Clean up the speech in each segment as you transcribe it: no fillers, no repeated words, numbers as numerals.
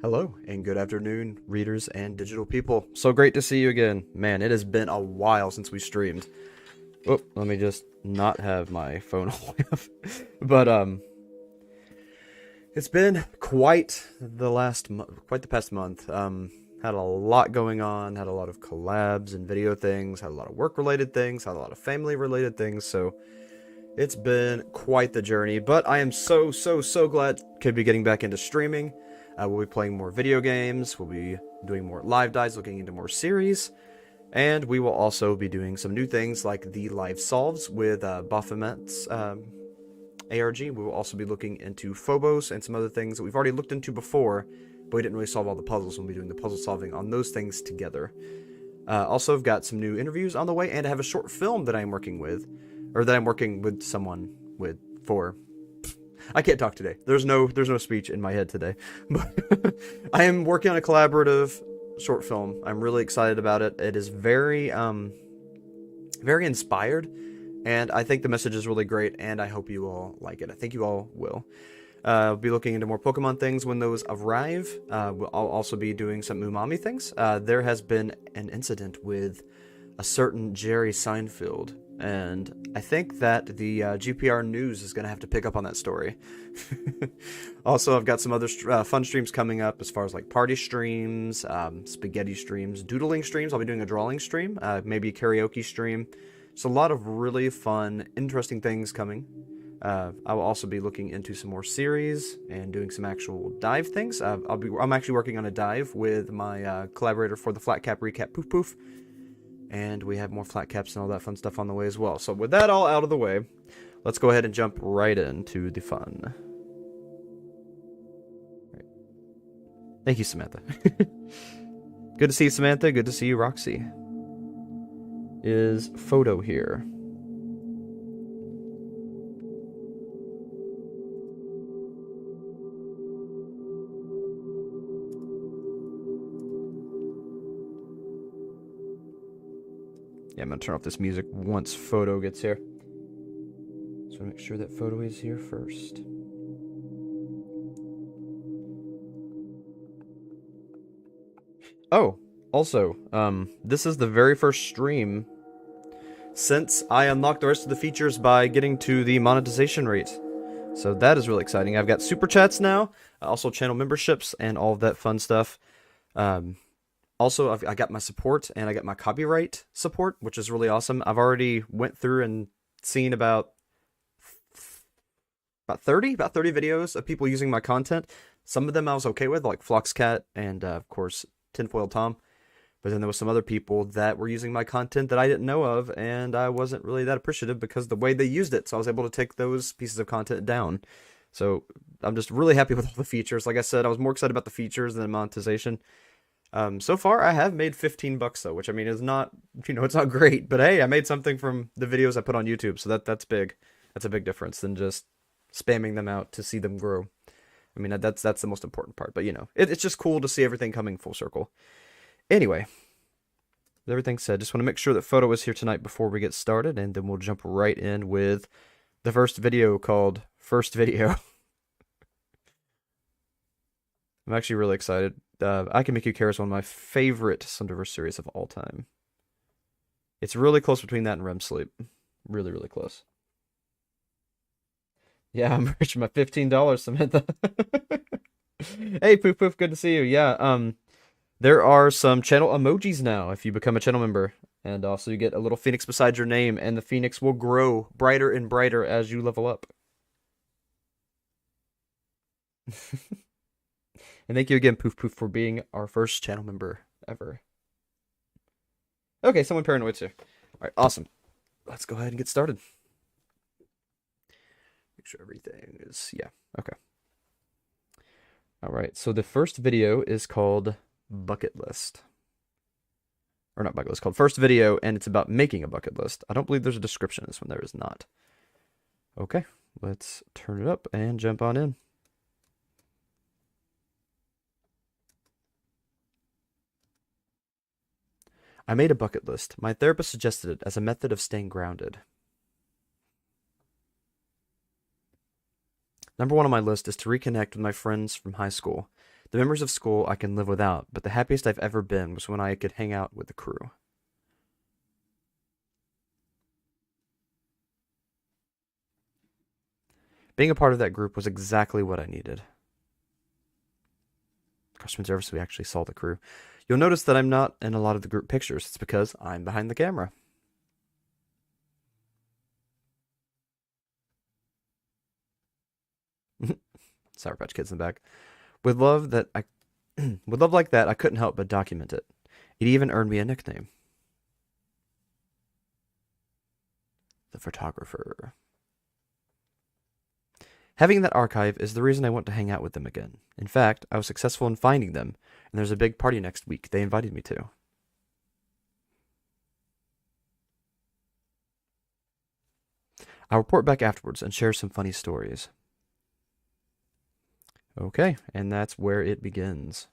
Hello, and good afternoon, readers and digital people. So great to see you again. Man, it has been a while since we streamed. Oh, let me just not have my phone all the way up. But, it's been quite the past month. Had a lot going on, had a lot of collabs and video things, had a lot of work-related things, had a lot of family-related things, so it's been quite the journey, but I am so glad to be getting back into streaming. We'll be playing more video games, we'll be doing more live dives, looking into more series, and we will also be doing some new things like the live solves with Baphomet's ARG. We will also be looking into Phobos and some other things that we've already looked into before, but we didn't really solve all the puzzles. We'll be doing the puzzle solving on those things together. Also, I've got some new interviews on the way, and I have a short film that I'm working with, or that I'm working with someone with for. I can't talk today. There's no speech in my head today. But I am working on a collaborative short film. I'm really excited about it. It is very inspired, and I think the message is really great, and I hope you all like it. I think you all will. I'll be looking into more Pokemon things when those arrive. I'll also be doing some Umami things. There has been an incident with a certain Jerry Seinfeld, and I think that the GPR News is going to have to pick up on that story. Also, I've got some other fun streams coming up as far as like party streams, spaghetti streams, doodling streams. I'll be doing a drawing stream, maybe a karaoke stream. So a lot of really fun, interesting things coming. I will also be looking into some more series and doing some actual dive things. I'm actually working on a dive with my collaborator for the flat cap recap Poof Poof. And we have more flat caps and all that fun stuff on the way as well. So with that all out of the way, let's go ahead and jump right into the fun. Right. Thank you, Samantha. Good to see you, Samantha. Good to see you, Roxy. Is Photo here? Yeah, I'm gonna turn off this music once Photo gets here. Just wanna make sure that Photo is here first. Oh, also, this is the very first stream since I unlocked the rest of the features by getting to the monetization rate. So that is really exciting. I've got super chats now, also channel memberships and all of that fun stuff. Also, I got my support and I got my copyright support, which is really awesome. I've already went through and seen about 30 videos of people using my content. Some of them I was okay with, like Floxcat and, of course, Tinfoil Tom. But then there was some other people that were using my content that I didn't know of, and I wasn't really that appreciative because the way they used it. So I was able to take those pieces of content down. So I'm just really happy with all the features. Like I said, I was more excited about the features than monetization. So far, I have made $15 though, which I mean is not, it's not great, but hey, I made something from the videos I put on YouTube, so that's big. That's a big difference than just spamming them out to see them grow. I mean, that's the most important part, but it's just cool to see everything coming full circle. Anyway, with everything said, just want to make sure that Photo is here tonight before we get started, and then we'll jump right in with the first video called First Video. I'm actually really excited. ICMYC is one of my favorite Slenderverse series of all time. It's really close between that and REM sleep. Really, really close. Yeah, I'm reaching my $15, Samantha. Hey, Poof Poof, good to see you. Yeah, there are some channel emojis now if you become a channel member. And also you get a little phoenix beside your name, and the phoenix will grow brighter and brighter as you level up. And thank you again, Poof Poof, for being our first channel member ever. Okay, someone paranoid too. Alright, awesome. Let's go ahead and get started. Make sure everything is, yeah, okay. Alright, so the first video is called Bucket List. Or not bucket list, called First Video, and it's about making a bucket list. I don't believe there's a description in this one, there is not. Okay, let's turn it up and jump on in. I made a bucket list. My therapist suggested it as a method of staying grounded. Number one on my list is to reconnect with my friends from high school. The memories of school I can live without, but the happiest I've ever been was when I could hang out with the crew. Being a part of that group was exactly what I needed. Customer service, we actually saw the crew. You'll notice that I'm not in a lot of the group pictures. It's because I'm behind the camera. Sour Patch Kids in the back. With love like that, I couldn't help but document it. It even earned me a nickname. The photographer. Having that archive is the reason I want to hang out with them again. In fact, I was successful in finding them, and there's a big party next week they invited me to. I'll report back afterwards and share some funny stories. Okay, and that's where it begins.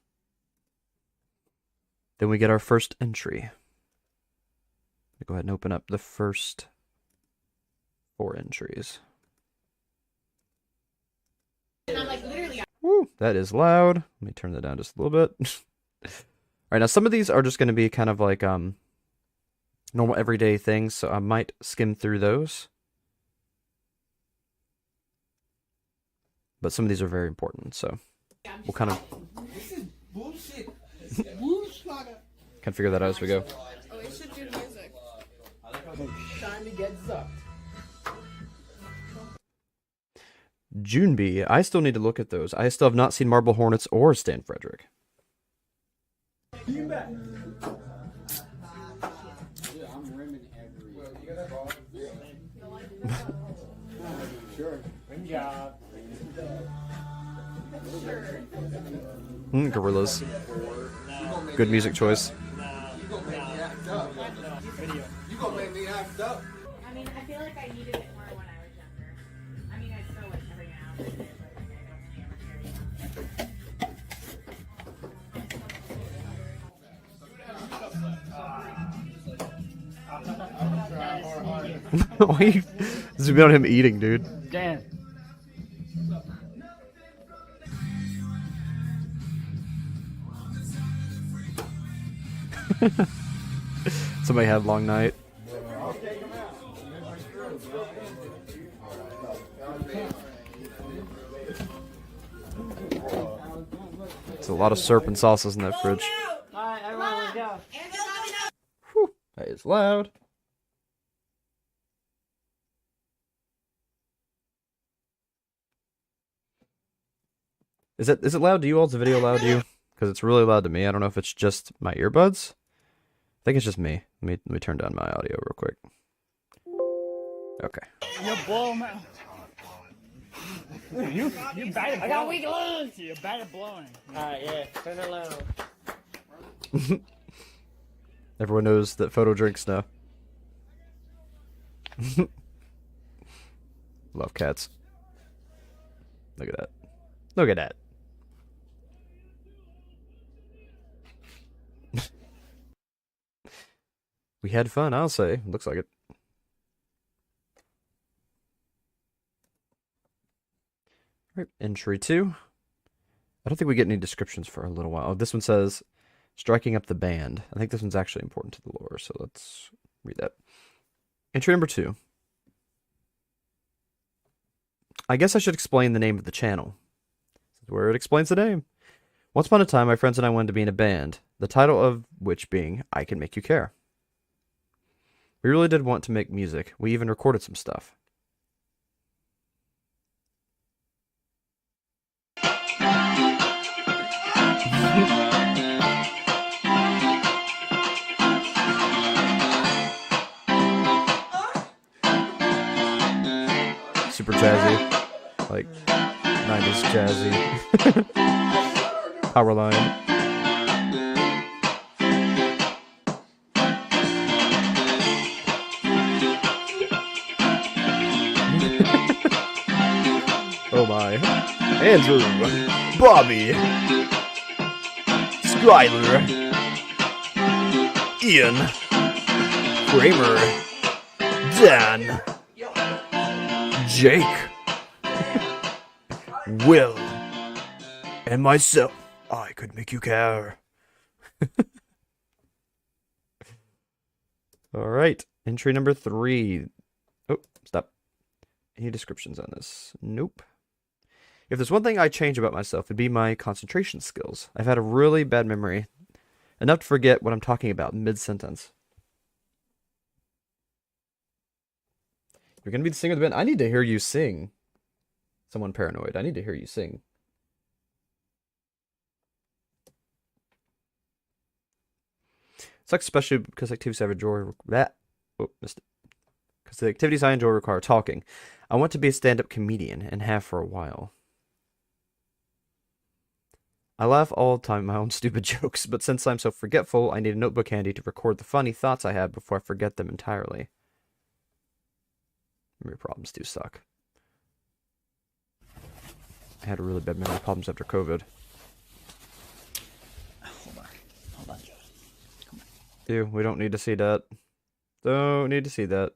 Then we get our first entry. Go ahead and open up the first 4 entries. Woo, that is loud. Let me turn that down just a little bit. Alright, now some of these are just going to be kind of like normal everyday things, so I might skim through those. But some of these are very important, so we'll kind of figure that out as we go. Oh, we should do music. Time to get zucked. June B. I still need to look at those. I still have not seen Marble Hornets or Stan Frederick. Gorillas. Good music choice. You gonna make me act up. I mean, I feel like I needed it more when I was younger. I mean, I still like every now and then, but I don't Why you zoom in on him eating, dude? Dan. Somebody had a long night. It's a lot of syrup and sauces in that fridge. Alright, everyone, let's go. Whew, that is loud. Is it loud to you all? Is the video loud to you? Because it's really loud to me. I don't know if it's just my earbuds. I think it's just me. Let me turn down my audio real quick. Okay. You blow them out. You bad at blowing. I got weak lungs. You're bad at blowing. Alright, yeah. Turn it low. Everyone knows that Photo drinks now. Love cats. Look at that. Look at that. We had fun, I'll say. Looks like it. All right, entry 2. I don't think we get any descriptions for a little while. Oh, this one says, striking up the band. I think this one's actually important to the lore, so let's read that. Entry number 2. I guess I should explain the name of the channel. This is where it explains the name. Once upon a time, my friends and I wanted to be in a band, the title of which being I Can Make You Care. We really did want to make music. We even recorded some stuff. Super jazzy. Like 90s jazzy. Power line. Oh my. Andrew, Bobby, Skyler, Ian, Kramer, Dan, Jake, Will, and myself. I could make you care. Alright, entry number 3. Oh, stop. Any descriptions on this? Nope. If there's one thing I'd change about myself, it'd be my concentration skills. I've had a really bad memory. Enough to forget what I'm talking about mid-sentence. You're gonna be the singer of the band. I need to hear you sing. Someone paranoid. I need to hear you sing. Sucks, especially because activities I enjoy missed it. Because the activities I enjoy require talking. I want to be a stand-up comedian and have for a while. I laugh all the time at my own stupid jokes, but since I'm so forgetful, I need a notebook handy to record the funny thoughts I have before I forget them entirely. Memory problems do suck. I had really bad memory problems after COVID. Hold on, Joe. Ew, we don't need to see that. Don't need to see that.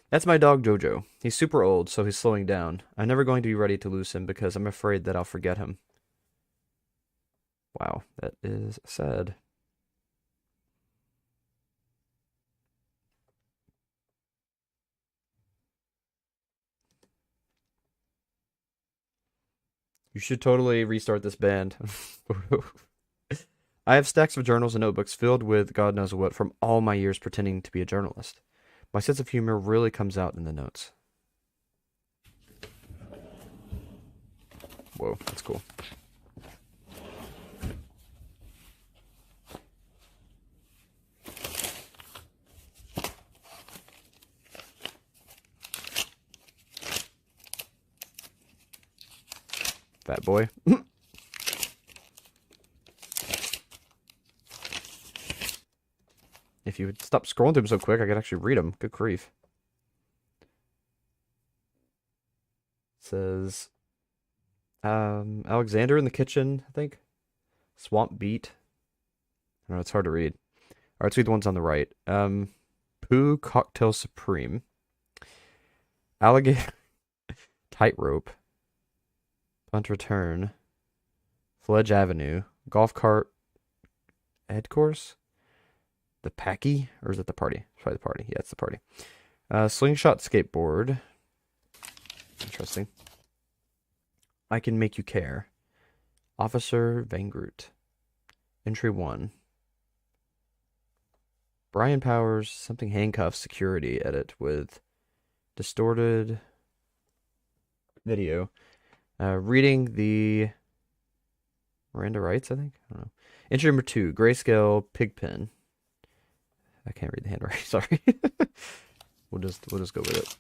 That's my dog Jojo. He's super old, so he's slowing down. I'm never going to be ready to lose him because I'm afraid that I'll forget him. Wow, that is sad. You should totally restart this band. I have stacks of journals and notebooks filled with God knows what from all my years pretending to be a journalist. My sense of humor really comes out in the notes. Whoa, that's cool. Fat boy. If you would stop scrolling through them so quick, I could actually read them. Good grief. It says, Alexander in the kitchen, I think. Swamp Beat. I don't know, it's hard to read. Alright, let's read the ones on the right. Pooh Cocktail Supreme. Alligator. Tightrope. Punt Return. Fledge Avenue. Golf Cart. Head Course. The Packy? Or is it the party? It's probably the party. Yeah, it's the party. Slingshot Skateboard. Interesting. I Can Make You Care. Officer Vangroot. Entry 1. Brian Powers, something handcuffs, security edit with distorted video. Reading the Miranda Rights, I think? I don't know. Entry number 2, Grayscale Pigpen. I can't read the handwriting, sorry. we'll just go with it.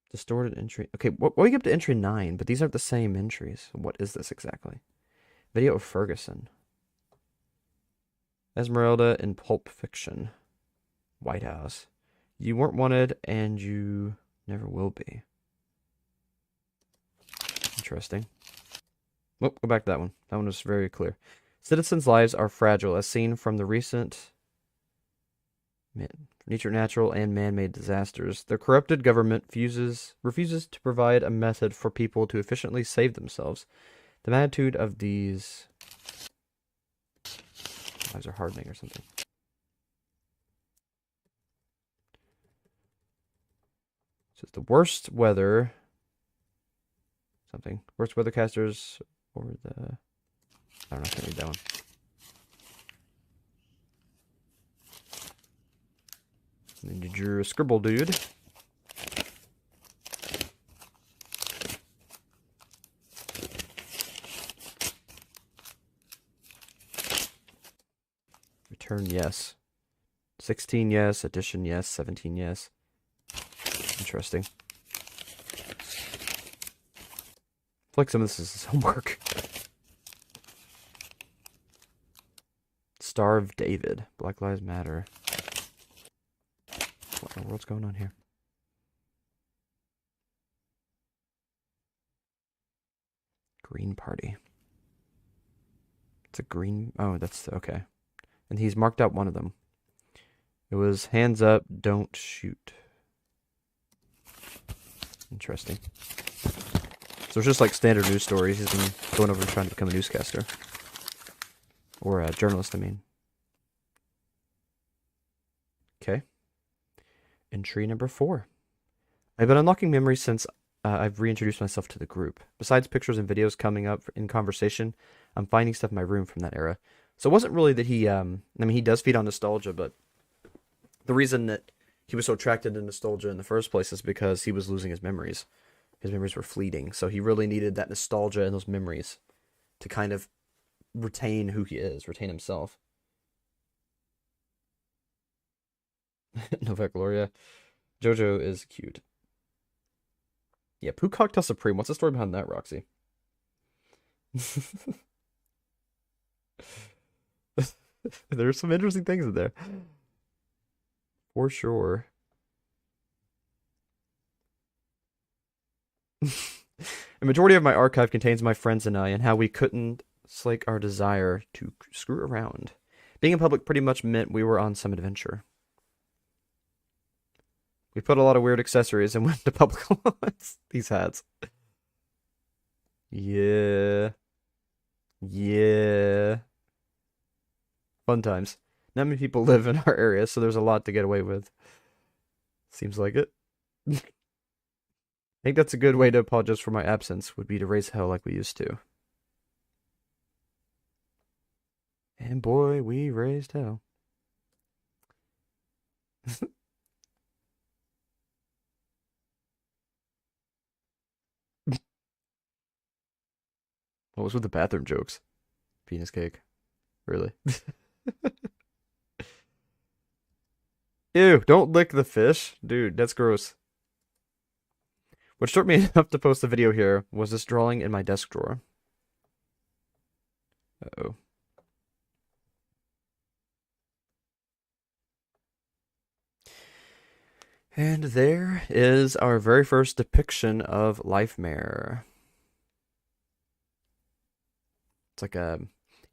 Distorted entry. Okay, what we get up to entry 9, but these aren't the same entries. What is this exactly? Video of Ferguson. Esmeralda in Pulp Fiction. White House. You weren't wanted, and you never will be. Interesting. Oh, go back to that one. That one was very clear. Citizens' lives are fragile, as seen from the recent natural and man-made disasters. The corrupted government refuses to provide a method for people to efficiently save themselves. The magnitude of these lives are hardening or something. So it's the worst weather. Something. Worst weathercasters or the... I don't know, I can't read that one. And then you drew a scribble dude. Return yes. 16 yes, addition yes, 17 yes. Interesting. I feel like some of this is his homework. Starve David. Black Lives Matter. What in the world's going on here? Green Party. It's a green... Oh, that's... Okay. And he's marked out one of them. It was hands up, don't shoot. Interesting. So it's just like standard news stories. He's been going over and trying to become a newscaster. Or a journalist, I mean. Okay. Entry number 4. I've been unlocking memories since I've reintroduced myself to the group. Besides pictures and videos coming up in conversation, I'm finding stuff in my room from that era. So it wasn't really that he, I mean, he does feed on nostalgia, but the reason that he was so attracted to nostalgia in the first place is because he was losing his memories. His memories were fleeting, so he really needed that nostalgia and those memories to kind of retain who he is, retain himself. Novak Gloria. Jojo is cute. Yeah, Pooh Cocktail Supreme. What's the story behind that, Roxy? There's some interesting things in there. For sure. A majority of my archive contains my friends and I and how we couldn't slake our desire to screw around. Being in public pretty much meant we were on some adventure. We put a lot of weird accessories and went to public lots. These hats. Yeah. Yeah. Fun times. Not many people live in our area, so there's a lot to get away with. Seems like it. I think that's a good way to apologize for my absence, would be to raise hell like we used to. And boy, we raised hell. What was with the bathroom jokes? Penis cake. Really? Ew, don't lick the fish. Dude, that's gross. What struck me enough to post a video here was this drawing in my desk drawer. Uh-oh. And there is our very first depiction of Lifemare. It's like a,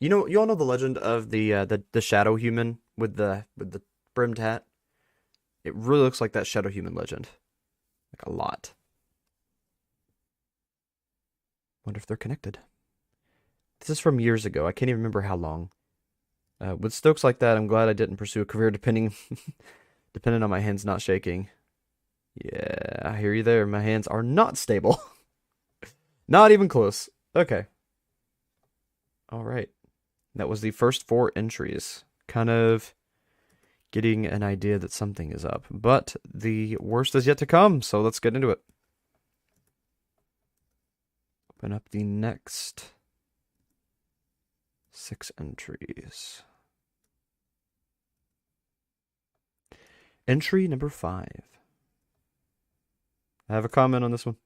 you all know the legend of the shadow human with the brimmed hat. It really looks like that shadow human legend, like a lot. Wonder if they're connected. This is from years ago. I can't even remember how long. With Stokes like that, I'm glad I didn't pursue a career depending on my hands not shaking. Yeah, I hear you there. My hands are not stable. Not even close. Okay. All right. That was the first 4 entries. Kind of getting an idea that something is up. But the worst is yet to come, so let's get into it. Open up the next 6 entries. Entry number 5. I have a comment on this one.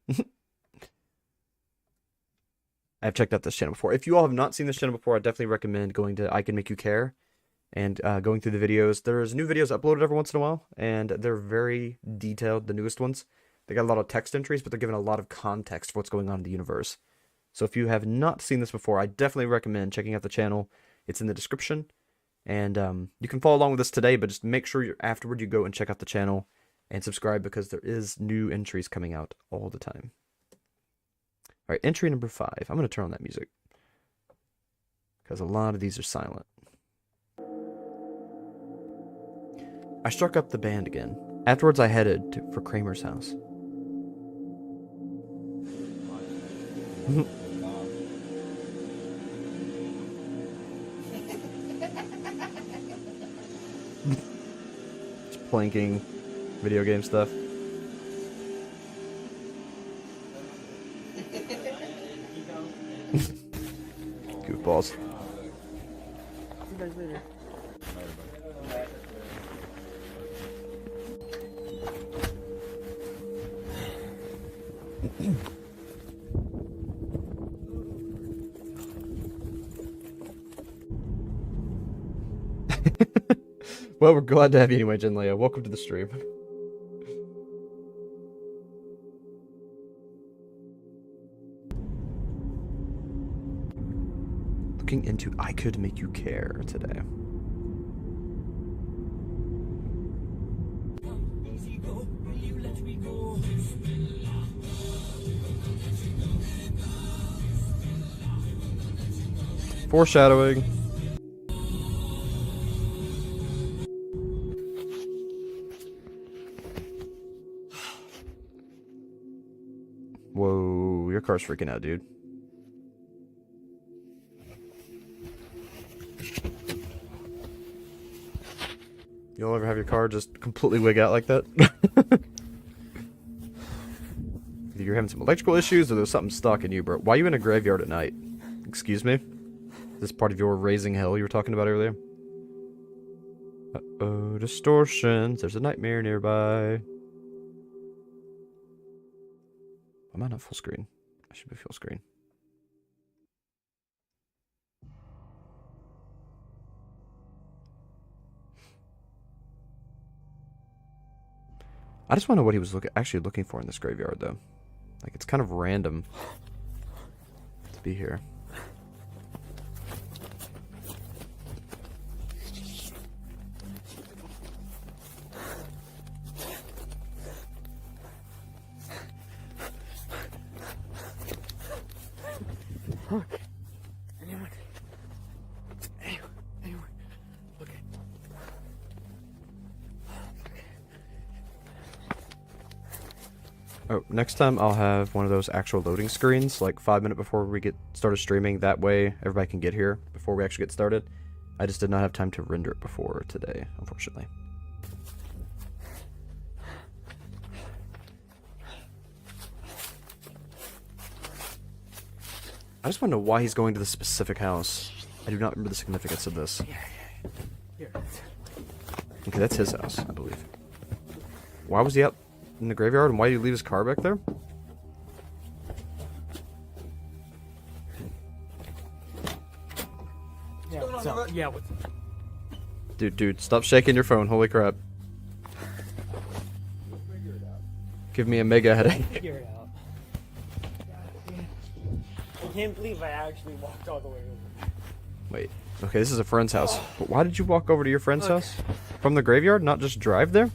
I've checked out this channel before. If you all have not seen this channel before, I definitely recommend going to I Can Make You Care and going through the videos. There's new videos uploaded every once in a while, and they're very detailed, the newest ones. They got a lot of text entries, but they're giving a lot of context for what's going on in the universe. So if you have not seen this before, I definitely recommend checking out the channel. It's in the description. And you can follow along with this today, but just make sure afterward you go and check out the channel and subscribe because there is new entries coming out all the time. All right, entry number 5. I'm going to turn on that music because a lot of these are silent. I struck up the band again. Afterwards, I headed for Kramer's house. Just planking video game stuff. Goofballs. See you guys later. Well, we're glad to have you anyway, Jen Leia. Welcome to the stream. Looking into I Could Make You Care today. Foreshadowing. Whoa, your car's freaking out, dude. You'll ever have your car just completely wig out like that? Either you're having some electrical issues or there's something stuck in you, bro. Why are you in a graveyard at night? Excuse me? Is this part of your raising hell you were talking about earlier? Uh-oh, distortions. There's a nightmare nearby. Am I not full screen? I should be full screen. I just want to know what he was actually looking for in this graveyard, though. Like, it's kind of random to be here. Look. Anyone? Look at. Oh, next time I'll have one of those actual loading screens, like 5 minutes before we get started streaming. That way everybody can get here before we actually get started. I just did not have time to render it before today, unfortunately. I just want to know why he's going to this specific house. I do not remember the significance of this. Here. Okay, that's his house, I believe. Why was he out in the graveyard, and why did he leave his car back there? Yeah, so, yeah, what's... Dude, stop shaking your phone. Holy crap. Give me a mega headache. Figure it out. I can't believe I actually walked all the way over. Wait. Okay, this is a friend's house. But why did you walk over to your friend's house? From the graveyard, not just drive there?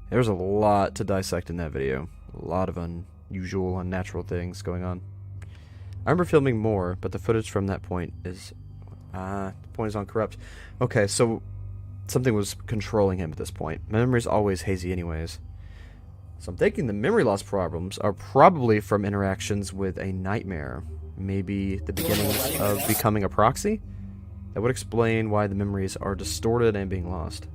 There's a lot to dissect in that video. A lot of unusual, unnatural things going on. I remember filming more, but the footage from that point is... the point is on corrupt. Okay, so something was controlling him at this point. My memory's always hazy anyways. So I'm thinking the memory loss problems are probably from interactions with a nightmare. Maybe the beginnings of becoming a proxy? That would explain why the memories are distorted and being lost.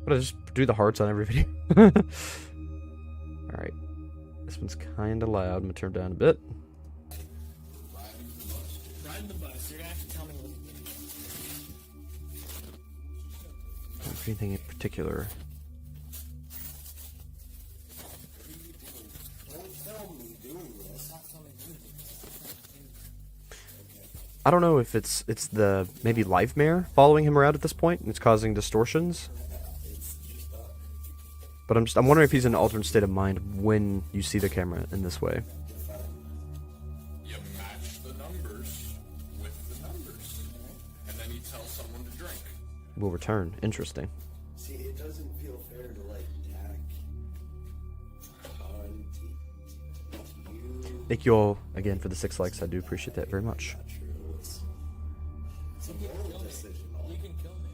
But I just do the hearts on every video. Alright. This one's kinda loud. I'm gonna turn it down a bit. Riding the bus, you're gonna have to tell me what Anything in particular? I don't know if it's the maybe live mare following him around at this point and it's causing distortions. But I'm wondering if he's in an alternate state of mind when you see the camera in this way. You match the numbers with the numbers, and then you tell someone to drink. Will return. Interesting. See, it doesn't feel fair to like tack on you. Thank you all again for the 6 likes. I do appreciate that very much. It's a moral decision. you can kill me.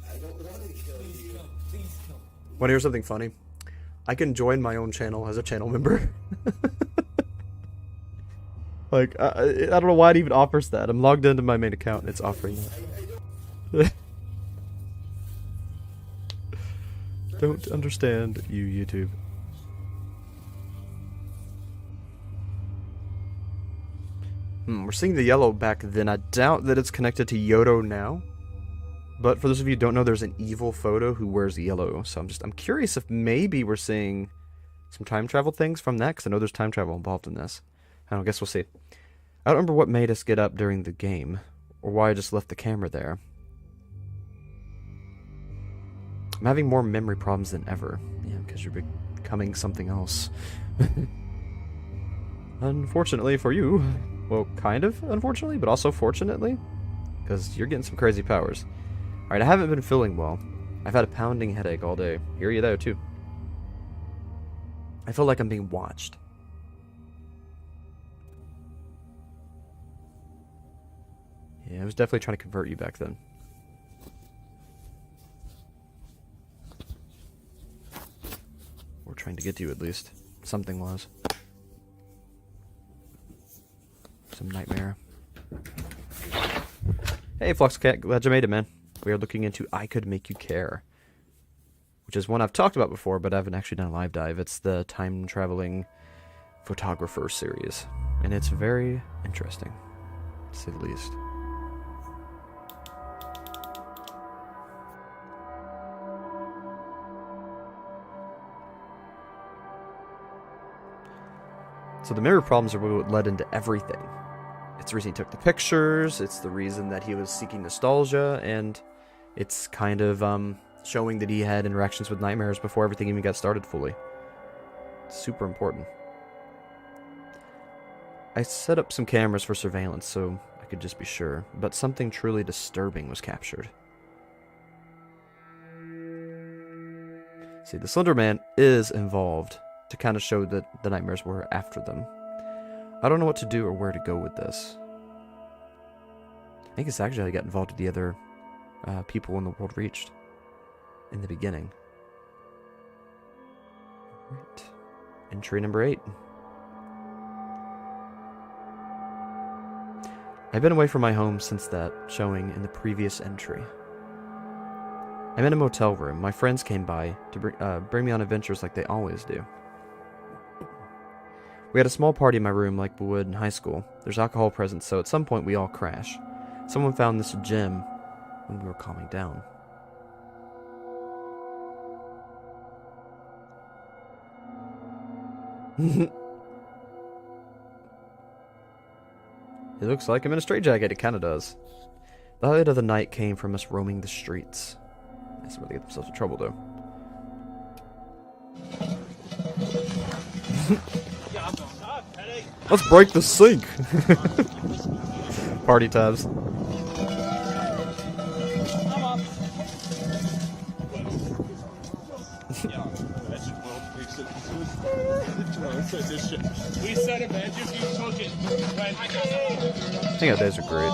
I don't want to kill you. Please kill me. Want to hear something funny? I can join my own channel as a channel member. Like, I don't know why it even offers that. I'm logged into my main account and it's offering that. Don't understand you, YouTube. We're seeing the yellow back then. I doubt that it's connected to Yhoto now. But for those of you who don't know, there's an evil photo who wears yellow. So I'm curious if maybe we're seeing some time travel things from that, because I know there's time travel involved in this. I don't know, guess we'll see. I don't remember what made us get up during the game, or why I just left the camera there. I'm having more memory problems than ever. Yeah, because you're becoming something else. Unfortunately for you. Well, kind of, unfortunately, but also fortunately. Because you're getting some crazy powers. Alright, I haven't been feeling well. I've had a pounding headache all day. Hear you there, too. I feel like I'm being watched. Yeah, I was definitely trying to convert you back then. Or trying to get to you at least. Something was. Some nightmare. Hey, Fluxcat, glad you made it, man. We are looking into I Could Make You Care, which is one I've talked about before, but I haven't actually done a live dive. It's the time-traveling photographer series, and it's very interesting, to say the least. So the mirror problems are what led into everything. It's the reason he took the pictures, it's the reason that he was seeking nostalgia, and it's kind of showing that he had interactions with nightmares before everything even got started fully. It's super important. I set up some cameras for surveillance so I could just be sure, but something truly disturbing was captured. See, the Slenderman is involved to kind of show that the nightmares were after them. I don't know what to do or where to go with this. I think it's actually how I got involved with the other people in the world reached in the beginning. Right. Entry number 8. I've been away from my home since that showing in the previous entry. I'm in a motel room. My friends came by to bring me on adventures like they always do. We had a small party in my room like we would in high school. There's alcohol present, so at some point we all crash. Someone found this gem when we were calming down. It looks like I'm in a straitjacket. It kind of does. The highlight of the night came from us roaming the streets. That's where they get themselves in trouble, though. Let's break the sink. Party tabs. We said imagine if you took it. I think our days are great.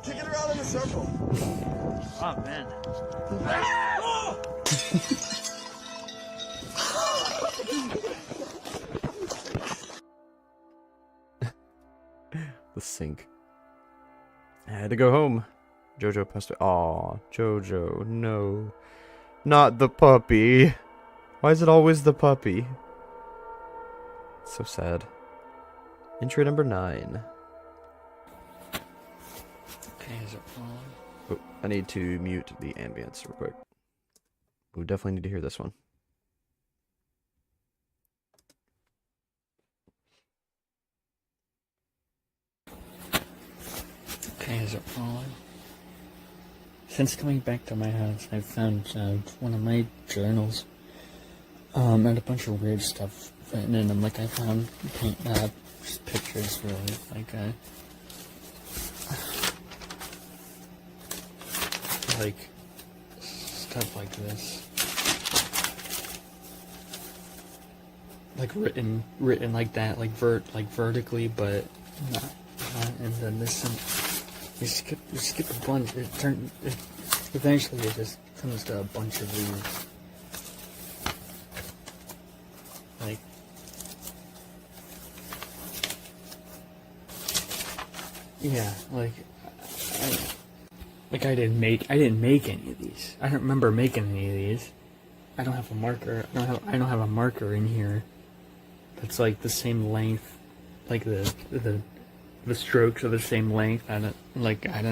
Kick it around in a circle. Oh man. The sink. I had to go home. Jojo passed away. Aw, Jojo, no. Not the puppy. Why is it always the puppy? It's so sad. Entry number 9. Okay, is it on? Oh, I need to mute the ambience real quick. We definitely need to hear this one. Okay, is it on? Since coming back to my house, I've found one of my journals, and a bunch of weird stuff written in them. Like I found just pictures, really, like stuff like this, like written like that, like vertically, but not. And then this. You skip a bunch. Eventually it just comes to a bunch of these. Yeah, I didn't make any of these. I don't remember making any of these. I don't have a marker. I don't have a marker in here that's like the same length, like the strokes are the same length. I don't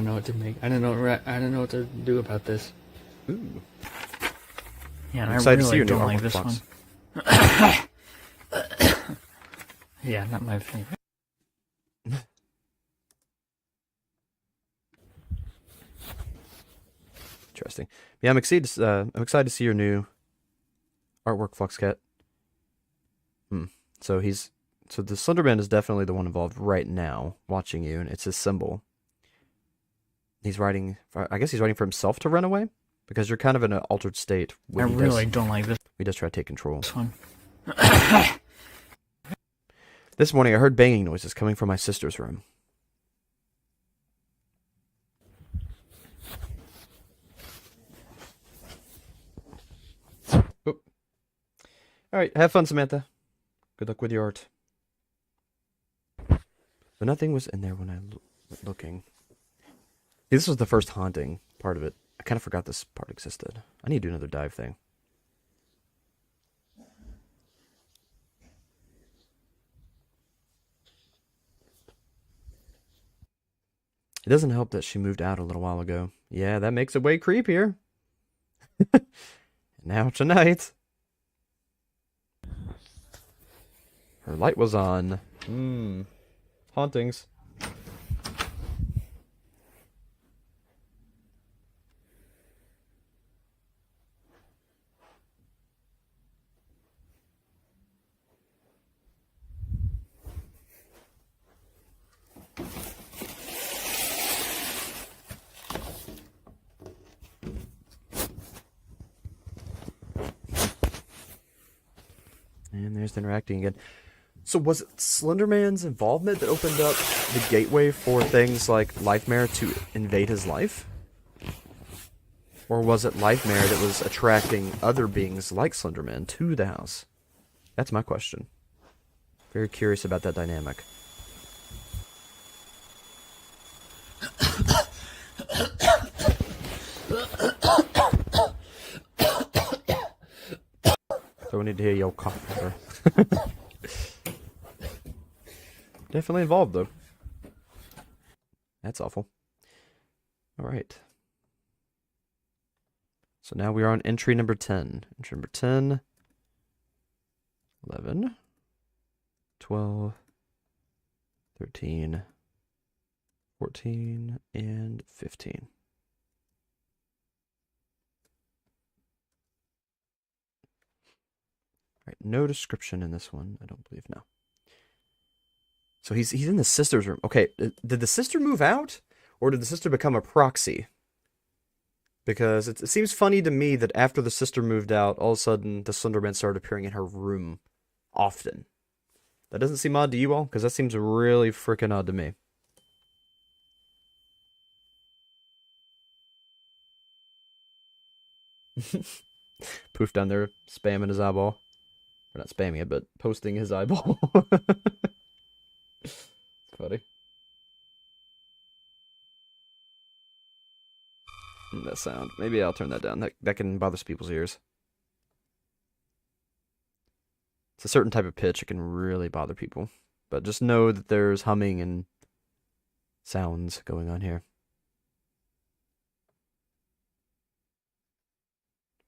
know what to make. I don't know what to do about this. Ooh. Yeah, and I'm excited I to see really your new don't like artwork this one. Yeah, not my favorite. Interesting. Yeah, I'm excited to see your new artwork, Fluxcat. So he's So the Slenderman is definitely the one involved right now, watching you, and it's his symbol. He's writing, I guess he's writing for himself to run away? Because you're kind of in an altered state. I really don't like this He does try to take control. one. This morning I heard banging noises coming from my sister's room. Oop. Alright, have fun, Samantha. Good luck with your art. But nothing was in there when I was looking. See, this was the first haunting part of it. I kind of forgot this part existed. I need to do another dive thing. It doesn't help that she moved out a little while ago. Yeah, that makes it way creepier. Now tonight. Her light was on. Hauntings. And there's the interacting again. So was it Slenderman's involvement that opened up the gateway for things like Lifemare to invade his life? Or was it Lifemare that was attracting other beings like Slenderman to the house? That's my question. Very curious about that dynamic. So we need to hear your cough. Definitely involved, though. That's awful. Alright. So now we are on entry number 10. Entry number 10, 11, 12, 13, 14, and 15. Right, no description in this one, I don't believe, no. So he's in the sister's room. Okay, did the sister move out? Or did the sister become a proxy? Because it seems funny to me that after the sister moved out, all of a sudden the Slenderman started appearing in her room often. That doesn't seem odd to you all? Because that seems really freaking odd to me. Poof down there spamming his eyeball. Or not spamming it, but posting his eyeball. Funny. That sound. Maybe I'll turn that down. That can bother people's ears. It's a certain type of pitch. It can really bother people. But just know that there's humming and sounds going on here.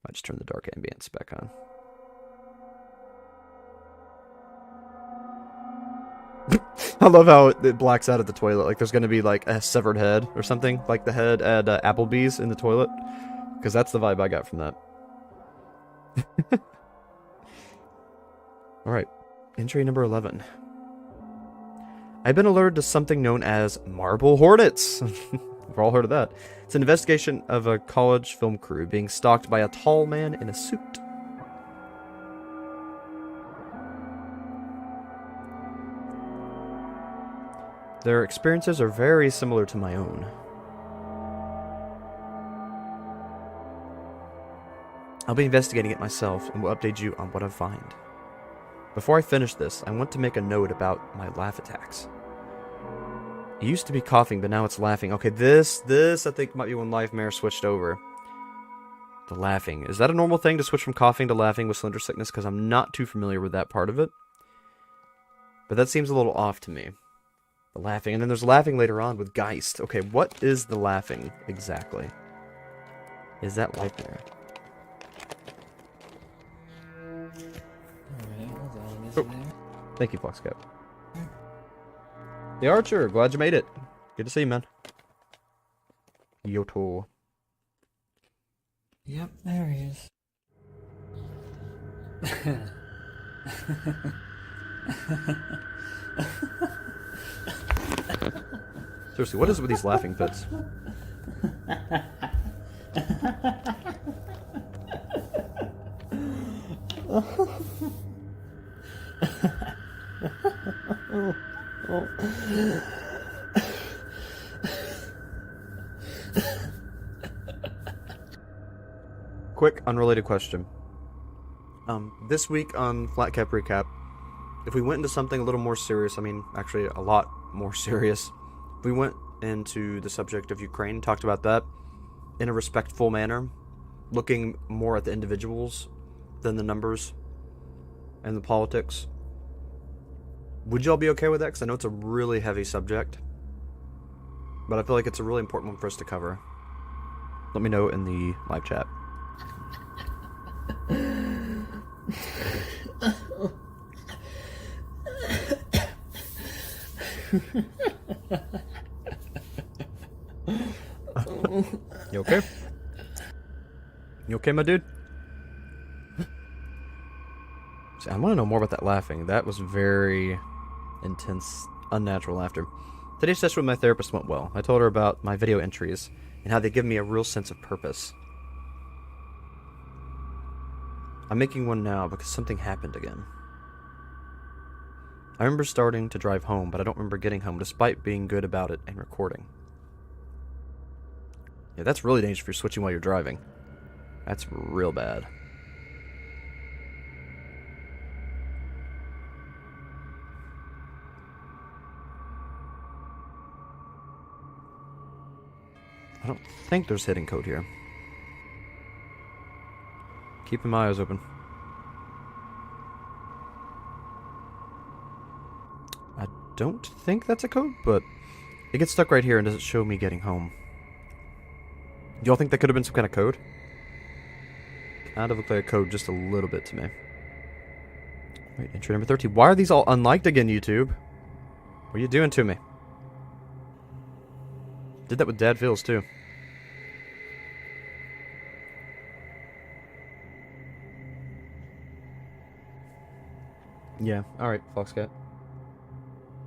Might just turn the dark ambience back on. I love how it blacks out at the toilet. Like there's going to be like a severed head or something. Like the head at Applebee's in the toilet. Because that's the vibe I got from that. Alright. Entry number 11. I've been alerted to something known as marble hornets. We've all heard of that. It's an investigation of a college film crew being stalked by a tall man in a suit. Their experiences are very similar to my own. I'll be investigating it myself and will update you on what I find. Before I finish this, I want to make a note about my laugh attacks. It used to be coughing, but now it's laughing. Okay, this I think might be when Lifemare switched over. The laughing. Is that a normal thing to switch from coughing to laughing with Slender Sickness? Because I'm not too familiar with that part of it. But that seems a little off to me. The laughing. And then there's laughing later on with Geist. Okay, what is the laughing exactly? Is that Lifemare? Oh, thank you, Foxcap. The Archer, glad you made it. Good to see you, man. Yhoto. Yep, there he is. Seriously, what is it with these laughing fits? Quick, unrelated question. This week on Flat Cap Recap, if we went into something a little more serious, I mean, actually a lot more serious, if we went into the subject of Ukraine, talked about that in a respectful manner, looking more at the individuals than the numbers and the politics, would y'all be okay with that? Because I know it's a really heavy subject, but I feel like it's a really important one for us to cover. Let me know in the live chat. You okay? You okay, my dude? See, I want to know more about that laughing. That was very intense, unnatural laughter. Today's session with my therapist went well. I told her about my video entries and how they give me a real sense of purpose. I'm making one now because something happened again. I remember starting to drive home, but I don't remember getting home despite being good about it and recording. Yeah, that's really dangerous if you're switching while you're driving. That's real bad. I don't think there's hidden code here. Keeping my eyes open. I don't think that's a code, but it gets stuck right here and doesn't show me getting home. Do y'all think that could have been some kind of code? Kind of look like a code just a little bit to me. Wait, entry number 13. Why are these all unliked again, YouTube? What are you doing to me? Did that with Dad Feels, too. Yeah, alright, Foxcat.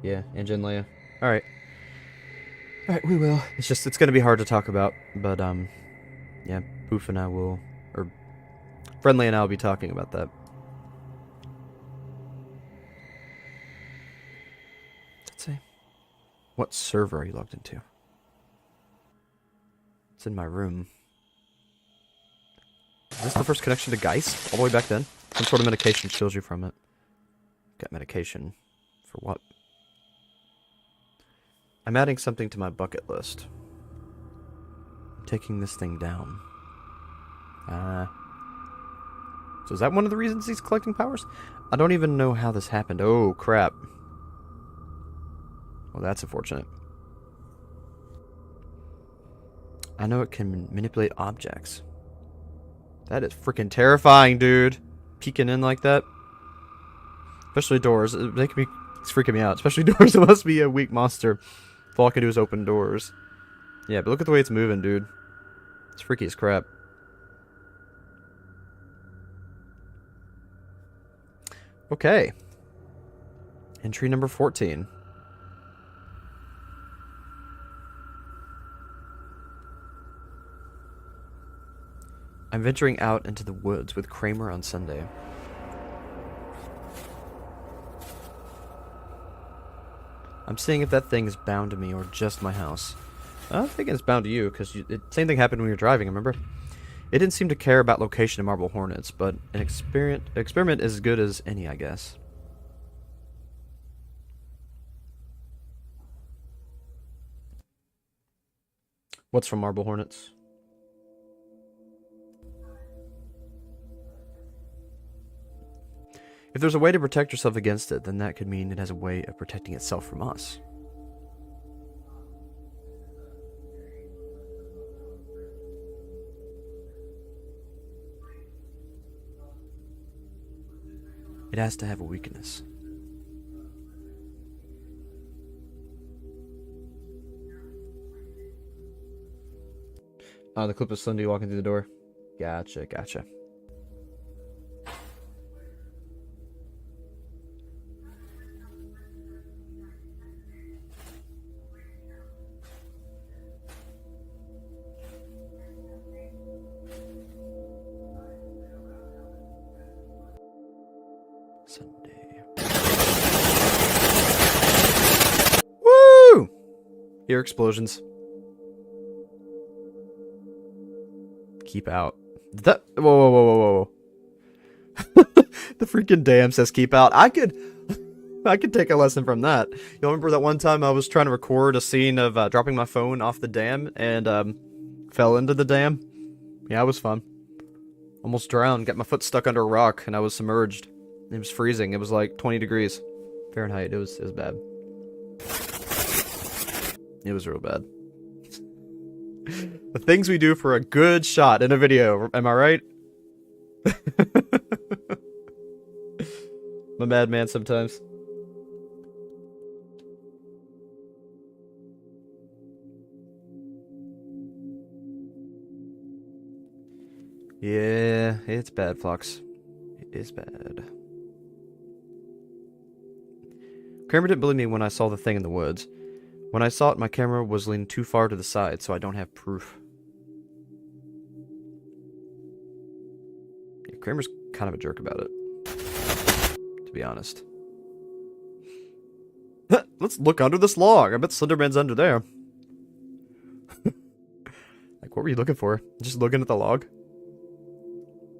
Yeah, and Jen Leia. Alright. Alright, we will. It's gonna be hard to talk about, but, yeah, Poof and I will, or Friendly and I will be talking about that. Let's see. What server are you logged into? It's in my room. Is this the first connection to Geist? All the way back then? Some sort of medication shields you from it. Got medication. For what? I'm adding something to my bucket list. I'm taking this thing down. So is that one of the reasons he's collecting powers? I don't even know how this happened. Oh, crap. Well, that's unfortunate. I know it can manipulate objects. That is freaking terrifying, dude. Peeking in like that. Especially doors. It's freaking me out. Especially doors. It must be a weak monster. If all I can do is open doors. Yeah, but look at the way it's moving, dude. It's freaky as crap. Okay. Entry number 14. I'm venturing out into the woods with Kramer on Sunday. I'm seeing if that thing is bound to me or just my house. I'm thinking it's bound to you, because same thing happened when you were driving, remember? It didn't seem to care about location of Marble Hornets, but an experiment is as good as any, I guess. What's from Marble Hornets? If there's a way to protect yourself against it, then that could mean it has a way of protecting itself from us. It has to have a weakness. Oh, the clip of Slendy walking through the door. Gotcha, gotcha. Hear explosions. Keep out. Did that. Whoa, whoa, whoa, whoa, whoa. The freaking dam says keep out. I could take a lesson from that. You remember that one time I was trying to record a scene of dropping my phone off the dam and fell into the dam? Yeah, it was fun. Almost drowned. Got my foot stuck under a rock and I was submerged. It was freezing. It was like 20 degrees Fahrenheit. It was bad. It was real bad. The things we do for a good shot in a video. Am I right? I'm a madman sometimes. Yeah, it's bad, Fox. It is bad. Kramer didn't believe me when I saw the thing in the woods. When I saw it, my camera was leaning too far to the side, so I don't have proof. Yeah, Kramer's kind of a jerk about it, to be honest. Let's look under this log. I bet Slenderman's under there. Like, what were you looking for? Just looking at the log?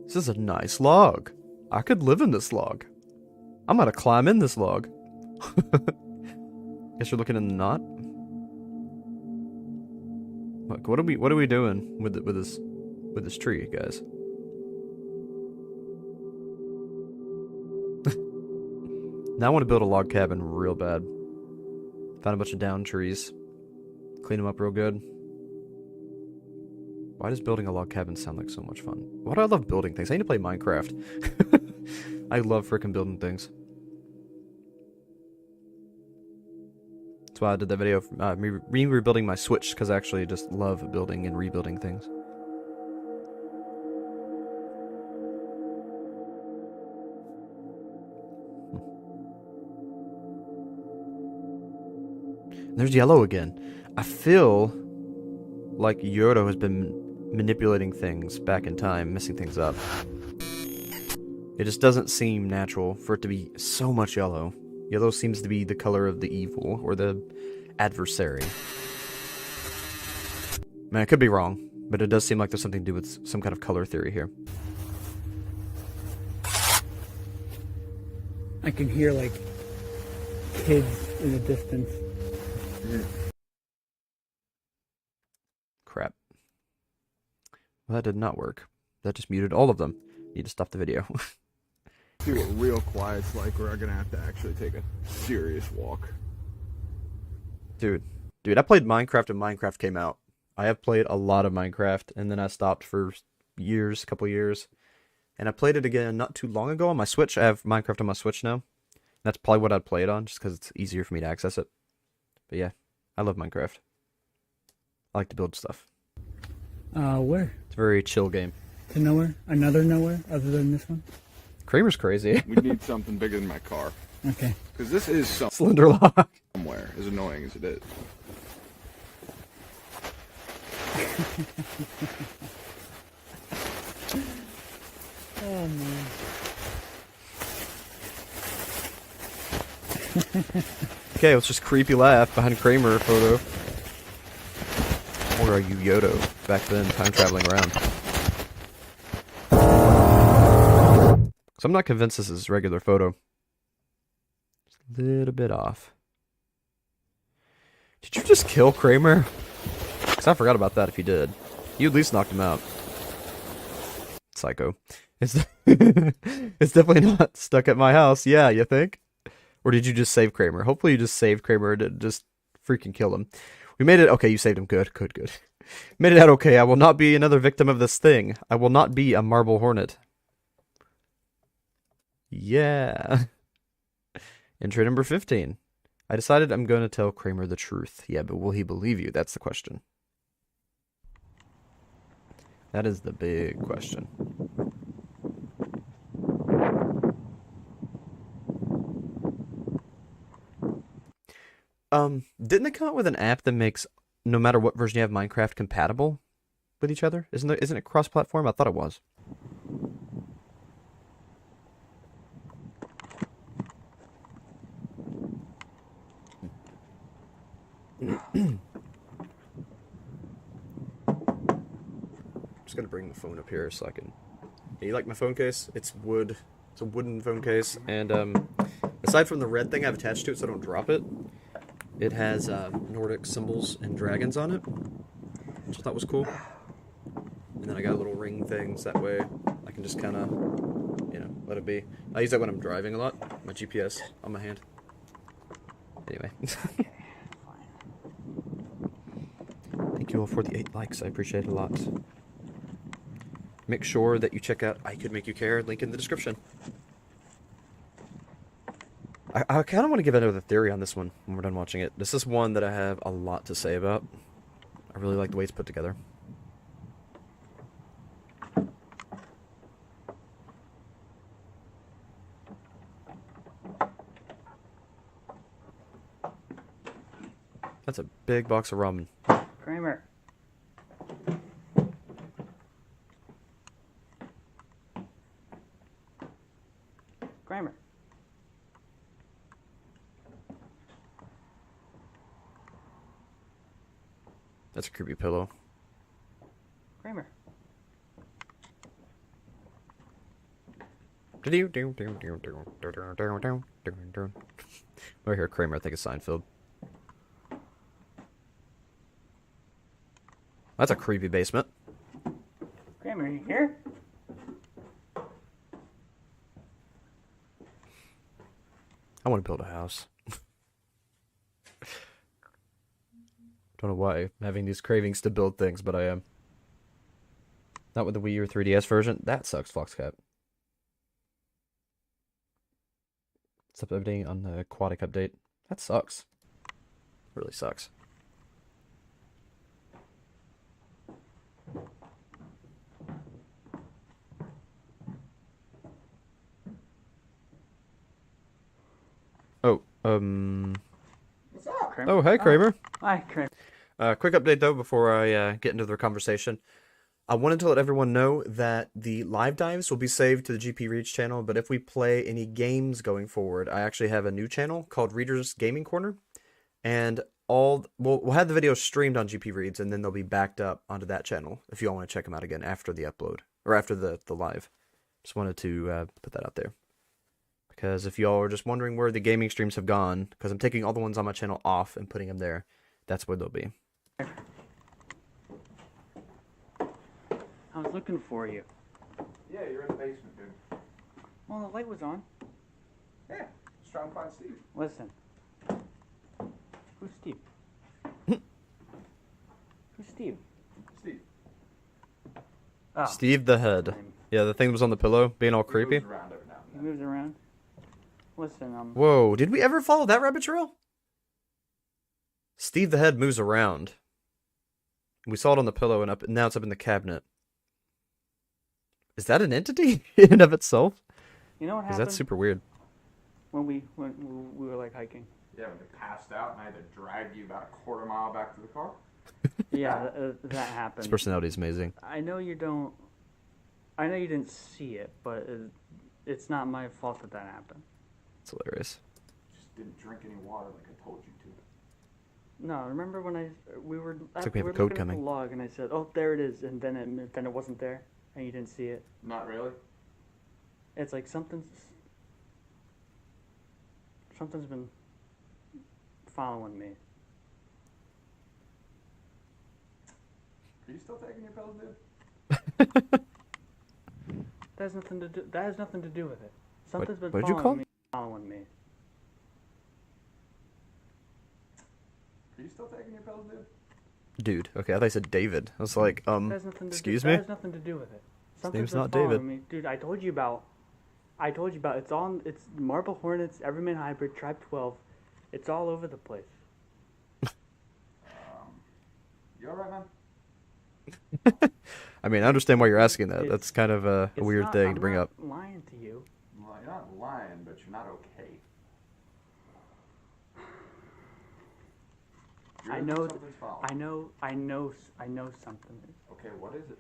This is a nice log. I could live in this log. I'm gonna climb in this log. Guess you're looking in the knot. Look, what are we doing with this tree, guys? Now I want to build a log cabin real bad. Found a bunch of down trees. Clean them up real good. Why does building a log cabin sound like so much fun? Why do I love building things? I need to play Minecraft. I love frickin' building things. That's why I did that video of me rebuilding my Switch, because I actually just love building and rebuilding things. There's yellow again. I feel like Yhoto has been manipulating things back in time, messing things up. It just doesn't seem natural for it to be so much yellow. Yellow seems to be the color of the evil, or the adversary. Man, I could be wrong, but it does seem like there's something to do with some kind of color theory here. I can hear, like, kids in the distance. Crap. Well, that did not work. That just muted all of them. Need to stop the video. See what real quiet's like, or I'm gonna have to actually take a serious walk. Dude, I played Minecraft when Minecraft came out. I have played a lot of Minecraft, and then I stopped for years, couple years. And I played it again not too long ago on my Switch. I have Minecraft on my Switch now. That's probably what I'd play it on, just because it's easier for me to access it. But yeah, I love Minecraft. I like to build stuff. Where? It's a very chill game. To nowhere? Another nowhere other than this one? Kramer's crazy. We need something bigger than my car. Okay. Because this is Slender log. somewhere, as annoying as it is. Oh, man. Okay, let's just creepy laugh behind Kramer photo. Or are you Yhoto back then, time traveling around? So I'm not convinced this is regular photo. Just a little bit off. Did you just kill Kramer? Because I forgot about that if you did. You at least knocked him out. Psycho. It's, it's definitely not stuck at my house. Yeah, you think? Or did you just save Kramer? Hopefully you just saved Kramer and just freaking kill him. We made it. Okay, you saved him. Good. Made it out okay. I will not be another victim of this thing. I will not be a marble hornet. Yeah. Entry number 15. I decided I'm going to tell Kramer the truth. Yeah, but will he believe you? That's the question. That is the big question. Didn't they come out with an app that makes no matter what version you have Minecraft compatible with each other? Isn't it cross-platform? I thought it was. just gonna bring the phone up here so I can. Yeah, you like my phone case? It's wood. It's a wooden phone case, and aside from the red thing I've attached to it so I don't drop it, it has Nordic symbols and dragons on it, which I thought was cool. And then I got little ring things, that way I can just kind of, you know, let it be. I use that when I'm driving a lot, my GPS on my hand. Anyway. Okay, fine. Thank you all for the 8 likes, I appreciate it a lot. Make sure that you check out I Could Make You Care, link in the description. I kind of want to give another theory on this one when we're done watching it. This is one that I have a lot to say about. I really like the way it's put together. That's a big box of ramen. Kramer. Kramer. That's a creepy pillow. Kramer. Right here, Kramer, I think it's Seinfeld. That's a creepy basement. Kramer, you here? I want to build a house. Don't know why I'm having these cravings to build things, but I am. Not with the Wii U or 3DS version. That sucks, Foxcat. It's updating on the aquatic update. That sucks. Really sucks. Oh, What's up, Kramer? oh, hey, Kramer. Hi, Kramer. Quick update, though, before I get into the conversation. I wanted to let everyone know that the live dives will be saved to the GPReeds channel, but if we play any games going forward, I actually have a new channel called Reader's Gaming Corner, and we'll have the videos streamed on GPReeds, and then they'll be backed up onto that channel if you all want to check them out again after the upload, or after the live. Just wanted to put that out there. Because if y'all are just wondering where the gaming streams have gone, because I'm taking all the ones on my channel off and putting them there, that's where they'll be. I was looking for you. Yeah, you're in the basement, dude. Well, the light was on. Yeah, just trying to find Steve. Listen. Who's Steve? Who's Steve? Steve. Oh, Steve the Head. Yeah, the thing that was on the pillow, being all creepy. He moves around every now he and then. moves around. Listen, Whoa, did we ever follow that rabbit trail? Steve the Head moves around. We saw it on the pillow, and now it's up in the cabinet. Is that an entity in and of itself? you know what Because happened that's super weird. when we were like hiking? Yeah, when they passed out and I had to drag you about a quarter mile back to the car. Yeah, that happened. His personality is amazing. I know you didn't see it, but it's not my fault that happened. It's hilarious. Just didn't drink any water like I told you to. No, remember when we were like we have were a code looking at coming. the log and I said, "Oh, there it is," and then it wasn't there, and you didn't see it. Not really. It's like something's been following me. Are you still taking your pills, dude? That has nothing to do. That has nothing to do with it. Something's been what did you following call? me. Following me. Are you still taking your pills, dude? Dude, okay, I thought I said David. I was like, That has nothing to excuse do, me? That has nothing to do with it. Something's name's been not following David. me. Dude, I told you about. It's Marble Hornets, Everyman Hybrid, Tribe 12. It's all over the place. You alright, man? I mean, I understand why you're asking that. It's- That's kind of a It's weird not- thing I'm to bring not up. lying to you. Well, you're not lying, but you're not okay. I know. Something's following. I know something. Okay, what is it?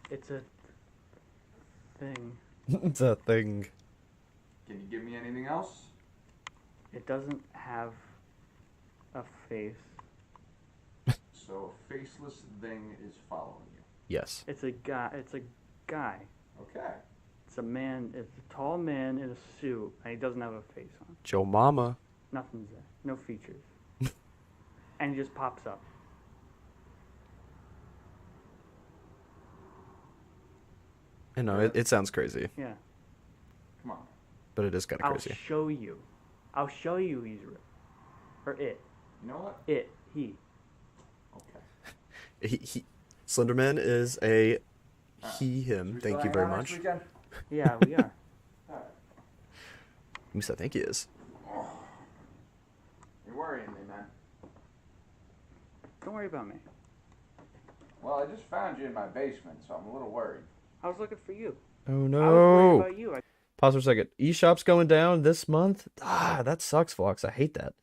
It's a thing. It's a thing. Can you give me anything else? It doesn't have a face. So a faceless thing is following you. Yes. It's a guy. It's a guy. Okay. It's a man. It's a tall man in a suit, and he doesn't have a face on. Joe Mama. Nothing's there. No features. And he just pops up. I know, it sounds crazy, Yeah. Come on. but it is kind of I'll crazy. show you. I'll show you he's real. Or it. You know what? It. He. Okay. Slenderman is a he, him. We Thank still you hang very out next much. weekend? Yeah, we are. At least I think he is. You're worrying me, man. Don't worry about me. Well, I just found you in my basement, so I'm a little worried. I was looking for you. Oh I was worried no. about you. Pause for a second. eShop's going down this month? Ah, that sucks, Fox. I hate that.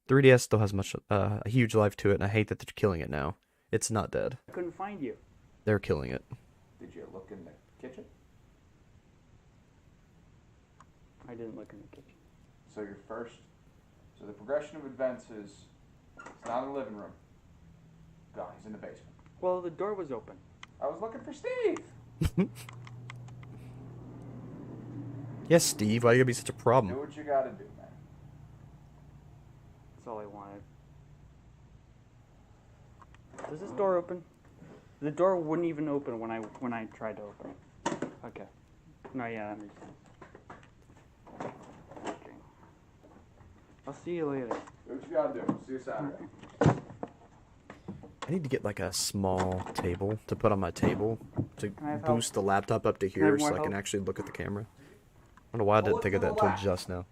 3DS still has a huge life to it, and I hate that they're killing it now. It's not dead. I couldn't find you. They're killing it. Did you look in the kitchen? I didn't look in the kitchen. So your first... So the progression of events is... It's not in the living room. Gone. He's in the basement. Well, the door was open. I was looking for Steve. Yes, Steve. Why you gotta be such a Do problem? what you gotta do, man. That's all I wanted. Does this door open? The door wouldn't even open when I tried to open it. Okay. No, yeah, that makes sense. Okay. I'll see you later. Do what you gotta do. See you Saturday. I need to get like a small table to put on my table to I have help? boost the laptop up to I here have so more I can help? actually look at the camera. I don't know why I Pull didn't it think of to that the until left. just now.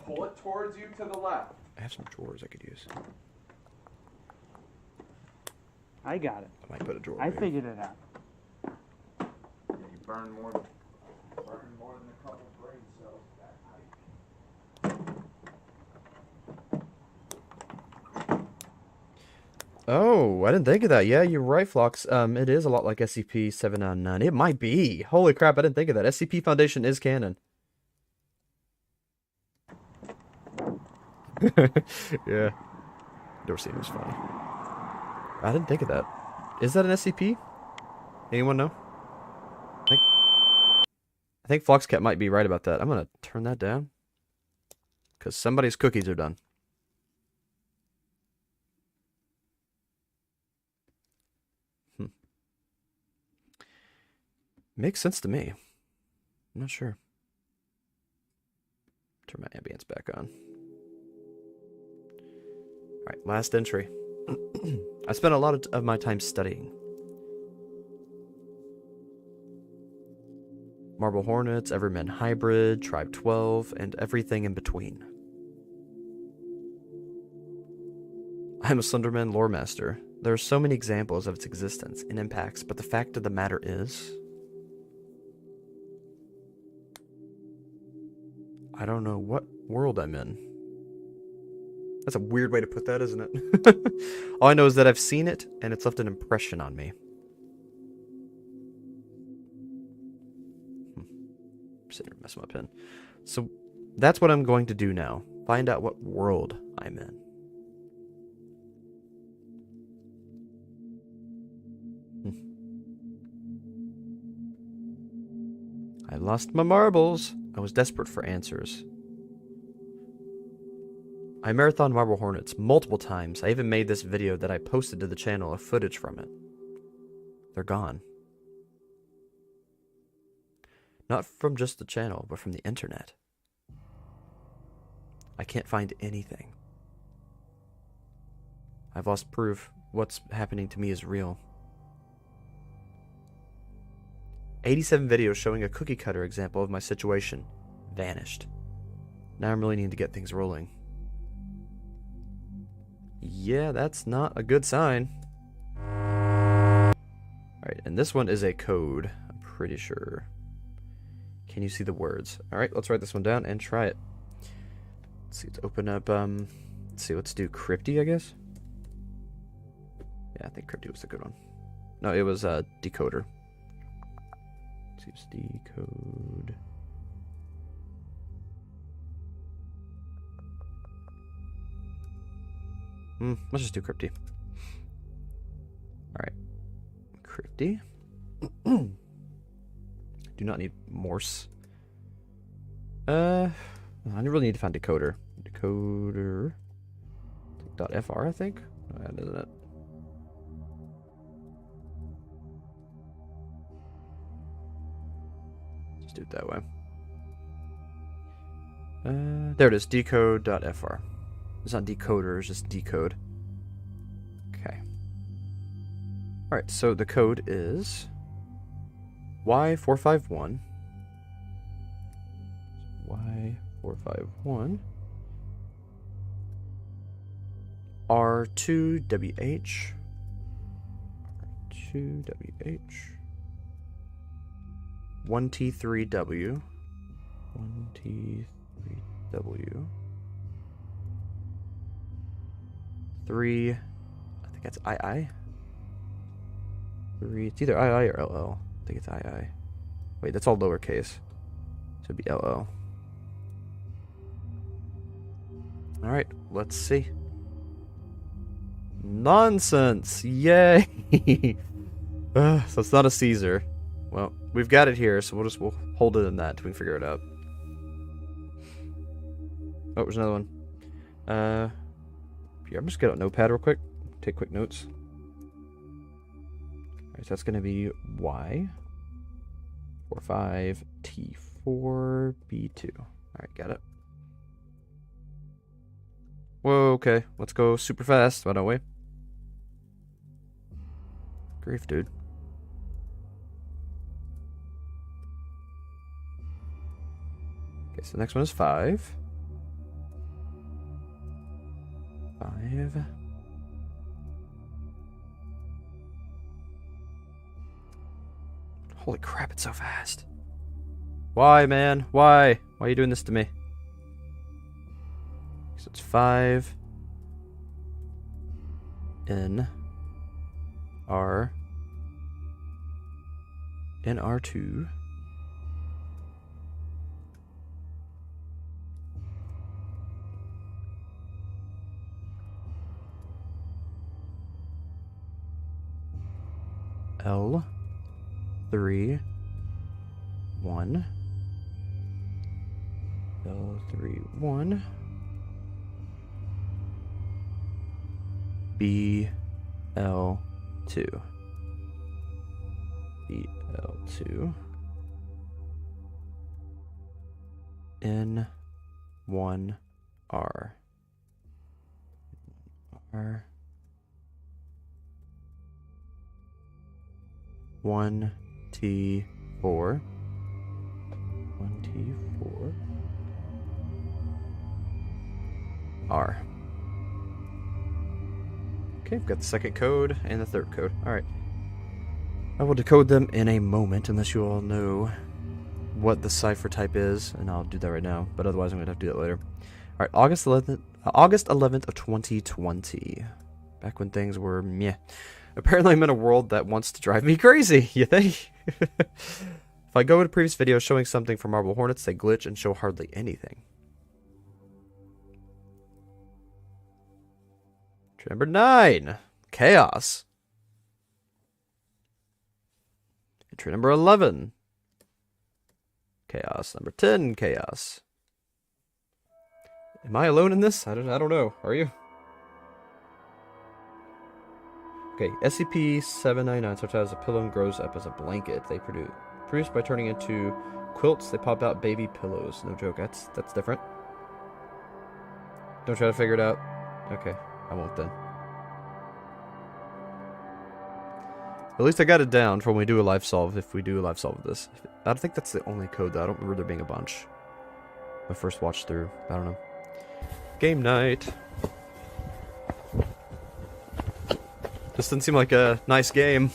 Pull it towards you to the left. I have some drawers I could use. I got it. I might put a drawer I here. figured it out. Yeah, you burn more than a couple brain cells that height. Oh, I didn't think of that. Yeah, you're right, Flox. It is a lot like SCP-799. It might be. Holy crap, I didn't think of that. SCP Foundation is canon. Yeah. Door scene was funny. I didn't think of that. Is that an SCP? Anyone know? I think Foxcat might be right about that. I'm gonna turn that down. Because somebody's cookies are done. Makes sense to me. I'm not sure. Turn my ambience back on. Alright, last entry. I spent a lot of my time studying. Marble Hornets, Everyman Hybrid, Tribe 12, and everything in between. I'm a Slenderman lore master. There are so many examples of its existence and impacts, but the fact of the matter is, I don't know what world I'm in. That's a weird way to put that, isn't it? All I know is that I've seen it, and it's left an impression on me. I'm sitting here messing with my pen. So, that's what I'm going to do now. Find out what world I'm in. I lost my marbles. I was desperate for answers. I marathoned Marble Hornets multiple times. I even made this video that I posted to the channel of footage from it. They're gone. Not from just the channel, but from the internet. I can't find anything. I've lost proof what's happening to me is real. 87 videos showing a cookie cutter example of my situation vanished. Now I'm really needing to get things rolling. Yeah, that's not a good sign. Alright, and this one is a code, I'm pretty sure. Can you see the words? Alright, let's write this one down and try it. Let's see, let's open up, let's see, let's do Crypty, I guess? Yeah, I think Crypty was a good one. No, it was, Decoder. Let's use decode. Let's just do Crypty. Alright. Crafty. Do not need Morse. I really need to find decoder. Decoder. .fr, I think? That isn't it. Just do it that way. There it is. Decode.fr. It's not decoder, it's just decode. Okay. Alright, so the code is Y451. Y451. R2WH. R2WH. 1T3W. 1T3W. 3. I think that's II. 3. It's either II or LL. I think it's II. Wait, that's all lowercase. So it'd be LL. Alright, let's see. Nonsense! Yay! So it's not a Caesar. Well, we've got it here, so we'll hold it in that till we figure it out. Oh, there's another one. Here, I'm just gonna get a notepad real quick. Take quick notes. Alright, so that's gonna be Y 45 T4 B2. Alright, got it. Whoa, okay. Let's go super fast, why don't we? Grief, dude. Okay, so the next one is 5. 5. Holy crap, it's so fast. Why, man? Why? Why are you doing this to me? So it's 5 N R N R2 L 3 1 L 3 1 B L 2 B L 2 N 1 R R 1 T 4 1 T 4 R. Okay, we've got the second code and the third code. Alright. I will decode them in a moment, unless you all know what the cipher type is, and I'll do that right now, but otherwise I'm going to have to do that later. Alright, August 11th of 2020. Back when things were meh. Apparently I'm in a world that wants to drive me crazy, you think? If I go into previous videos showing something from Marble Hornets, they glitch and show hardly anything. Number 9, Chaos. Entry number 11, Chaos. Number 10, Chaos. Am I alone in this? I don't know. Are you? Okay, SCP-799 starts out as a pillow and grows up as a blanket. They produced by turning into quilts. They pop out baby pillows. No joke. That's different. Don't try to figure it out. Okay, I won't then. At least I got it down for when we do a live solve, if we do a live solve of this. I think that's the only code, though. I don't remember there being a bunch. My first watch through. I don't know. Game night. This doesn't seem like a nice game.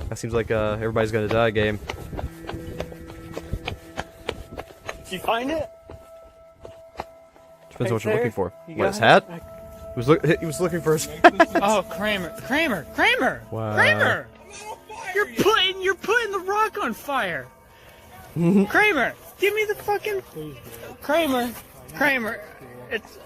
That seems like everybody's gonna die game. Did you find it? Depends on what you're there? looking for. You What, his got hat? He was looking for his hat. Oh, Kramer! Wow. Kramer! You're putting the rock on fire. Kramer, give me the fucking Kramer. It's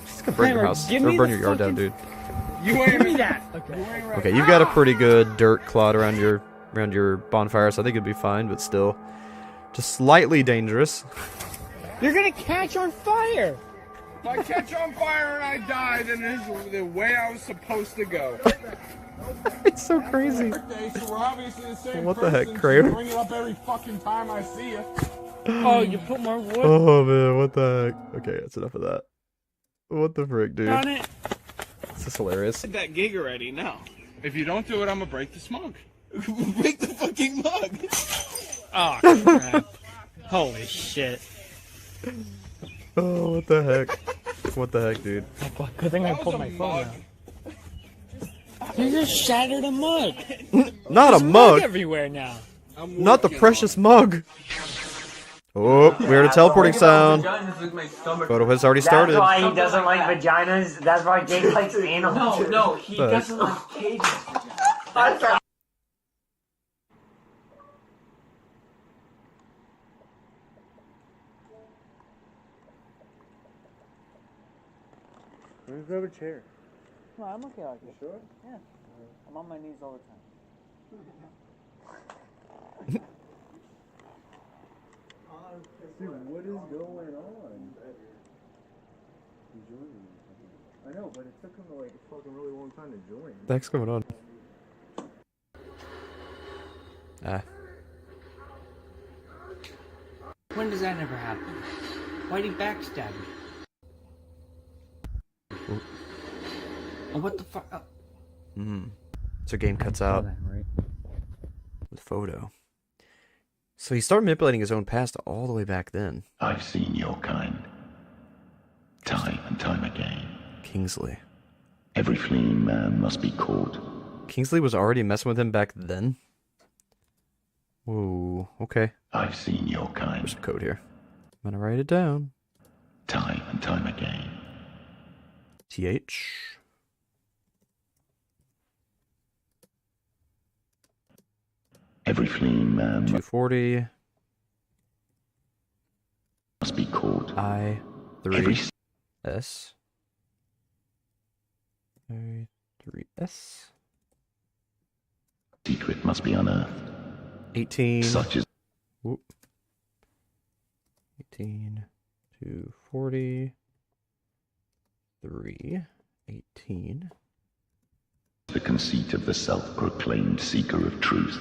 He's gonna burn your Kramer, house. give Or me burn the your yard down, fucking- dude. You ain't Give me that. Okay. Okay, you've got a pretty good dirt clod around your bonfire, so I think it'd be fine, but still, just slightly dangerous. You're gonna catch on fire. If I catch on fire and I die, then it's the way I was supposed to go. It's so crazy. Okay, so we're obviously the same What the heck, person, so Crater? you bring it up every fucking time I see you. Oh, you put more wood Oh man, what the heck? Okay, that's enough of that. What the frick, dude? on it. This is hilarious. That gig already, no. If you don't do it, I'm gonna break this mug. Break the fucking mug. Oh crap! Holy shit! Oh, what the heck? What the heck, dude? Oh, fuck. Good thing I That was pulled a my phone mug. out. You just shattered a mug. Not a There's mug! everywhere now. I'm Not the working precious mug! Oh, we heard a teleporting sound. Photo has already started. That's why he doesn't like vaginas. That's why Jake likes anal. No, he But- doesn't like cages. Grab a chair. No, I'm okay like this. Sure? Yeah. I'm on my knees all the time. Dude, what is going on? I know, but it took him like a fucking really long time to join. What the heck's going on? Ah. When does that ever happen? Why'd he backstab me? Oh, what the fuck? Oh. So game cuts out Right. with photo. So he started manipulating his own past all the way back then. I've seen your kind, time and time again. Kingsley. Every fleeing man must be caught. Kingsley was already messing with him back then? Whoa, okay. I've seen your There's kind, some code here. I'm gonna write it down. time and time again. TH. Every fleeing man 240. must be caught. I. Every 3. S. 3S. secret must be unearthed. 18. Such as Whoop. 18. 240. 3. 18. the conceit of the self-proclaimed seeker of truth.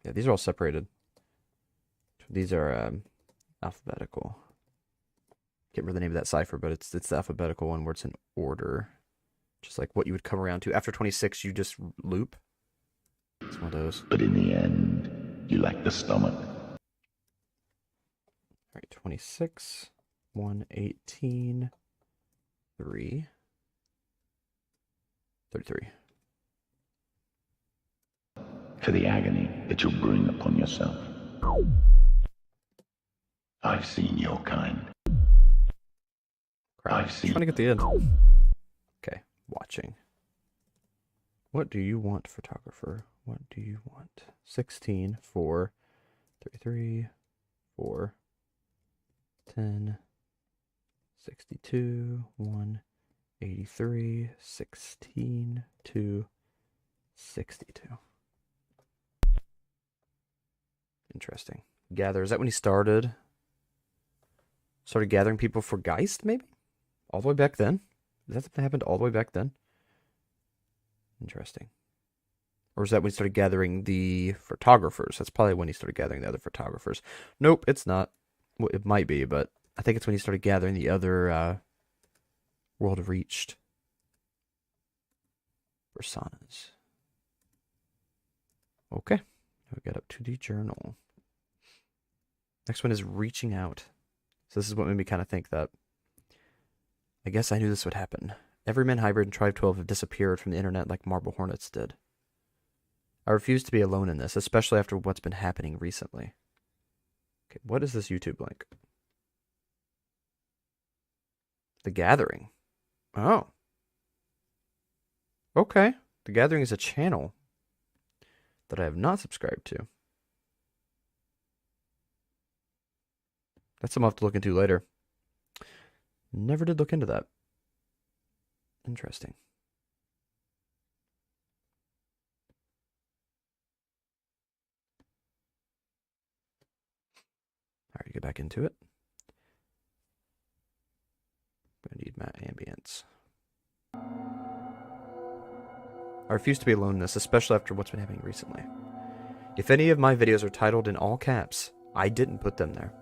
Yeah, these are all separated. These are alphabetical. Can't remember the name of that cipher, but it's the alphabetical one where it's in order. Just like what you would come around to. After 26, you just loop. It's one of those. But in the end, you lack the stomach. All right, 26, 118, 3, 33. For the agony that you'll bring upon yourself. I've seen your kind. Crap. I've seen. Trying to get the end. Okay, watching. What do you want, photographer? What do you want? 16, 4, 33, 4, 10, 62, 1, 83, 16, 2, 62. Interesting. Gather. Is that when he started? Started gathering people for Geist, maybe? All the way back then? Is that something that happened all the way back then? Interesting. Or is that when he started gathering the photographers? That's probably when he started gathering the other photographers. Nope, it's not. Well, it might be, but I think it's when he started gathering the other World Reached personas. Okay. Now we get up to the journal. Next one is reaching out. So this is what made me kind of think that I guess I knew this would happen. Everyman Hybrid and Tribe 12 have disappeared from the internet like Marble Hornets did. I refuse to be alone in this, especially after what's been happening recently. Okay, what is this YouTube link? The Gathering. Oh. Okay. The Gathering is a channel that I have not subscribed to. That's something I'll have to look into later. Never did look into that. Interesting. get back into it. I need matte ambience. I refuse to be alone in this, especially after what's been happening recently. If any of my videos are titled in all caps, I didn't put them there.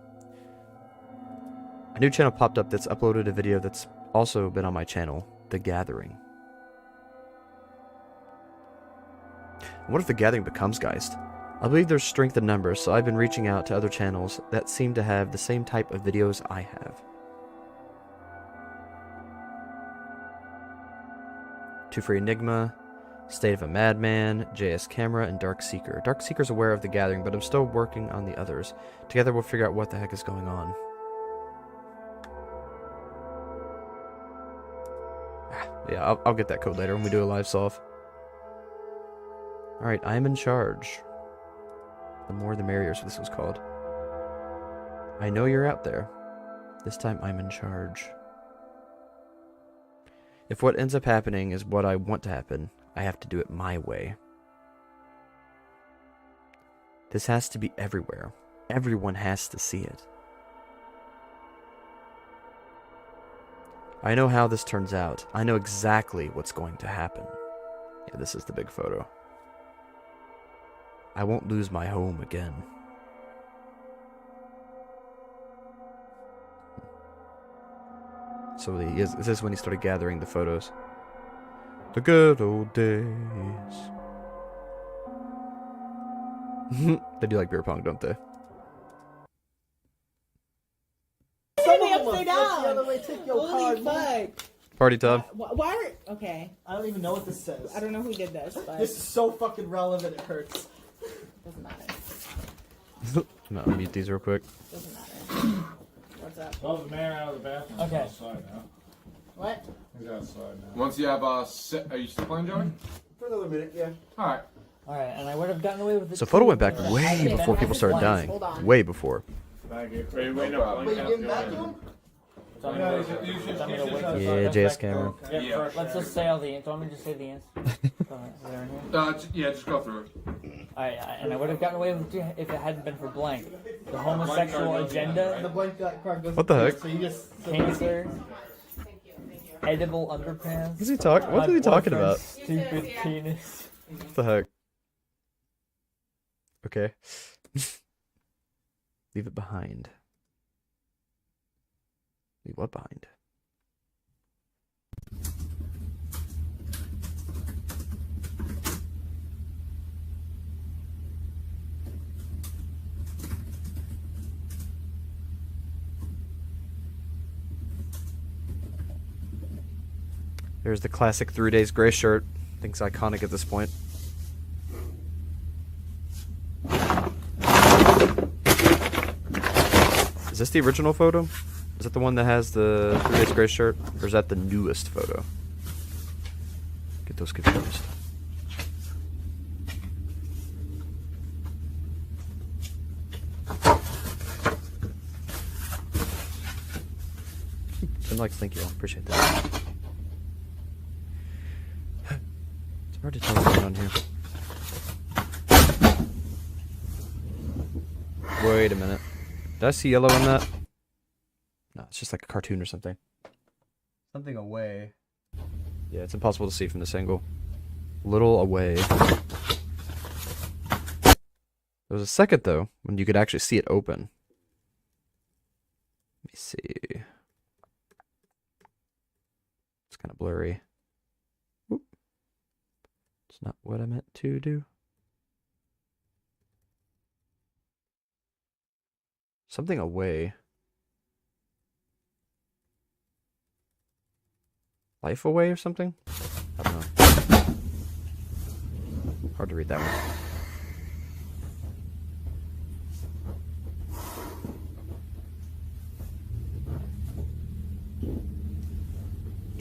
A new channel popped up that's uploaded a video that's also been on my channel, The Gathering. What if The Gathering becomes Geist? I believe there's strength in numbers, so I've been reaching out to other channels that seem to have the same type of videos I have. Two Free Enigma, State of a Madman, JS Camera, and Dark Seeker. Dark Seeker's aware of The Gathering, but I'm still working on the others. Together we'll figure out what the heck is going on. Yeah, I'll get that code later when we do a live solve. Alright, I'm in charge. The more the merrier, so this was called. I know you're out there. This time I'm in charge. If what ends up happening is what I want to happen, I have to do it my way. This has to be everywhere. Everyone has to see it. I know how this turns out. I know exactly what's going to happen. Yeah, this is the big photo. I won't lose my home again. So this is when he started gathering the photos. The good old days. They do like beer pong, don't they? Upside down. Holy fuck. Party time. Why are... Okay. I don't even know what this says. I don't know who did this, but... This is so fucking relevant, it hurts. Doesn't matter. I'm gonna unmute these real quick. Doesn't matter. What's up? Well, the man out of the bathroom is outside now. What? He's outside now. Once you have are you still playing, Joey? For another minute, yeah. Alright. Alright, and I would have gotten away with it. So photo went back too. way Okay, before that people has started its dying. hold on. Way before. Wait, no. Wait, you getting back to him? So I'm gonna wait. Yeah, JS camera. Yeah. Let's just say all the answers. Want me to just say the answers? Is there in here? Yeah, just go through it. Alright, and I would have gotten away with it if it hadn't been for blank. The homosexual agenda, The blank card goes. What the heck? So you just. cancer, edible underpants. What's he talking? What is he talking about? Stupid penis. What the heck? Okay. Leave it behind. Leave what behind? There's the classic 3 Days Grace shirt. I think it's iconic at this point. Is this the original photo? Is that the one that has the 3 Days Grace shirt? Or is that the newest photo? Get those confused. Tim likes, thank you all. Appreciate that. It's hard to tell what's going on here. Wait a minute. Did I see yellow on that? No, it's just like a cartoon or something. Something away. Yeah, it's impossible to see from this angle. A little away. There was a second, though, when you could actually see it open. Let me see. It's kind of blurry. Whoop. It's not what I meant to do. Something away. Life away or something? I don't know. Hard to read that one.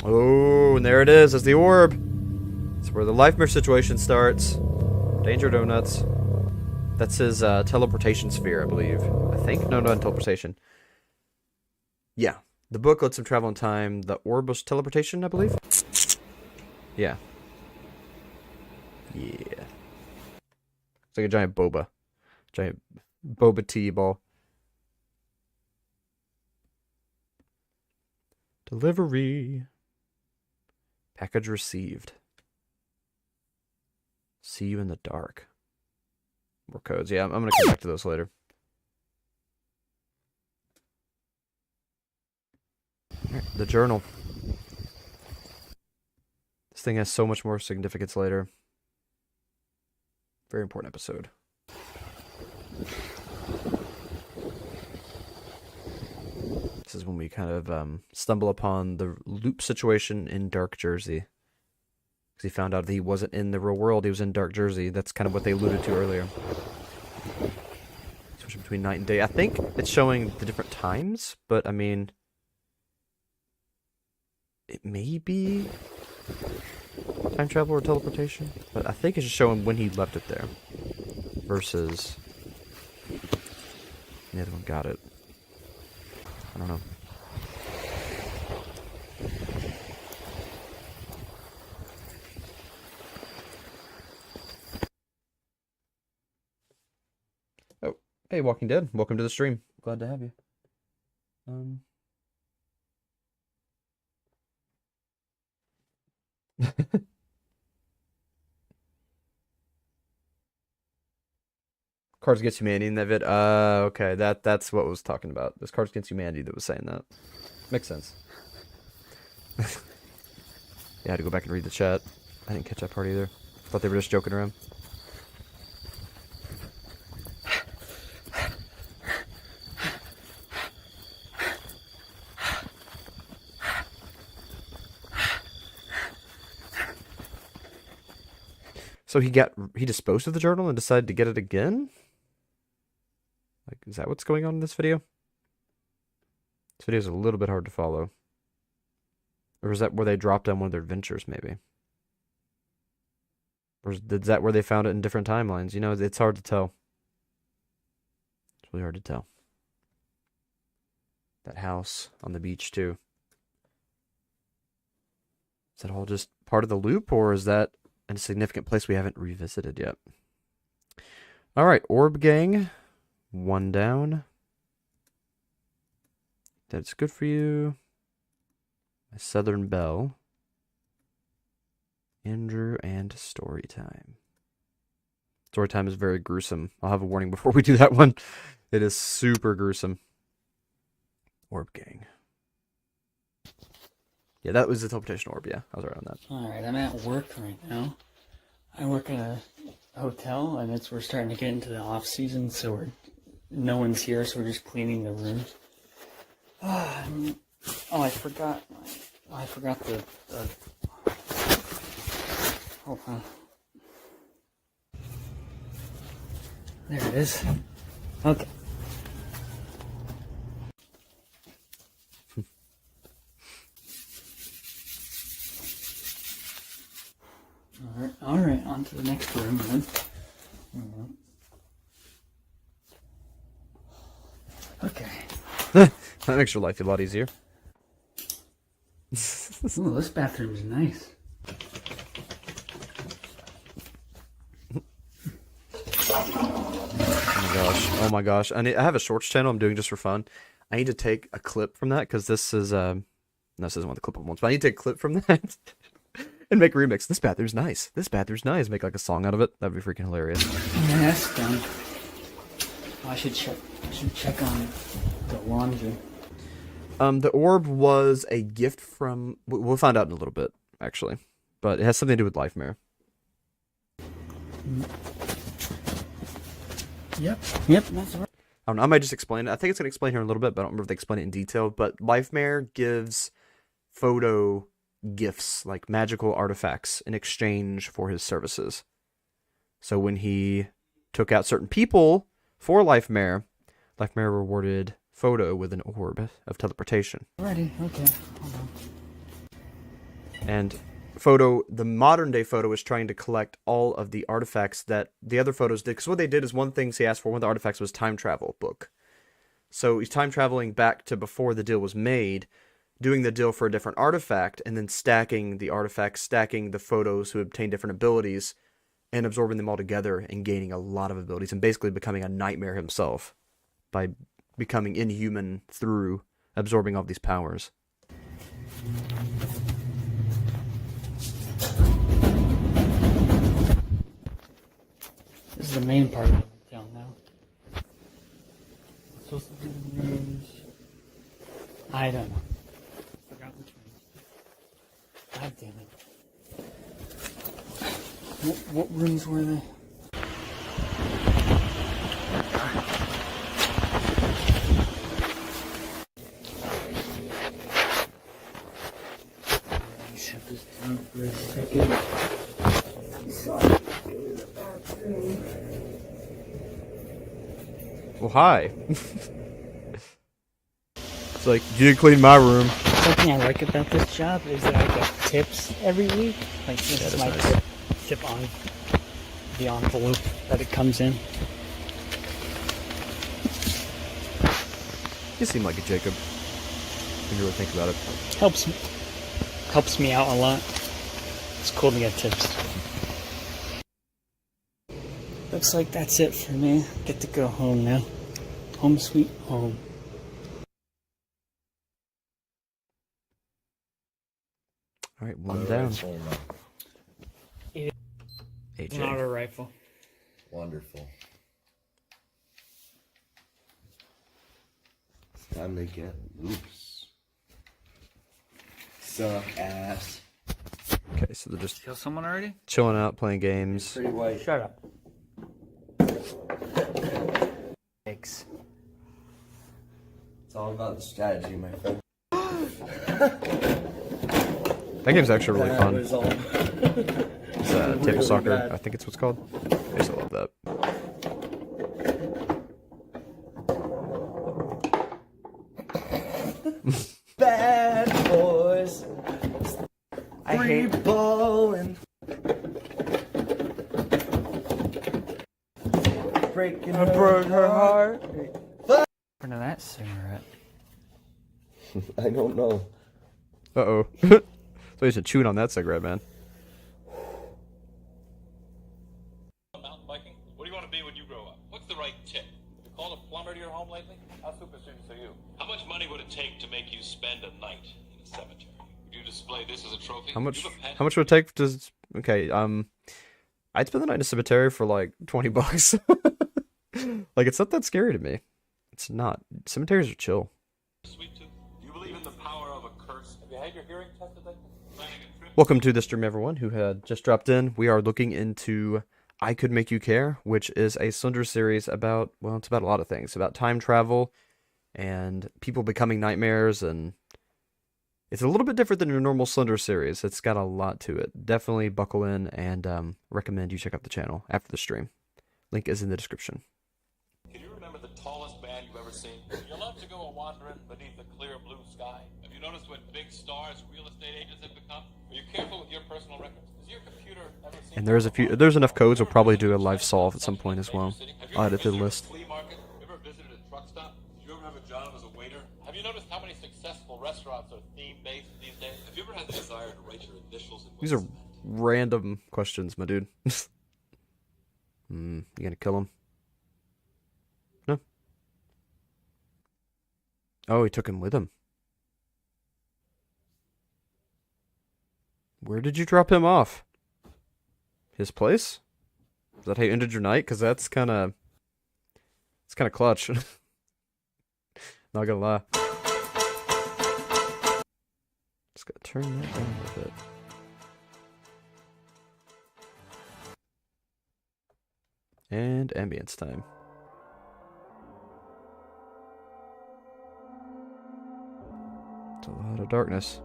Oh, and there it is. That's the orb. That's where the life mirror situation starts. Danger donuts. That's his teleportation sphere, I believe. I think? No, not teleportation. Yeah. The book lets him travel in time. The orb was teleportation, I believe? Yeah. Yeah. It's like a giant boba. Giant boba tea ball. Delivery. Package received. See you in the dark. More codes. Yeah, I'm going to come back to those later. Alright, the journal. This thing has so much more significance later. Very important episode. This is when we kind of stumble upon the loop situation in Dark Jersey. Because he found out that he wasn't in the real world, he was in Dark Jersey. That's kind of what they alluded to earlier. Switching between night and day. I think it's showing the different times, but I mean... It may be time travel or teleportation, but I think it's just showing when he left it there. Versus... The other one got it. I don't know. Oh, hey, Walking Dead. Welcome to the stream. Glad to have you. Cards Against Humanity in that vid. Okay, that's what I was talking about. This Cards Against Humanity that was saying that. Makes sense. Yeah, I had to go back and read the chat. I didn't catch that part either. Thought they were just joking around. So he disposed of the journal and decided to get it again? Like, is that what's going on in this video? This video is a little bit hard to follow. Or is that where they dropped on one of their adventures, maybe? Or is that where they found it in different timelines? You know, it's hard to tell. It's really hard to tell. That house on the beach, too. Is that all just part of the loop, or is that in a significant place we haven't revisited yet? Alright, Orb Gang. 1 down. That's good for you. A Southern Belle. Andrew and Storytime. Storytime is very gruesome. I'll have a warning before we do that one. It is super gruesome. Orb Gang. Yeah, that was the teleportation orb. Yeah, I was right on that. Alright, I'm at work right now. I work in a hotel, and we're starting to get into the off season, so no one's here, so we're just cleaning the rooms. I forgot the hold on. There it is. Okay. Alright, on to the next room then. Okay. That makes your life a lot easier. Ooh, this bathroom is nice. Oh my gosh. I have a shorts channel I'm doing just for fun. I need to take a clip from that because this is no, this isn't one of the clip ones, but I need to take a clip from that and make a remix. This bathroom's nice. This bathroom's nice. Make like a song out of it. That'd be freaking hilarious. Yeah, that's done. I should check on the laundry. The orb was a gift from... We'll find out in a little bit, actually. But it has something to do with Lifemare. Yep, that's right. I don't know, I might just explain it. I think it's going to explain here in a little bit, but I don't remember if they explain it in detail. But Lifemare gives Photo gifts, like magical artifacts, in exchange for his services. So when he took out certain people for Lifemare, Lifemare rewarded Photo with an orb of teleportation. Ready, okay. Hold on. And Photo, the modern day Photo, is trying to collect all of the artifacts that the other Photos did. Because what they did is one thing he asked for, one of the artifacts was time travel book. So he's time traveling back to before the deal was made, doing the deal for a different artifact, and then stacking the artifacts, stacking the Photos who obtain different abilities, and absorbing them all together and gaining a lot of abilities, and basically becoming a nightmare himself by becoming inhuman through absorbing all these powers. This is the main part of the town now. Supposed to be the rooms. I don't know. Forgot which rooms. God damn it. What rooms were they? Shut this down for a second. Well, hi. It's like, you didn't clean my room. Something I like about this job is that I get tips every week. Like, this is my nice. tip on the envelope that it comes in. You seem like a Jacob. When you really think about it. Helps me out a lot. It's cool to get tips. Looks like that's it for me. Get to go home now. Home sweet home. All right, one down. It's not a rifle. Wonderful. It's time to get loose. Suck ass. Okay, so they're just Kill someone already? chilling out, playing games. Pretty white. Shut up. Thanks. It's all about the strategy, my friend. That game's actually really fun. Was all It's table really soccer, bad. I think it's what's called. I used to love that. Bad boys. I hate balling. Breaking her heart. burning that cigarette. I don't know. Uh-oh. So you should chewing on that cigarette, man. Mountain biking? What do you want to be when you grow up? What's the right tip? You called a plumber to your home lately? How superstitious are you? How much money would it take to make you spend a night in a cemetery? Would you display this as a trophy? How much You have a pet? how much would it take to okay, I'd spend the night in a cemetery for like $20. Like, it's not that scary to me. It's not. Cemeteries are chill. Sweet tooth. Do you believe in the power of a curse? Have you had your hearing tested lately? Planning a trip? Welcome to the stream, everyone who had just dropped in. We are looking into I Could Make You Care, which is a Slender series about, well, it's about a lot of things. About time travel and people becoming nightmares, and it's a little bit different than your normal Slender series. It's got a lot to it. Definitely buckle in and recommend you check out the channel after the stream. Link is in the description. Can you remember the tallest man you've ever seen? You love to go a-wandering beneath a clear blue sky. Have you noticed what big stars real estate agents have become? Are you careful with your personal records? Does your computer ever see... And there's enough codes. We'll probably do a live solve at some point as well. I'll edit the list. Flea market? Have you ever visited a truck stop? Did you ever have a job as a waiter? Have you noticed how many successful restaurants are theme-based these days? Have you ever had the desire to write your initials in These are random questions, my dude. You gonna kill him? No. Oh, he took him with him. Where did you drop him off? His place? Is that how you ended your night? Because it's kind of clutch. Not gonna lie. Just gotta turn that down a little bit. And ambience time. It's a lot of darkness.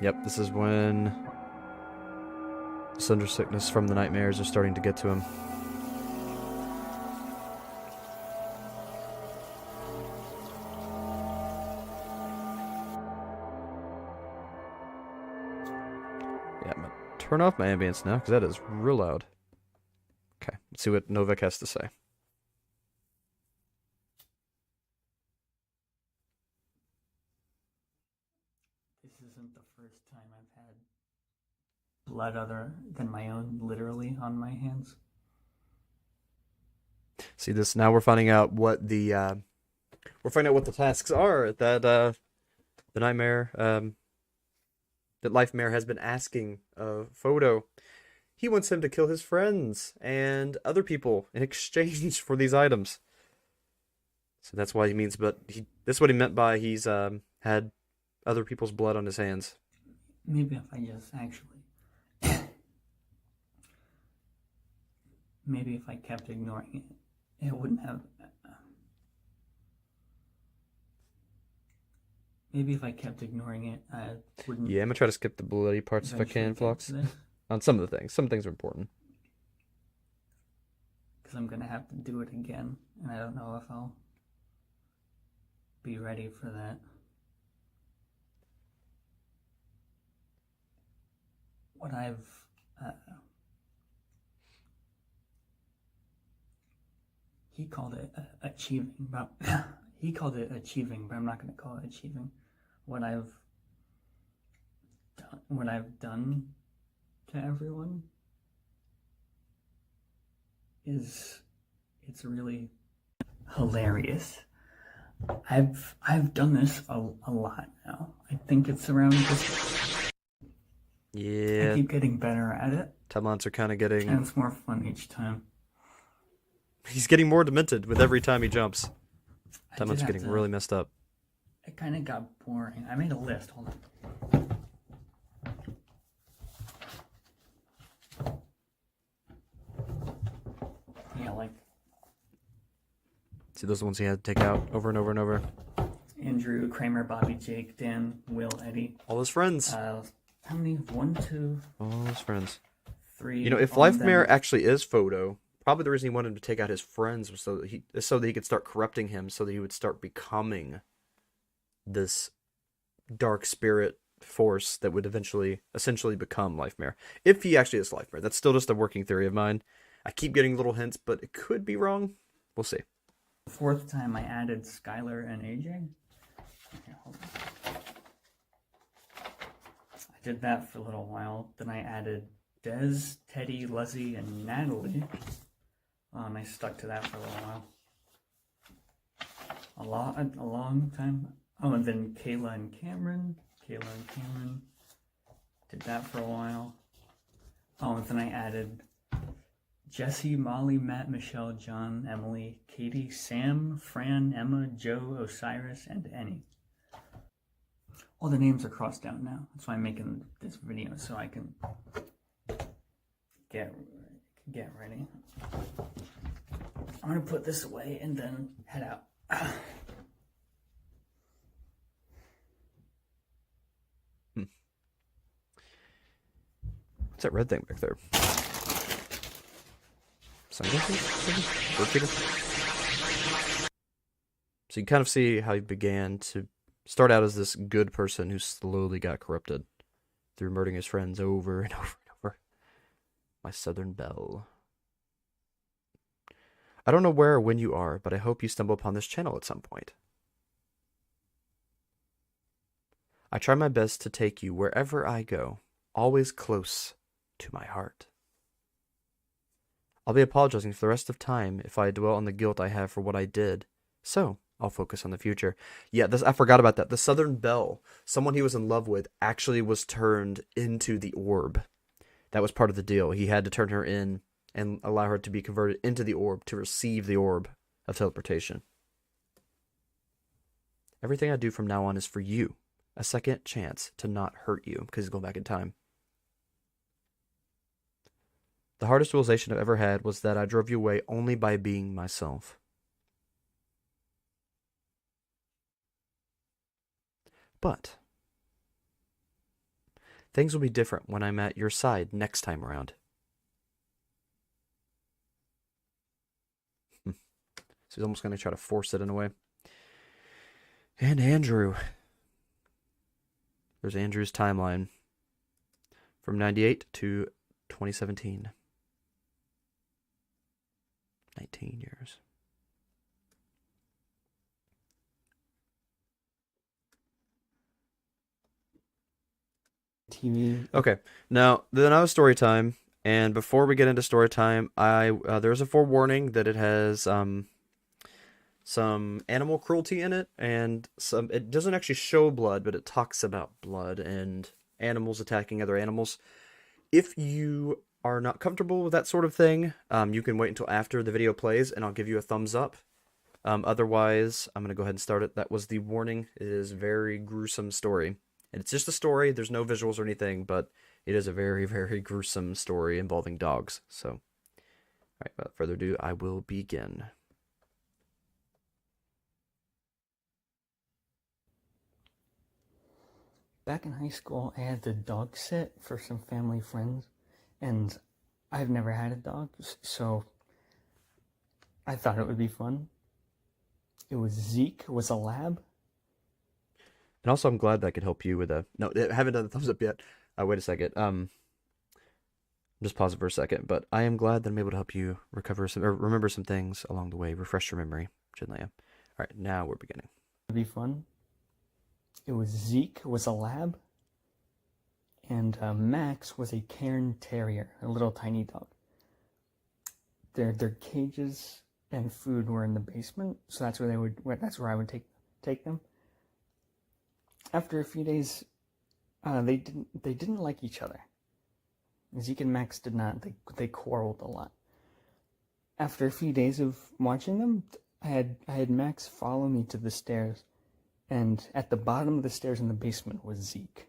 Yep, this is when Slender sickness from the nightmares are starting to get to him. Yeah, I'm gonna turn off my ambience now, because that is real loud. Okay, let's see what Novak has to say. This isn't the first time I've had blood other than my own literally on my hands. See this? Now we're finding out what the tasks are that the nightmare that Lifemare has been asking of Photo. He wants him to kill his friends and other people in exchange for these items. So that's why he means, that's what he meant by he's had other people's blood on his hands. Maybe if I just actually... Maybe if I kept ignoring it, it wouldn't have... Maybe if I kept ignoring it, I wouldn't... Yeah, I'm gonna try to skip the bloody parts if I can, Flox. On some of the things. Some things are important. Because I'm gonna have to do it again, and I don't know if I'll be ready for that. What I've... he called it achieving, but... He called it achieving, but I'm not going to call it achieving. What I've done to everyone is, it's really hilarious. I've done this a lot now. I think it's around this. Yeah. I keep getting better at it. Timelines are kind of getting... And it's more fun each time. He's getting more demented with every time he jumps. Timelines are getting really messed up. It kind of got boring. I made a list. Hold on. Yeah, like... See, those are the ones he had to take out over and over and over. Andrew, Kramer, Bobby, Jake, Dan, Will, Eddie. All his friends. How many? 1, 2... All his friends. 3... You know, if Lifemare actually is Photo... Probably the reason he wanted him to take out his friends was so that he could start corrupting him, so that he would start becoming this dark spirit force that would essentially become Lifemare. If he actually is Lifemare. That's still just a working theory of mine. I keep getting little hints, but it could be wrong. We'll see. The 4th time I added Skylar and AJ. Okay, hold on. I did that for a little while. Then I added Dez, Teddy, Luzzie, and Natalie. And I stuck to that for a little while. A long time. Oh, and then Kayla and Cameron. Did that for a while. Oh, and then I added Jesse, Molly, Matt, Michelle, John, Emily, Katie, Sam, Fran, Emma, Joe, Osiris, and Annie. All the names are crossed out now. That's why I'm making this video, so I can get ready. I'm gonna put this away and then head out. What's that red thing back there? Sunglasses? So you kind of see how he began to start out as this good person who slowly got corrupted through murdering his friends over and over and over. My Southern Belle. I don't know where or when you are, but I hope you stumble upon this channel at some point. I try my best to take you wherever I go, always close to my heart. I'll be apologizing for the rest of time if I dwell on the guilt I have for what I did, so I'll focus on the future. Yeah, I forgot about that. The Southern Belle, someone he was in love with, actually was turned into the orb. That was part of the deal. He had to turn her in and allow her to be converted into the orb to receive the orb of teleportation. Everything I do from now on is for you. A second chance to not hurt you, because he's going back in time. The hardest realization I've ever had was that I drove you away only by being myself. But things will be different when I'm at your side next time around. So he's almost going to try to force it in a way. And Andrew. There's Andrew's timeline. From 98 to 2017. 19 years. TV. Okay, now then I was story time, And before we get into story time, there's a forewarning that it has some animal cruelty in it, and it doesn't actually show blood, but it talks about blood and animals attacking other animals. If you are not comfortable with that sort of thing, you can wait until after the video plays, and I'll give you a thumbs up. Otherwise, I'm going to go ahead and start it. That was the warning. It is a very gruesome story. And it's just a story. There's no visuals or anything, but it is a very, very gruesome story involving dogs. So, all right, without further ado, I will begin. Back in high school, I had the dog sit for some family friends, and I've never had a dog, so I thought it would be fun. It was Zeke, was a lab. And also, I'm glad that I could help you with a... No, I haven't done the thumbs up yet. Wait a second. Just pause it for a second. But I am glad that I'm able to help you remember some things along the way. Refresh your memory. Gently. All right, now we're beginning. It would be fun. It was Zeke, was a lab. And Max was a Cairn Terrier, a little tiny dog. Their cages and food were in the basement, so that's where I would take them. After a few days, they didn't like each other. Zeke and Max did not. They quarreled a lot. After a few days of watching them, I had Max follow me to the stairs, and at the bottom of the stairs in the basement was Zeke.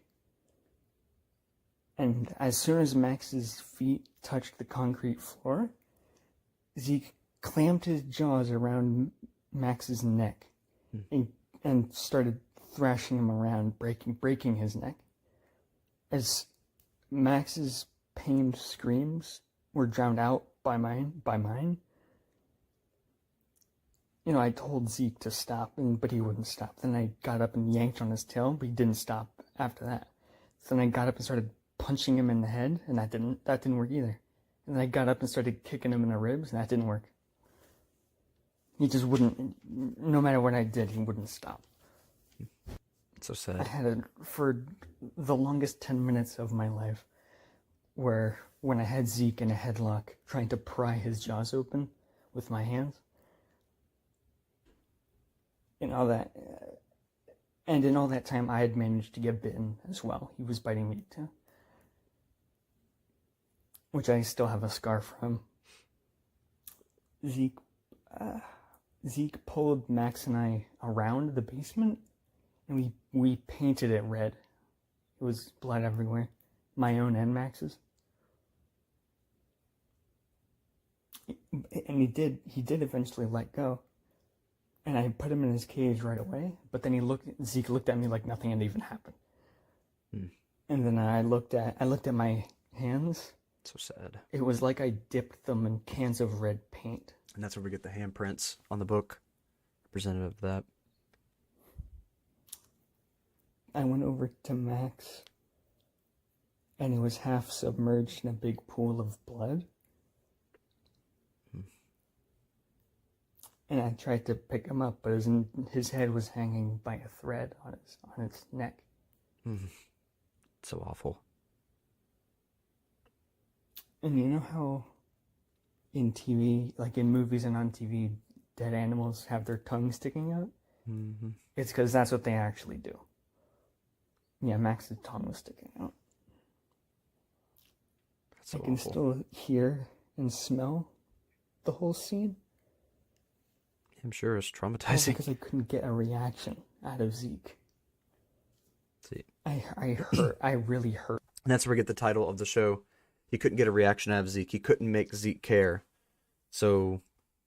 And as soon as Max's feet touched the concrete floor, Zeke clamped his jaws around Max's neck and started thrashing him around, breaking his neck. As Max's pained screams were drowned out by mine, you know, I told Zeke to stop, but he wouldn't stop. Then I got up and yanked on his tail, but he didn't stop after that. Then I got up and started punching him in the head, and that didn't work either. And then I got up and started kicking him in the ribs, and that didn't work. He just wouldn't, no matter what I did, he wouldn't stop. It's so sad. I had for the longest 10 minutes of my life, where when I had Zeke in a headlock, trying to pry his jaws open with my hands, and all that, and in all that time, I had managed to get bitten as well. He was biting me too, which I still have a scar from. Zeke pulled Max and I around the basement, and we painted it red. It was blood everywhere, my own and Max's. And he did eventually let go, and I put him in his cage right away. But then Zeke looked at me like nothing had even happened. And then I looked at my hands. So sad. It was like I dipped them in cans of red paint. And that's where we get the handprints on the book, representative of that. I went over to Max, and he was half submerged in a big pool of blood. And I tried to pick him up, but his head was hanging by a thread on his neck. So awful. And you know how in TV, like in movies and on TV, dead animals have their tongue sticking out? It's because that's what they actually do. Yeah, Max's tongue was sticking out. That's so I can awful. still hear and smell the whole scene. I'm sure it's All traumatizing. because I couldn't get a reaction out of Zeke. See, I really hurt. and that's where we get the title of the show. He couldn't get a reaction out of Zeke. He couldn't make Zeke care. So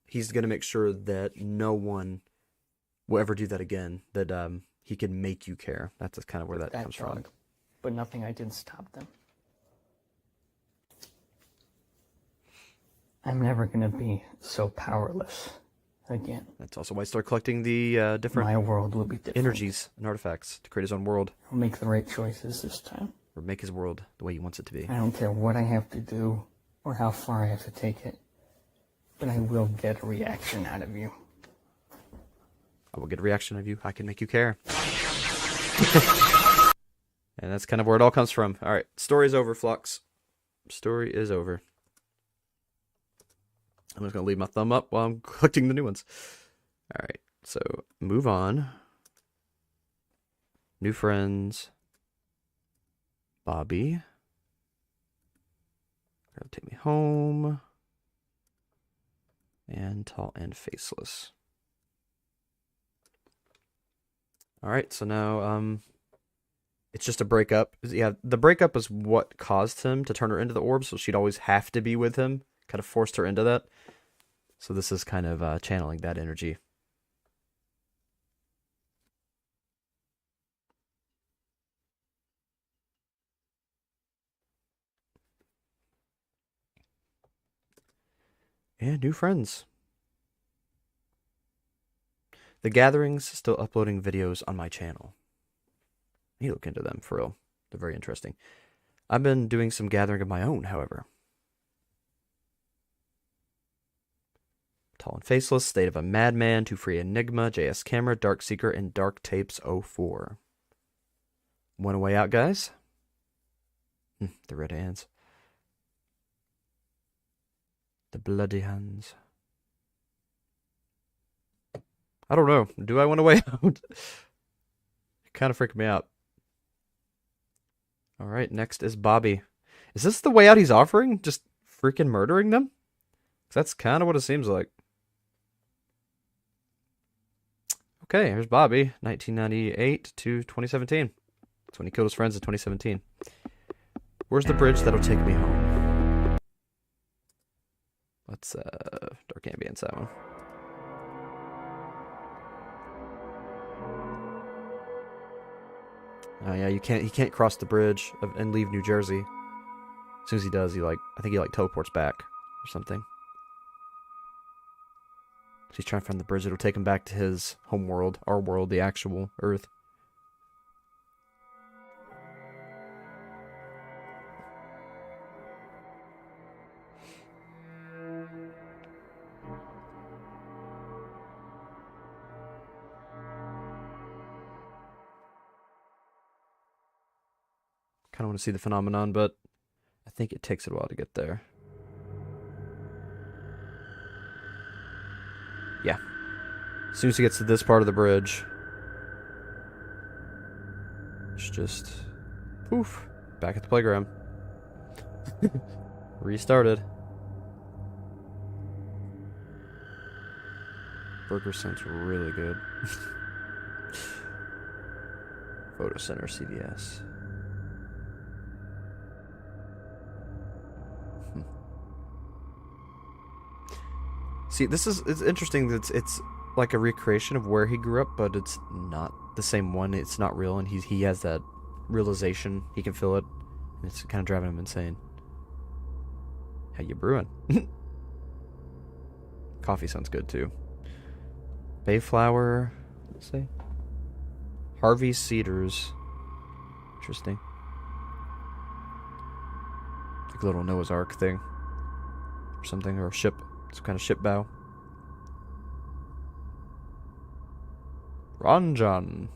he's going to make sure that no one will ever do that again. That he can make you care. That's kind of where that comes from. But nothing I did stop them. I'm never going to be so powerless again. That's also why I started collecting the different My world will be different. energies and artifacts to create his own world. I'll make the right choices this time. Or make his world the way he wants it to be. I don't care what I have to do or how far I have to take it, but I will get a reaction out of you. I will get a reaction out of you. I can make you care. And that's kind of where it all comes from. All right, story's over, Flux. story is over. I'm just gonna leave my thumb up while I'm collecting the new ones. Alright, so move on. New friends. Bobby. That'll take me home. And tall and faceless. Alright, so now, it's just a breakup. Yeah, the breakup is what caused him to turn her into the orb, so she'd always have to be with him. Kind of forced her into that. So this is kind of channeling that energy. And new friends. The Gathering's still uploading videos on my channel. You look into them, for real. They're very interesting. I've been doing some gathering of my own, however. Tall and Faceless, State of a Madman, Too Free Enigma, JS Camera, Dark Seeker, and Dark Tapes 04. One way out, guys. The red hands. The bloody hands. I don't know. Do I want to way out? It kind of freaked me out. Alright, next is Bobby. Is this the way out he's offering? Just freaking murdering them? 'Cause that's kind of what it seems like. Okay, here's Bobby, 1998 to 2017. That's when he killed his friends in 2017. Where's the bridge that'll take me home? Let's, dark ambience that one. Oh yeah, he can't cross the bridge and leave New Jersey. As soon as he does, I think he teleports back or something. So he's trying to find the bridge that'll take him back to his home world, our world, the actual Earth. Kind of want to see the phenomenon, but I think it takes it a while to get there. Yeah. As soon as he gets to this part of the bridge, it's just poof, back at the playground. Restarted. Burger sounds really good. Photo Center CVS. See, it's interesting that it's like a recreation of where he grew up, but it's not the same one. It's not real, and he has that realization. He can feel it, and it's kind of driving him insane. How you brewing? Coffee sounds good too. Bayflower. Let's see. Harvey Cedars. Interesting. Like a little Noah's Ark thing, or something, or a ship. Some kind of ship bow. Ranjan.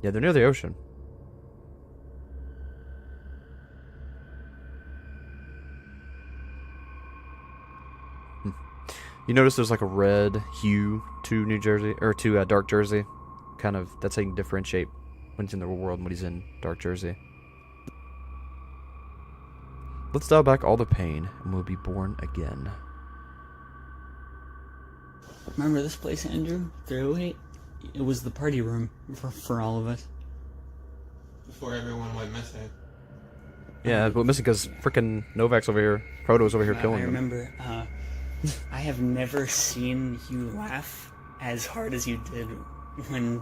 Yeah, they're near the ocean. You notice there's like a red hue to New Jersey, or to Dark Jersey. Kind of, that's how you can differentiate when he's in the real world and when he's in Dark Jersey. Let's dial back all the pain, and we'll be born again. Remember this place, Andrew? 308? It was the party room for all of us. Before everyone went missing. Yeah, but missing because frickin' Novak's over here. Proto's over here killing I them. remember, I have never seen you laugh as hard as you did when...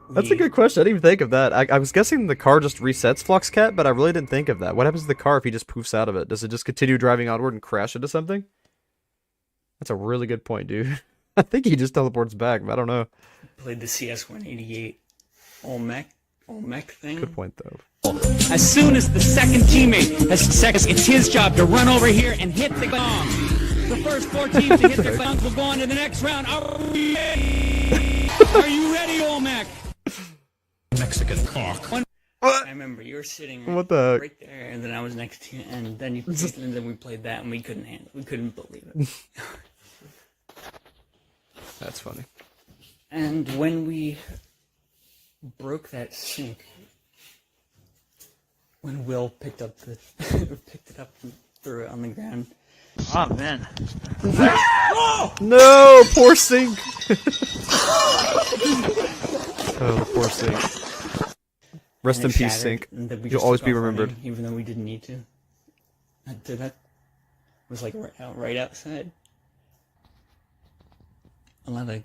That's a good question. I didn't even think of that. I was guessing the car just resets Fluxcat, but I really didn't think of that. What happens to the car if he just poofs out of it? Does it just continue driving onward and crash into something? That's a really good point, dude. I think he just teleports back, but I don't know. Played the CS-188 Olmec thing. Good point, though. As soon as the second teammate has seconds, it's his job to run over here and hit the gong. The first 4 teams to hit their gongs will go on to the next round. Are we ready? Are you ready, Olmec? Mexican cock. I remember you were sitting What the heck? right there, and then I was next to you, and then and then we played that, and we couldn't believe it. That's funny. And when we broke that sink, when Will picked it up and threw it on the ground. Oh man! No, poor sink. Oh, the poor sink. Rest in peace, sink. You'll always be remembered. Running, even though we didn't need to. That was like right outside. A lot of.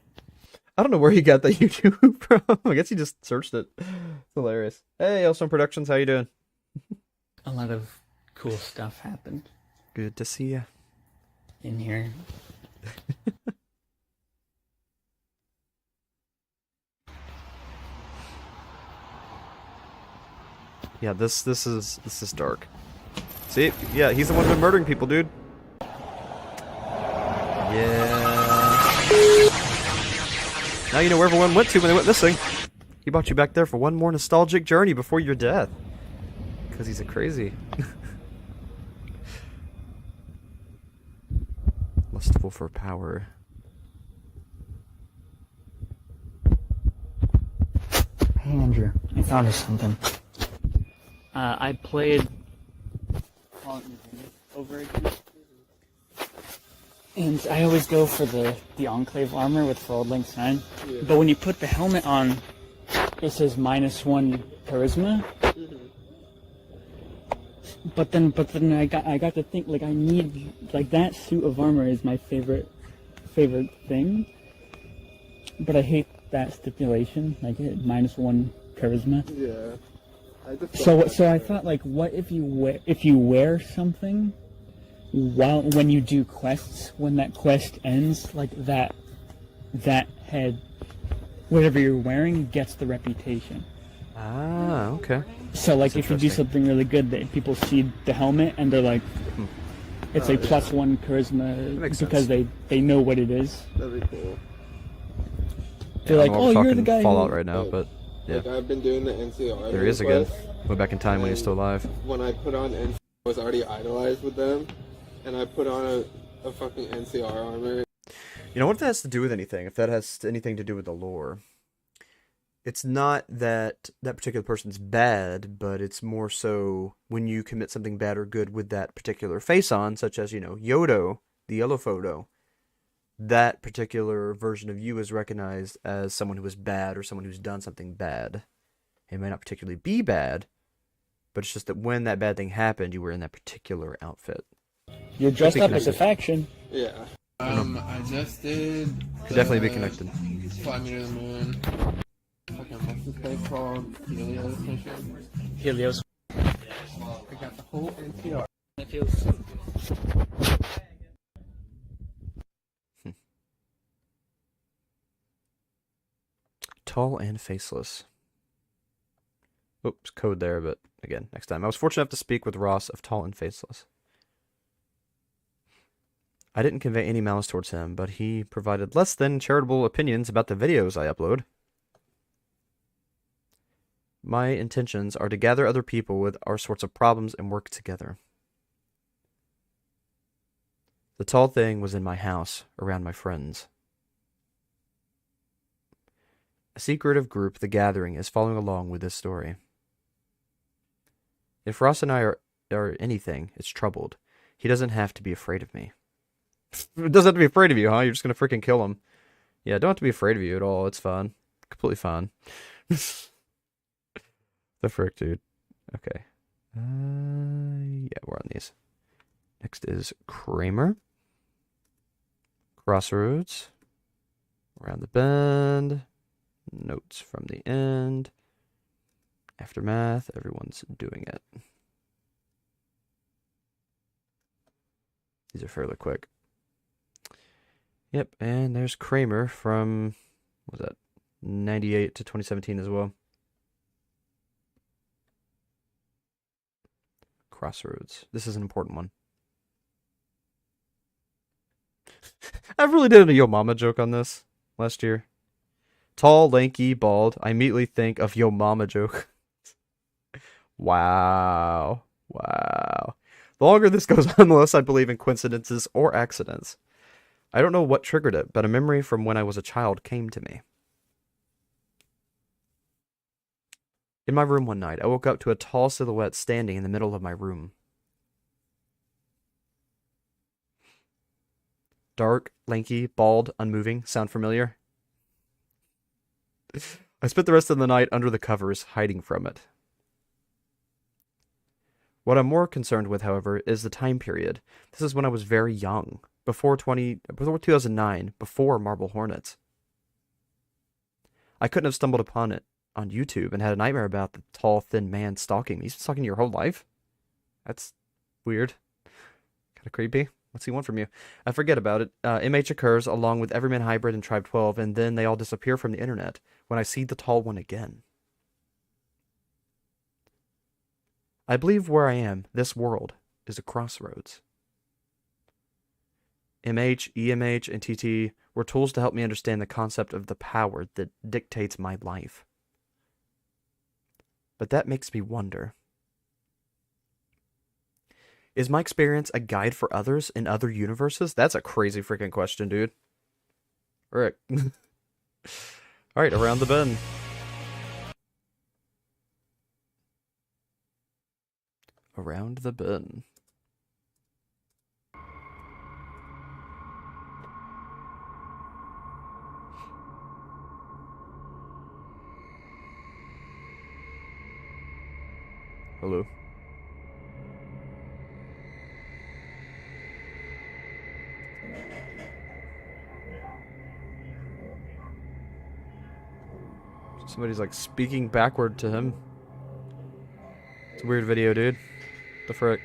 I don't know where he got that YouTube from. I guess he just searched it. It's hilarious. Hey, Elson Productions, how you doing? A lot of cool stuff happened. Good to see you. In here. Yeah, this is dark. See? Yeah, he's the one who's been murdering people, dude. Yeah. Now you know where everyone went to when they went missing. He brought you back there for one more nostalgic journey before your death. Because he's a crazy. Lustful for power. Hey Andrew, I thought of something. I played over again. And I always go for the Enclave armor with Forward Link 9. Yeah. But when you put the helmet on, it says -1 charisma. But then I got to think, like, I need, like, that suit of armor is my favorite thing. But I hate that stipulation, like -1 charisma. Yeah. So I thought, like, what if you wear something when you do quests, when that quest ends, like that head, whatever you're wearing, gets the reputation. Ah, okay. So, like, if you do something really good, that people see the helmet and they're like, it's a +1 charisma because they know what it is. That'd be cool. They're like, oh, you're the guy. Fallout right now, but yeah. Like, I've been doing the NCR. There he is again. Went back in time when he's still alive. When I put on NCR, I was already idolized with them, and I put on a fucking NCR armor. You know what that has to do with anything? If that has anything to do with the lore, it's not that that particular person's bad, but it's more so when you commit something bad or good with that particular face on, such as, you know, Yhoto, the yellow photo. That particular version of you is recognized as someone who is bad or someone who's done something bad. It may not particularly be bad, but it's just that when that bad thing happened, you were in that particular outfit. You're dressed up as a faction. Yeah. I just did. Could definitely be connected. Fly me to the moon. Fucking what's this place called? Helios mission. Helios. I got the whole NCR. It feels. Tall and faceless. Oops, code there, but again, next time. I was fortunate enough to speak with Ross of Tall and Faceless. I didn't convey any malice towards him, but he provided less than charitable opinions about the videos I upload. My intentions are to gather other people with our sorts of problems and work together. The tall thing was in my house, around my friends. A secretive group, The Gathering, is following along with this story. If Ross and I are anything, it's troubled. He doesn't have to be afraid of me. Doesn't have to be afraid of you, huh? You're just gonna freaking kill him. Yeah, don't have to be afraid of you at all. It's fine. Completely fine. The frick, dude. Okay. Yeah, we're on these. Next is Kramer. Crossroads. Around the bend. Notes from the end. Aftermath. Everyone's doing it. These are fairly quick. Yep, and there's Kramer from, what was that, 98 to 2017 as well. Crossroads. This is an important one. I really did a Yo Mama joke on this last year. Tall, lanky, bald. I immediately think of Yo Mama joke. Wow. Wow. The longer this goes on, the less I believe in coincidences or accidents. I don't know what triggered it, but a memory from when I was a child came to me. In my room one night, I woke up to a tall silhouette standing in the middle of my room. Dark, lanky, bald, unmoving. Sound familiar? I spent the rest of the night under the covers, hiding from it. What I'm more concerned with, however, is the time period. This is when I was very young, before 2009, before Marble Hornets. I couldn't have stumbled upon it on YouTube and had a nightmare about the tall, thin man stalking me. He's been stalking your whole life? That's weird. Kind of creepy. What's he want from you? I forget about it. MH occurs along with Everyman Hybrid and Tribe 12, and then they all disappear from the internet when I see the tall one again. I believe where I am, this world, is a crossroads. MH, EMH, and TT were tools to help me understand the concept of the power that dictates my life. But that makes me wonder. Is my experience a guide for others in other universes? That's a crazy freaking question, dude. Alright. Alright, around the bend. Around the bend. Hello. Somebody's like speaking backward to him. It's a weird video, dude. The frick.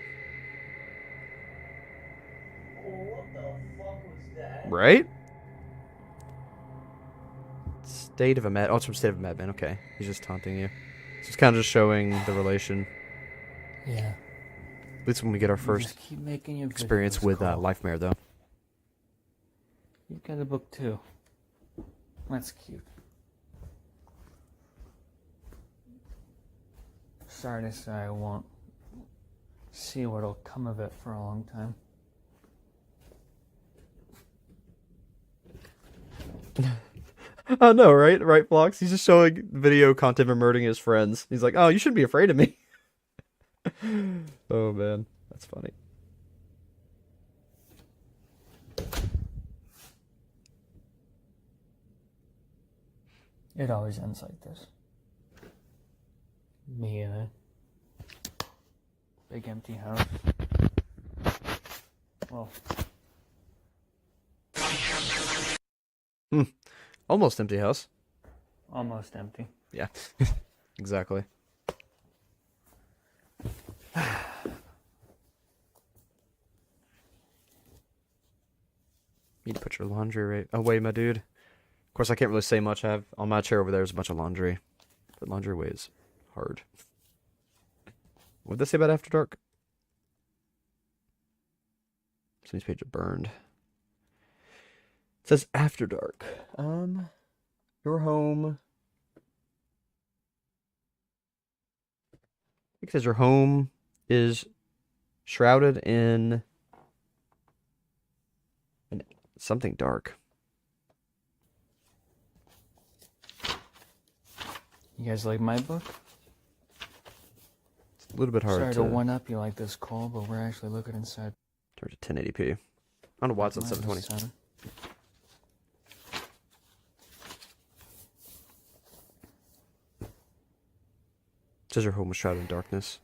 What the fuck was that? Right? State of a Mad. Oh, it's from State of a Madman. Okay. He's just taunting you. So it's kind of just showing the relation. Yeah. At least when we get our first keep making your experience videos, with Cole. Lifemare, though. You've got a book too. That's cute. Sorry to say I won't see what'll come of it for a long time. Oh no, right? Right, Vlogs? He's just showing video content of murdering his friends. He's like, oh, you shouldn't be afraid of me. Oh man, that's funny. It always ends like this. Me in a big empty house. Well. Almost empty house. Almost empty. Yeah, exactly. Need to put your laundry right away, my dude. Of course, I can't really say much. I have on my chair over there is a bunch of laundry. But laundry away is hard. What'd they say about After Dark? Somebody's page is burned. It says After Dark. Your home. It says your home is shrouded in something dark. You guys like my book? It's a little bit hard Sorry to to one up you like this, Cole, but we're actually looking inside. turn to 1080p. I don't know why it's on 720. It says your home was shrouded in darkness.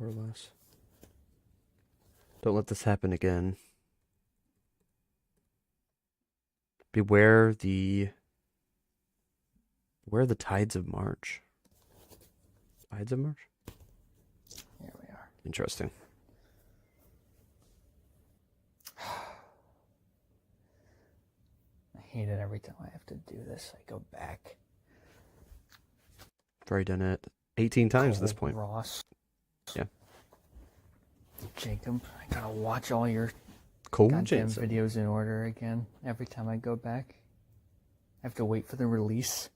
More or less. Don't let this happen again. Beware the tides of March. Tides of March? Here we are. Interesting. I hate it every time I have to do this. I go back. I've already done it 18 times at this point. Ross. Yeah. Jacob, I gotta watch all your Cool goddamn Jensen. videos in order again every time I go back. I have to wait for the release.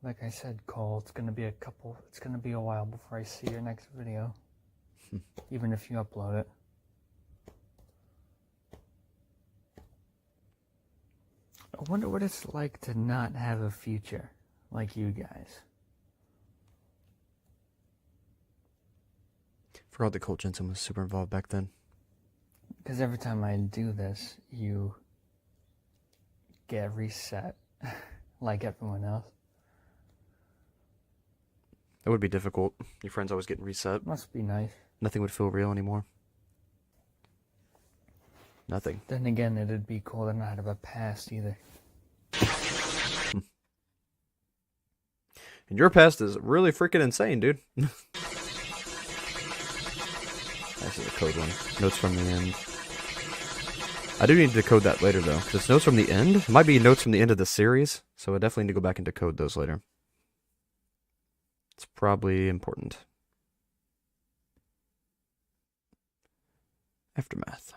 Like I said, Cole, it's gonna be a while before I see your next video. Even if you upload it. I wonder what it's like to not have a future like you guys. Forgot that Colt Jensen was super involved back then. Because every time I do this, you get reset like everyone else. That would be difficult. Your friend's always getting reset. Must be nice. Nothing would feel real anymore. Nothing. Then again, it'd be cool to not have a past either. And your past is really freaking insane, dude. This is a code one. Notes from the end. I do need to decode that later, though, because it's notes from the end. It might be notes from the end of the series, so I definitely need to go back and decode those later. It's probably important. Aftermath.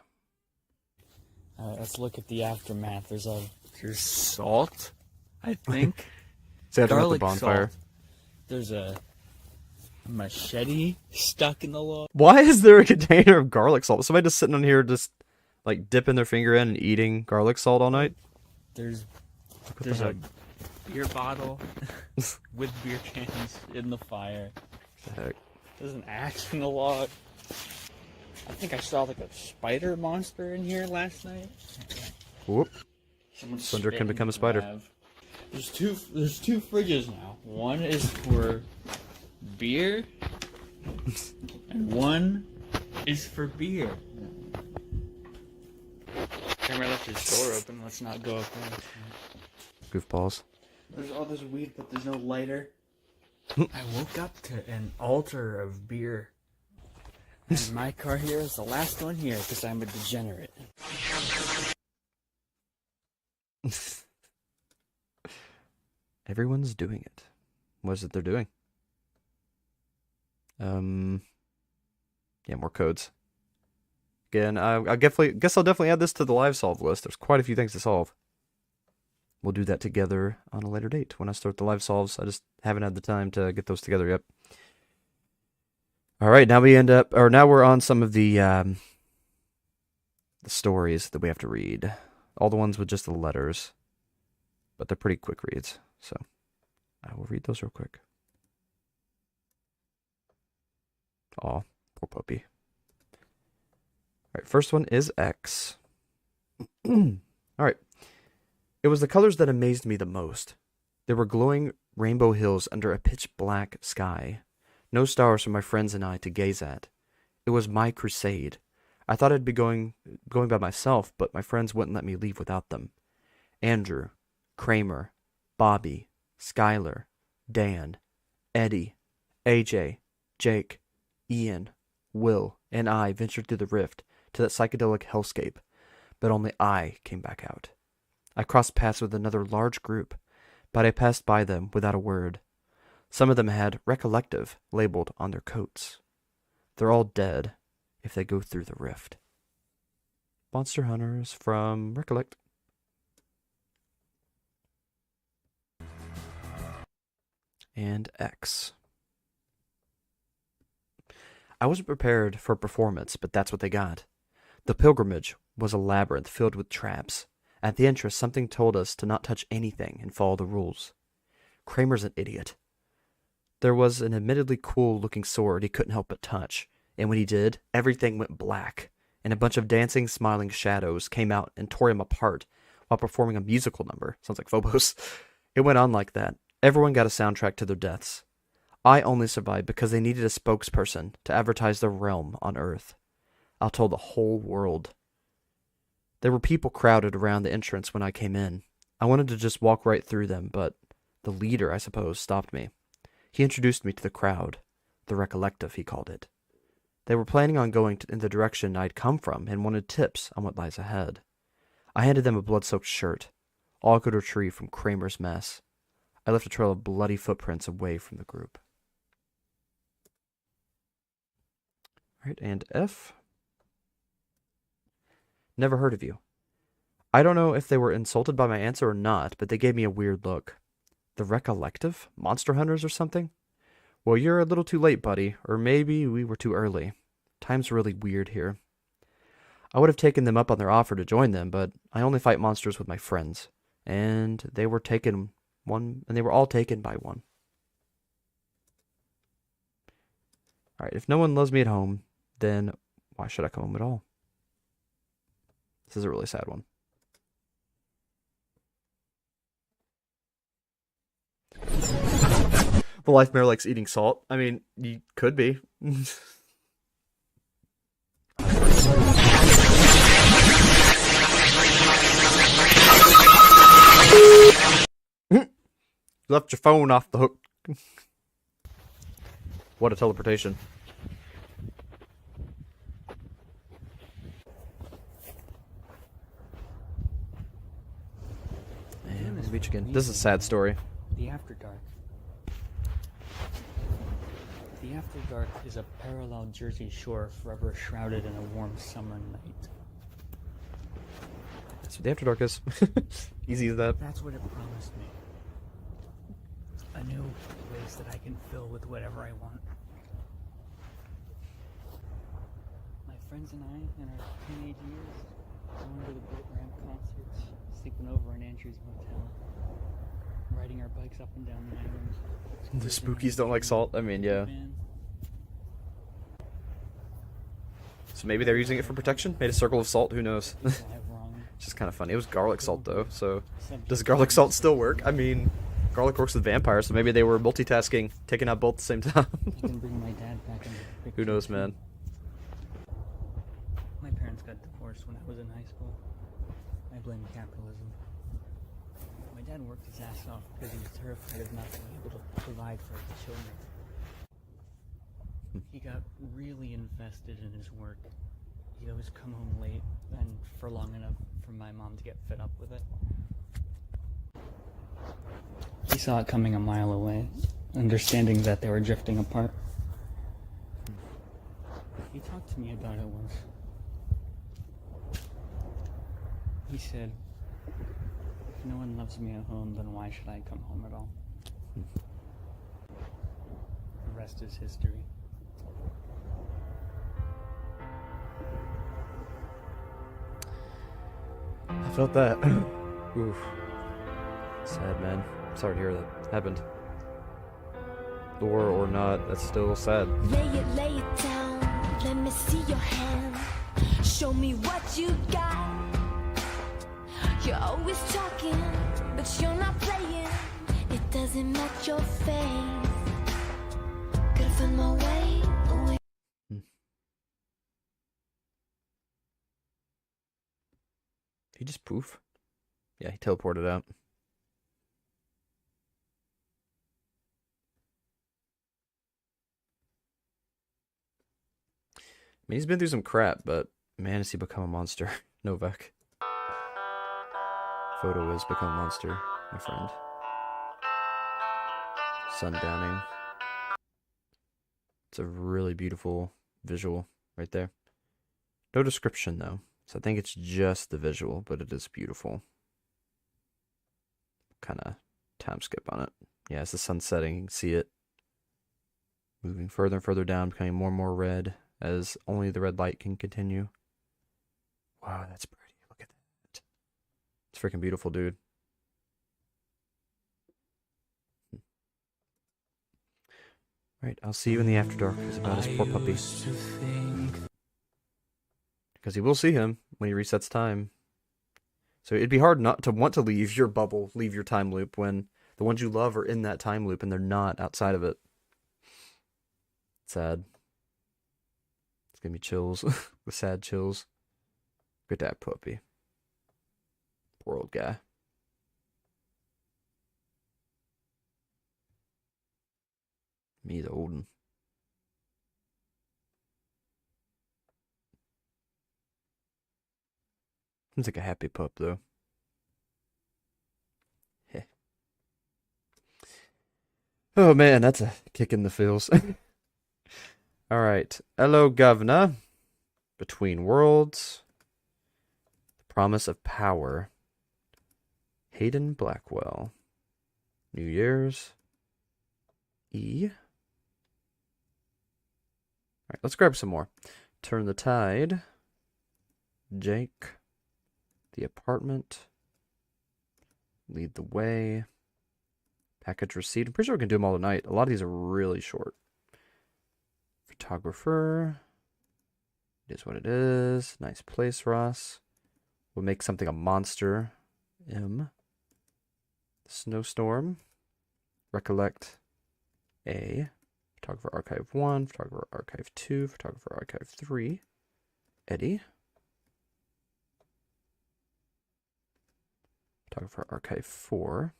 Alright, let's look at the aftermath. There's salt, I think. So after the Garlic bonfire. salt. There's a machete stuck in the log. Why is there a container of garlic salt? Somebody just sitting on here just like dipping their finger in and eating garlic salt all night? There's a beer bottle with beer cans in the fire. What the heck? There's an axe in the log. I think I saw like a spider monster in here last night. Whoop. Someone Slender spit can in become a the spider. lab. There's two fridges now. One is for beer, and one is for beer. Camera left his door open. Let's not go up there. Goofballs. There's all this weed, but there's no lighter. I woke up to an altar of beer. And my car here is the last one here because I'm a degenerate. Everyone's doing it. What is it they're doing? Yeah, more codes. Again, I guess I'll definitely add this to the live solve list. There's quite a few things to solve. We'll do that together on a later date when I start the live solves. I just haven't had the time to get those together yet. All right, now we're on some of the stories that we have to read. All the ones with just the letters, but they're pretty quick reads. So I will read those real quick. Aw, poor puppy. All right, first one is X. All right. It was the colors that amazed me the most. There were glowing rainbow hills under a pitch black sky. No stars for my friends and I to gaze at. It was my crusade. I thought I'd be going by myself, but my friends wouldn't let me leave without them. Andrew, Kramer, Bobby, Skylar, Dan, Eddie, AJ, Jake, Ian, Will, and I ventured through the rift to that psychedelic hellscape, but only I came back out. I crossed paths with another large group, but I passed by them without a word. Some of them had recollective labeled on their coats. They're all dead if they go through the rift. Monster Hunters from Recollect. And X. I wasn't prepared for a performance, but that's what they got. The pilgrimage was a labyrinth filled with traps. At the entrance, something told us to not touch anything and follow the rules. Kramer's an idiot. There was an admittedly cool-looking sword he couldn't help but touch, and when he did, everything went black, and a bunch of dancing, smiling shadows came out and tore him apart while performing a musical number. Sounds like Phobos. It went on like that. Everyone got a soundtrack to their deaths. I only survived because they needed a spokesperson to advertise their realm on Earth. I'll tell the whole world. There were people crowded around the entrance when I came in. I wanted to just walk right through them, but the leader, I suppose, stopped me. He introduced me to the crowd. The recollective, he called it. They were planning on going in the direction I'd come from and wanted tips on what lies ahead. I handed them a blood-soaked shirt. All I could retrieve from Kramer's mess. I left a trail of bloody footprints away from the group. All right, and F. Never heard of you. I don't know if they were insulted by my answer or not, but they gave me a weird look. The Recollective? Monster Hunters or something? Well, you're a little too late, buddy. Or maybe we were too early. Time's really weird here. I would have taken them up on their offer to join them, but I only fight monsters with my friends. And they were all taken by one. Alright, if no one loves me at home, then why should I come home at all? This is a really sad one. The life mayor likes eating salt. I mean, you could be. Left your phone off the hook. What a teleportation. And the beach again. This is a sad story. The After Dark. The After Dark is a parallel Jersey Shore forever shrouded in a warm summer night. That's what the After Dark is. Easy as that. That's what it promised me. A new place that I can fill with whatever I want. My friends and I, in our teenage years, going to the boat ramp concerts, sleeping over in Andrew's motel, riding our bikes up and down the island. The spookies don't like salt? I mean, yeah. So maybe they're using it for protection? Made a circle of salt? Who knows? It's just kind of funny. It was garlic salt, though, so... Does garlic salt still work? I mean, garlic works with vampires, so maybe they were multitasking, taking out both at the same time. You can bring my dad back in the picture. Who knows, man? My parents got divorced when I was in high school. I blame capitalism. My dad worked his ass off because he was terrified of not being able to provide for his children. He got really invested in his work. He'd always come home late and for long enough for my mom to get fed up with it. He saw it coming a mile away, understanding that they were drifting apart. He talked to me about it once. He said, if no one loves me at home, then why should I come home at all? The rest is history. I felt that. Oof. Sad, man. Sorry to hear that happened. Or not, that's still sad. Lay it down. Let me see your hand. Show me what you got. You're always talking, but you're not playing. It doesn't match your face. Gotta find my way away. He just poof? Yeah, he teleported out. I mean, he's been through some crap, but man, has he become a monster. Novak. Photo has become a monster, my friend. Sundowning. It's a really beautiful visual right there. No description, though. So I think it's just the visual, but it is beautiful. Kind of time skip on it. Yeah, as the sun's setting, you can see it moving further and further down, becoming more and more red as only the red light can continue. Wow, that's pretty. Look at that. It's freaking beautiful, dude. Right, I'll see you in the After Dark. It's about his poor puppy. Because he will see him when he resets time. So it'd be hard not to want to leave your bubble, leave your time loop, when the ones you love are in that time loop and they're not outside of it. Sad. It's gonna be chills. The sad chills. Good that puppy. Poor old guy. Me, the old one. Seems like a happy pup, though. Heh. Oh, man, that's a kick in the feels. Alright. Hello, Governor. Between Worlds. The Promise of Power. Hayden Blackwell. New Year's. E. All right, let's grab some more. Turn the Tide. Jake. The Apartment. Lead the Way. Package Receipt. I'm pretty sure we can do them all tonight. A lot of these are really short. Photographer. It is what it is. Nice place, Ross. We'll make something a monster. M. Snowstorm. Recollect. A. Photographer Archive 1. Photographer Archive 2. Photographer Archive 3. Eddie. Photographer Archive 4.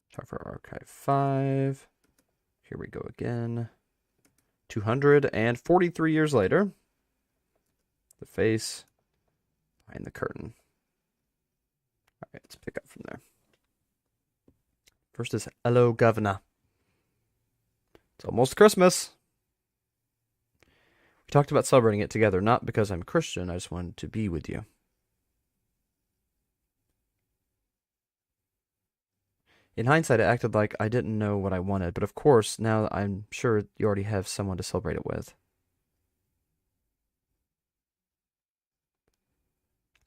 Photographer Archive 5. Here we go again. 243 years later. The face behind the curtain. All right, let's pick up from there. First is Hello, Governor. It's almost Christmas. We talked about celebrating it together, not because I'm Christian. I just wanted to be with you. In hindsight, I acted like I didn't know what I wanted, but of course, now I'm sure you already have someone to celebrate it with.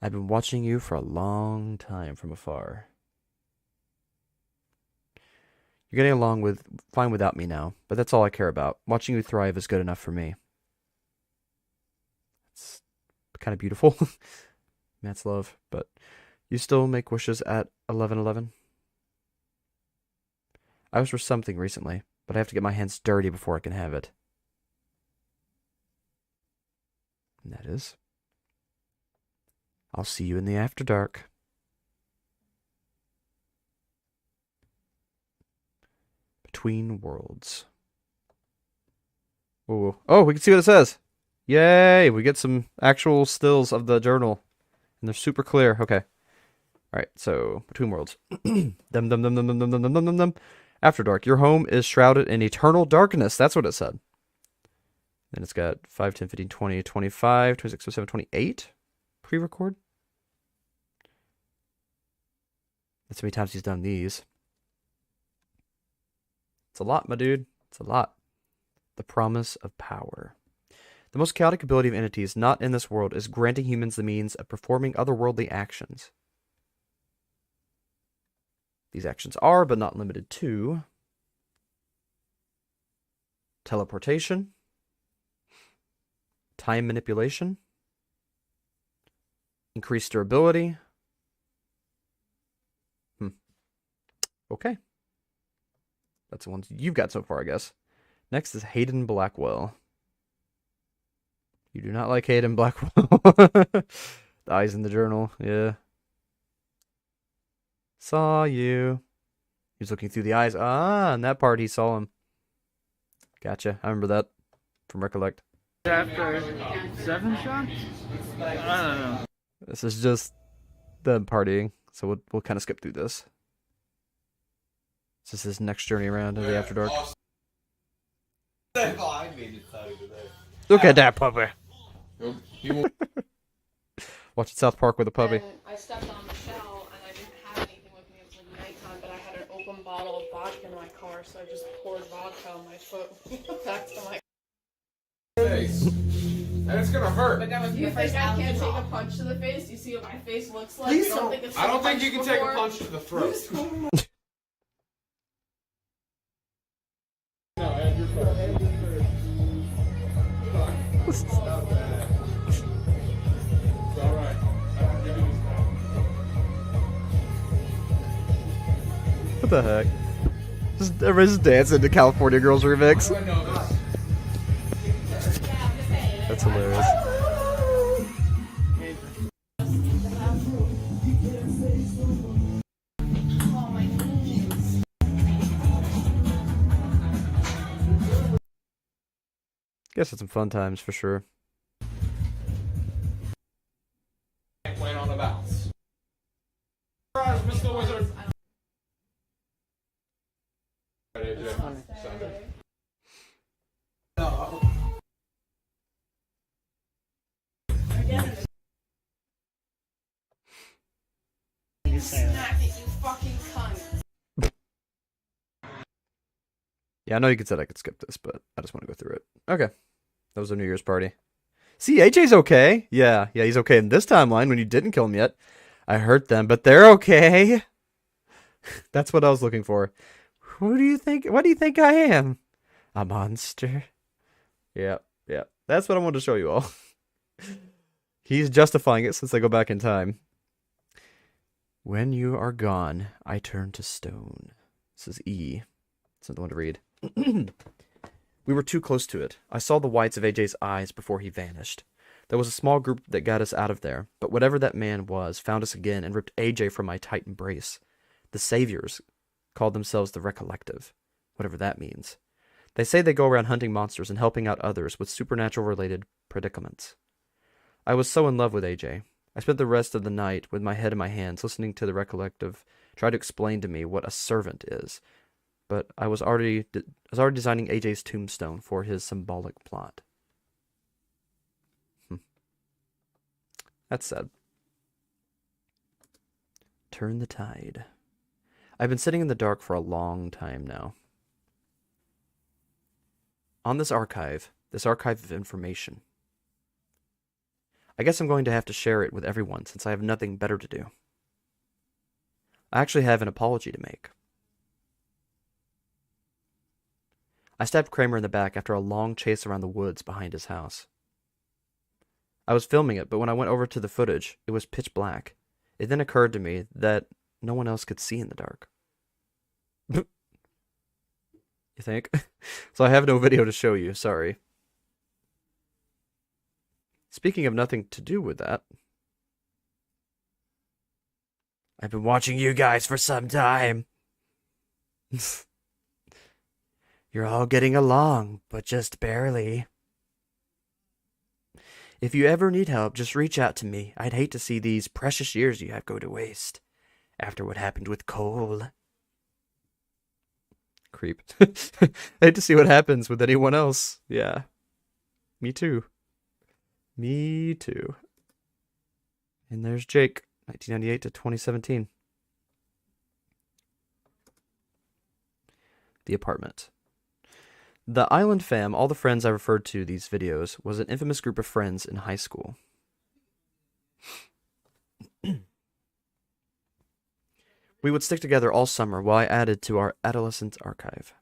I've been watching you for a long time from afar. You're getting along fine without me now, but that's all I care about. Watching you thrive is good enough for me. It's kind of beautiful. Matt's love, but you still make wishes at 11:11? I was for something recently, but I have to get my hands dirty before I can have it. And that is, I'll see you in the after dark. Between Worlds. Ooh. Oh, we can see what it says. Yay! We get some actual stills of the journal. And they're super clear. Okay. Alright, so, Between Worlds. Dum dum dum dum dum dum dum dum dum dum. After dark. Your home is shrouded in eternal darkness. That's what it said. Then it's got 5, 10, 15, 20, 25, 26, 27, 28. Pre-record. That's how many times he's done these. It's a lot, my dude. It's a lot. The Promise of Power. The most chaotic ability of entities not in this world is granting humans the means of performing otherworldly actions. These actions are, but not limited to, teleportation, time manipulation, increased durability. Okay. That's the ones you've got so far, I guess. Next is Hayden Blackwell. You do not like Hayden Blackwell. The eyes in the journal, yeah. Saw you. He was looking through the eyes. Ah, in that part he saw him. Gotcha. I remember that from Recollect. After 7 shots? I don't know. This is just them partying, so we'll kind of skip through this. This is his next journey around in the After Dark. Look at that puppy. Watching South Park with a puppy. And I stepped on Michelle and I didn't have anything with me. It was like nighttime, but I had an open bottle of vodka in my car, so I just poured vodka on my foot back to my face. And it's gonna hurt. But that was you think I can't take a punch to the face? You see what my face looks like? Please you don't think it's I don't like think you can take a punch to the throat. What the heck? Just everybody's just dancing to California Girls remix. That's hilarious. Guess it's some fun times for sure. Playing on a bounce. Surprise, Mr. Wizard. Smack it, you fucking cunt. Yeah, I know you could say I could skip this, but I just want to go through it. Okay. That was a New Year's party. See, AJ's okay. Yeah, he's okay in this timeline when you didn't kill him yet. I hurt them, but they're okay. That's what I was looking for. Who do you think? What do you think I am? A monster? Yeah. That's what I wanted to show you all. He's justifying it since I go back in time. When you are gone, I turn to stone. This is E. It's not the one to read. We were too close to it. I saw the whites of AJ's eyes before he vanished. There was a small group that got us out of there, but whatever that man was found us again and ripped AJ from my tight embrace. The Saviors called themselves the Recollective, whatever that means. They say they go around hunting monsters and helping out others with supernatural-related predicaments. I was so in love with AJ. I spent the rest of the night with my head in my hands, listening to the Recollective try to explain to me what a servant is. But I was already designing AJ's tombstone for his symbolic plot. That's sad. Turn the tide. I've been sitting in the dark for a long time now. On this archive of information. I guess I'm going to have to share it with everyone since I have nothing better to do. I actually have an apology to make. I stabbed Kramer in the back after a long chase around the woods behind his house. I was filming it, but when I went over to the footage, it was pitch black. It then occurred to me that no one else could see in the dark. You think? So I have no video to show you, sorry. Speaking of nothing to do with that, I've been watching you guys for some time. You're all getting along, but just barely. If you ever need help, just reach out to me. I'd hate to see these precious years you have go to waste. After what happened with Cole. Creep. I hate to see what happens with anyone else. Yeah. Me too. Me too. And there's Jake, 1998 to 2017. The apartment. The Island Fam, all the friends I referred to these videos, was an infamous group of friends in high school. We would stick together all summer while I added to our adolescent archive.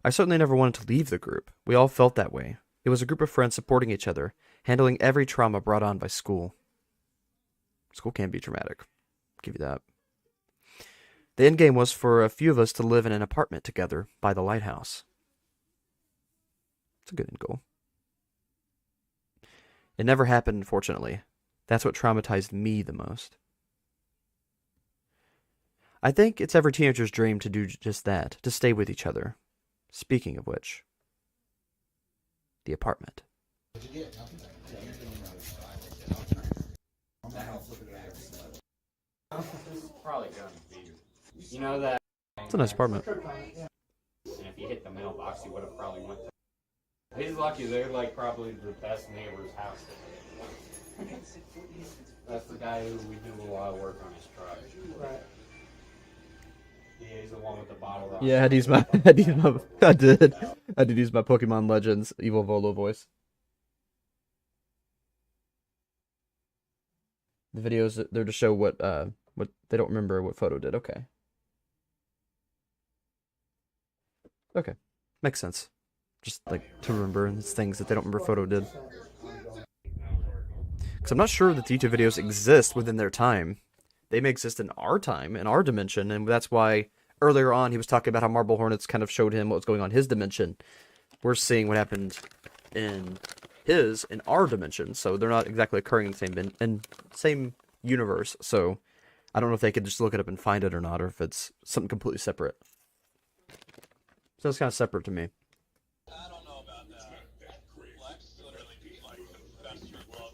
I certainly never wanted to leave the group. We all felt that way. It was a group of friends supporting each other, handling every trauma brought on by school. School can be traumatic. I'll give you that. The end game was for a few of us to live in an apartment together by the lighthouse. It's a good end goal. It never happened, unfortunately. That's what traumatized me the most. I think it's every teenager's dream to do just that, to stay with each other. Speaking of which, the apartment. You know that. It's a nice apartment. And if you hit the mailbox, you would have probably went to. He's lucky. They're like probably the best neighbor's house. That's the guy who we do a lot of work on his truck. Right. Yeah, he's the one with the bottle. Yeah, I had to use my. I did use my Pokemon Legends Evil Volo voice. The videos they're to show what they don't remember what photo did. Okay. Okay, makes sense. Just like to remember and it's things that they don't remember photo did. Because I'm not sure that the YouTube videos exist within their time. They may exist in our time, in our dimension, and that's why earlier on he was talking about how Marble Hornets kind of showed him what was going on in his dimension. We're seeing what happened in our dimension, so they're not exactly occurring in the same universe. So I don't know if they could just look it up and find it or not, or if it's something completely separate. So it's kind of separate to me. I don't know about that. Lex literally like the best in the world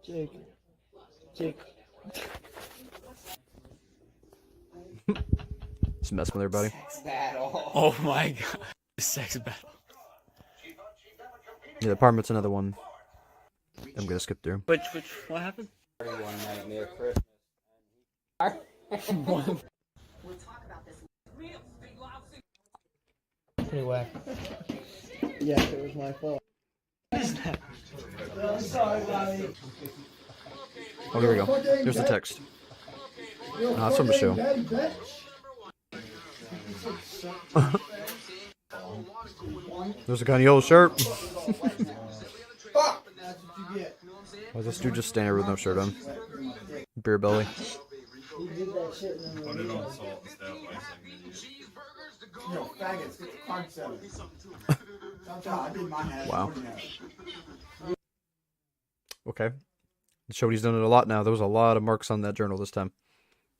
Jake. Just messing with everybody. Sex battle. Oh my god. Sex battle. Yeah, the apartment's another one. I'm gonna skip through. What happened? Pretty whack. Yeah, it was my fault. What is that? I'm sorry, Bobby. Oh, here we go. Here's the text. It's from Michelle. There's a guy in a yellow shirt. Why is this dude just standing there with no shirt on? Beer belly. Wow. Okay. It showed he's done it a lot now. There was a lot of marks on that journal this time.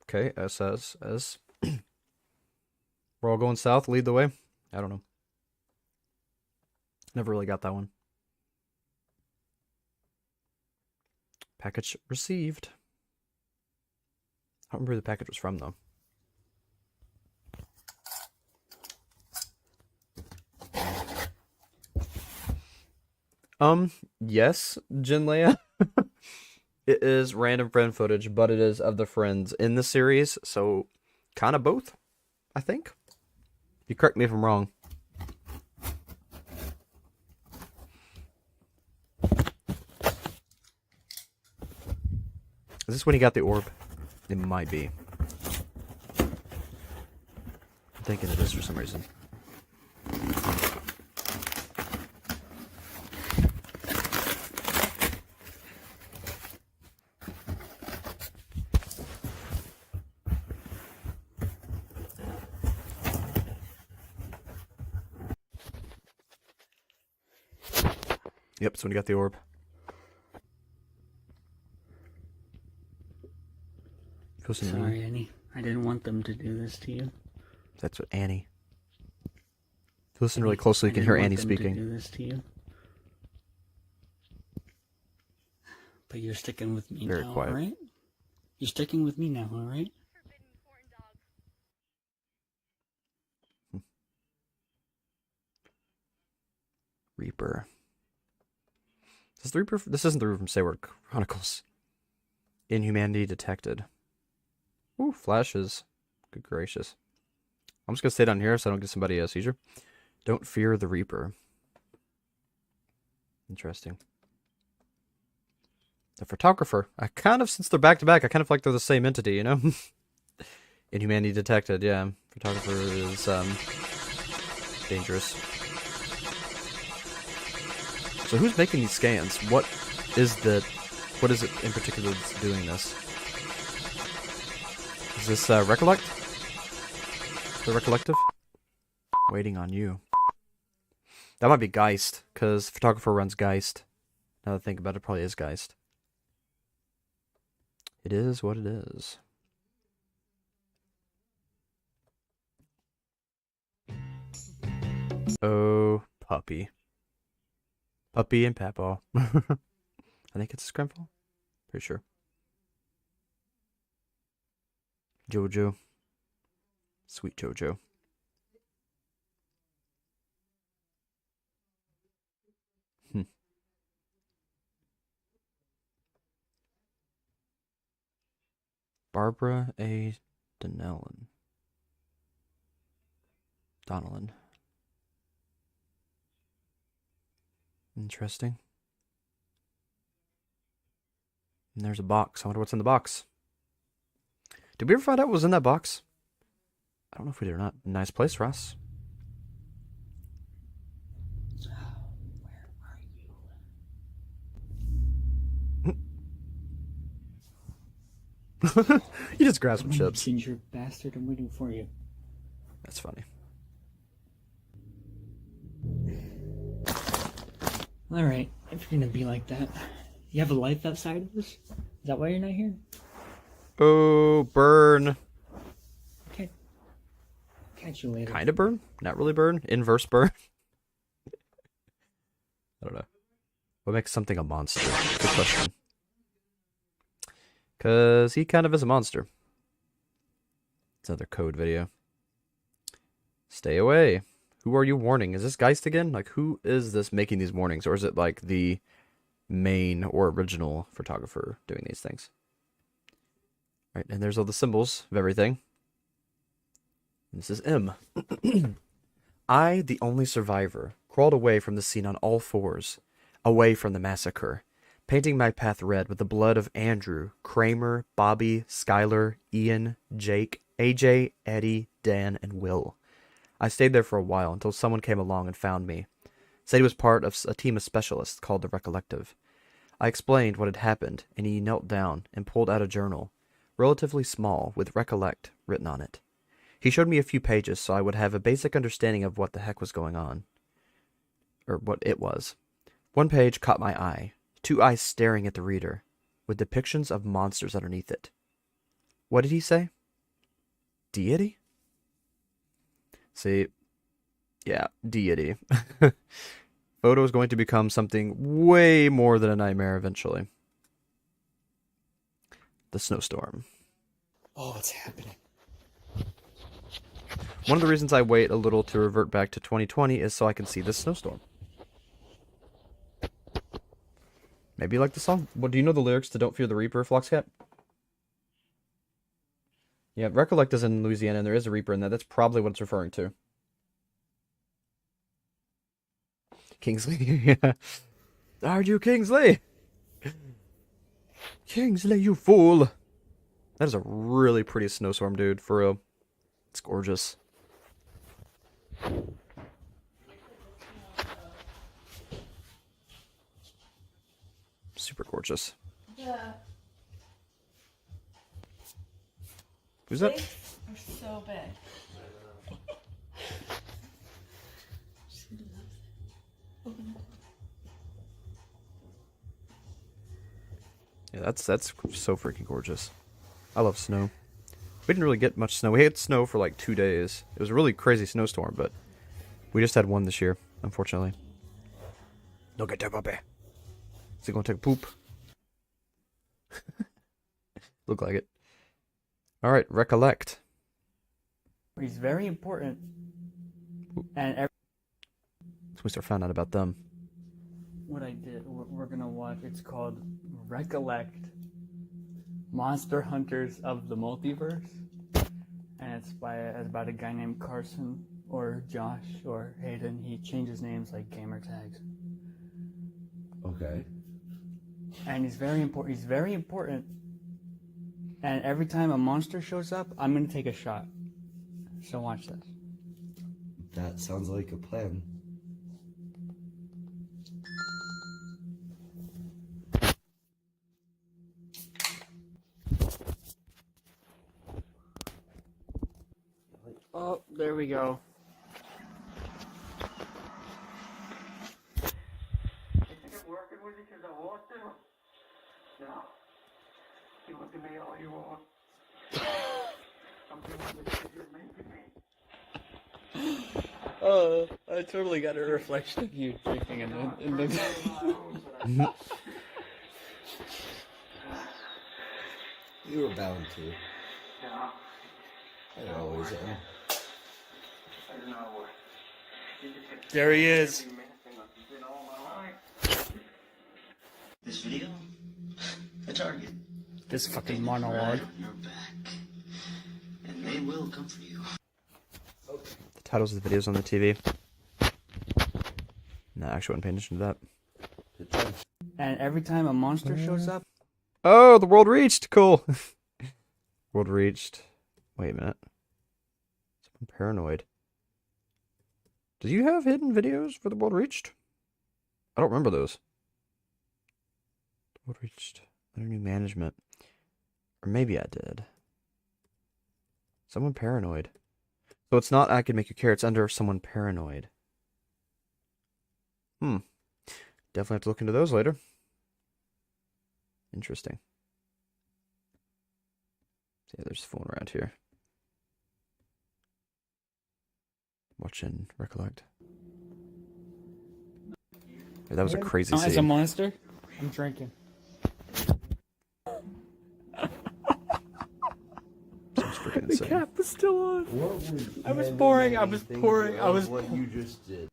Okay, S. We're all going south. Lead the way. I don't know. Never really got that one. Package received. I don't remember who the package was from, though. Yes, Jinleia. It is random friend footage, but it is of the friends in the series, so kind of both, I think. You correct me if I'm wrong. Is this when he got the orb? It might be. I'm thinking it is for some reason. Yep, it's when he got the orb. Sorry, Annie. I didn't want them to do this to you. That's what Annie. If you listen really closely, you can hear Annie speaking. Do this to you. But you're sticking with me Very now, quiet. all right? You're sticking with me now, all right? Reaper. This is the Reaper. This isn't the Reaper from Sayward Chronicles. Inhumanity detected. Ooh, flashes. Good gracious. I'm just gonna stay down here so I don't get somebody a seizure. Don't fear the Reaper. Interesting. The photographer. I kind of, since they're back to back, I kind of feel like they're the same entity, you know? Inhumanity detected, yeah. Photographer is dangerous. So who's making these scans? What is it in particular that's doing this? Is this Recollect? The Recollective? Waiting on you. That might be Geist, because photographer runs Geist. Now that I think about it, probably is Geist. It is what it is. Oh, puppy. Puppy and Papaw. I think it's a Scrimfall. Pretty sure. Jojo. Sweet Jojo. Barbara A. Donnellan. Interesting. And there's a box. I wonder what's in the box. Did we ever find out what was in that box? I don't know if we did or not. Nice place, Ross. Where are you? You just grabbed some chips. Ginger bastard, I'm waiting for you. That's funny. Alright, if you're gonna be like that. You have a life outside of this? Is that why you're not here? Oh, burn. Okay. Catch you later. Kind of burn? Not really burn? Inverse burn? I don't know. What makes something a monster? Good question. Because he kind of is a monster. It's another code video. Stay away. Who are you warning? Is this Geist again? Like, who is this making these warnings? Or is it like the main or original photographer doing these things? Right, and there's all the symbols of everything. This is M. I, the only survivor, crawled away from the scene on all fours, away from the massacre, painting my path red with the blood of Andrew, Kramer, Bobby, Skylar, Ian, Jake, AJ, Eddie, Dan, and Will. I stayed there for a while until someone came along and found me. Said he was part of a team of specialists called the Recollective. I explained what had happened, and he knelt down and pulled out a journal, relatively small, with Recollect written on it. He showed me a few pages so I would have a basic understanding of what the heck was going on. Or what it was. One page caught my eye, 2 eyes staring at the reader, with depictions of monsters underneath it. What did he say? Deity? See, yeah, deity. Photo is going to become something way more than a nightmare eventually. The snowstorm. Oh, it's happening. One of the reasons I wait a little to revert back to 2020 is so I can see this snowstorm. Maybe you like the song? Well, do you know the lyrics to Don't Fear the Reaper, Floxcat? Yeah, Recollect is in Louisiana, and there is a Reaper in that. That's probably what it's referring to. Kingsley, yeah. Are you Kingsley? Kingsley, you fool! That is a really pretty snowstorm, dude, for real. It's gorgeous. Super gorgeous. Who's that? They're so big. Yeah, that's so freaking gorgeous. I love snow. We didn't really get much snow. We had snow for like 2 days. It was a really crazy snowstorm, but we just had one this year, unfortunately. Look at that puppy. Is he gonna take a poop? Look like it. Alright, Recollect. He's very important. And So we start finding out about them. what I did, we're gonna watch, it's called Recollect Monster Hunters of the Multiverse. And it's about a guy named Carson or Josh or Hayden. He changes names like gamer tags. Okay. And he's very important. He's very important. And every time a monster shows up, I'm gonna take a shot. So watch this. That sounds like a plan. Oh, there we go. Working with you because I want to? No. You look at me all you want. I'm doing the shit you're making me. Oh, I totally got a reflection of you drinking in the... You were bound to. Yeah. I always am. I don't know. There he is. This video, a target. This fucking monologue. Your back, and they will come for you. The titles of the videos on the TV. No, I actually wasn't paying attention to that. And every time a monster shows up... Oh, the world reached! Cool. World reached. Wait a minute. Someone paranoid. Do you have hidden videos for the world reached? I don't remember those. World reached. Under new management. Or maybe I did. Someone paranoid. So it's not I Can Make You Care, it's under someone paranoid. Definitely have to look into those later. Interesting. Yeah, there's fooling around here. Watching Recollect. Yeah, that was a crazy scene. As a monster, I'm drinking. Sounds freaking insane. cap was still on. What was I was him pouring. I and was anything pouring. I of was. what you just did.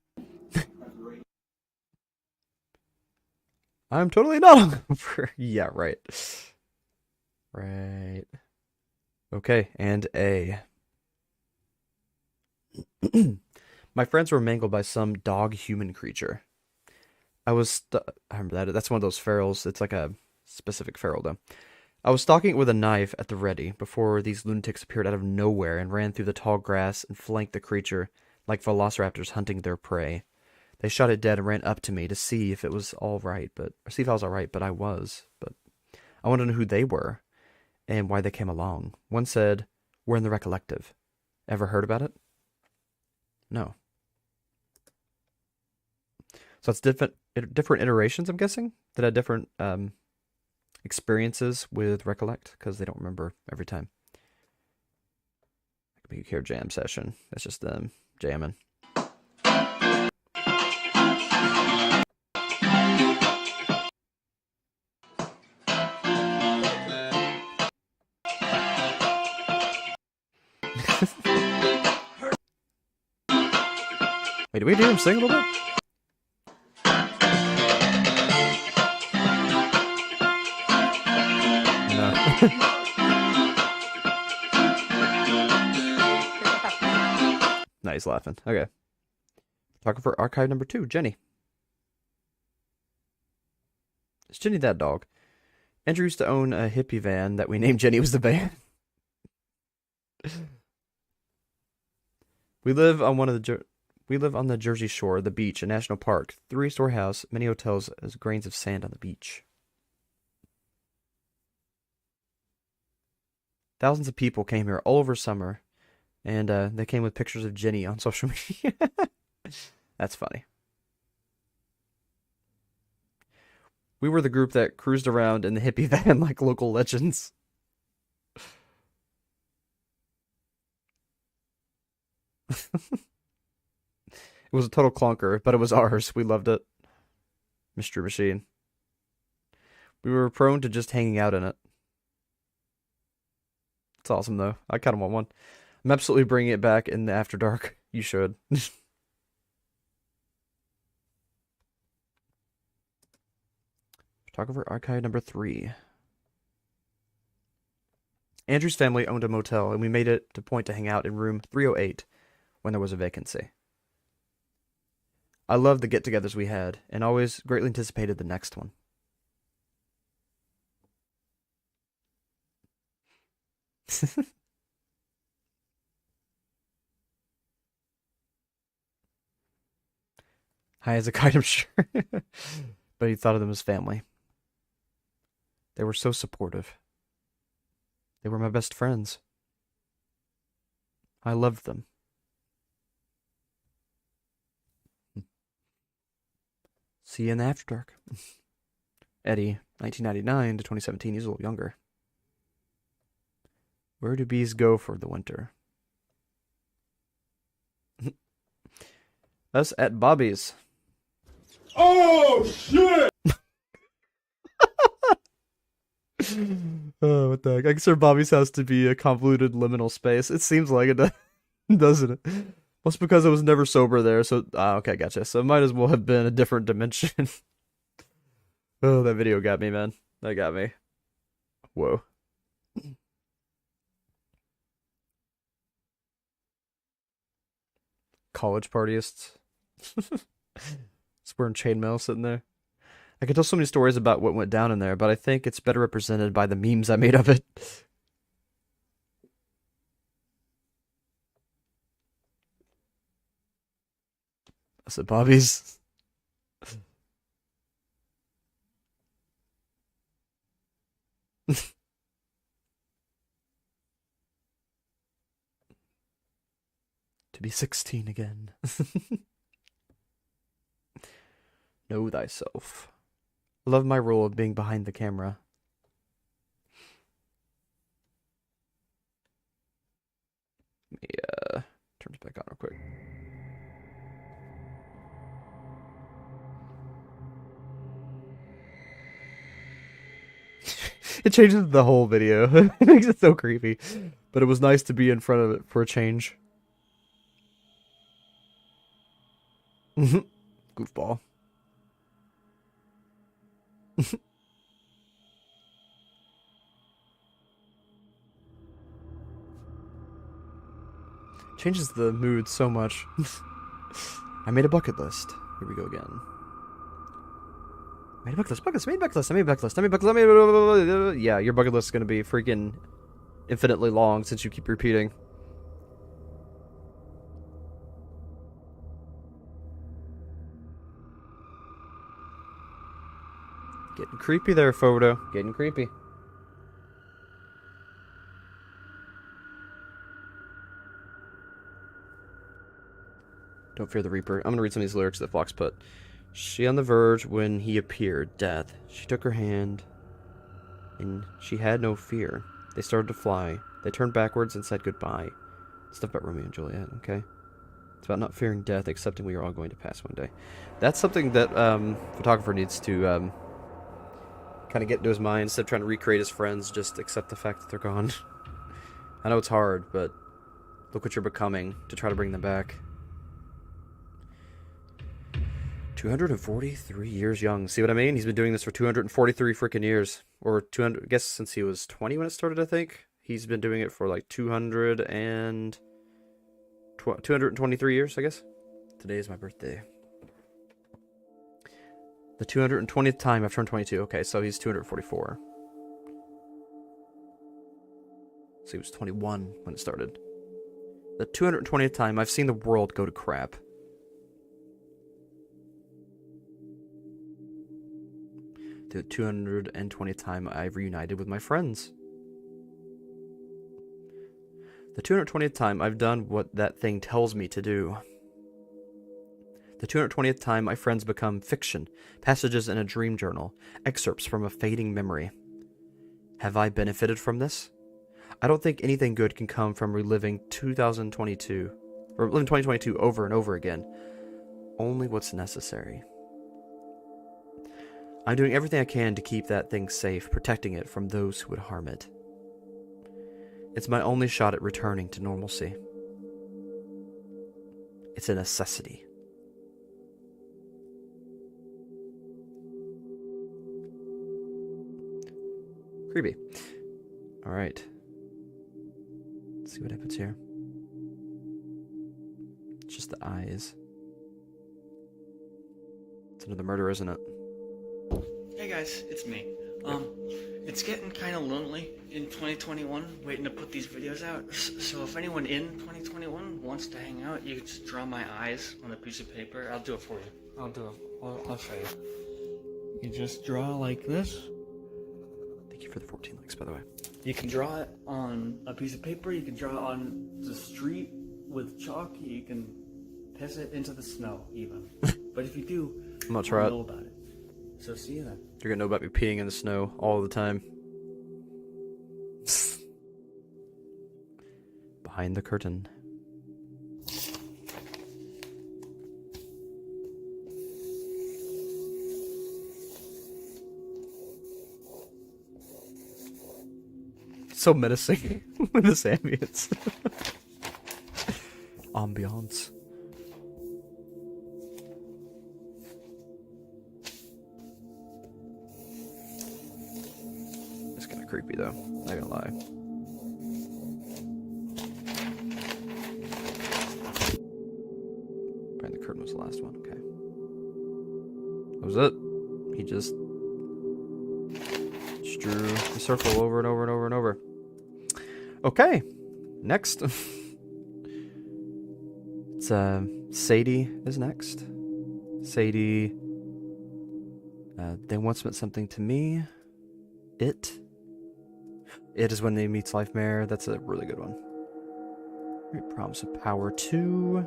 I'm totally not hungover. Yeah, right. Right. Okay, and A. My friends were mangled by some dog-human creature. I remember that. That's one of those ferals. It's like a specific feral, though. I was stalking it with a knife at the ready before these lunatics appeared out of nowhere and ran through the tall grass and flanked the creature like velociraptors hunting their prey. They shot it dead and ran up to me to see if it was all right, but I was. But I wanted to know who they were and why they came along. One said, "We're in the Recollective." Ever heard about it? No. So it's different iterations, I'm guessing, that had different experiences with Recollect, because they don't remember every time. Make a jam session. That's just them jamming. Wait, did we do him sing a little bit? No. Nice laughing. Okay. Photographer archive number 2, Jenny. Is Jenny that dog? Andrew used to own a hippie van that we named Jenny was the van. We live on the Jersey Shore, the beach, a national park, 3-story house, many hotels as grains of sand on the beach. Thousands of people came here all over summer, and they came with pictures of Jenny on social media. That's funny. We were the group that cruised around in the hippie van like local legends. It was a total clunker, but it was ours. We loved it. Mystery Machine. We were prone to just hanging out in it. It's awesome, though. I kind of want one. I'm absolutely bringing it back in the After Dark. You should. Photographer archive number 3. Andrew's family owned a motel, and we made it a point to hang out in room 308 when there was a vacancy. I loved the get-togethers we had, and always greatly anticipated the next one. High as a kite, I'm sure. But he thought of them as family. They were so supportive. They were my best friends. I loved them. See you in the After Dark. Eddie, 1999 to 2017. He's a little younger. Where do bees go for the winter? Us at Bobby's. Oh, shit! Oh, what the heck? I consider Bobby's house to be a convoluted liminal space. It seems like it, doesn't it? Well, it's because I was never sober there, so... okay, gotcha. So it might as well have been a different dimension. Oh, that video got me, man. That got me. Whoa. College partyists. Just wearing chainmail sitting there. I could tell so many stories about what went down in there, but I think it's better represented by the memes I made of it. I said Bobby's. To be 16 again. Know thyself. I love my role of being behind the camera. Let me turn it back on real quick. It changes the whole video. It makes it so creepy. But it was nice to be in front of it for a change. Goofball. Changes the mood so much. I made a bucket list. Here we go again. Made a bucket list, I made a bucket list, I made a bucket list, I made a bucket list, yeah, your bucket list is gonna be freaking infinitely long since you keep repeating. Getting creepy there, photo. Getting creepy. Don't fear the Reaper. I'm gonna read some of these lyrics that Fox put. She on the verge when he appeared, death. She took her hand, and she had no fear. They started to fly. They turned backwards and said goodbye. Stuff about Romeo and Juliet, okay? It's about not fearing death, accepting we are all going to pass one day. That's something that photographer needs to kind of get into his mind. Instead of trying to recreate his friends, just accept the fact that they're gone. I know it's hard, but look what you're becoming to try to bring them back. 243 years young. See what I mean? He's been doing this for 243 freaking years. Or 200, I guess since he was 20 when it started, I think. He's been doing it for like 223 years, I guess. Today is my birthday. The 220th time I've turned 22. Okay, so he's 244. So he was 21 when it started. The 220th time I've seen the world go to crap. The 220th time I've reunited with my friends. The 220th time I've done what that thing tells me to do. The 220th time my friends become fiction, passages in a dream journal, excerpts from a fading memory. Have I benefited from this? I don't think anything good can come from reliving 2022, or living 2022 over and over again. Only what's necessary. I'm doing everything I can to keep that thing safe, protecting it from those who would harm it. It's my only shot at returning to normalcy. It's a necessity. Creepy. Alright. Let's see what happens here. It's just the eyes. It's another murder, isn't it? Hey guys, it's me. It's getting kind of lonely in 2021, waiting to put these videos out. So if anyone in 2021 wants to hang out, you can just draw my eyes on a piece of paper. I'll do it for you. I'll show you. You just draw like this. Thank you for the 14 likes, by the way. You can draw it on a piece of paper. You can draw it on the street with chalk. You can piss it into the snow, even. But if you do, I'm gonna try it. know about it. So see you then. You're gonna know about me peeing in the snow all the time. Behind the curtain. So menacing with this ambience. Ambiance. It's kind of creepy though, not gonna lie. Behind the curtain was the last one, okay. That was it. He just drew the circle over and over and over and over. Okay, next. It's Sadie is next. Sadie, they once meant something to me. It is when they meets Life Mare. That's a really good one. Great Promise of Power 2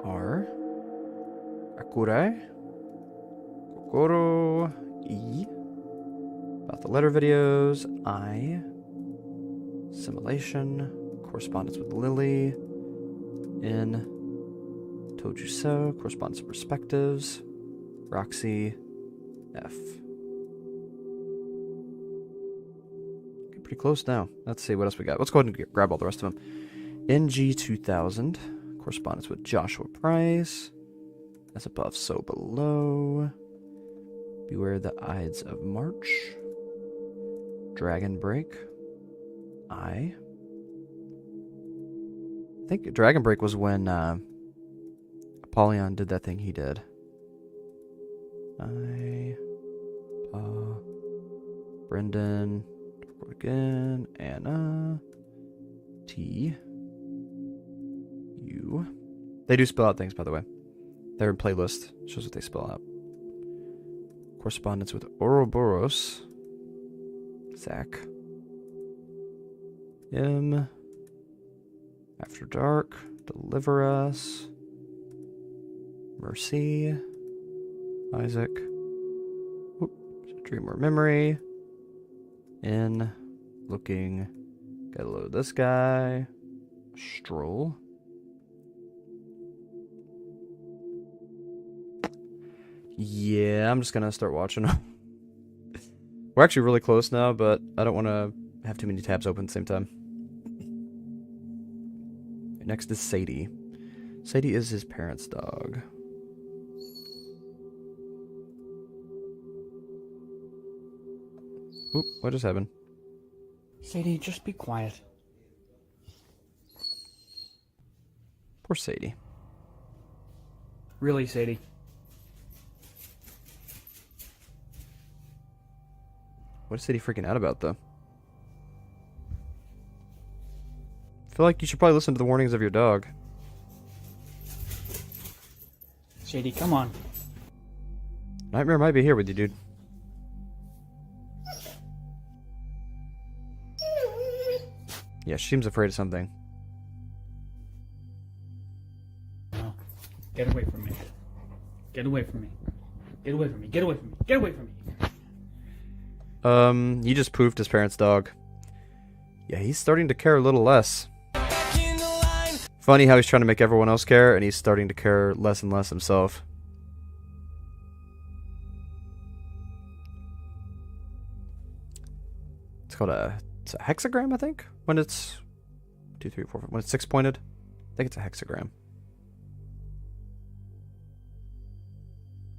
are Akure, Kokoro, E. About the letter videos, I. Simulation, correspondence with Lily, N. Told You So, correspondence of perspectives, Roxy, F. Okay, pretty close now. Let's see what else we got. Let's go ahead and grab all the rest of them. NG2000. Correspondence with Joshua Price. As above, so below. Beware the Ides of March. Dragon Break. I think Dragon Break was when Apollyon did that thing he did. Brendan, again, Anna, T, U. They do spell out things, by the way. Their playlist shows what they spell out. Correspondence with Ouroboros, Zach, M, After Dark, Deliver Us, Mercy, Isaac, Dream or Memory, N, Looking, gotta load this guy, Stroll. Yeah, I'm just gonna start watching them. We're actually really close now, but I don't want to have too many tabs open at the same time. Next is Sadie. Sadie is his parents' dog. Oop, what just happened? Sadie, just be quiet. Poor Sadie. Really, Sadie? What is Sadie freaking out about, though? I feel like you should probably listen to the warnings of your dog. Sadie, come on. Nightmare might be here with you, dude. Yeah, she seems afraid of something. No. Get away from me. Get away from me. Get away from me. Get away from me. Get away from me. He just poofed his parents' dog. Yeah, he's starting to care a little less. Funny how he's trying to make everyone else care, and he's starting to care less and less himself. It's called it's a hexagram, I think, when it's 2, 3, 4, 5, when it's 6-pointed. I think it's a hexagram.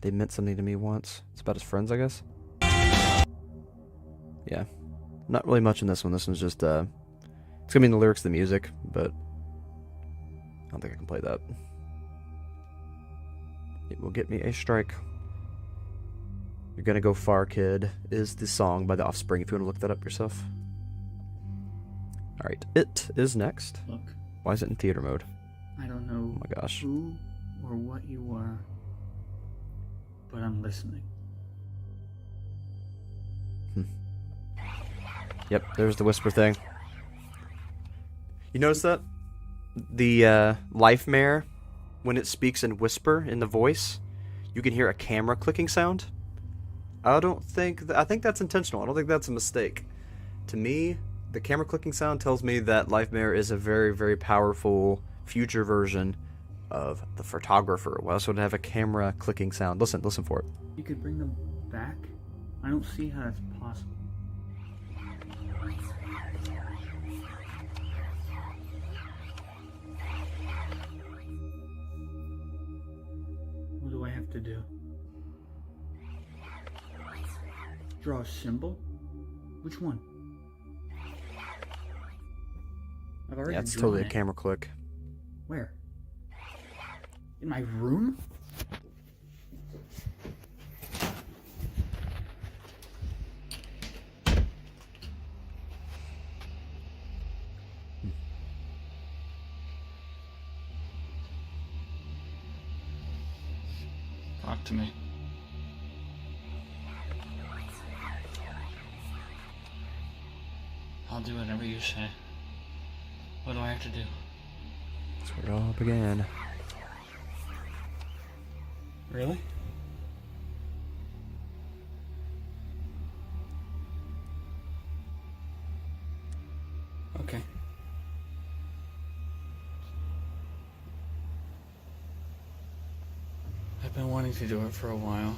They meant something to me once. It's about his friends, I guess. Yeah, not really much in this one. This one's just, it's gonna be in the lyrics of the music, but I don't think I can play that. It will get me a strike. You're Gonna Go Far, Kid is the song by The Offspring, if you want to look that up yourself. Alright, It is next. Look. Why is it in theater mode? I don't know Oh my gosh. who or what you are, but I'm listening. Yep, there's the whisper thing. You notice that? The life mare, when it speaks in whisper in the voice, you can hear a camera clicking sound. I think that's intentional. I don't think that's a mistake. To me, the camera clicking sound tells me that life mare is a very, very powerful future version of the photographer. Why else would it have a camera clicking sound? Listen for it. You could bring them back? I don't see how that's possible. What do I have to do? Draw a symbol? Which one? I've already Yeah, it's drawn totally a it. camera click. Where? In my room? Talk to me. I'll do whatever you say. What do I have to do? That's where it all began. Really? Okay. I've been wanting to do it for a while.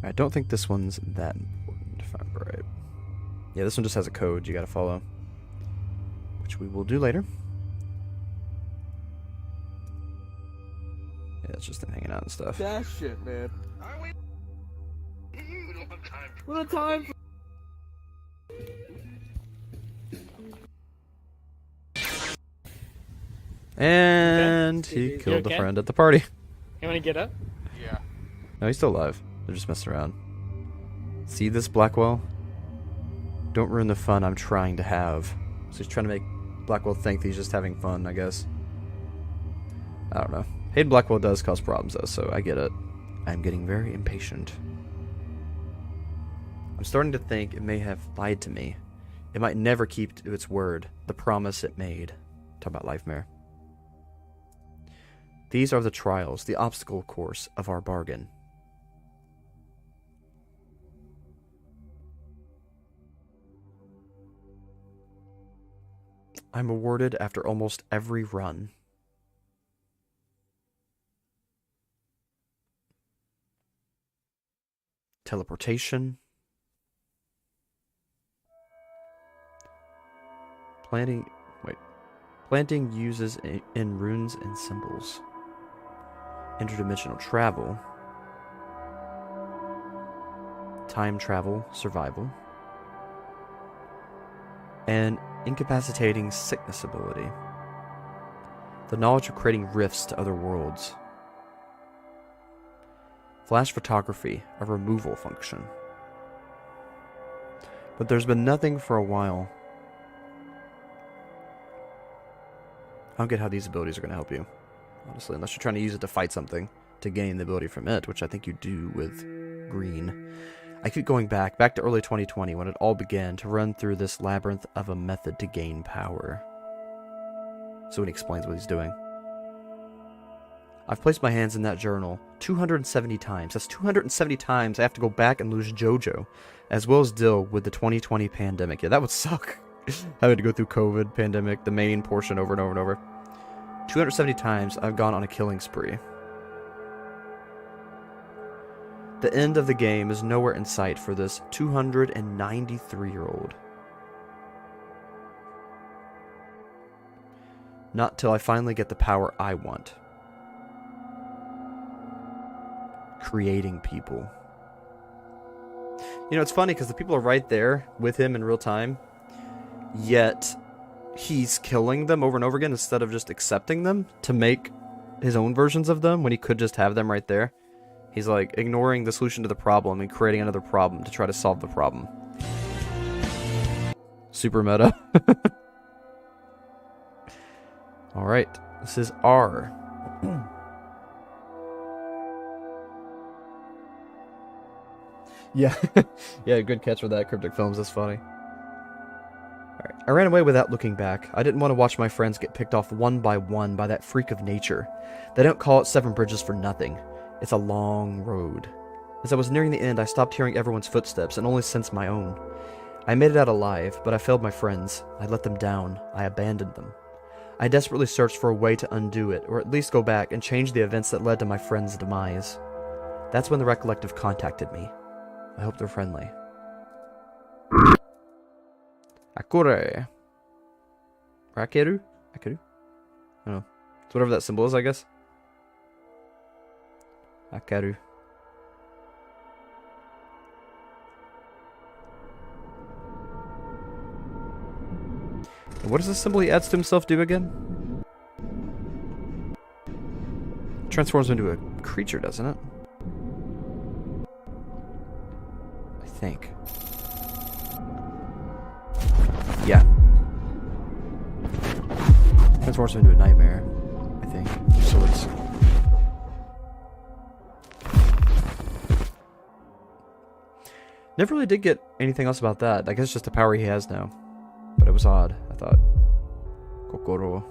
I don't think this one's that important, if I remember right. Yeah, this one just has a code you gotta follow, which we will do later. Yeah, it's just them hanging out and stuff. That shit, man. What a time for... And he killed the friend at the party. You want to get up? Yeah. No, he's still alive. They're just messing around. See this, Blackwell? Don't ruin the fun I'm trying to have. So he's trying to make Blackwell think that he's just having fun, I guess. I don't know. Hayden Blackwell does cause problems, though, so I get it. I'm getting very impatient. I'm starting to think it may have lied to me. It might never keep to its word, the promise it made. Talk about Lifemare. These are the trials, the obstacle course of our bargain. I'm awarded after almost every run. Teleportation. Planting uses in runes and symbols. Interdimensional travel. Time travel, survival. And incapacitating sickness ability. The knowledge of creating rifts to other worlds. Flash photography, a removal function. But there's been nothing for a while. I don't get how these abilities are going to help you, honestly, unless you're trying to use it to fight something, to gain the ability from it, which I think you do with green. I keep going back to early 2020 when it all began to run through this labyrinth of a method to gain power. So he explains what he's doing. I've placed my hands in that journal 270 times. That's 270 times I have to go back and lose JoJo, as well as deal with the 2020 pandemic. Yeah, that would suck. Having to go through COVID, pandemic, the main portion over and over and over. 270 times I've gone on a killing spree. The end of the game is nowhere in sight for this 293-year-old. Not till I finally get the power I want. Creating people. You know, it's funny because the people are right there with him in real time, yet he's killing them over and over again instead of just accepting them to make his own versions of them when he could just have them right there. He's like ignoring the solution to the problem and creating another problem to try to solve the problem. Super meta. Alright, this is R. Yeah, yeah, good catch with that, Cryptic Films, that's funny. Alright, I ran away without looking back. I didn't want to watch my friends get picked off one by one by that freak of nature. They don't call it Seven Bridges for nothing. It's a long road. As I was nearing the end, I stopped hearing everyone's footsteps and only sensed my own. I made it out alive, but I failed my friends. I let them down. I abandoned them. I desperately searched for a way to undo it, or at least go back and change the events that led to my friend's demise. That's when the Recollective contacted me. I hope they're friendly. Akure. Rakeru? Akeru? I don't know. It's whatever that symbol is, I guess. Akaru. What does the symbol he adds to himself do again? Transforms into a creature, doesn't it? I think. Yeah. Transforms him into a nightmare, I think. Swords. Never really did get anything else about that. I guess it's just a power he has now. But it was odd, I thought. Kokoro.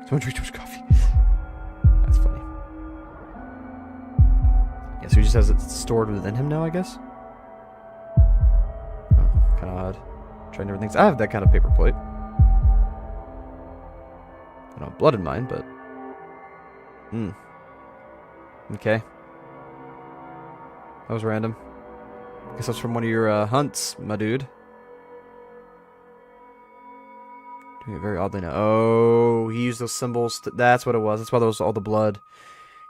Someone drink too much coffee. That's funny. Yeah, so he just has it stored within him now, I guess? Oh, kind of odd. Trying different things. I have that kind of paper plate. I don't have blood in mine, but... Okay. That was random. Guess that's from one of your hunts, my dude. Doing it very oddly now. Oh, he used those symbols. That's what it was. That's why there was all the blood.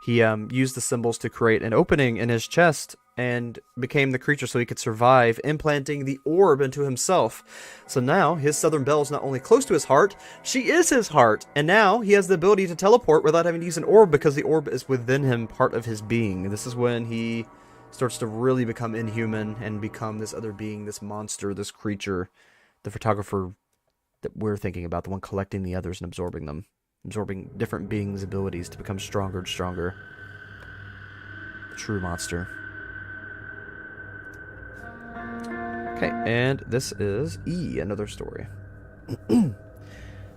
He used the symbols to create an opening in his chest and became the creature so he could survive, implanting the orb into himself. So now his Southern Belle is not only close to his heart, she is his heart. And now he has the ability to teleport without having to use an orb because the orb is within him, part of his being. This is when he starts to really become inhuman and become this other being, this monster, this creature, the photographer that we're thinking about, the one collecting the others and absorbing them. Absorbing different beings' abilities to become stronger and stronger. The true monster. Okay, and this is E, another story.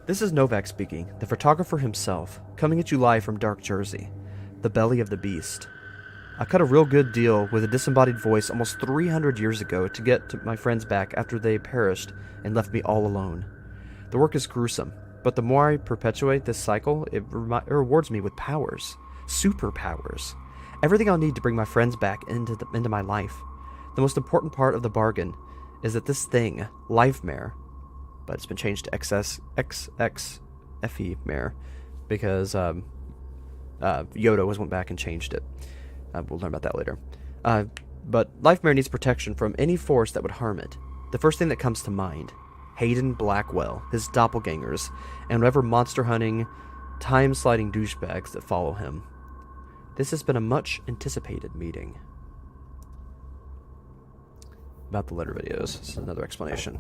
This is Novak speaking, the photographer himself, coming at you live from dark Jersey, the belly of the beast. I cut a real good deal with a disembodied voice almost 300 years ago to get to my friends back after they perished and left me all alone. The work is gruesome. But the more I perpetuate this cycle, it rewards me with powers. Superpowers. Everything I'll need to bring my friends back into my life. The most important part of the bargain is that this thing, Life-Mare, but it's been changed to XXFE-Mare, because Yhoto has went back and changed it. We'll learn about that later. But Life-Mare needs protection from any force that would harm it. The first thing that comes to mind: Hayden Blackwell, his doppelgangers, and whatever monster-hunting, time-sliding douchebags that follow him. This has been a much-anticipated meeting. About the letter videos. This is another explanation.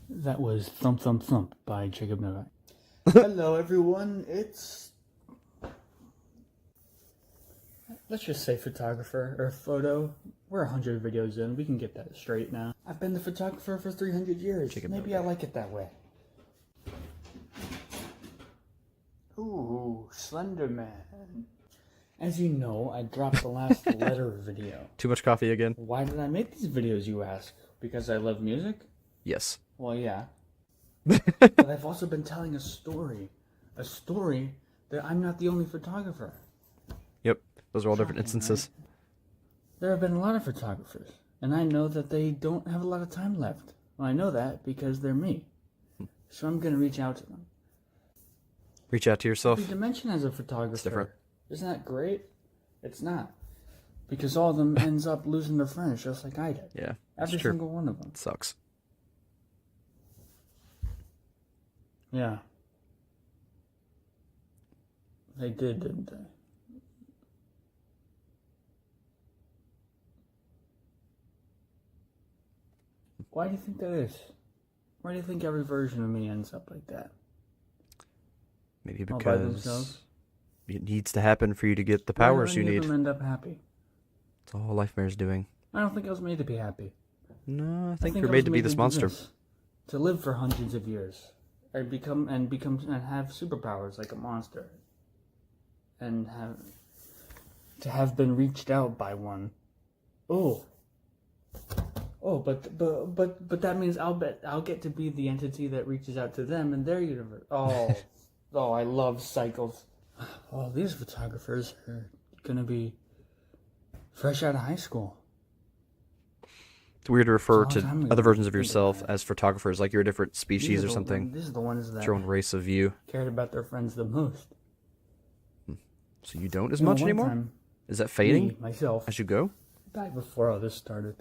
That was Thump Thump Thump by Jacob Novak. Hello everyone, it's... let's just say photographer, or photo. We're 100 videos in, we can get that straight now. I've been the photographer for 300 years, maybe I like it that way. Ooh, Slenderman. As you know, I dropped the last letter video. Too much coffee again? Why did I make these videos, you ask? Because I love music? Yes. Well, yeah. But I've also been telling a story. A story that I'm not the only photographer. Yep, those are all different instances. Right? There have been a lot of photographers, and I know that they don't have a lot of time left. Well, I know that because they're me. So I'm going to reach out to them. Reach out to yourself. Every dimension as a photographer. It's different. Isn't that great? It's not. Because all of them ends up losing their friends just like I did. Yeah, Every true. single one of them. It sucks. Yeah. They did, didn't they? Why do you think that is? Why do you think every version of me ends up like that? Maybe All by because themselves? it needs to happen for you to get the powers you Why do need. any of them end up happy? That's all Life-Mare's doing. I don't think I was made to be happy. No, I think I you're was made to be this do monster. to live for hundreds of years. And become and have superpowers like a monster. And have been reached out by one. Oh, but that means I'll get to be the entity that reaches out to them in their universe. Oh, I love cycles. Oh, these photographers are gonna be fresh out of high school. It's weird to refer It's a long time to ago. other versions of yourself as photographers, like you're a different species or These something. are the ones that It's your own race of you. cared about their friends the most. So you don't as You know, much one anymore? time, Is that fading? me, myself, as you go? back before all this started,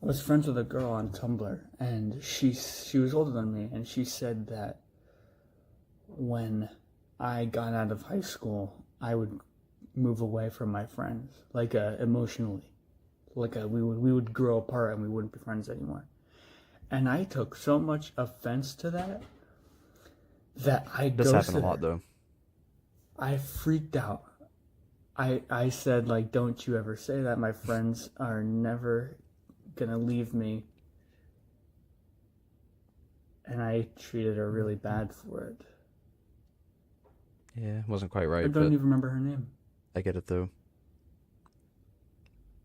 I was friends with a girl on Tumblr, and she was older than me, and she said that when I got out of high school, I would move away from my friends, like emotionally, like we would grow apart and we wouldn't be friends anymore. And I took so much offense to that I This ghosted happen a lot, her. though. I freaked out. I said, like, don't you ever say that. My friends are never gonna leave me. And I treated her really bad for it. Yeah, it wasn't quite right. I don't but even remember her name. I get it, though.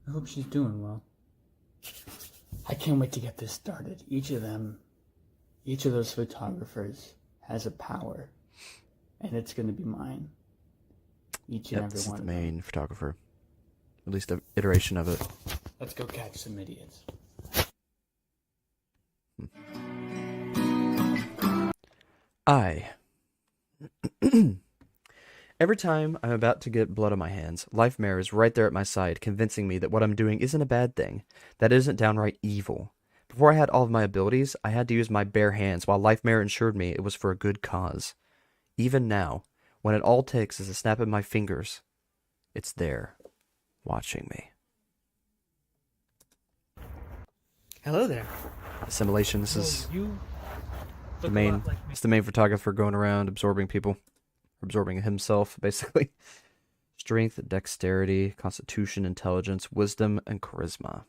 I hope she's doing well. I can't wait to get this started. Each of those photographers has a power. and it's going to be mine. Each and Yep, every this is one the of them. main photographer. At least an iteration of it. Let's go catch some idiots. Every time I'm about to get blood on my hands, Life Mare is right there at my side, convincing me that what I'm doing isn't a bad thing, that it isn't downright evil. Before I had all of my abilities, I had to use my bare hands, while Life Mare assured me it was for a good cause. Even now, when it all takes is a snap of my fingers, it's there, watching me. Hello there. Assimilation, this is You the look a main, lot like me. it's the main photographer going around absorbing people. Absorbing himself, basically. Strength, dexterity, constitution, intelligence, wisdom, and charisma.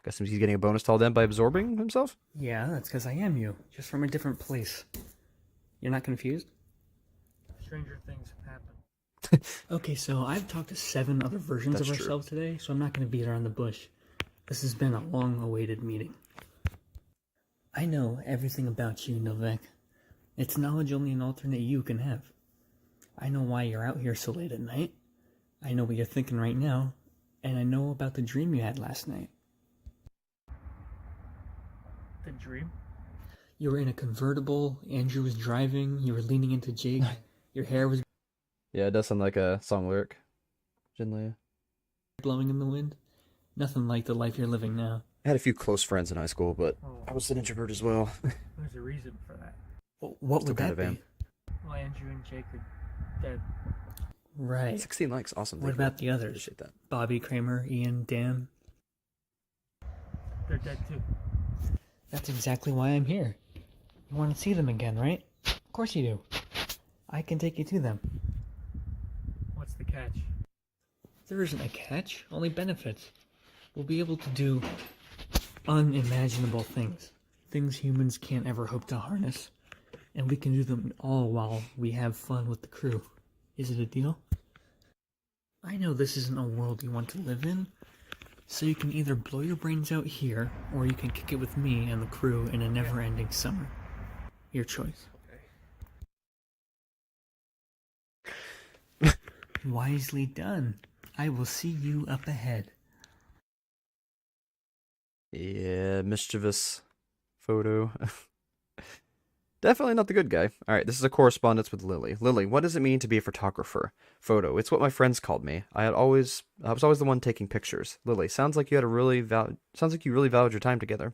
Guessing he's getting a bonus to all them by absorbing himself? Yeah, that's because I am you, just from a different place. You're not confused? Stranger things have happened. Okay, so I've talked to 7 other versions That's of true. ourselves today, so I'm not going to beat around the bush. This has been a long-awaited meeting. I know everything about you, Novak. It's knowledge only an alternate you can have. I know why you're out here so late at night. I know what you're thinking right now, and I know about the dream you had last night. The dream? You were in a convertible, Andrew was driving, you were leaning into Jake, your hair was Yeah, it does sound like a song lyric. Jinlia. blowing in the wind. Nothing like the life you're living now. I had a few close friends in high school, but I was an introvert as well. There's a reason for that. What Still would kind that of be? am. Well, Andrew and Jake are dead. Right. 16 likes, awesome. What Thank you. about the others? Appreciate that. Bobby, Kramer, Ian, Dan? They're dead too. That's exactly why I'm here. You want to see them again, right? Of course you do. I can take you to them. What's the catch? There isn't a catch, only benefits. We'll be able to do unimaginable things. Things humans can't ever hope to harness. And we can do them all while we have fun with the crew. Is it a deal? I know this isn't a world you want to live in, so you can either blow your brains out here, or you can kick it with me and the crew in a never-ending summer. Your choice. Wisely done. I will see you up ahead. Yeah, mischievous photo. Definitely not the good guy. Alright, this is a correspondence with Lily. Lily, what does it mean to be a photographer? Photo, it's what my friends called me. I was always the one taking pictures. Lily, sounds like you really valued your time together.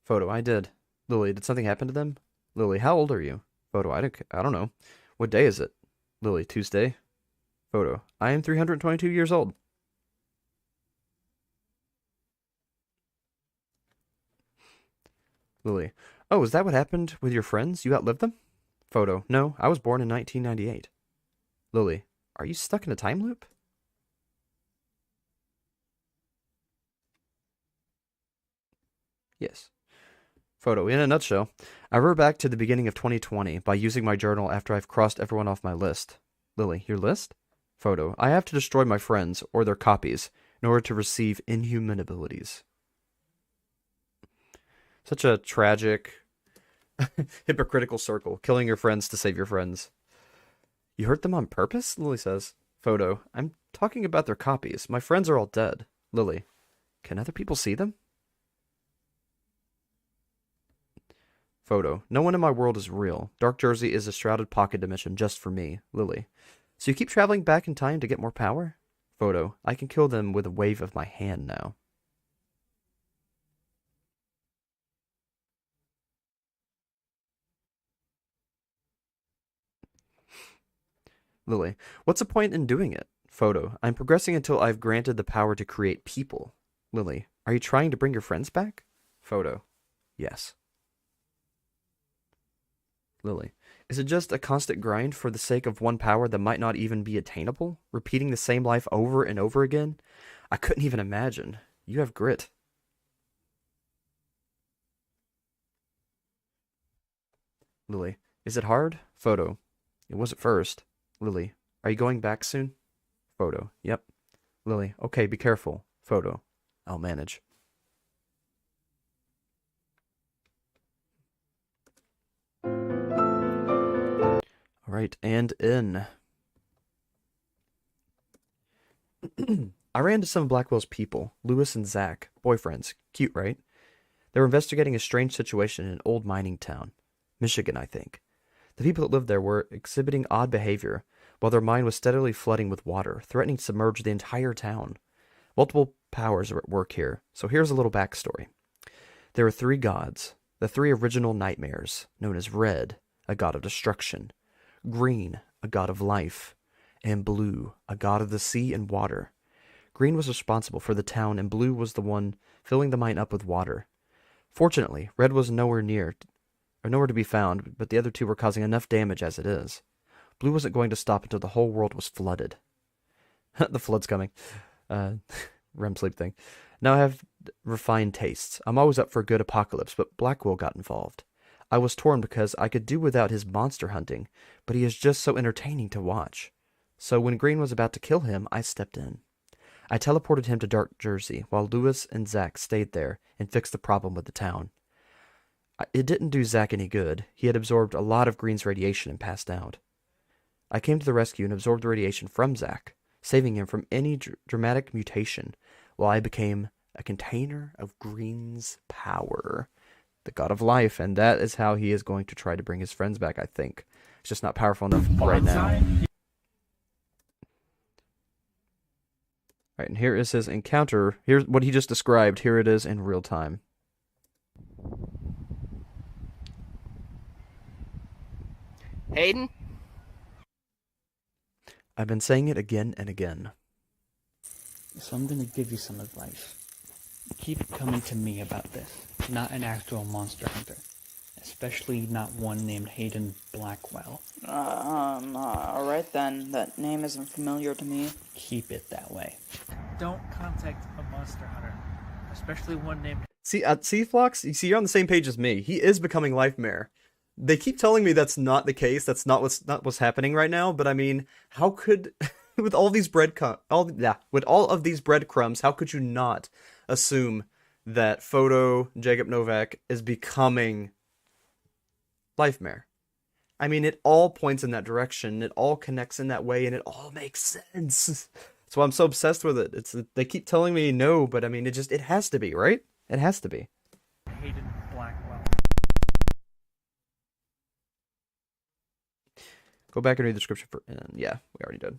Photo, I did. Lily, did something happen to them? Lily, how old are you? Photo, I don't know. What day is it? Lily, Tuesday. Photo, I am 322 years old. Lily, oh, is that what happened with your friends? You outlived them? Photo, no, I was born in 1998. Lily, are you stuck in a time loop? Yes. Photo, in a nutshell, I revert back to the beginning of 2020 by using my journal after I've crossed everyone off my list. Lily, your list? Photo, I have to destroy my friends, or their copies, in order to receive inhuman abilities. Such a tragic, hypocritical circle, killing your friends to save your friends. You hurt them on purpose? Lily says. Photo, I'm talking about their copies. My friends are all dead. Lily, can other people see them? Photo, no one in my world is real. Dark Jersey is a shrouded pocket dimension just for me. Lily, so you keep traveling back in time to get more power? Photo, I can kill them with a wave of my hand now. Lily, what's the point in doing it? Photo, I'm progressing until I've granted the power to create people. Lily, are you trying to bring your friends back? Photo, yes. Lily, is it just a constant grind for the sake of one power that might not even be attainable? Repeating the same life over and over again? I couldn't even imagine. You have grit. Lily, is it hard? Photo, it was at first. Lily, are you going back soon? Photo, yep. Lily, okay, be careful. Photo, I'll manage. Alright, and in. I ran into some of Blackwell's people, Lewis and Zach, boyfriends. Cute, right? They were investigating a strange situation in an old mining town. Michigan, I think. The people that lived there were exhibiting odd behavior, while their mine was steadily flooding with water, threatening to submerge the entire town. Multiple powers are at work here, so here's a little backstory. There are 3 gods, the 3 original nightmares, known as Red, a god of destruction, Green, a god of life, and Blue, a god of the sea and water. Green was responsible for the town, and Blue was the one filling the mine up with water. Fortunately, Red was nowhere to be found, but the other 2 were causing enough damage as it is. Blue wasn't going to stop until the whole world was flooded. The flood's coming. REM sleep thing. Now I have refined tastes. I'm always up for a good apocalypse, but Blackwell got involved. I was torn because I could do without his monster hunting, but he is just so entertaining to watch. So when Green was about to kill him, I stepped in. I teleported him to Dark Jersey, while Lewis and Zach stayed there and fixed the problem with the town. It didn't do Zach any good. He had absorbed a lot of Green's radiation and passed out. I came to the rescue and absorbed the radiation from Zach, saving him from any dramatic mutation, while I became a container of Green's power, the god of life, and that is how he is going to try to bring his friends back, I think. It's just not powerful enough right now. Alright, and here is his encounter. Here's what he just described. Here it is in real time. Hayden? I've been saying it again and again. So I'm gonna give you some advice. Keep coming to me about this, not an actual monster hunter. Especially not one named Hayden Blackwell. Alright then. That name isn't familiar to me. Keep it that way. Don't contact a monster hunter, especially one named... See, Phlox? You see, you're on the same page as me. He is becoming Life Mayor. They keep telling me that's not the case. That's not what's happening right now. But I mean, how could, with all these with all of these breadcrumbs, how could you not assume that Photo Jacob Novak is becoming Life Mayor? I mean, it all points in that direction. It all connects in that way, and it all makes sense. That's why I'm so obsessed with it. They keep telling me no, but I mean, it has to be, right? It has to be. Hayden Blackwell. Go back and read the description for... yeah, we already did.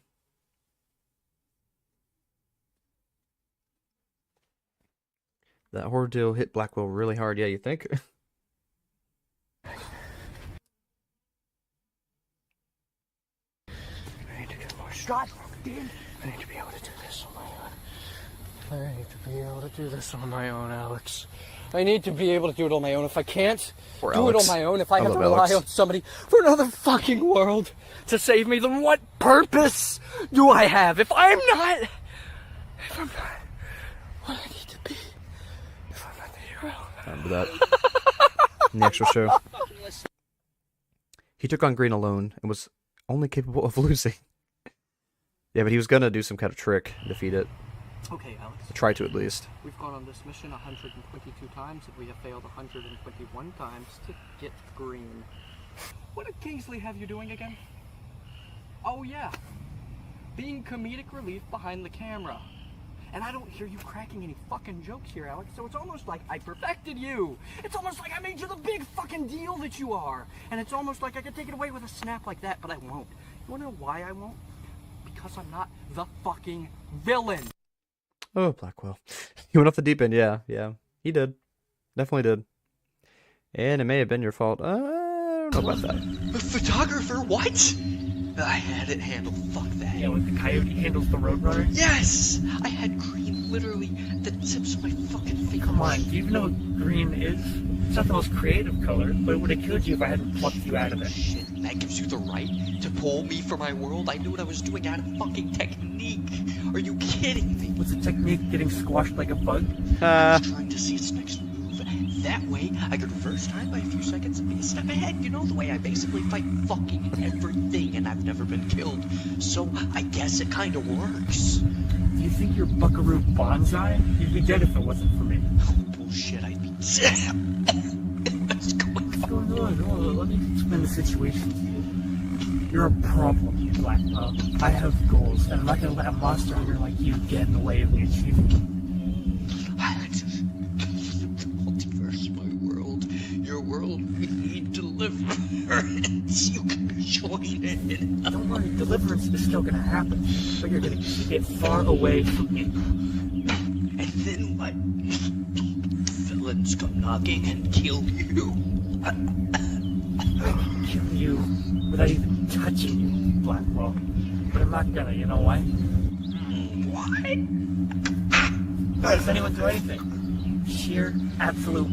That horror deal hit Blackwell really hard. Yeah, you think? I need to get more strength. I need to be able to do this on my own. I need to be able to do this on my own, Alex. I need to be able to do it on my own. If I can't do it on my own, if I have to rely on somebody for another fucking world to save me, then what purpose do I have? If I'm not what I need to be, if I'm not the hero. Remember that in the actual show. He took on Green alone and was only capable of losing. Yeah, but he was gonna do some kind of trick and defeat it. Okay, Alex. Try to, at least. We've gone on this mission 122 times, and we have failed 121 times to get Green. What did Kingsley have you doing again? Oh yeah, being comedic relief behind the camera. And I don't hear you cracking any fucking jokes here, Alex, so it's almost like I perfected you. It's almost like I made you the big fucking deal that you are. And it's almost like I could take it away with a snap like that, but I won't. You wanna know why I won't? Because I'm not the fucking villain. Oh, Blackwell. He went off the deep end, yeah. He did. Definitely did. And it may have been your fault. I don't know about that. A photographer? What? I had it handled. Fuck that. Yeah, like the coyote handles the roadrunner? Yes! I had Green literally the tips of my fucking fingers. Come on, do you know what Green is? It's not the most creative color, but it would have killed you if I hadn't plucked you out of it. Shit, that gives you the right to pull me from my world? I knew what I was doing. I had a fucking technique. Are you kidding me? Was the technique getting squashed like a bug? I was trying to see its next move. That way, I could reverse time by a few seconds and be a step ahead. You know, the way I basically fight fucking everything, and I've never been killed. So, I guess it kind of works. Do you think you're Buckaroo Banzai? You'd be dead if it wasn't for me. Oh, bullshit, I'd be dead. What's going on? What's going on? Oh, let me explain the situation to you. You're a problem, Blackwell. I have goals, and I'm not gonna let a monster hunter like you get in the way of me achieving them. Multiverse, my world. Your world, we need deliverance. You can join it. Don't worry, deliverance is still gonna happen, but you're gonna keep it far away from me. And then what? Villains come knocking and kill you. Kill you without even touching you, Blackwell. But I'm not gonna, you know why? Why? Why does anyone do anything? Sheer, absolute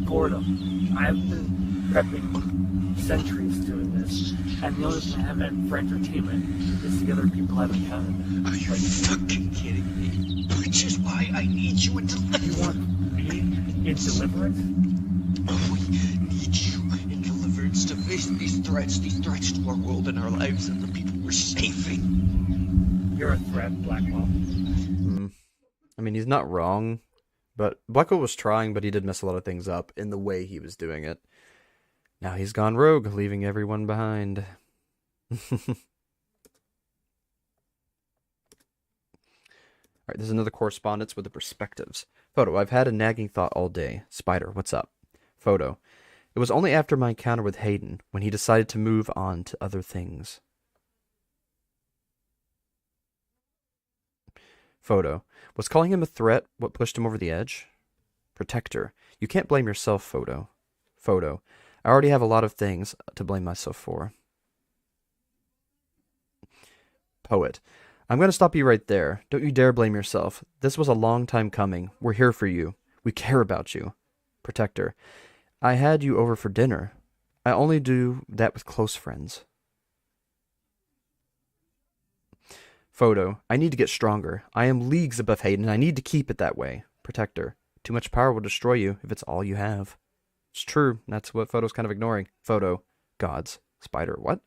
boredom. I've been prepping centuries doing this, and the only thing I have for entertainment is the other people I've encountered. Are you fucking kidding me? Which is why I need you in deliverance. You want me in deliverance? We need you in deliverance to face these threats to our world and our lives and the people we're saving. You're a threat, Blackwell. I mean, he's not wrong, but Blackwell was trying, but he did mess a lot of things up in the way he was doing it. Now he's gone rogue, leaving everyone behind. Alright, there's another correspondence with the perspectives. Photo, I've had a nagging thought all day. Spider, what's up? Photo, it was only after my encounter with Hayden when he decided to move on to other things. Photo, was calling him a threat what pushed him over the edge? Protector, you can't blame yourself, Photo. Photo, I already have a lot of things to blame myself for. Poet, I'm going to stop you right there. Don't you dare blame yourself. This was a long time coming. We're here for you. We care about you. Protector, I had you over for dinner. I only do that with close friends. Photo, I need to get stronger. I am leagues above Hayden, and I need to keep it that way. Protector, too much power will destroy you if it's all you have. It's true. That's what Photo's kind of ignoring. Photo, gods. Spider, what?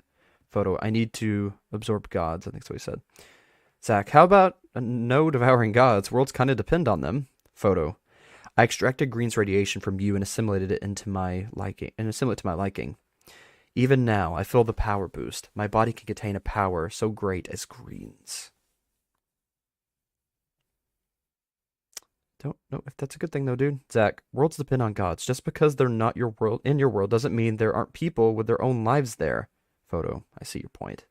Photo, I need to absorb gods. I think that's what he said. Zach, how about no devouring gods? Worlds kind of depend on them. Photo, I extracted Green's radiation from you and assimilated it into my liking. Even now, I feel the power boost. My body can contain a power so great as Green's. Don't know if that's a good thing though, dude. Zach, worlds depend on gods. Just because they're not your world in your world doesn't mean there aren't people with their own lives there. Photo, I see your point.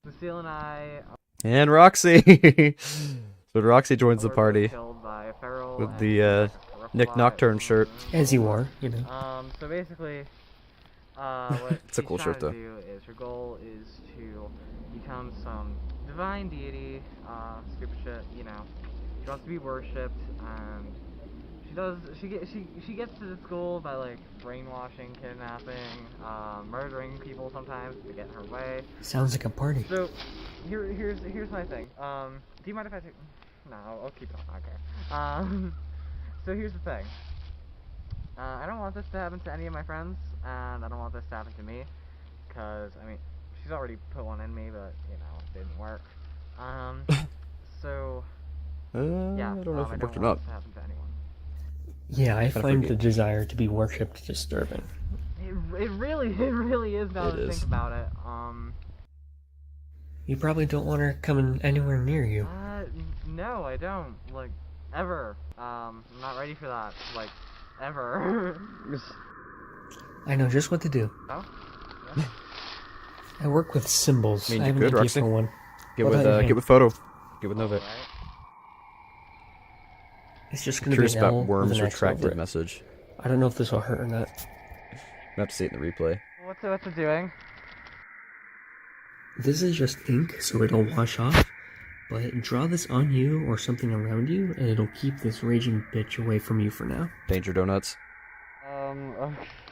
Lucille and I. And Roxy. So Roxy joins the party with the Nick Nocturne shirt. As you are, you know. So basically, what it's a cool shirt though. Her goal is to become some divine deity, stupid shit, you know. She wants to be worshipped, and she gets to this goal by like brainwashing, kidnapping, murdering people sometimes to get her way. Sounds like a party. So here's my thing. Do you mind if I take? No, I'll keep it on. I don't care. So here's the thing. I don't want this to happen to any of my friends, and I don't want this to happen to me, because I mean, she's already put one in me, but you know, it didn't work. So yeah, I don't know if it worked or want not. this to happen to anyone. Yeah, I find the desire to be worshipped disturbing. It really is now that I think about it. You probably don't want her coming anywhere near you. No, I don't. Like, ever. I'm not ready for that. Like, ever. I know just what to do. Oh? I work with symbols. I mean, I have you an could, idea Roxy. for one. Get with Photo. Get with Novit. It's just going to be Curious an about L with Worm's an X retracted over it. message. I don't know if this will hurt or not. I'm have to see it in the replay. What's it doing? This is just ink, so it'll wash off. But draw this on you or something around you, and it'll keep this raging bitch away from you for now. Danger Donuts.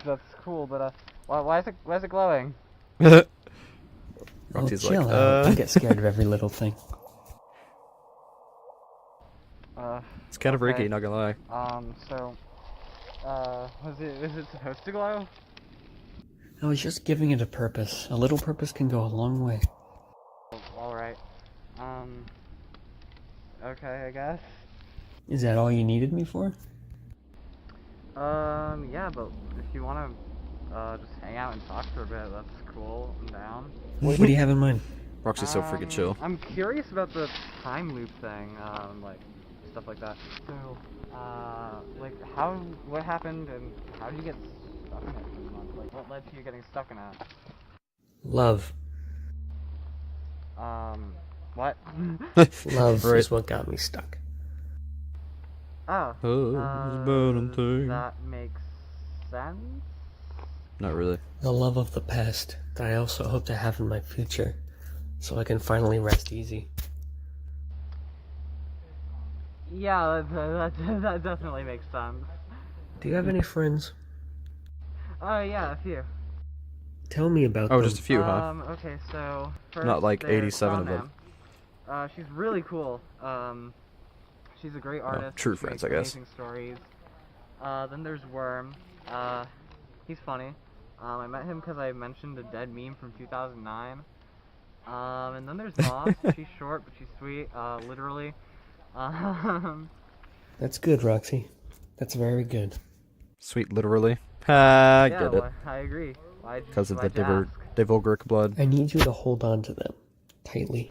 That's cool, but why is it glowing? Roxy's chill like, out. I get scared of every little thing. It's kind of freaky, not gonna lie. Is it supposed to glow? I was just giving it a purpose. A little purpose can go a long way. Alright. Okay, I guess. Is that all you needed me for? Yeah, but if you wanna just hang out and talk for a bit. That's cool. I'm down. What do you have in mind? Roxy's so freaking chill. I'm curious about the time loop thing, like, stuff like that. So, like, what happened and how did you get stuck in it for a month? Like, what led to you getting stuck in it? Love. What? Love Right. is what got me stuck. Oh. That makes sense? Not really. The love of the past that I also hope to have in my future, so I can finally rest easy. Yeah, that definitely makes sense. Do you have any friends? Oh, yeah, a few. Tell me about them. Oh, just a few, huh? Okay, so first Not like there's 87 of Clown them. Man. She's really cool. She's a great artist. true She friends, makes I guess. Amazing stories. Then there's Worm. He's funny. I met him because I mentioned a dead meme from 2009. And then there's Moss. She's short, but she's sweet. Literally. That's good, Roxy. That's very good. Sweet, literally. Ha, Yeah, get it. well, I agree. Because of the why'd you ask? Devolgric blood. I need you to hold on to them tightly.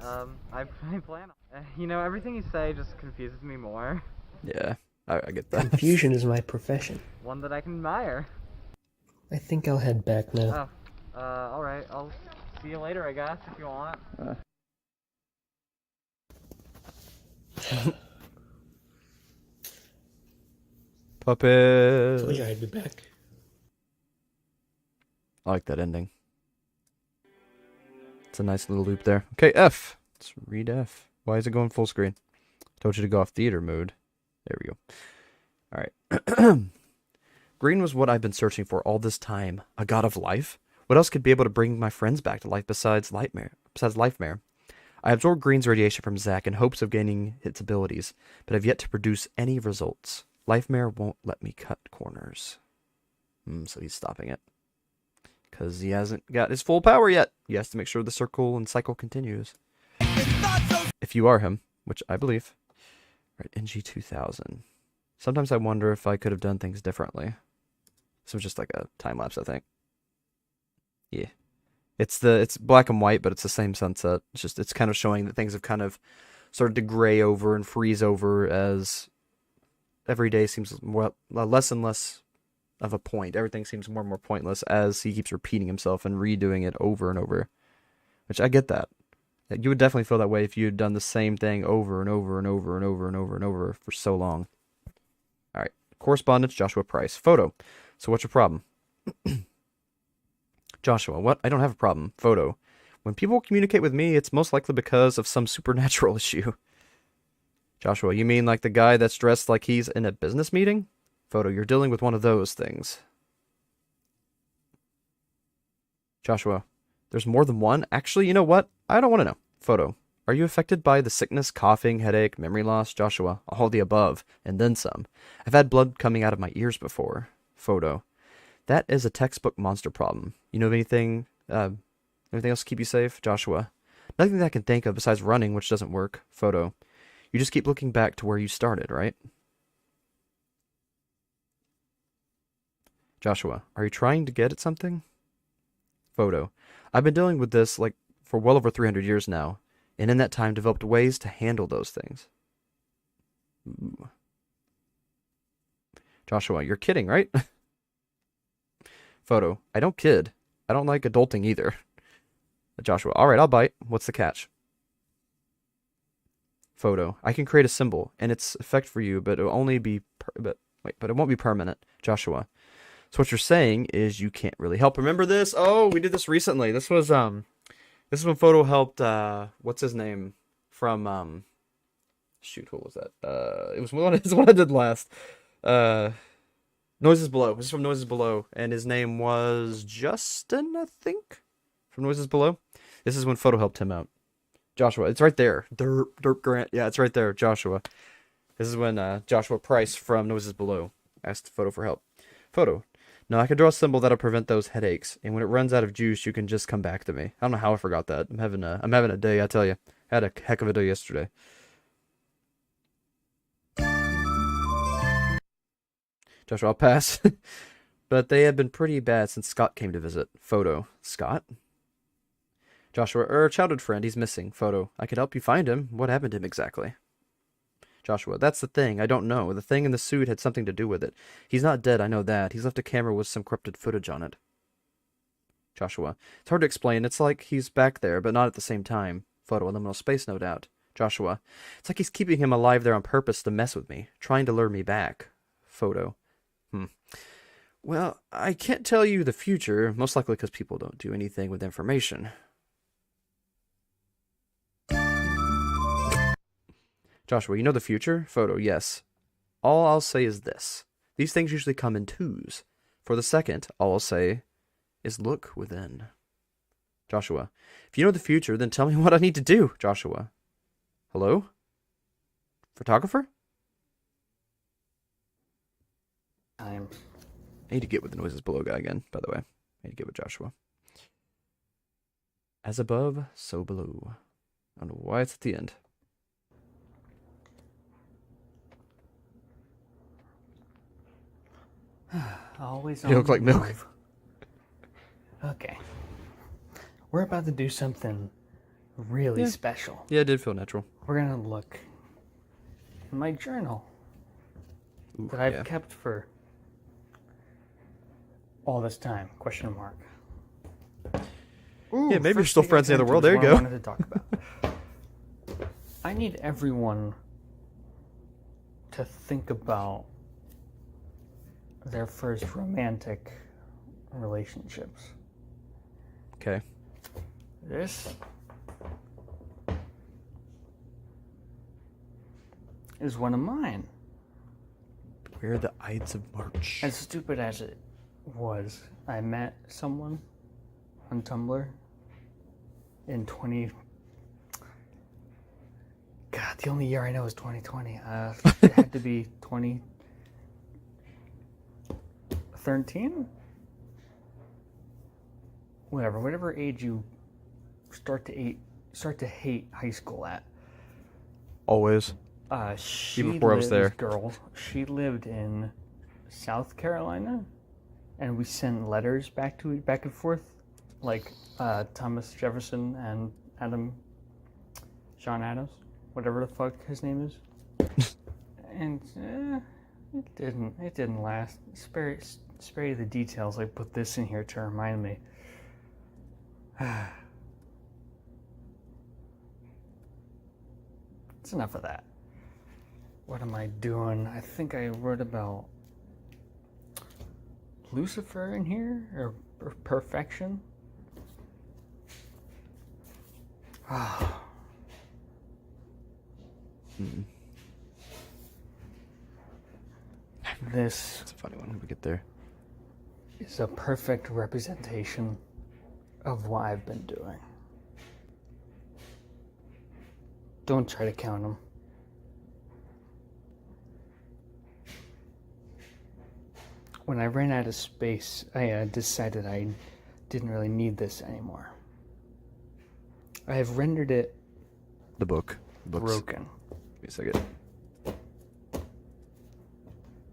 I plan on. You know, everything you say just confuses me more. Yeah, I get that. Confusion is my profession. One that I can admire. I think I'll head back now. Oh, alright. I'll see you later, I guess, if you want. Puppet. Told you I'd be back. I like that ending. It's a nice little loop there. Okay, F. Let's read F. Why is it going full screen? Told you to go off theater mode. There we go. Alright. Green was what I've been searching for all this time. A god of life? What else could be able to bring my friends back to life besides Lifemare? I absorbed Green's radiation from Zack in hopes of gaining its abilities, but have yet to produce any results. Lifemare won't let me cut corners. So he's stopping it. Because he hasn't got his full power yet. He has to make sure the circle and cycle continues. If you are him, which I believe. Right, NG2000. Sometimes I wonder if I could have done things differently. This was just like a time lapse, I think. Yeah. It's black and white, but it's the same sunset. It's kind of showing that things have kind of started to gray over and freeze over as every day seems more less and less of a point. Everything seems more and more pointless as he keeps repeating himself and redoing it over and over. Which I get that. You would definitely feel that way if you had done the same thing over and over and over and over and over and over for so long. Alright. Correspondence, Joshua Price. Photo. So what's your problem? Joshua, what? I don't have a problem. Photo. When people communicate with me, it's most likely because of some supernatural issue. Joshua, you mean like the guy that's dressed like he's in a business meeting? Photo, you're dealing with one of those things. Joshua, there's more than one? Actually, you know what? I don't want to know. Photo, are you affected by the sickness, coughing, headache, memory loss? Joshua, all the above, and then some. I've had blood coming out of my ears before. Photo, that is a textbook monster problem. You know of anything else to keep you safe? Joshua, nothing that I can think of besides running, which doesn't work. Photo, you just keep looking back to where you started, right? Joshua, are you trying to get at something? Photo, I've been dealing with this for well over 300 years now, and in that time developed ways to handle those things. Ooh. Joshua, you're kidding, right? Photo, I don't kid. I don't like adulting either. Joshua, alright, I'll bite. What's the catch? Photo, I can create a symbol, and its effect for you, but it will only be, but it won't be permanent. Joshua, so what you're saying is you can't really help. Remember this? Oh, we did this recently. This was this is when Photo helped what's his name from shoot, what was that? It was one I did last. Noises Below. This is from Noises Below, and his name was Justin, I think, from Noises Below. This is when Photo helped him out. Joshua, it's right there. Derp Grant. Yeah, it's right there. Joshua. This is when Joshua Price from Noises Below asked Photo for help. Photo, no, I can draw a symbol that'll prevent those headaches, and when it runs out of juice, you can just come back to me. I don't know how I forgot that. I'm having a day, I tell you. I had a heck of a day yesterday. Joshua, I'll pass. but they have been pretty bad since Scott came to visit. Photo. Scott? Joshua, childhood friend, he's missing. Photo. I could help you find him. What happened to him exactly? Joshua, that's the thing. I don't know. The thing in the suit had something to do with it. He's not dead, I know that. He's left a camera with some corrupted footage on it. Joshua, it's hard to explain. It's like he's back there, but not at the same time. Photo, liminal space, no doubt. Joshua, it's like he's keeping him alive there on purpose to mess with me, trying to lure me back. Photo. Well, I can't tell you the future, most likely because people don't do anything with information. Joshua, you know the future? Photo, yes. All I'll say is this. These things usually come in twos. For the second, all I'll say is look within. Joshua, if you know the future, then tell me what I need to do. Joshua. Hello? Photographer? I need to get with the noises below guy again, by the way. I need to get with Joshua. As above, so below. I don't know why it's at the end. Always You look like milk. Okay. We're about to do something really special. Yeah, it did feel natural. We're going to look in my journal that I've kept for all this time. Question mark. Ooh, yeah, maybe you're still friends in the other world. There you go. I wanted to talk about. I need everyone to think about their first romantic relationships. Okay. This is one of mine. Where the Ides of March. As stupid as it was, I met someone on Tumblr in God, the only year I know is 2020. It had to be 2013? Whatever age you start to hate high school at. Always. Even before I was there. She lived in South Carolina, and we sent letters back and forth, like Thomas Jefferson and John Adams, whatever the fuck his name is. And it didn't last. Spare you the details. I put this in here to remind me. It's enough of that. What am I doing? I think I wrote about Lucifer in here, or perfection. This It's a funny one when we get there. Is a perfect representation of what I've been doing. Don't try to count them. When I ran out of space, I decided I didn't really need this anymore. I have rendered it The book's broken. Give me a second.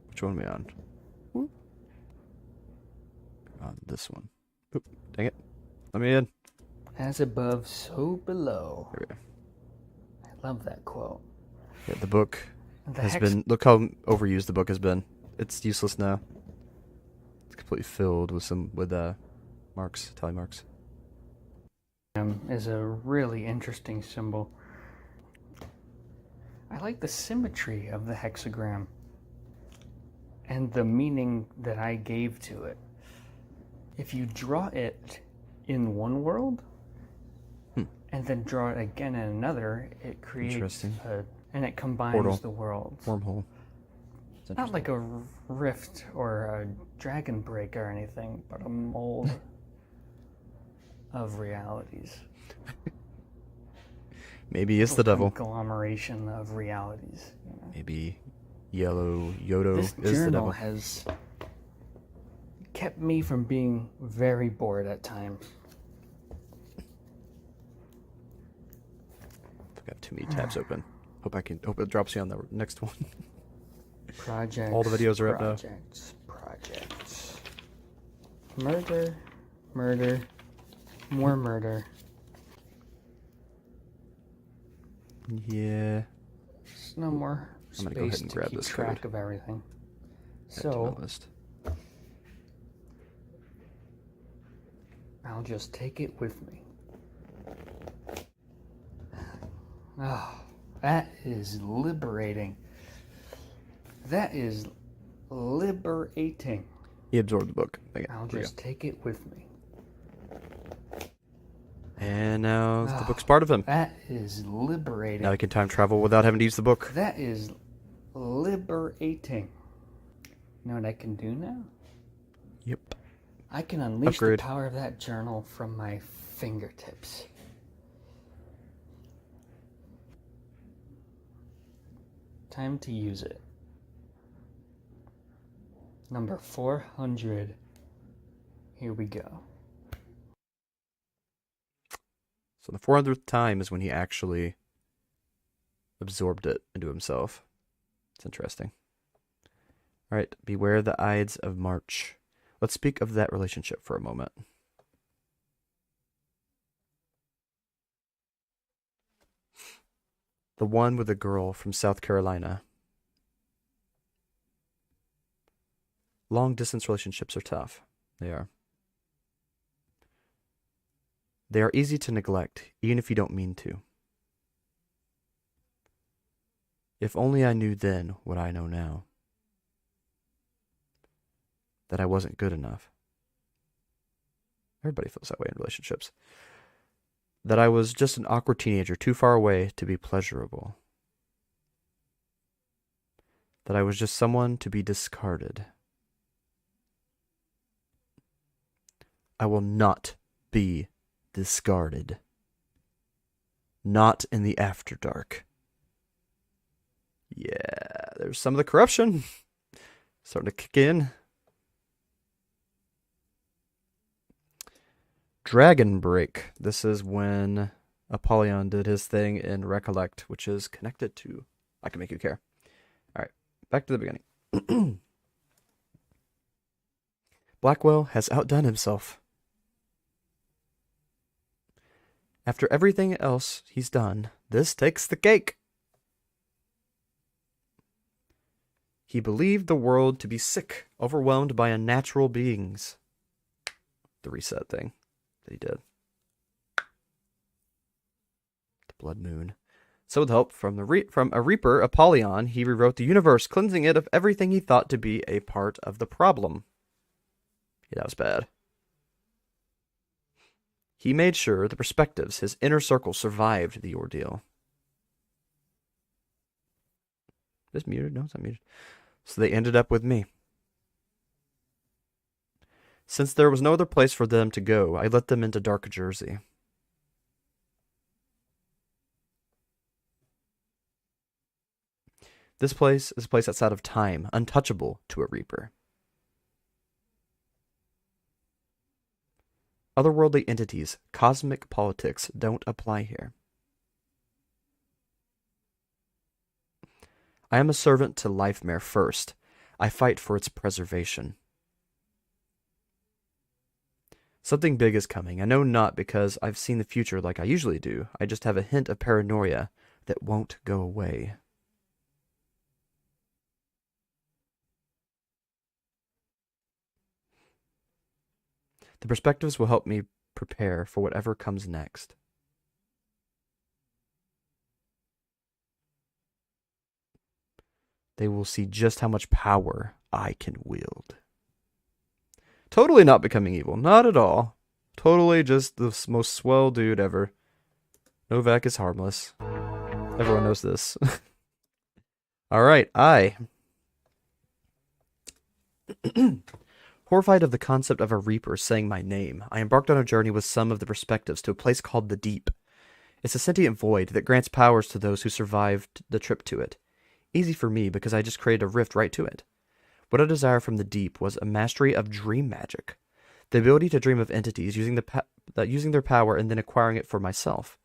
Which one are we on? On this one. Oop, dang it. Let me in. As above, so below. There we go. I love that quote. Yeah, the book The has hex- been. Look how overused the book has been. It's useless now. It's completely filled with marks, tally marks. Is a really interesting symbol. I like the symmetry of the hexagram and the meaning that I gave to it. If you draw it in one world and then draw it again in another, it creates and it combines Portal. the worlds. Wormhole. Not like a rift or a dragon break or anything, but a mold of realities. Maybe it's the devil. Conglomeration of realities. You know? Maybe Yhoto This is the devil. journal has kept me from being very bored at times. I've got too many tabs open. Hope it drops you on the next one. Projects. All the videos are up now. Projects. Murder, murder, more murder. Yeah. There's no more I'm gonna space go ahead and to grab keep this track code. of everything. Add to my So list. I'll just take it with me. Oh, that is liberating. That is liberating. He absorbed the book. Okay, I'll here we just take it with me. And now the Oh, book's part of him. That is liberating. Now he can time travel without having to use the book. That is liberating. You know what I can do now? Yep. I can unleash Upgrade. the power of that journal from my fingertips. Time to use it. Number 400. Here we go. So the 400th time is when he actually absorbed it into himself. It's interesting. All right, beware the Ides of March. Let's speak of that relationship for a moment. The one with the girl from South Carolina. Long distance relationships are tough. They are. They are easy to neglect, even if you don't mean to. If only I knew then what I know now. That I wasn't good enough. Everybody feels that way in relationships. That I was just an awkward teenager too far away to be pleasurable. That I was just someone to be discarded. I will not be discarded. Not in the after dark. Yeah, there's some of the corruption starting to kick in. Dragon Break. This is when Apollyon did his thing in Recollect, which is connected to I Can Make You Care. Alright, back to the beginning. Blackwell has outdone himself. After everything else he's done, this takes the cake. He believed the world to be sick, overwhelmed by unnatural beings. The reset thing that he did. The Blood Moon. So with help from a Reaper, Apollyon, he rewrote the universe, cleansing it of everything he thought to be a part of the problem. Yeah, that was bad. He made sure the perspectives, his inner circle, survived the ordeal. Is this muted? No, it's not muted. So they ended up with me. Since there was no other place for them to go, I let them into Dark Jersey. This place is a place outside of time, untouchable to a Reaper. Otherworldly entities, cosmic politics don't apply here. I am a servant to Lifemare first. I fight for its preservation. Something big is coming. I know not because I've seen the future like I usually do. I just have a hint of paranoia that won't go away. The perspectives will help me prepare for whatever comes next. They will see just how much power I can wield. Totally not becoming evil. Not at all. Totally just the most swell dude ever. Novak is harmless. Everyone knows this. Alright, Horrified of the concept of a Reaper saying my name, I embarked on a journey with some of the perspectives to a place called the Deep. It's a sentient void that grants powers to those who survived the trip to it. Easy for me because I just created a rift right to it. What I desire from the Deep was a mastery of dream magic. The ability to dream of entities using their power and then acquiring it for myself.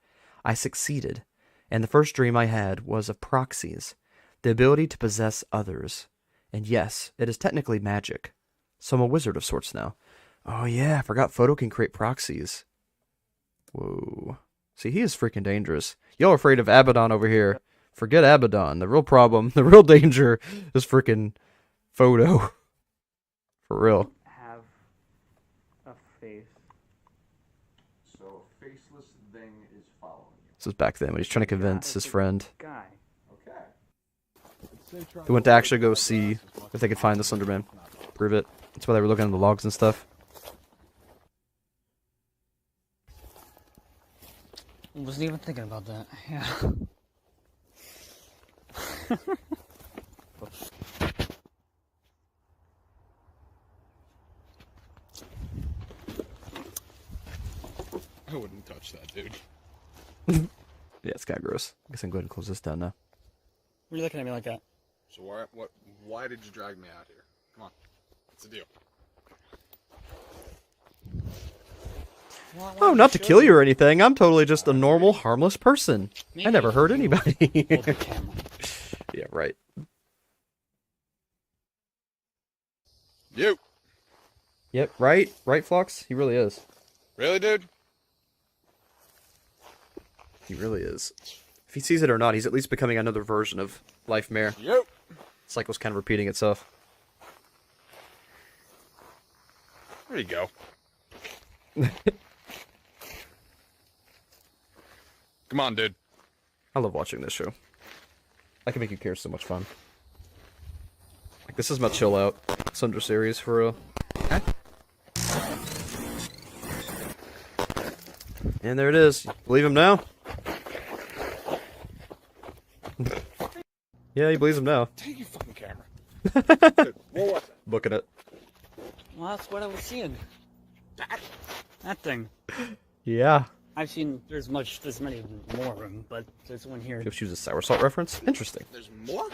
I succeeded, and the first dream I had was of proxies, the ability to possess others. And yes, it is technically magic. So I'm a wizard of sorts now. Oh yeah, I forgot Photo can create proxies. Whoa. See, he is freaking dangerous. Y'all are afraid of Abaddon over here. Forget Abaddon. The real problem, the real danger is freaking Photo. For real. Have a face. So a faceless thing is following you. This is back then when he's trying to convince his friend. Guy. Okay. They went to actually go see if they could find the Slenderman. Prove it. That's why they were looking at the logs and stuff. Wasn't even thinking about that. Yeah. I wouldn't touch that, dude. Yeah, it's kind of gross. I guess I can go ahead and close this down now. What are you looking at me like that? So why did you drag me out here? Come on. What's the deal? Oh, not to kill you or anything. I'm totally just a normal, harmless person. I never hurt anybody. Yeah, right. You. Yep, right? Right, Flux? He really is. Really, dude? He really is. If he sees it or not, he's at least becoming another version of Life Mare. Yep. Cycle's kind of repeating itself. There you go. Come on, dude. I love watching this show. I can make you care so much fun. Like, this is my chill out Sunder series for real. And there it is. Believe him now? Yeah, he believes him now. Take your fucking camera. Dude, what was it? Booking it. Well, that's what I was seeing. That thing. Yeah. I've seen there's many more of them, but there's one here. If she was a Sour Salt reference? Interesting. There's more?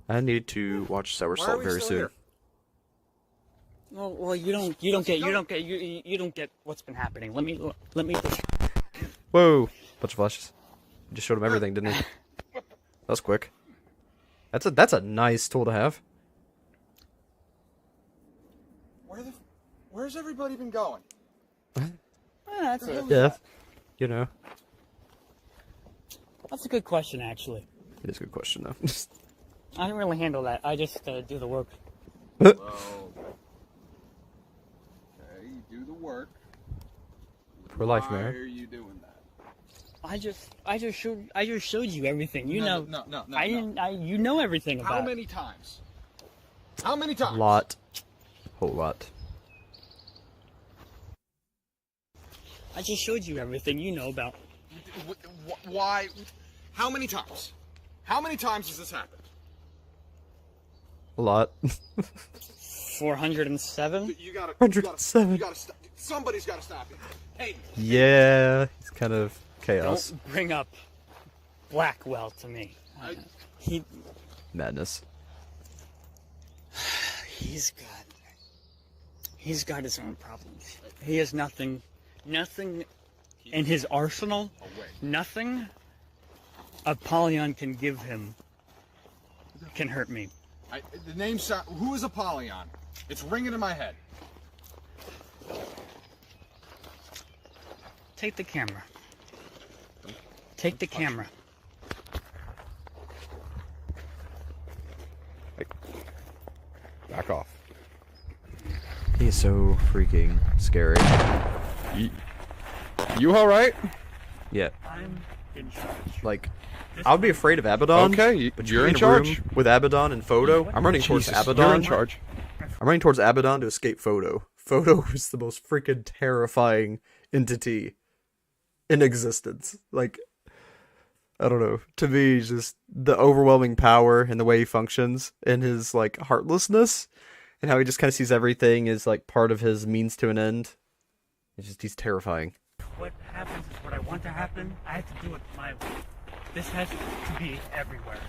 I need to watch Sour Salt very soon. Here? Well, you don't get what's been happening. Let me. Whoa! Bunch of flashes. He just showed him everything, didn't he? That was quick. That's a nice tool to have. Where's everybody been going? Yeah. You know. That's a good question, actually. It is a good question, though. I don't really handle that. I just do the work. Well, okay, you do the work. For Life Why Mare. are you doing that? I just showed you everything. You know. No. You know everything about. How many times? How many times? A lot. Whole lot. I just showed you everything you know about. Why? How many times? How many times has this happened? A lot. 407? You gotta 107. You gotta stop. Somebody's gotta stop him. Hey. Yeah, he's kind of chaos. Don't bring up Blackwell to me. Madness. He's got his own problems. He has nothing in his arsenal. Nothing Apollyon can give him can hurt me. The name who is Apollyon? It's ringing in my head. Take the camera. Take the camera. Back off. He's so freaking scary. You alright? Yeah. I'm in charge. Like, I would be afraid of Abaddon. Okay, but you're in a charge. room with Abaddon and Photo. I'm running towards Jesus, Abaddon. you're in charge. I'm running towards Abaddon to escape Photo. Photo is the most freaking terrifying entity in existence. Like, I don't know. To me, just the overwhelming power and the way he functions and his, like, heartlessness and how he just kind of sees everything as, like, part of his means to an end. He's terrifying. What happens is what I want to happen. I have to do it my way. This has to be everywhere.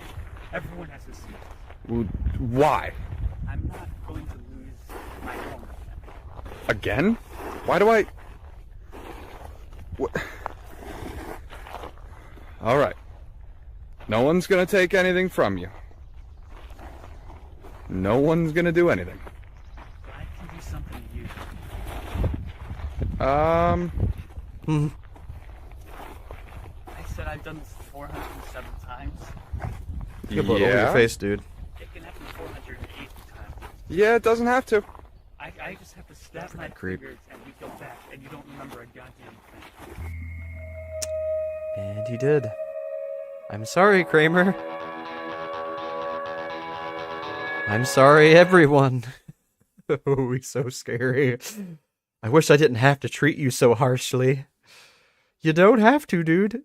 Everyone has to see it. Why? I'm not going to lose my home. Again? Why do I... What? Alright. No one's gonna take anything from you. No one's gonna do anything. I can do something to you. Hmm. I said I've done this 407 times. You can blow it over your face, dude. It can happen 408 times. Yeah, it doesn't have to. I just have to snap my creep. fingers and we go back and you don't remember a goddamn thing. And he did. I'm sorry, Kramer. I'm sorry, everyone. Oh, he's so scary. I wish I didn't have to treat you so harshly. You don't have to, dude. You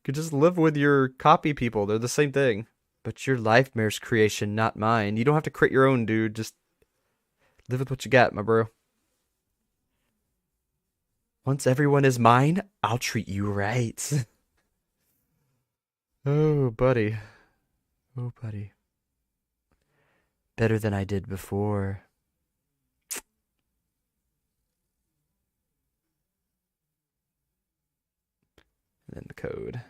could just live with your copy people. They're the same thing. But your Lifemare's creation, not mine. You don't have to create your own, dude. Just live with what you got, my bro. Once everyone is mine, I'll treat you right. Oh, buddy. Oh, buddy. Better than I did before. And then the code.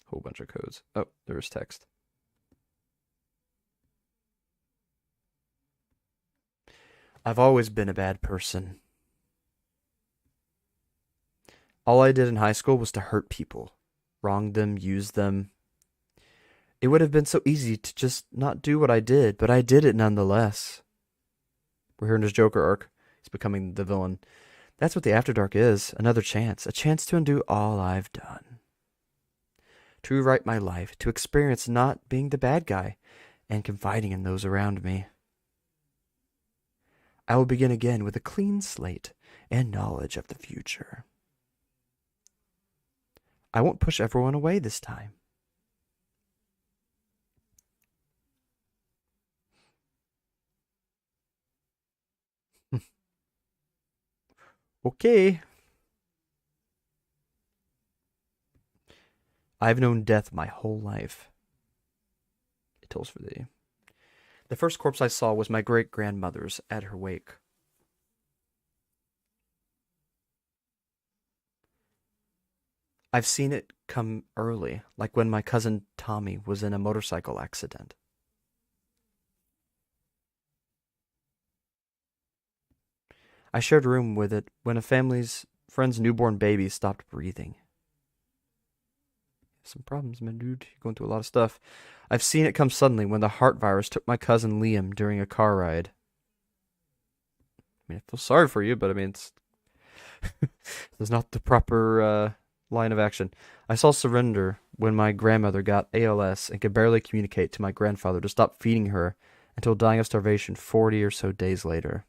Whole bunch of codes. Oh, there's text. I've always been a bad person. All I did in high school was to hurt people, wrong them, use them. It would have been so easy to just not do what I did, but I did it nonetheless. We're here in his Joker arc. He's becoming the villain. That's what the After Dark is. Another chance. A chance to undo all I've done. To rewrite my life. To experience not being the bad guy. And confiding in those around me. I will begin again with a clean slate. And knowledge of the future. I won't push everyone away this time. Okay. I've known death my whole life. It tolls for thee. The first corpse I saw was my great-grandmother's at her wake. I've seen it come early, like when my cousin Tommy was in a motorcycle accident. I shared a room with it when a friend's newborn baby stopped breathing. Some problems, man, dude. You're going through a lot of stuff. I've seen it come suddenly when the heart virus took my cousin Liam during a car ride. I mean, I feel sorry for you, but I mean, it's not the proper line of action. I saw surrender when my grandmother got ALS and could barely communicate to my grandfather to stop feeding her until dying of starvation 40 or so days later.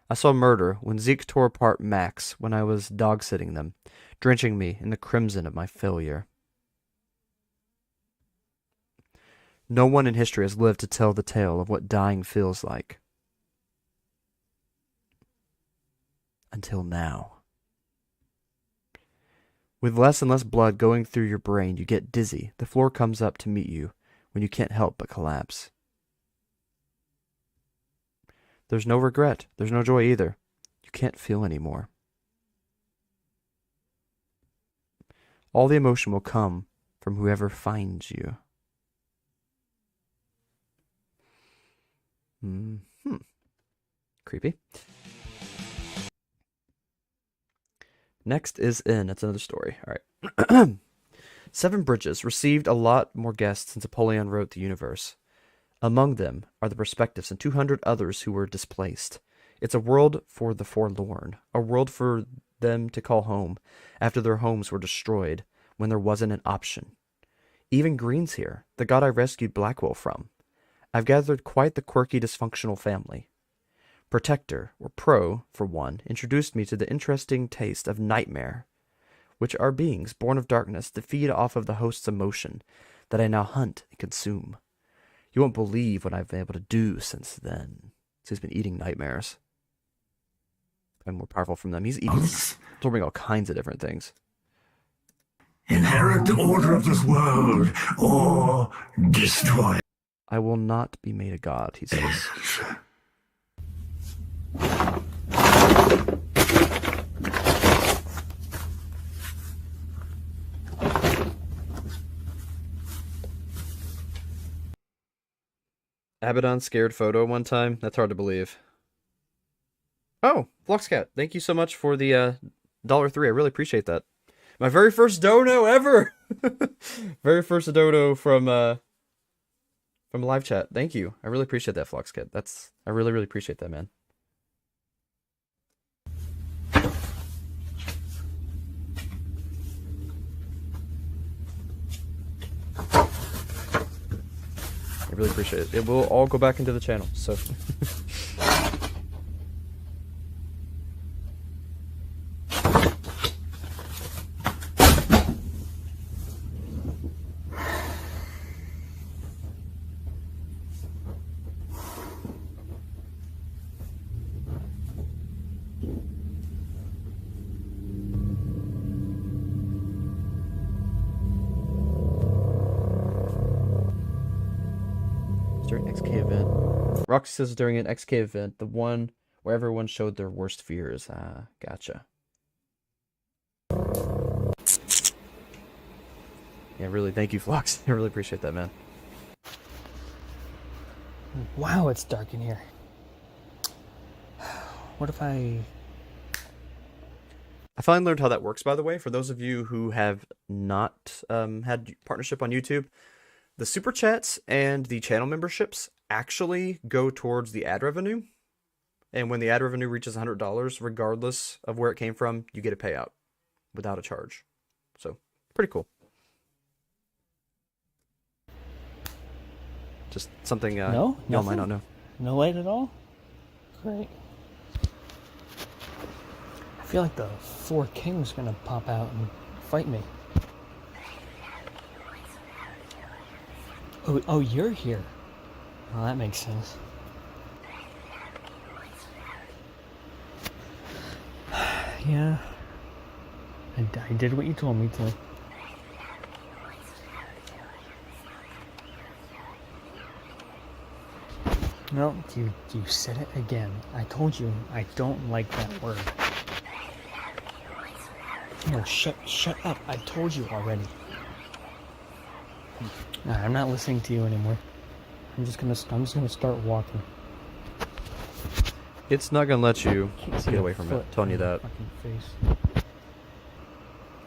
I saw murder when Zeke tore apart Max when I was dog-sitting them, drenching me in the crimson of my failure. No one in history has lived to tell the tale of what dying feels like. Until now. With less and less blood going through your brain, you get dizzy. The floor comes up to meet you when you can't help but collapse. There's no regret. There's no joy either. You can't feel anymore. All the emotion will come from whoever finds you. Creepy. Next is in. That's another story. All right. 7 Bridges received a lot more guests since Napoleon wrote the universe. Among them are the perspectives and 200 others who were displaced. It's a world for the forlorn, a world for them to call home after their homes were destroyed when there wasn't an option. Even Green's here, the god I rescued Blackwell from. I've gathered quite the quirky, dysfunctional family. Protector, or Pro, for one, introduced me to the interesting taste of nightmare, which are beings born of darkness that feed off of the host's emotion that I now hunt and consume. You won't believe what I've been able to do since then. So he's been eating nightmares. I'm more powerful from them. He's absorbing all kinds of different things. Inherit the order of this world, or destroy. I will not be made a god, he says. Abaddon scared photo one time. That's hard to believe. Oh, Fluxcat, thank you so much for the $3. I really appreciate that. My very first dono ever. Very first dono from live chat. Thank you. I really appreciate that, Fluxcat. I really appreciate that, man. I really appreciate it. It will all go back into the channel, so. During XK event. Roxy says during an XK event, the one where everyone showed their worst fears. Gotcha. Yeah, really, thank you, Flox. I really appreciate that, man. Wow, it's dark in here. What if I finally learned how that works, by the way. For those of you who have not had partnership on YouTube, the super chats and the channel memberships actually go towards the ad revenue. And when the ad revenue reaches $100, regardless of where it came from, you get a payout without a charge. So, pretty cool. Just something y'all might not know. No light at all? Great. I feel like the Four Kings gonna pop out and fight me. Oh, you're here. Well, that makes sense. Yeah. I did what you told me to. No, you said it again. I told you I don't like that word. No, shut up. I told you already. Nah, I'm not listening to you anymore. I'm just gonna start walking. It's not gonna let you get away from it. Telling you that.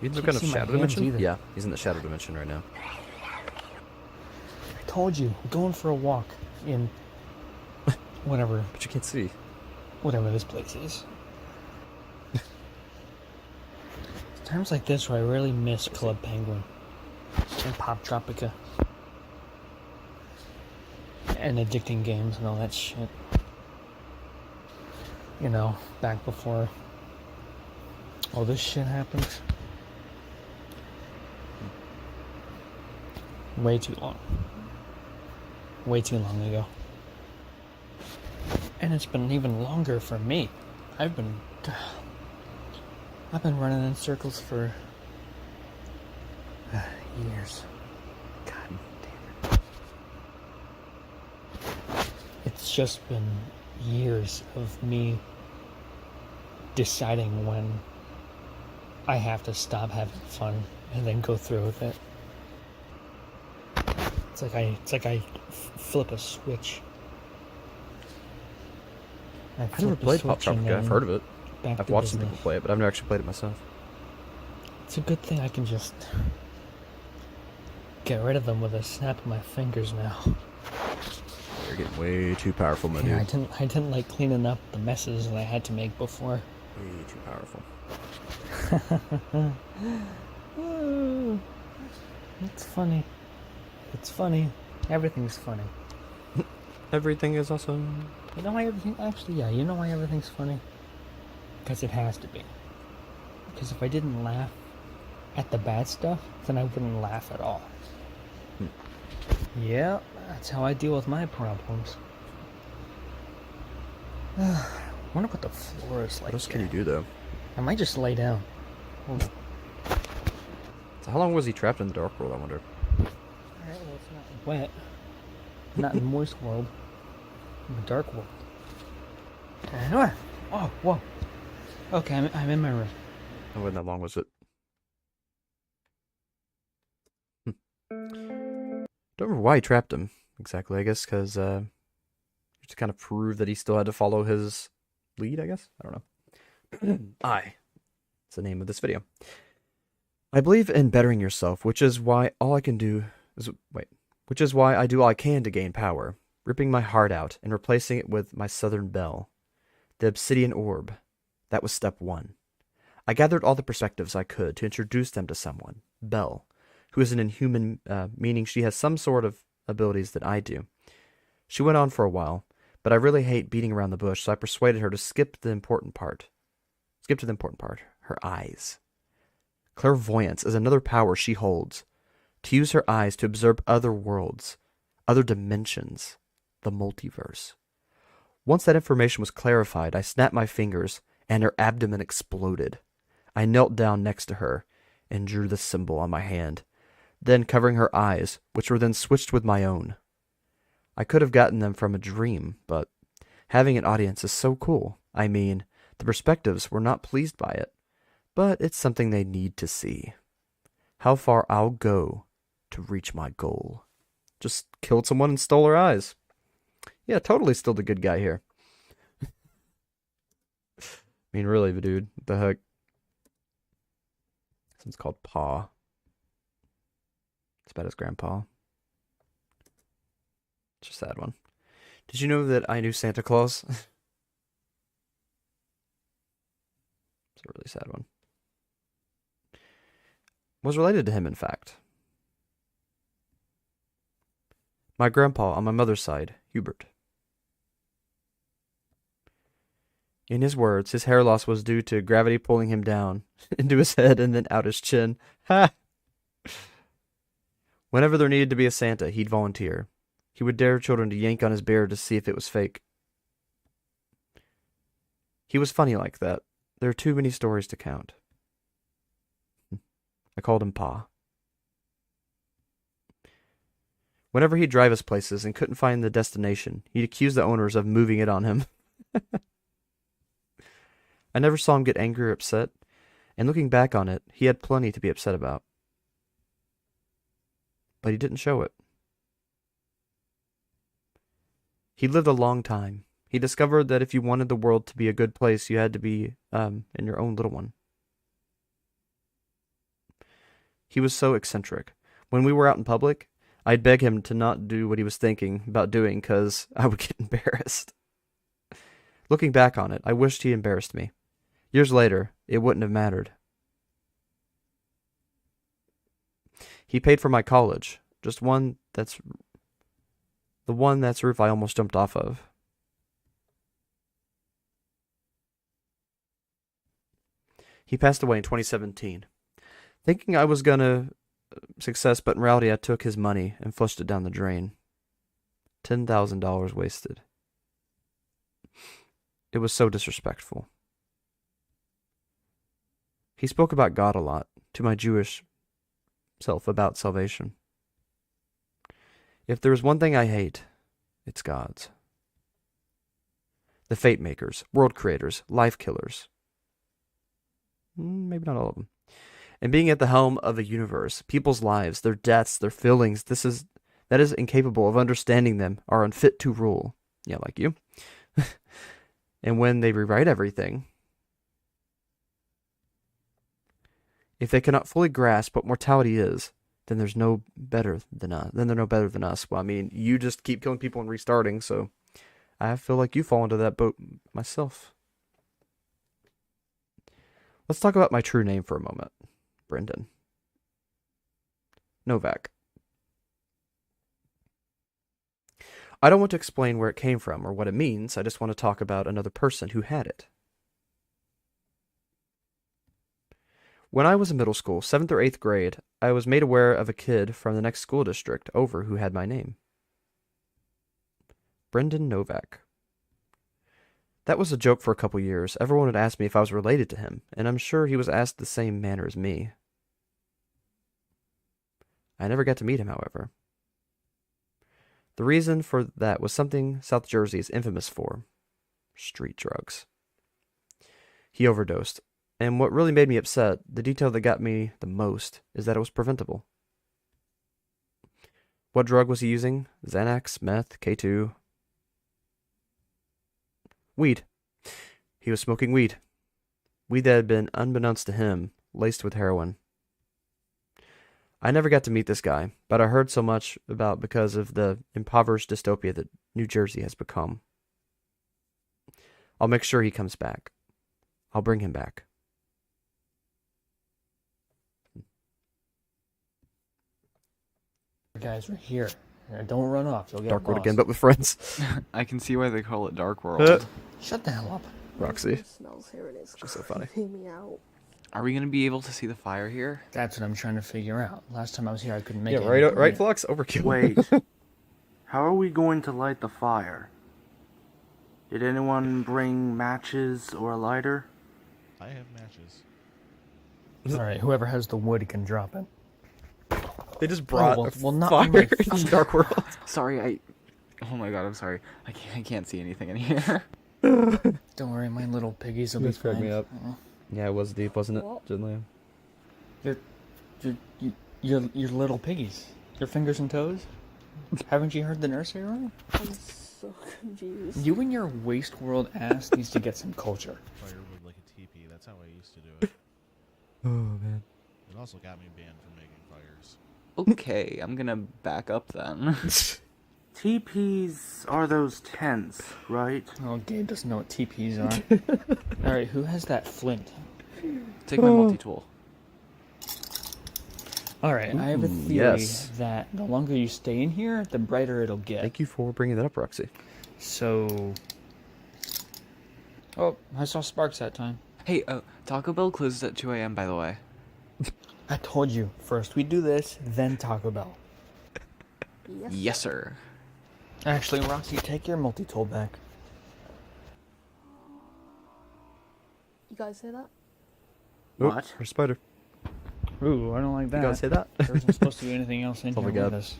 He's in some kind of shadow dimension? Either. Yeah, he's in the shadow dimension right now. I told you, I'm going for a walk in whatever. But you can't see. Whatever this place is. Times like this where I really miss Club Penguin and Pop Tropica and addicting games and all that shit. You know, back before all this shit happened. Way too long. Way too long ago. And it's been even longer for me. I've been running in circles for years. God damn it. It's just been years of me deciding when I have to stop having fun and then go through with it. It's like I flip a switch. I've never played Pop Tropica. I've heard of it. I've watched some people play it, but I've never actually played it myself. It's a good thing I can just get rid of them with a snap of my fingers now. You're getting way too powerful, my dude. I didn't like cleaning up the messes that I had to make before. Way too powerful. It's funny. It's funny. Everything's funny. Everything is awesome. You know why everything... Actually, yeah, you know why everything's funny? Because it has to be. Because if I didn't laugh at the bad stuff, then I wouldn't laugh at all. Yeah, that's how I deal with my problems. I wonder what the floor is like. What else can you do, though? I might just lay down. So how long was he trapped in the Dark World, I wonder? Alright, well, it's not wet. Not in moist world. In the dark world. Oh, whoa. Okay, I'm in my room. How long that was it? Don't remember why he trapped him exactly. I guess because to kind of prove that he still had to follow his lead, I guess? I don't know. It's the name of this video. I believe in bettering yourself, which is why I do all I can to gain power, ripping my heart out and replacing it with my southern belle, the obsidian orb. That was step 1. I gathered all the perspectives I could to introduce them to someone, Belle, who is an inhuman, meaning she has some sort of abilities that I do. She went on for a while, but I really hate beating around the bush, so I persuaded her to skip to the important part, her eyes. Clairvoyance is another power she holds, to use her eyes to observe other worlds, other dimensions, the multiverse. Once that information was clarified, I snapped my fingers, and her abdomen exploded. I knelt down next to her and drew the symbol on my hand, then covering her eyes, which were then switched with my own. I could have gotten them from a dream, but having an audience is so cool. I mean, the perspectives were not pleased by it, but it's something they need to see. How far I'll go to reach my goal. Just killed someone and stole her eyes. Yeah, totally still the good guy here. I mean, really, dude, what the heck? This one's called Pa. It's about his grandpa. It's a sad one. Did you know that I knew Santa Claus? It's a really sad one. Was related to him, in fact. My grandpa on my mother's side, Hubert. In his words, his hair loss was due to gravity pulling him down into his head and then out his chin. Ha! Whenever there needed to be a Santa, he'd volunteer. He would dare children to yank on his beard to see if it was fake. He was funny like that. There are too many stories to count. I called him Pa. Whenever he'd drive us places and couldn't find the destination, he'd accuse the owners of moving it on him. I never saw him get angry or upset, and looking back on it, he had plenty to be upset about. But he didn't show it. He lived a long time. He discovered that if you wanted the world to be a good place, you had to be in your own little one. He was so eccentric. When we were out in public, I'd beg him to not do what he was thinking about doing because I would get embarrassed. Looking back on it, I wished he embarrassed me. Years later, it wouldn't have mattered. He paid for my college, just the one that's roof I almost jumped off of. He passed away in 2017. Thinking I was gonna success, but in reality I took his money and flushed it down the drain. $10,000 wasted. It was so disrespectful. He spoke about God a lot, to my Jewish self, about salvation. If there's one thing I hate, it's gods. The fate makers, world creators, life killers. Maybe not all of them. And being at the helm of a universe, people's lives, their deaths, their feelings, that is incapable of understanding them, are unfit to rule. Yeah, like you. And when they rewrite everything, if they cannot fully grasp what mortality is, then there's no better than us. Then they're no better than us. Well, I mean, you just keep killing people and restarting, so I feel like you fall into that boat myself. Let's talk about my true name for a moment. Brendan Novak. I don't want to explain where it came from or what it means. I just want to talk about another person who had it. When I was in middle school, 7th or 8th grade, I was made aware of a kid from the next school district over who had my name. Brendan Novak. That was a joke for a couple years. Everyone would ask me if I was related to him, and I'm sure he was asked the same manner as me. I never got to meet him, however. The reason for that was something South Jersey is infamous for: street drugs. He overdosed, and what really made me upset, the detail that got me the most, is that it was preventable. What drug was he using? Xanax, meth, K2? Weed. He was smoking weed. Weed that had been, unbeknownst to him, laced with heroin. I never got to meet this guy, but I heard so much about because of the impoverished dystopia that New Jersey has become. I'll make sure he comes back. I'll bring him back. Guys, we're here. Don't run off. You'll get Dark World lost. again, but with friends. I can see why they call it Dark World. Shut the hell up. Roxy. Smells here and it's She's so funny. creeping me out. Are we gonna be able to see the fire here? That's what I'm trying to figure out. Last time I was here, I couldn't make it. Yeah, right, Flux? Overkill. Wait. How are we going to light the fire? Did anyone bring matches or a lighter? I have matches. Alright, whoever has the wood can drop it. They just brought not fire my in Dark World. Sorry, oh my god, I'm sorry. I can't see anything in here. Don't worry, my little piggies will be Just cracked fine. me up. Yeah, it was deep, wasn't it, Jinlian? Your little piggies. Your fingers and toes? Haven't you heard the nursery rhyme? I'm so confused. You and your waste world ass needs to get some culture. Firewood like a teepee. That's how I used to do it. Oh, man. It also got me banned from making fires. Okay, I'm gonna back up then. Teepees are those tents, right? Oh, Gabe doesn't know what TPs are. Alright, who has that flint? Take my multi-tool. Alright, I have a theory yes. that the longer you stay in here, the brighter it'll get. Thank you for bringing that up, Roxy. So... Oh, I saw sparks that time. Hey, Taco Bell closes at 2 a.m. by the way. I told you, first we do this, then Taco Bell. Yes, sir. Actually, Roxy, take your multi-tool back. You guys hear that? What? Or spider. Ooh, I don't like that. You guys say that? There isn't supposed to be anything else in Oh here my God. with us.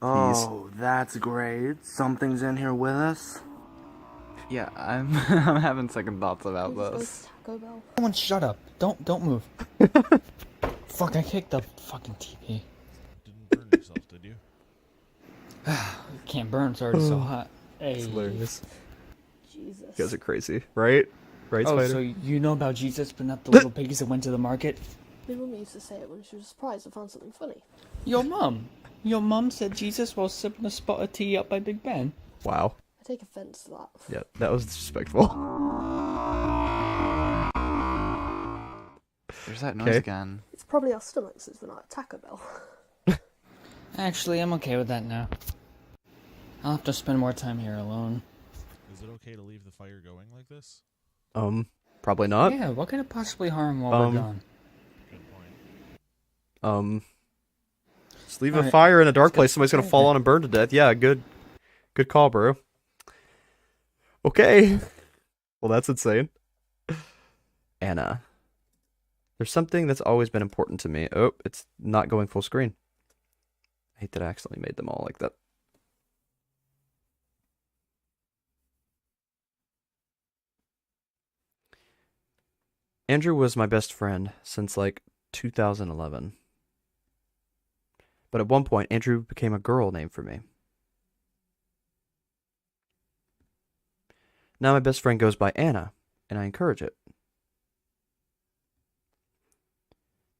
Oh, that's great. Something's in here with us. Yeah, I'm I'm having second thoughts about this. Taco Bell. Someone shut up. Don't move. Fuck, I kicked the fucking TV. Didn't burn yourself, did you? Can't burn, it's already so hot. Hey. It's hilarious. Jesus. You guys are crazy, right? Right, Oh, Spider? so you know about Jesus, but not the little piggies that went to the market? My mum used to say it when she was surprised I found something funny. Your mum said Jesus while sipping a spot of tea up by Big Ben. Wow. I take offense to that. Yeah, that was disrespectful. There's that noise Okay. again. It's probably our stomachs since we're not at Taco Bell. Actually, I'm okay with that now. I'll have to spend more time here alone. Is it okay to leave the fire going like this? Probably not. Yeah, what could it possibly harm while we're gone? Just leave a Alright, fire in a dark let's go place, somebody's gonna fire fall then. on and burn to death. Yeah, good call, bro. Okay. Well, that's insane. Anna. There's something that's always been important to me. Oh, it's not going full screen. I hate that I accidentally made them all like that. Andrew was my best friend since like 2011. But at one point, Andrew became a girl name for me. Now my best friend goes by Anna, and I encourage it.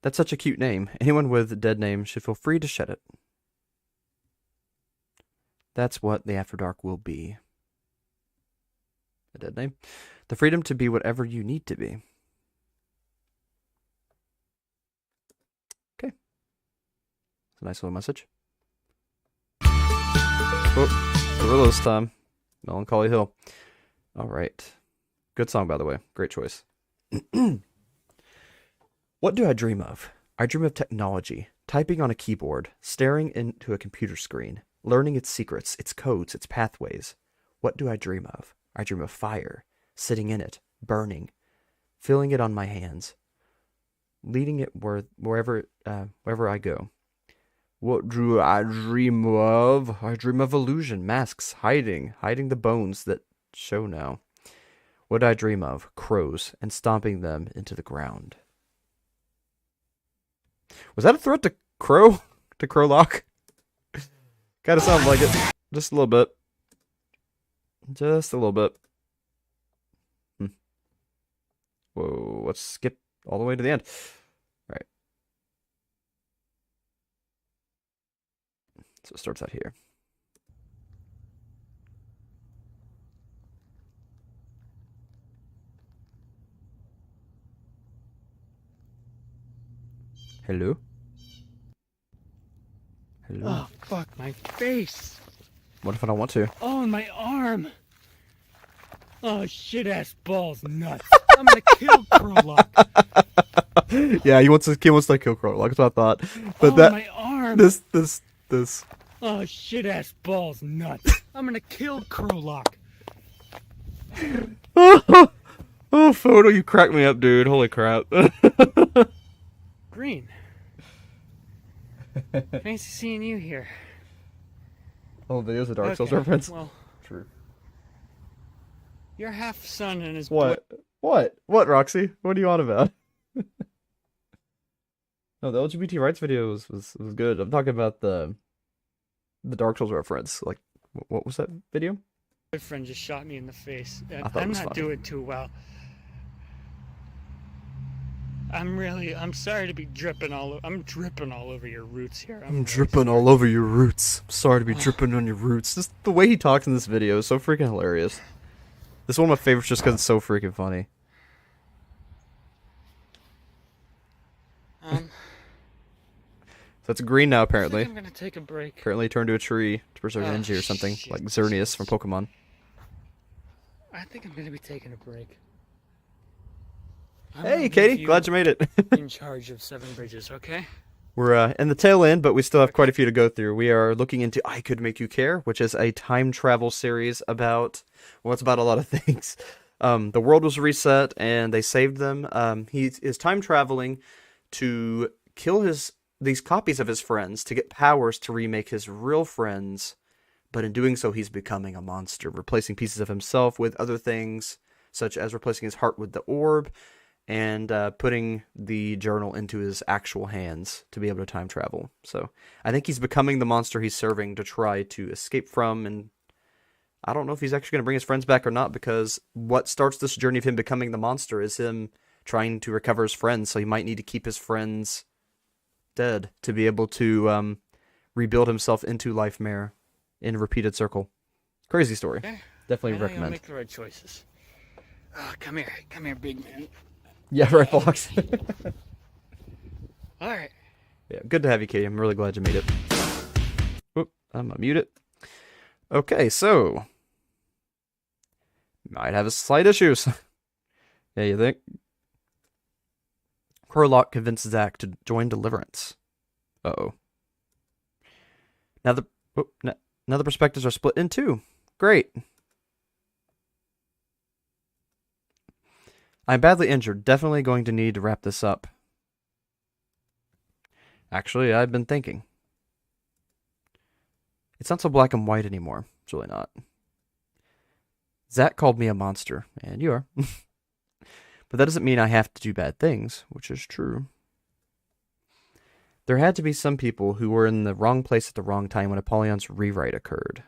That's such a cute name. Anyone with a dead name should feel free to shed it. That's what the After Dark will be. A dead name? The freedom to be whatever you need to be. Okay. It's a nice little message. Oh, Gorillas time. Melancholy Hill. Alright. Good song, by the way. Great choice. What do I dream of? I dream of technology, typing on a keyboard, staring into a computer screen, learning its secrets, its codes, its pathways. What do I dream of? I dream of fire, sitting in it, burning, feeling it on my hands, leading it wherever I go. What do I dream of? I dream of illusion, masks, hiding the bones that show now. What I dream of? Crows, and stomping them into the ground. Was that a threat to Crow? To Crowlock? Kind of sounded like it. Just a little bit. Just a little bit. Whoa, let's skip all the way to the end. All right. So it starts out here. Hello? Hello? Oh, fuck my face. What if I don't want to? Oh, and my arm. Oh, shit ass balls nuts. I'm gonna kill Krolok. Yeah, he wants to kill Krolok. That's what I thought. But Oh, that my arm. This. Oh, shit ass balls nuts. I'm gonna kill Krolok. Oh, Photo, you cracked me up, dude. Holy crap. Green. Nice seeing you here. Oh, videos of Dark Souls Okay, reference. well, True. your half son and his What? What, Roxy? What are you on about? No, the LGBT rights video was good. I'm talking about the Dark Souls reference. Like, what was that video? boyfriend just shot me in the face. I thought it I'm was not funny. doing too well. I'm sorry to be dripping I'm dripping all over your roots here. I'm dripping all over your roots. I'm sorry to be dripping on your roots. Just the way he talks in this video is so freaking hilarious. This is one of my favorites just because it's so freaking funny. So it's green now, apparently. I think I'm gonna take a break. Apparently turned to a tree to preserve Oh, energy or something, shit. like Xerneas from Pokemon. I think I'm gonna be taking a break. I'm Hey, gonna leave Katie, glad you made it. in charge of 7 Bridges, okay? We're in the tail end, but we still have quite a few to go through. We are looking into I Could Make You Care, which is a time travel series about, well, it's about a lot of things. The world was reset, and they saved them. He is time traveling to kill these copies of his friends to get powers to remake his real friends, but in doing so, he's becoming a monster, replacing pieces of himself with other things, such as replacing his heart with the orb, and putting the journal into his actual hands to be able to time travel. So I think he's becoming the monster he's serving to try to escape from, and I don't know if he's actually going to bring his friends back or not, because what starts this journey of him becoming the monster is him trying to recover his friends, so he might need to keep his friends dead to be able to rebuild himself into Life Mare in a repeated circle. Crazy story. Okay. Definitely I know recommend. You'll make the right choices. Oh, come here, big man. Yeah, right, Fox. All right. Yeah, good to have you, Katie. I'm really glad you made it. Oop, I'm gonna mute it. Okay, so might have slight issues. Yeah, you think? Krolok convinces Zack to join Deliverance. Uh-oh. Now the perspectives are split in two. Great. I'm badly injured. Definitely going to need to wrap this up. Actually, I've been thinking. It's not so black and white anymore. It's really not. Zack called me a monster, and you are. But that doesn't mean I have to do bad things, which is true. There had to be some people who were in the wrong place at the wrong time when Apollyon's rewrite occurred.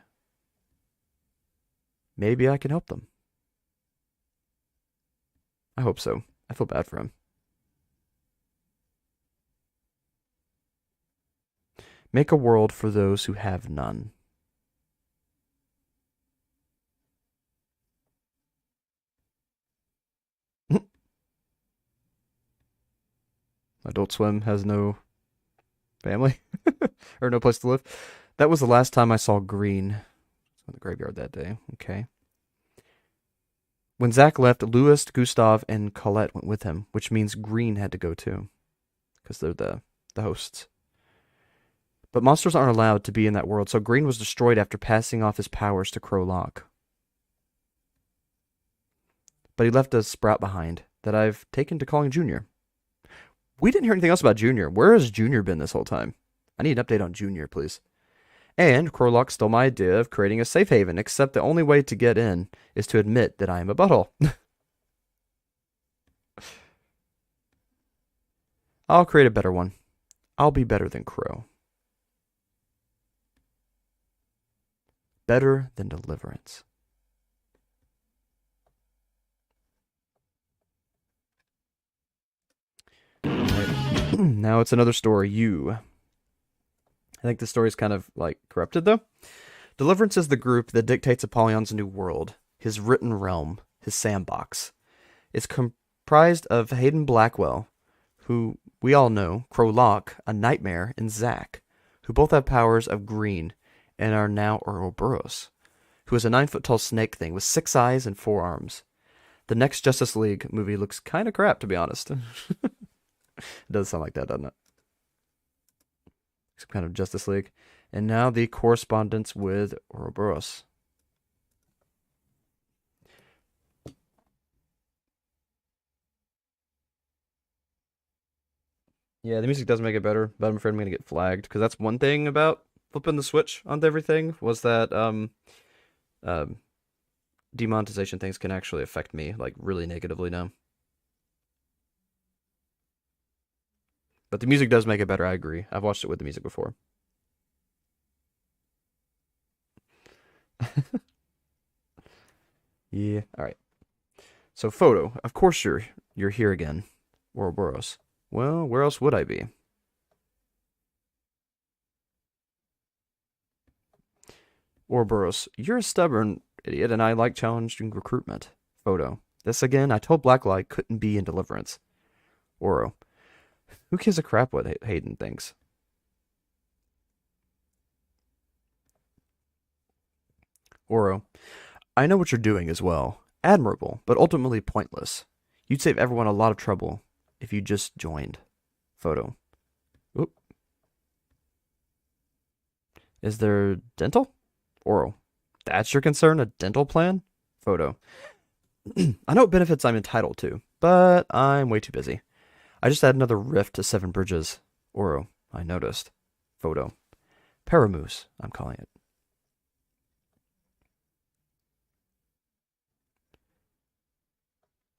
Maybe I can help them. I hope so. I feel bad for him. Make a world for those who have none. Adult Swim has no family or no place to live. That was the last time I saw Green. I was in the graveyard that day. Okay. When Zack left, Louis, Gustav, and Colette went with him, which means Green had to go too, because they're the hosts. But monsters aren't allowed to be in that world, so Green was destroyed after passing off his powers to Krolok. But he left a sprout behind that I've taken to calling Junior. We didn't hear anything else about Junior. Where has Junior been this whole time? I need an update on Junior, please. And Krolok stole my idea of creating a safe haven, except the only way to get in is to admit that I am a butthole. I'll create a better one. I'll be better than Crow. Better than Deliverance. Now it's another story, you. I think the story's kind of, like, corrupted, though. Deliverance is the group that dictates Apollyon's new world, his written realm, his sandbox. It's comprised of Hayden Blackwell, who we all know, Crow Locke, a Nightmare, and Zack, who both have powers of green and are now Ouroboros, who is a 9-foot-tall snake thing with 6 eyes and 4 arms. The next Justice League movie looks kind of crap, to be honest. It does sound like that, doesn't it? Some kind of Justice League. And now the correspondence with Ouroboros. Yeah, the music does make it better, but I'm afraid I'm going to get flagged, because that's one thing about flipping the switch onto everything, was that demonetization things can actually affect me, like, really negatively now. But the music does make it better, I agree. I've watched it with the music before. Yeah, alright. So, photo. Of course you're here again, Ouroboros. Well, where else would I be? Ouroboros, you're a stubborn idiot, and I like challenging recruitment. Photo. This again, I told Blacklight couldn't be in Deliverance. Oro. Who gives a crap what Hayden thinks? Oro. I know what you're doing as well. Admirable, but ultimately pointless. You'd save everyone a lot of trouble if you just joined. Photo. Oop. Is there dental? Oro. That's your concern? A dental plan? Photo. I know what benefits I'm entitled to, but I'm way too busy. I just had another rift to 7 Bridges. Oro. I noticed. Photo. Paramoose, I'm calling it.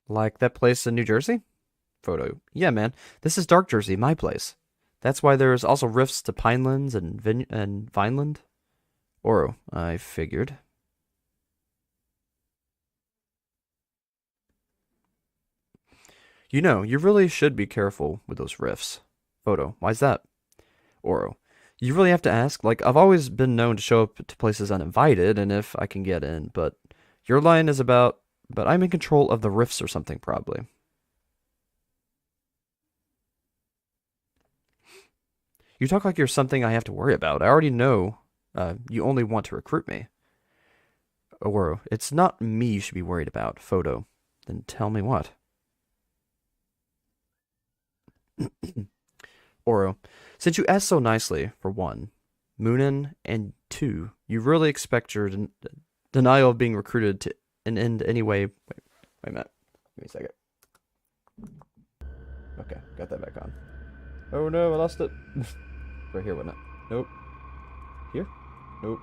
Like that place in New Jersey? Photo. Yeah, man. This is Dark Jersey, my place. That's why there's also rifts to Pinelands and Vineland. Oro. I figured. You know, you really should be careful with those rifts. Photo. Why's that? Oro. You really have to ask. Like, I've always been known to show up to places uninvited, and if I can get in, but your line is about, but I'm in control of the rifts or something, probably. You talk like you're something I have to worry about. I already know you only want to recruit me. Oro. It's not me you should be worried about. Photo. Then tell me what. Oro, since you asked so nicely, for 1, Moonin, and 2, you really expect your denial of being recruited to an end anyway. Wait a minute. Give me a second. Okay, got that back on. Oh no, I lost it. Right here, wasn't it? Nope. Here? Nope.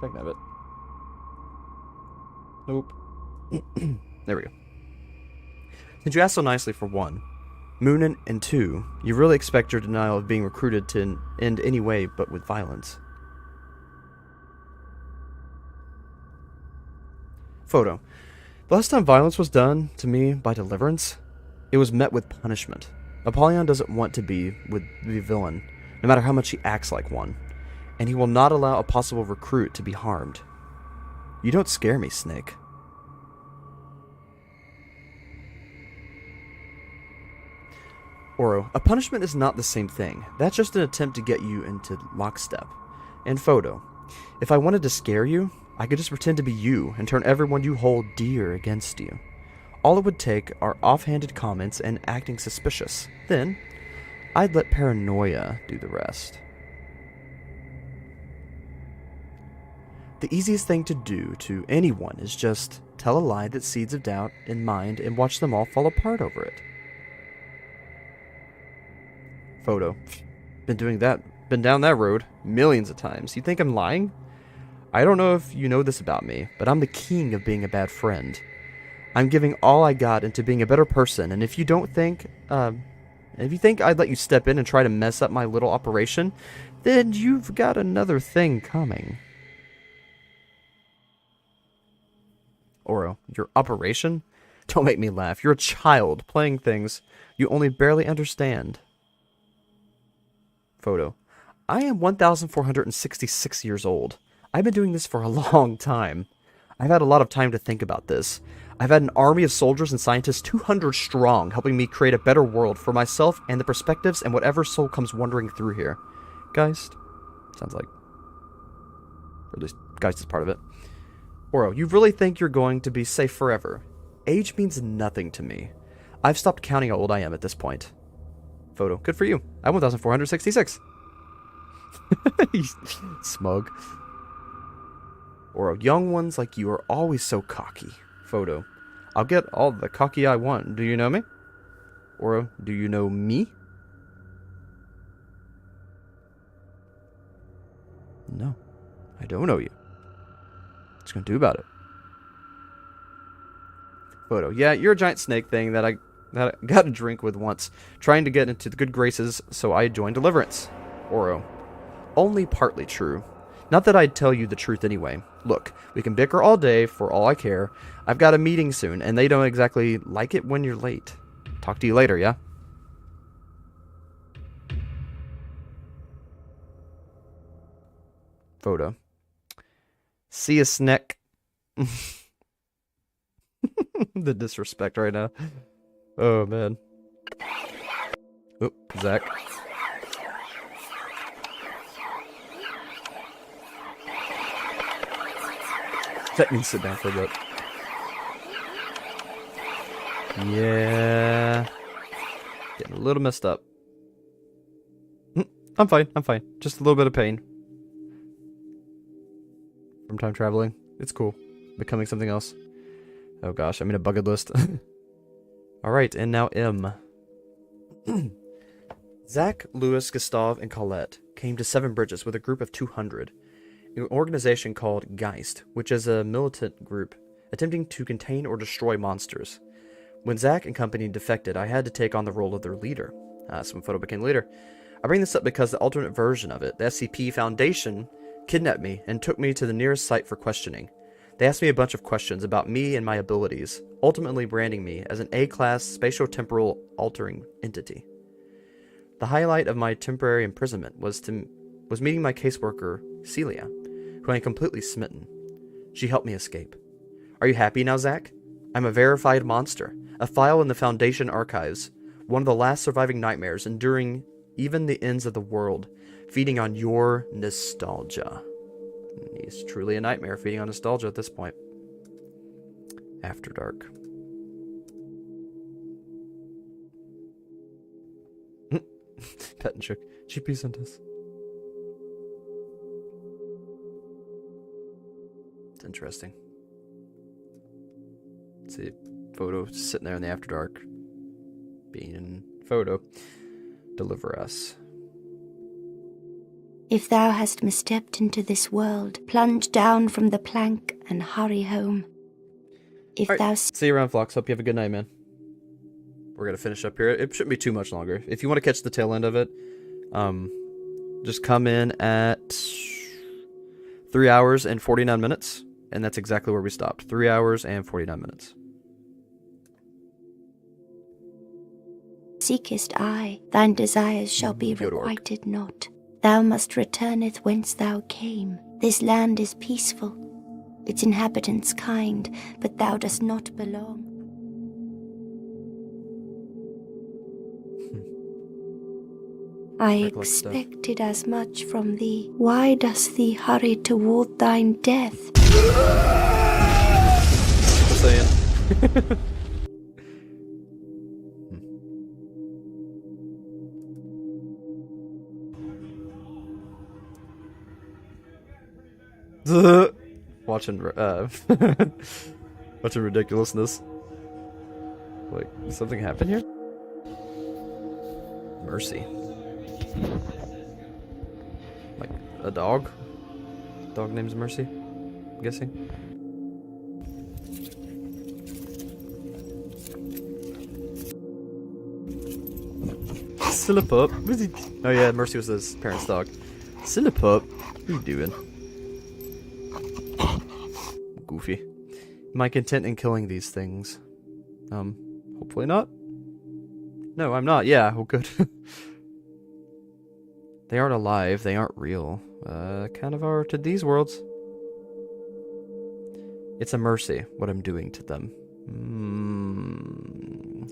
Back of it. Nope. There we go. Since you asked so nicely, for 1, Moonin, and 2, you really expect your denial of being recruited to end any way but with violence. Photo. The last time violence was done to me by Deliverance, it was met with punishment. Apollyon doesn't want to be with the villain, no matter how much he acts like one, and he will not allow a possible recruit to be harmed. You don't scare me, Snake. Oro, a punishment is not the same thing. That's just an attempt to get you into lockstep. And Photo, if I wanted to scare you, I could just pretend to be you and turn everyone you hold dear against you. All it would take are offhanded comments and acting suspicious. Then, I'd let paranoia do the rest. The easiest thing to do to anyone is just tell a lie that seeds of doubt in mind and watch them all fall apart over it. Photo. Been down that road millions of times. You think I'm lying? I don't know if you know this about me, but I'm the king of being a bad friend. I'm giving all I got into being a better person, and if you think I'd let you step in and try to mess up my little operation, then you've got another thing coming. Oro, your operation? Don't make me laugh. You're a child playing things you only barely understand. Photo. I am 1,466 years old. I've been doing this for a long time. I've had a lot of time to think about this. I've had an army of soldiers and scientists 200 strong helping me create a better world for myself and the perspectives and whatever soul comes wandering through here. Geist? Sounds like... Or at least Geist is part of it. Oro, you really think you're going to be safe forever? Age means nothing to me. I've stopped counting how old I am at this point. Photo. Good for you. I'm 1,466. Smug. Oro, young ones like you are always so cocky. Photo. I'll get all the cocky I want. Do you know me? Oro, do you know me? No. I don't know you. What you gonna do about it? Photo. Yeah, you're a giant snake thing that I got a drink with once, trying to get into the good graces, so I joined Deliverance. Oro. Only partly true. Not that I'd tell you the truth anyway. Look, we can bicker all day for all I care. I've got a meeting soon, and they don't exactly like it when you're late. Talk to you later, yeah? Photo. See ya, Sneck. The disrespect right now. Oh, man. Oop, Zach. Let me sit down for a bit. Yeah. Getting a little messed up. I'm fine, I'm fine. Just a little bit of pain. From time traveling. It's cool. Becoming something else. Oh gosh, I'm in a bucket list. Alright, and now M. Zach, Louis, Gustav, and Colette came to Seven Bridges with a group of 200. An organization called Geist, which is a militant group attempting to contain or destroy monsters. When Zach and company defected, I had to take on the role of their leader. Some photo became leader. I bring this up because the alternate version of it, the SCP Foundation, kidnapped me and took me to the nearest site for questioning. They asked me a bunch of questions about me and my abilities, ultimately branding me as an A-class spatio-temporal altering entity. The highlight of my temporary imprisonment was meeting my caseworker, Celia, who I am completely smitten. She helped me escape. Are you happy now, Zach? I'm a verified monster, a file in the Foundation archives, one of the last surviving nightmares enduring even the ends of the world, feeding on your nostalgia. He's truly a nightmare feeding on nostalgia at this point. After dark. Pet and shook. GP sent us. It's interesting. See, photo sitting there in the after dark. Being in photo. Deliver us. If thou hast misstepped into this world, plunge down from the plank and hurry home. If thou... See you around, Flox. Hope you have a good night, man. We're going to finish up here. It shouldn't be too much longer. If you want to catch the tail end of it, just come in at 3 hours and 49 minutes. And that's exactly where we stopped. 3 hours and 49 minutes. Seekest I, thine desires shall be requited not. Thou must returneth whence thou came. This land is peaceful, its inhabitants kind, but thou dost not belong. I expected as much from thee. Why dost thee hurry toward thine death? Just saying. Watching watching ridiculousness. Like, did something happen here? Mercy. Like a dog? Dog name's Mercy, I'm guessing. Still a pup? What is he? Oh yeah, Mercy was his parents' dog. Still a pup? What are you doing? Goofy. Am I content in killing these things? Hopefully not. No, I'm not. Yeah, oh good. They aren't alive, they aren't real. Kind of are to these worlds. It's a mercy, what I'm doing to them.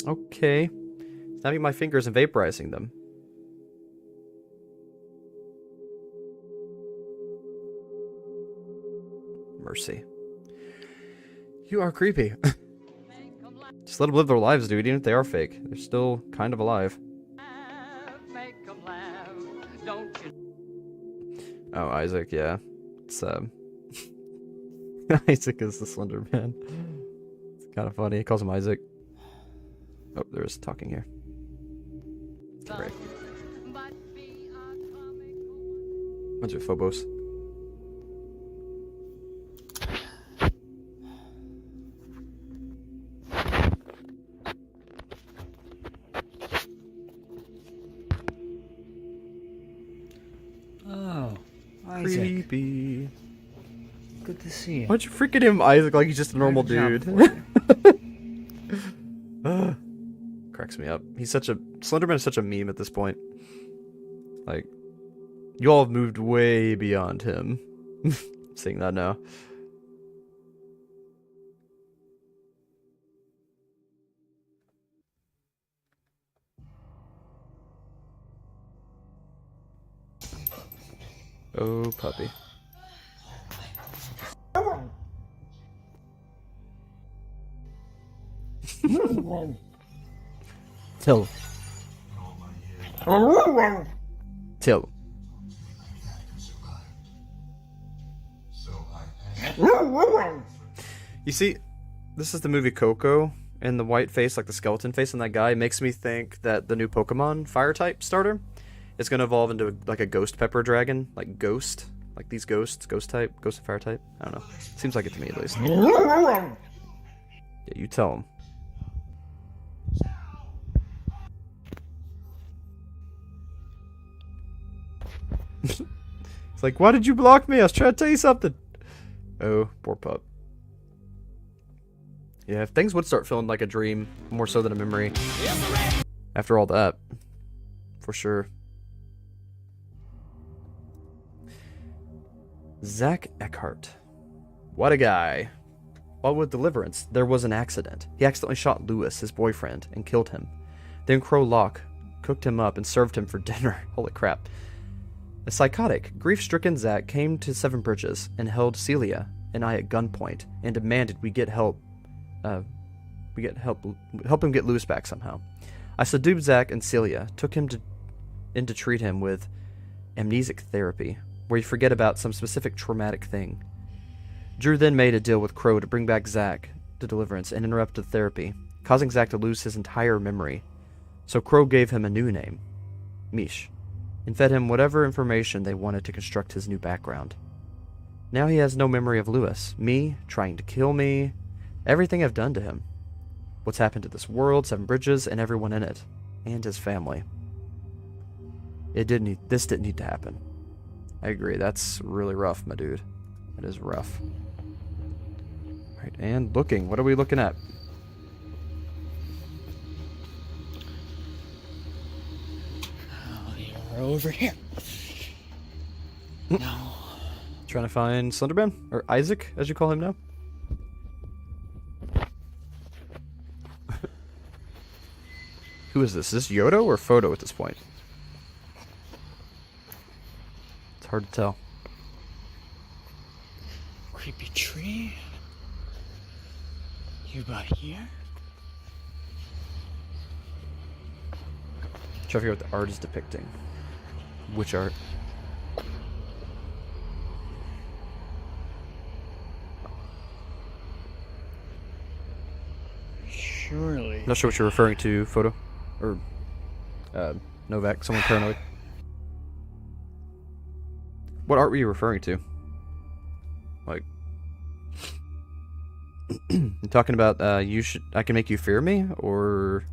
Okay. Snapping my fingers and vaporizing them. Mercy. You are creepy. Just let them live their lives, dude, even if they are fake. They're still kind of alive. Oh, Isaac, yeah. It's, Isaac is the Slender Man. It's kind of funny. He calls him Isaac. Oh, there's talking here. Great. Bunch of Phobos. Oh, Isaac. Creepy. Good to see you. Why'd you freaking him Isaac like he's just a normal dude? Cracks me up. He's such a... Slenderman is such a meme at this point. Like, you all have moved way beyond him. Seeing that now. Oh, puppy. Till. Till. You see, this is the movie Coco, and the white face, like the skeleton face on that guy, makes me think that the new Pokemon fire type starter is going to evolve into like a ghost pepper dragon, like ghost, like these ghosts, ghost type, ghost and fire type. I don't know. Seems like it to me at least. Yeah, you tell him. It's like, why did you block me? I was trying to tell you something. Oh, poor pup. Yeah, if things would start feeling like a dream, more so than a memory. After all that. For sure. Zach Eckhart. What a guy. While with Deliverance, there was an accident. He accidentally shot Lewis, his boyfriend, and killed him. Then Crow Locke cooked him up and served him for dinner. Holy crap. A psychotic, grief-stricken Zach came to Seven Bridges and held Celia and I at gunpoint and demanded we get help. Help him get Lewis back somehow. I subdued Zach and Celia, took him in to treat him with amnesic therapy, where you forget about some specific traumatic thing. Drew then made a deal with Crow to bring back Zach to Deliverance and interrupt the therapy, causing Zach to lose his entire memory. So Crow gave him a new name, Mish, and fed him whatever information they wanted to construct his new background. Now he has no memory of Lewis, me, trying to kill me, everything I've done to him. What's happened to this world, Seven Bridges, and everyone in it, and his family. This didn't need to happen. I agree, that's really rough, my dude. It is rough. Alright, and looking. What are we looking at? Oh, you're over here. No. Trying to find Slenderman? Or Isaac, as you call him now? Who is this? Is this Yhoto or Photo at this point? It's hard to tell. Creepy tree. You about here? Try to figure out what the art is depicting. Which art? Surely. Not sure what you're referring to, Photo. Or, Novak, someone paranoid. What art were you referring to? Like, you talking about, I can make you fear me? Or,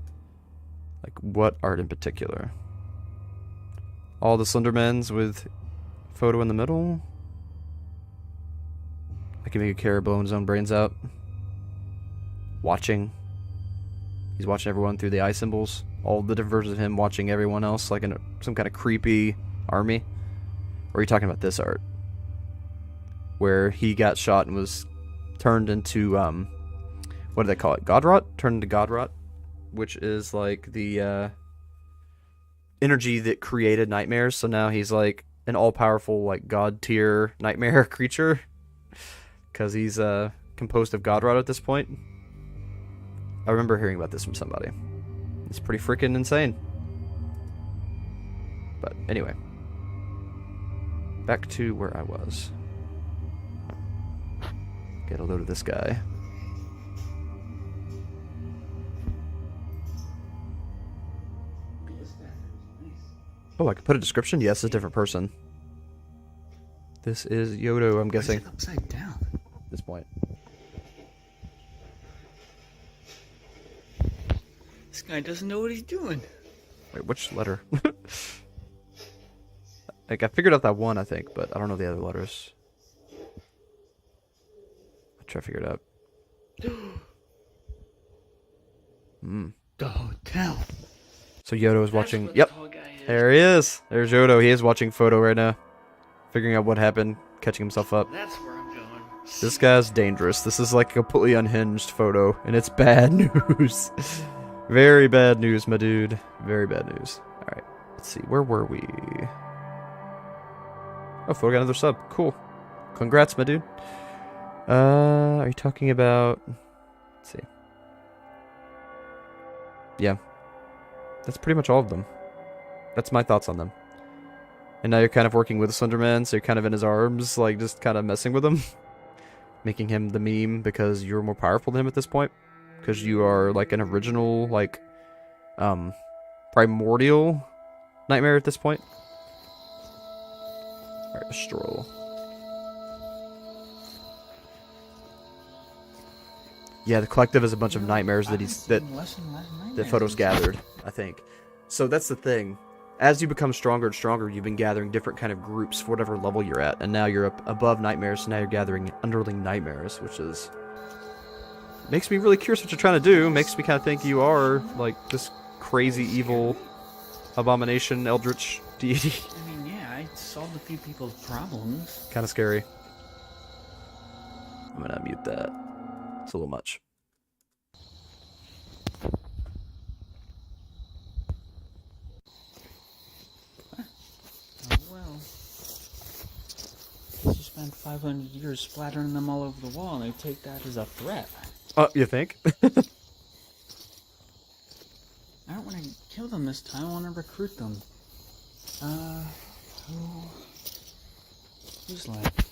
like, what art in particular? All the Slendermans with Photo in the middle? I can make a carrot blowing his own brains out. Watching. He's watching everyone through the eye symbols. All the different versions of him watching everyone else like in some kind of creepy army. Or are you talking about this art? Where he got shot and was turned into, what do they call it? Godrot? Turned into Godrot? Which is like the, energy that created nightmares. So now he's like an all-powerful, like, god-tier nightmare creature. Because he's, composed of Godrot at this point. I remember hearing about this from somebody. It's pretty freaking insane. But anyway. Back to where I was. Get a load of this guy. Oh, I could put a description? Yes, it's a different person. This is Yhoto, I'm guessing. Upside down. At this point. This guy doesn't know what he's doing. Wait, which letter? Like, I figured out that one, I think, but I don't know the other letters. I'll try to figure it out. The hotel. So Yhoto is watching. Yep. There he is. There's Yhoto. He is watching photo right now. Figuring out what happened. Catching himself up. That's where I'm going. This guy's dangerous. This is like a completely unhinged photo. And it's bad news. Very bad news, my dude. Very bad news. Alright. Let's see. Where were we? Oh, Photo got another sub. Cool. Congrats, my dude. Are you talking about... Let's see. Yeah. That's pretty much all of them. That's my thoughts on them. And now you're kind of working with Slenderman, so you're kind of in his arms, like, just kind of messing with him. Making him the meme because you're more powerful than him at this point. Because you are, like, an original, like, primordial nightmare at this point. Alright, a stroll. Yeah, the collective is a bunch of nightmares that that Photo's gathered, I think. So that's the thing. As you become stronger and stronger, you've been gathering different kind of groups for whatever level you're at, and now you're up above nightmares, so now you're gathering underling nightmares, which is... Makes me really curious what you're trying to do. Makes me kind of think you are, like, this crazy, evil, abomination, eldritch deity. I mean, yeah, I solved a few people's problems. Kind of scary. I'm gonna mute that. It's a little much. Oh well. You spent 500 years splattering them all over the wall, and they take that as a threat. You think? I don't want to kill them this time. I want to recruit them. Who's left?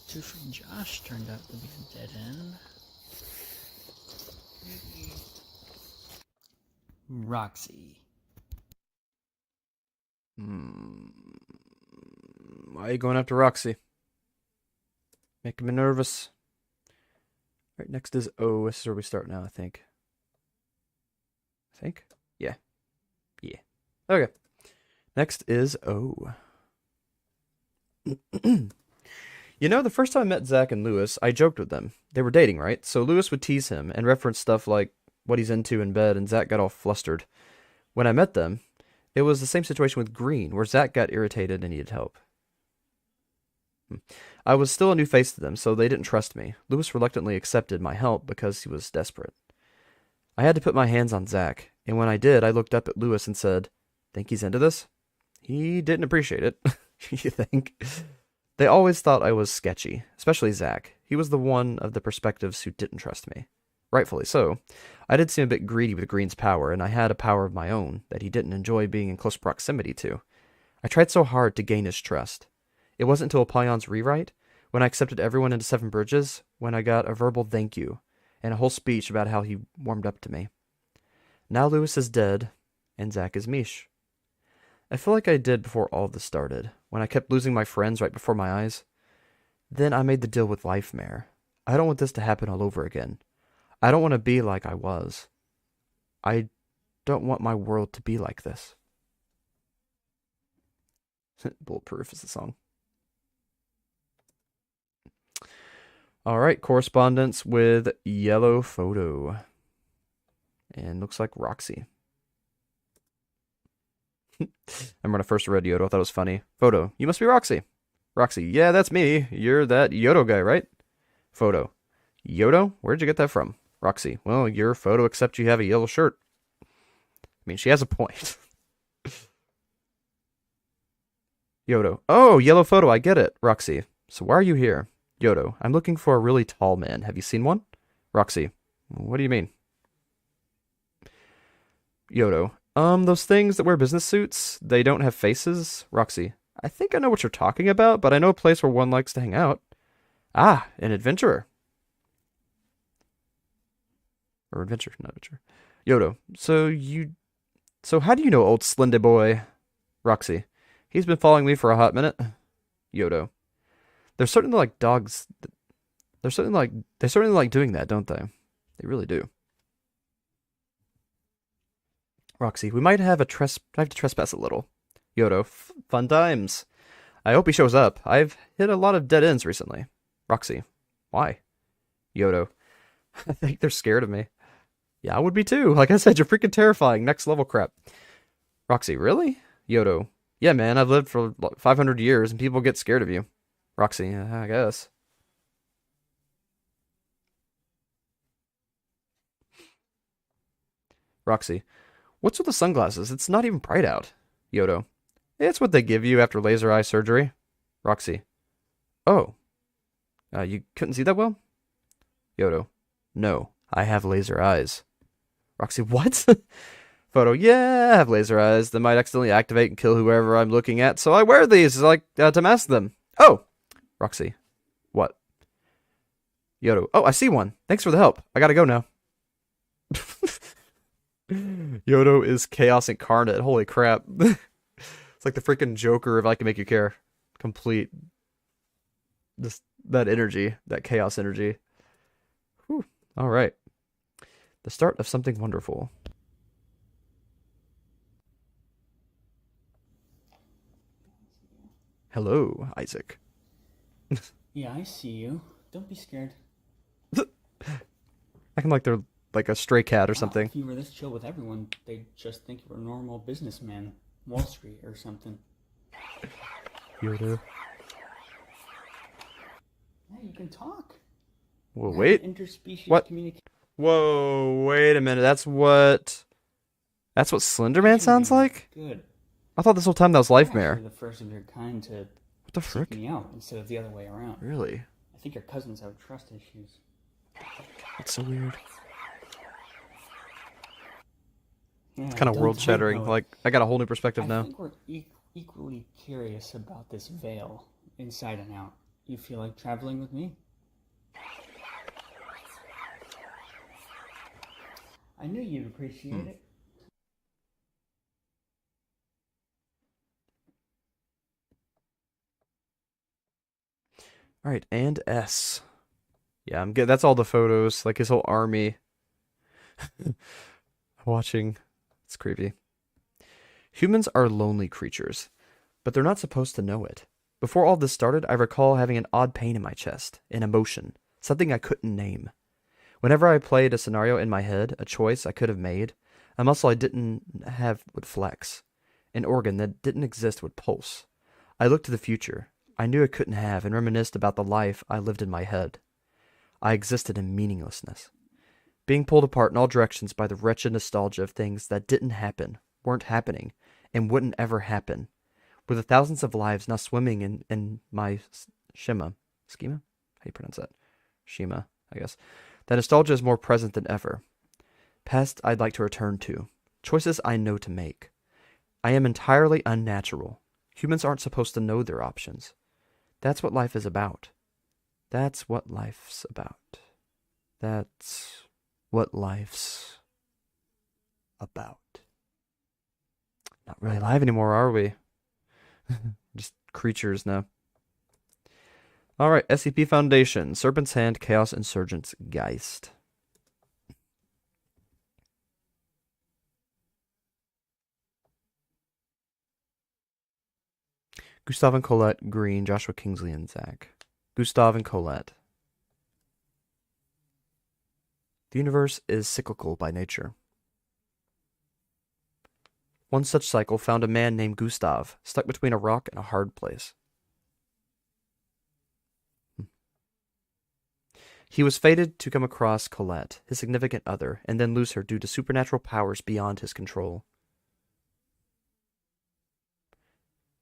Two from Josh turned out to be a dead end. Maybe Roxy. Why are you going after Roxy? Making me nervous. Right, next is O. This is where we start now, I think. Yeah. Yeah. Okay. Next is O. You know, the first time I met Zach and Lewis, I joked with them. They were dating, right? So Lewis would tease him and reference stuff like what he's into in bed, and Zach got all flustered. When I met them, it was the same situation with Green, where Zach got irritated and needed help. I was still a new face to them, so they didn't trust me. Lewis reluctantly accepted my help because he was desperate. I had to put my hands on Zach, and when I did, I looked up at Lewis and said, "Think he's into this?" He didn't appreciate it. You think? They always thought I was sketchy, especially Zach. He was the one of the perspectives who didn't trust me. Rightfully so. I did seem a bit greedy with Green's power, and I had a power of my own that he didn't enjoy being in close proximity to. I tried so hard to gain his trust. It wasn't until Apollon's rewrite, when I accepted everyone into Seven Bridges, when I got a verbal thank you, and a whole speech about how he warmed up to me. Now Lewis is dead, and Zach is Mish. I feel like I did before all this started, when I kept losing my friends right before my eyes. Then I made the deal with Life Mare. I don't want this to happen all over again. I don't want to be like I was. I don't want my world to be like this. Bulletproof is the song. Alright, correspondence with Yellow Photo. And looks like Roxy. Remember when I first read Yhoto, I thought it was funny. Photo, you must be Roxy. Roxy, yeah, that's me. You're that Yhoto guy, right? Photo, Yhoto? Where'd you get that from? Roxy, well, your photo except you have a yellow shirt. I mean, she has a point. Yhoto, oh, yellow photo, I get it. Roxy, so why are you here? Yhoto, I'm looking for a really tall man. Have you seen one? Roxy, what do you mean? Yhoto, those things that wear business suits, they don't have faces? Roxy, I think I know what you're talking about, but I know a place where one likes to hang out. Ah, an adventurer. Or adventure, not adventure. Yhoto, so how do you know old Slender Boy? Roxy, he's been following me for a hot minute. Yhoto, they're certainly like dogs. They certainly like doing that, don't they? They really do. Roxy, we might have to trespass a little. Yhoto, fun times. I hope he shows up. I've hit a lot of dead ends recently. Roxy, why? Yhoto, I think they're scared of me. Yeah, I would be too. Like I said, you're freaking terrifying. Next level crap. Roxy, really? Yhoto, yeah, man, I've lived for 500 years and people get scared of you. Roxy, I guess. Roxy, what's with the sunglasses? It's not even bright out. Yhoto, it's what they give you after laser eye surgery. Roxy, oh, you couldn't see that well? Yhoto, no, I have laser eyes. Roxy, what? Photo, yeah, I have laser eyes that might accidentally activate and kill whoever I'm looking at, so I wear these like to mask them. Oh, Roxy, what? Yhoto, oh, I see one. Thanks for the help. I gotta go now. Yhoto is chaos incarnate. Holy crap. It's like the freaking Joker if I can make you care. Complete. That energy. That chaos energy. Whew. All right. The start of something wonderful. Hello, Isaac. Yeah, I see you. Don't be scared. Acting like they're like a stray cat or something. If you were this chill with everyone, they'd just think you were a normal businessman, Wall Street or something. Yhoto. Yeah, you can talk. Whoa, wait. Interspecies What? communication. Whoa, wait a minute. That's what Slenderman sounds like? Good. I thought this whole time that was Life You're Mare. actually the first of your kind to What the frick? seek me out instead of the other way around. Really? I think your cousins have trust issues. That's so weird. Yeah, It's kind of don't world shattering. typo it. Like, I got a whole new perspective I now. think we're equally curious about this veil, inside and out. You feel like traveling with me? I knew you'd appreciate it. All right, and S. Yeah, I'm good. That's all the photos. Like his whole army. Watching. It's creepy. Humans are lonely creatures, but they're not supposed to know it. Before all this started, I recall having an odd pain in my chest, an emotion, something I couldn't name. Whenever I played a scenario in my head, a choice I could have made, a muscle I didn't have would flex, an organ that didn't exist would pulse. I looked to the future. I knew I couldn't have and reminisced about the life I lived in my head. I existed in meaninglessness, being pulled apart in all directions by the wretched nostalgia of things that didn't happen, weren't happening, and wouldn't ever happen, with the thousands of lives now swimming in my schema. Schema? How do you pronounce that? Shema, I guess. That nostalgia is more present than ever. Past I'd like to return to. Choices I know to make. I am entirely unnatural. Humans aren't supposed to know their options. That's what life is about. That's what life's about. That's what life's about. Not really live anymore, are we? Just creatures now. All right, SCP Foundation, Serpent's Hand, Chaos Insurgents, Geist. Gustav and Colette, Green, Joshua Kingsley, and Zach. Gustav and Colette. The universe is cyclical by nature. One such cycle found a man named Gustav, stuck between a rock and a hard place. He was fated to come across Colette, his significant other, and then lose her due to supernatural powers beyond his control.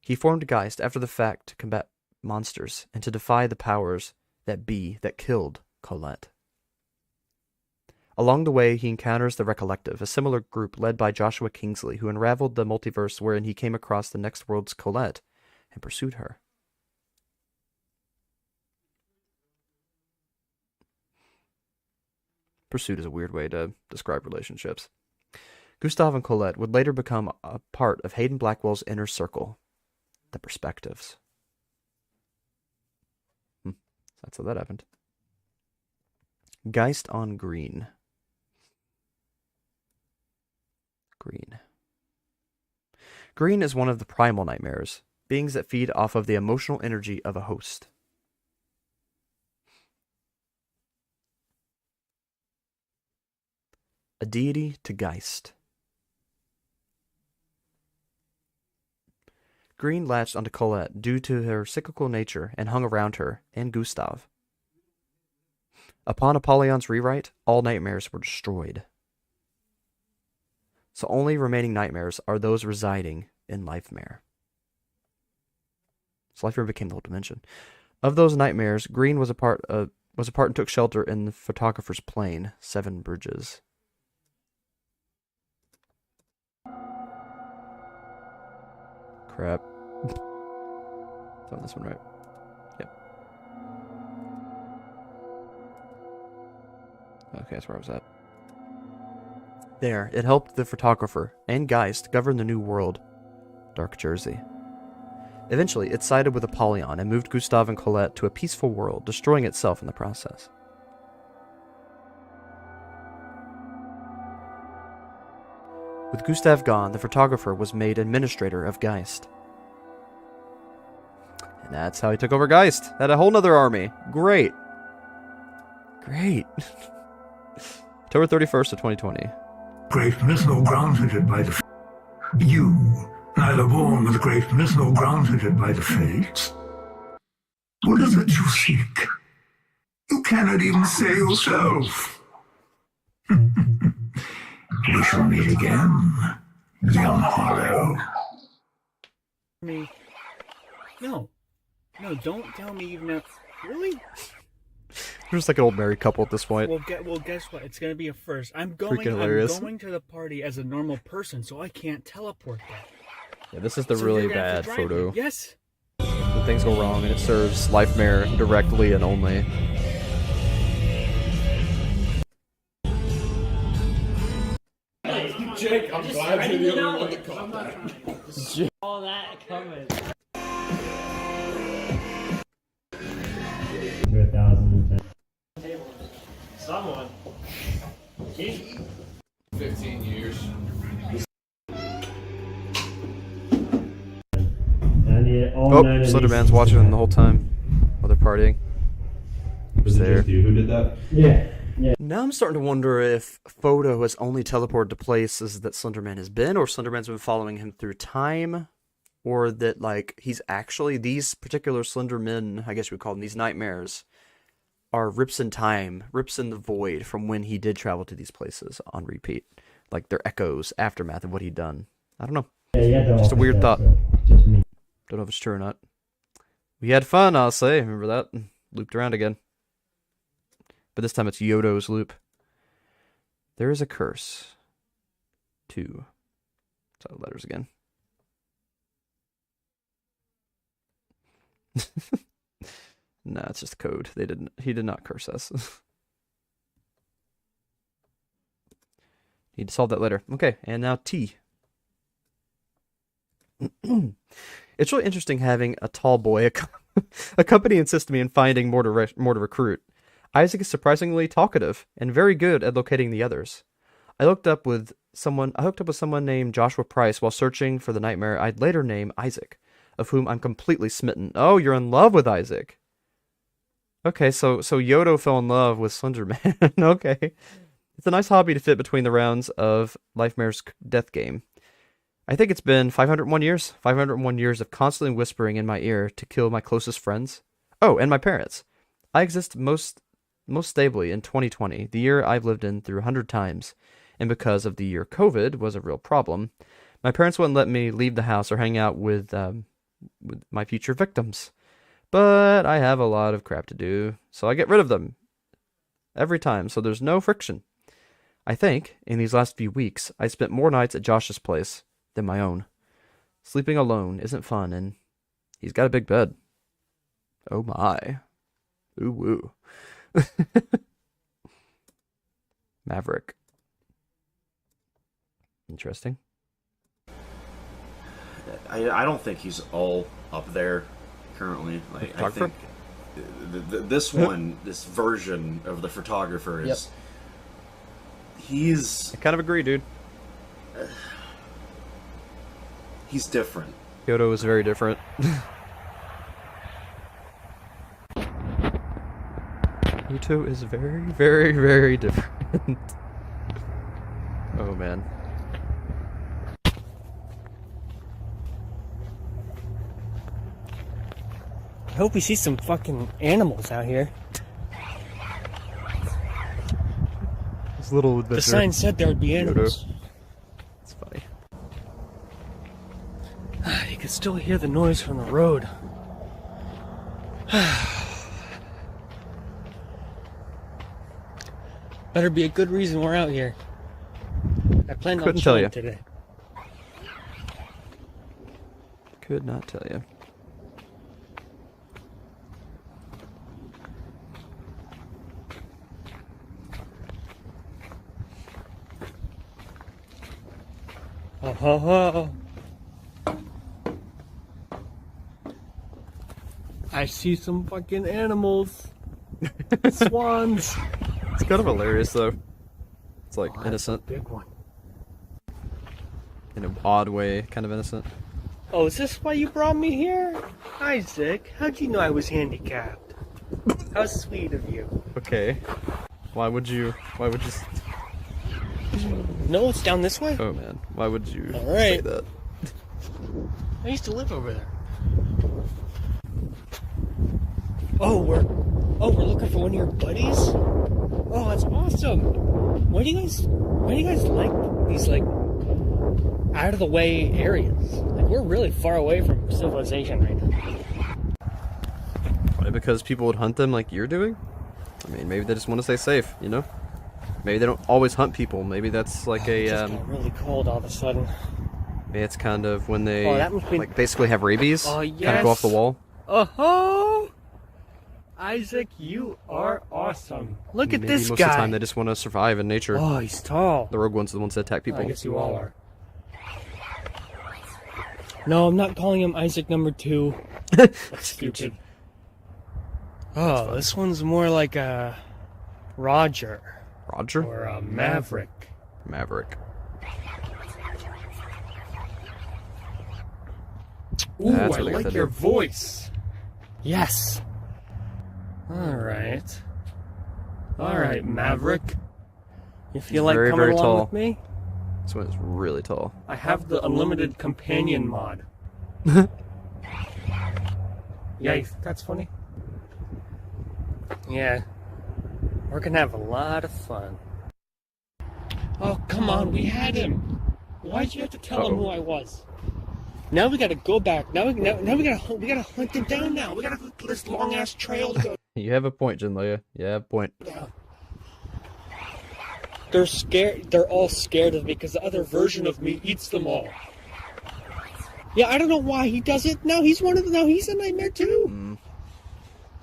He formed Geist after the fact to combat monsters and to defy the powers that be that killed Colette. Along the way, he encounters the Recollective, a similar group led by Joshua Kingsley, who unraveled the multiverse wherein he came across the next world's Colette and pursued her. Pursuit is a weird way to describe relationships. Gustav and Colette would later become a part of Hayden Blackwell's inner circle, the Perspectives. That's how that happened. Geist on Green. Green is one of the primal nightmares, beings that feed off of the emotional energy of a host. A deity to Geist. Green latched onto Colette due to her cyclical nature and hung around her and Gustav. Upon Apollyon's rewrite, all nightmares were destroyed. So only remaining nightmares are those residing in Lifemare. So Lifemare became the whole dimension. Of those nightmares, Green was a part and took shelter in the photographer's plane, 7 Bridges. Crap. It's on this one, right? Yep. Okay, that's where I was at. There, it helped the photographer and Geist govern the new world, Dark Jersey. Eventually, it sided with Apollyon and moved Gustav and Colette to a peaceful world, destroying itself in the process. With Gustav gone, the photographer was made administrator of Geist. And that's how he took over Geist. Had a whole nother army. Great. Great. October 31st of 2020. Greatness nor granted by the you, neither born with greatness nor granted by the fates. What is it you seek? You cannot even say yourself. We shall meet again, young Hollow. Me. No, don't tell me you've never. Really? We're just like an old married couple at this point. Well, guess what? It's gonna be a first. I'm Freaking going hilarious. to the party as a normal person, so I can't teleport that. Yeah, this is the So really you're gonna have bad to drive photo. me. Yes. When things go wrong and it serves Lifemare directly and only. Jake, I'm glad you're the only one that caught that. All that coming. 2010. Someone. 15 years. Oh, Slenderman's watching the whole time while they're partying. Was it there. just you who did that? Yeah. Now I'm starting to wonder if Photo has only teleported to places that Slenderman has been, or Slenderman's been following him through time, or that, like, he's actually, these particular Slendermen, I guess we would call them, these nightmares, are rips in time, rips in the void from when he did travel to these places on repeat. Like, they're echoes, aftermath of what he'd done. I don't know. Just a weird thought. Don't know if it's true or not. We had fun, I'll say. Remember that? Looped around again. But this time it's Yhoto's loop. There is a curse. 2. So letters again. No, it's just code. He did not curse us. Need to solve that later. Okay, and now T. It's really interesting having a tall boy accompany and assist me in finding more to recruit. Isaac is surprisingly talkative and very good at locating the others. I hooked up with someone named Joshua Price while searching for the nightmare I'd later name Isaac, of whom I'm completely smitten. Oh, you're in love with Isaac. Okay, so Yhoto fell in love with Slenderman. Okay. It's a nice hobby to fit between the rounds of Lifemare's death game. I think it's been 501 years. 501 years of constantly whispering in my ear to kill my closest friends. Oh, and my parents. I exist most stably in 2020, the year I've lived in through 100 times. And because of the year COVID was a real problem, my parents wouldn't let me leave the house or hang out with my future victims. But I have a lot of crap to do, so I get rid of them every time, so there's no friction. I think, in these last few weeks, I spent more nights at Josh's place than my own. Sleeping alone isn't fun, and he's got a big bed. Oh my. Ooh woo. Maverick. Interesting. I don't think he's all up there currently. Like I think this one, this version of the photographer is. He's. I kind of agree, dude. He's different. Yhoto is very different. Yhoto is very, very, very different. Oh man. I hope we see some fucking animals out here. This little adventure. The sign said there would be animals. It's funny. You can still hear the noise from the road. Better be a good reason we're out here. I planned on chilling today. Could not tell you. I see some fucking animals. Swans. It's kind of hilarious though. It's like innocent. Big one. In an odd way, kind of innocent. Oh, is this why you brought me here? Isaac, how'd you know I was handicapped? How sweet of you. Okay. Why would you No, it's down this way. Oh man, why would you say that? I used to live over there. Oh, we're looking for one of your buddies? Oh, that's awesome. Why do you guys like these like out of the way areas? Like we're really far away from civilization right now. Why? Because people would hunt them like you're doing? I mean, maybe they just want to stay safe, you know? Maybe they don't always hunt people. Maybe that's like It just got really cold all of a sudden. Maybe it's kind of when they that must be... like basically have rabies. Oh yes. Kind of go off the wall. Oh, Isaac, you are awesome. Look at Maybe this most guy. of the time they just want to survive in nature. Oh, he's tall. The rogue ones are the ones that attack people. I guess you all are. No, I'm not calling him Isaac number 2. That's stupid. Oh, this one's more like a Roger. Roger? Or a Maverick. Maverick. Ooh, I like your voice. Yes. Alright. Alright, Maverick. You feel like very, coming very along tall. with me? This one is really tall. I have the unlimited companion mod. Yikes, that's funny. Yeah. We're gonna have a lot of fun. Oh, come on, we had him. Why'd you have to tell him who I was? Now we gotta go back. Now we gotta hunt him down now. We gotta go through this long ass trail to go. You have a point, Jinleia. You have a point. They're scared. They're all scared of me because the other version of me eats them all. Yeah, I don't know why he does it. No, he's one of the. No, he's a nightmare too.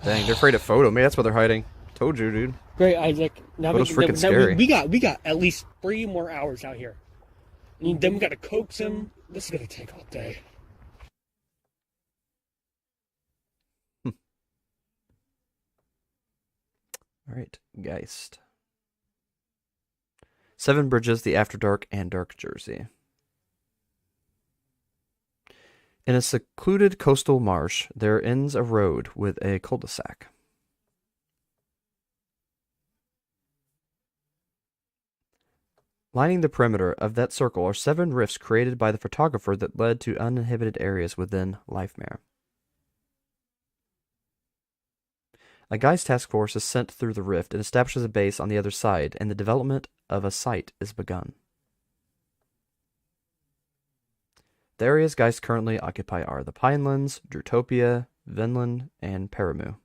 Dang, they're afraid of Photo. Maybe that's what they're hiding. Told you, dude. Great, Isaac. Now Photo's freaking scary. we got at least 3 more hours out here. And then we gotta coax him. This is gonna take all day. All right, Geist. 7 Bridges, the After Dark, and Dark Jersey. In a secluded coastal marsh, there ends a road with a cul-de-sac. Lining the perimeter of that circle are 7 rifts created by the photographer that led to uninhibited areas within Lifemare. A Geist task force is sent through the rift and establishes a base on the other side, and the development of a site is begun. The areas Geist currently occupy are the Pinelands, Drutopia, Vinland, and Paramu.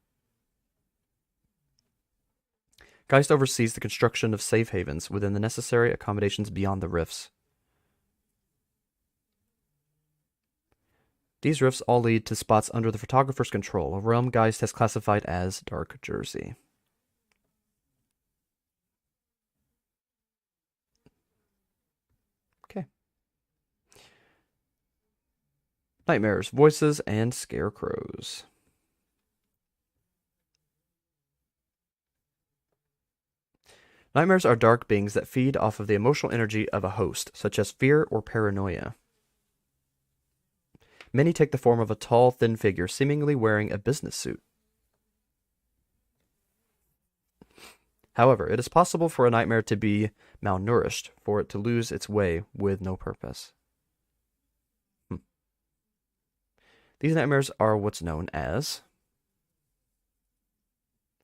Geist oversees the construction of safe havens within the necessary accommodations beyond the rifts. These rifts all lead to spots under the photographer's control, a realm Geist has classified as Dark Jersey. Okay. Nightmares, voices, and scarecrows. Nightmares are dark beings that feed off of the emotional energy of a host, such as fear or paranoia. Many take the form of a tall, thin figure, seemingly wearing a business suit. However, it is possible for a nightmare to be malnourished, for it to lose its way with no purpose. These nightmares are what's known as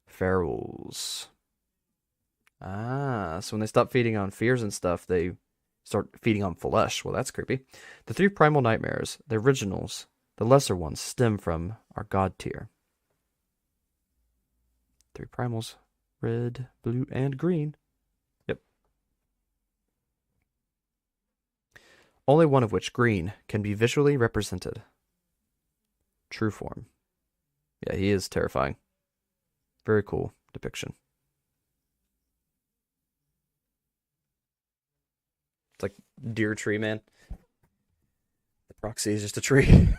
ferals. So when they stop feeding on fears and stuff, they start feeding on flesh. Well, that's creepy. The 3 primal nightmares, the originals, the lesser ones, stem from our god tier. 3 primals, red, blue, and green. Yep. Only one of which, green, can be visually represented. True form. Yeah, he is terrifying. Very cool depiction. It's like deer tree, man. The proxy is just a tree.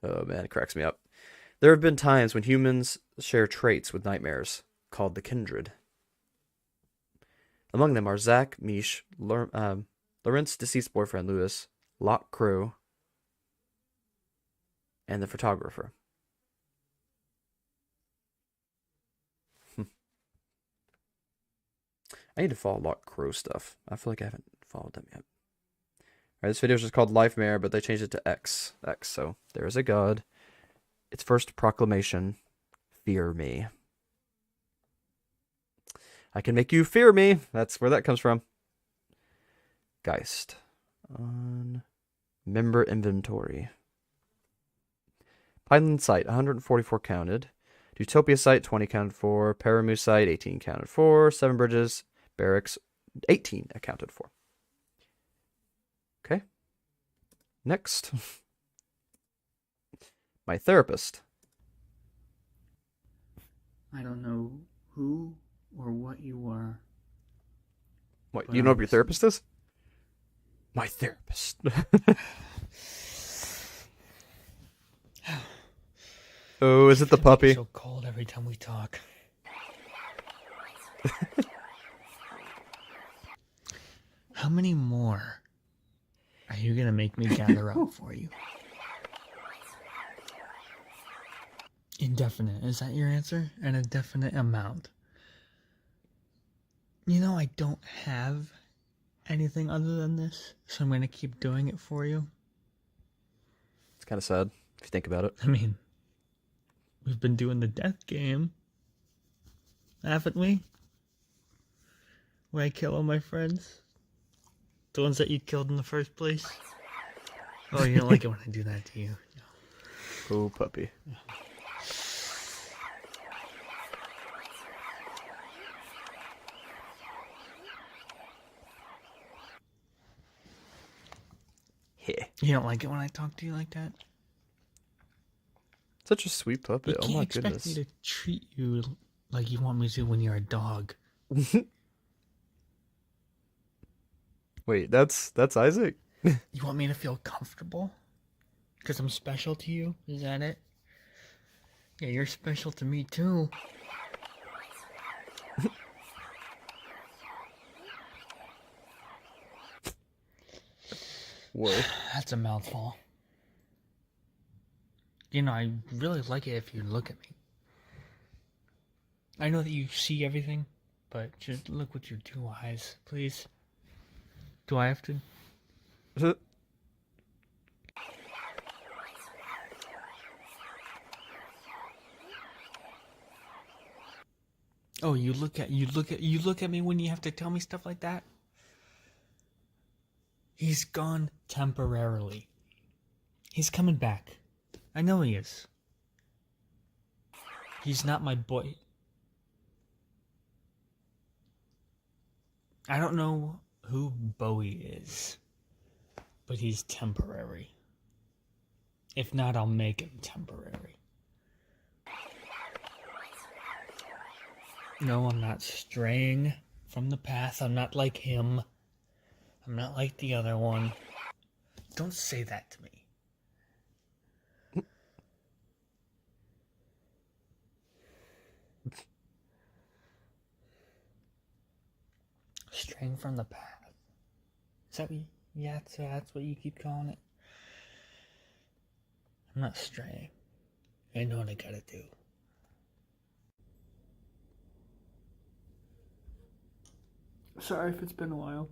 Oh man, it cracks me up. There have been times when humans share traits with nightmares, called the kindred. Among them are Zach, Mish, Lorent's deceased boyfriend Lewis, Locke Crow, and the photographer. I need to follow Locke Crow stuff. I feel like I haven't followed them yet. Alright, this video is just called Lifemare, but they changed it to X. So there is a god. Its first proclamation, fear me. I can make you fear me. That's where that comes from. Geist. On member inventory. Pineland site, 144 counted. Utopia site, 20 counted for. Paramu site, 18 counted for. 7 Bridges, Barracks, 18 accounted for. Okay. Next. My therapist. I don't know who or what you are. What, you know what your therapist is? My therapist. Oh, is it the puppy? It's so cold every time we talk. How many more are you gonna make me gather up for you? Indefinite. Is that your answer? An indefinite amount. You know, I don't have anything other than this, so I'm gonna keep doing it for you. It's kind of sad if you think about it. I mean, we've been doing the death game, haven't we? Where I kill all my friends. The ones that you killed in the first place. Oh, you don't like it when I do that to you. No. Oh, puppy. You don't like it when I talk to you like that? Such a sweet puppet. Oh my expect goodness. me to treat you like you want me to when you're a dog. Wait, that's Isaac? You want me to feel comfortable? Because I'm special to you? Is that it? Yeah, you're special to me too. Whoa. That's a mouthful. You know, I really like it if you look at me. I know that you see everything, but just look with your 2 eyes, please. Do I have to? Oh, you look at me when you have to tell me stuff like that? He's gone temporarily. He's coming back. I know he is. He's not my boy. I don't know who Bowie is, but he's temporary. If not, I'll make him temporary. No, I'm not straying from the path. I'm not like him. I'm not like the other one. Don't say that to me. Straying from the path. Is that what you, yeah, that's what you keep calling it? I'm not straying. I know what I gotta do. Sorry if it's been a while.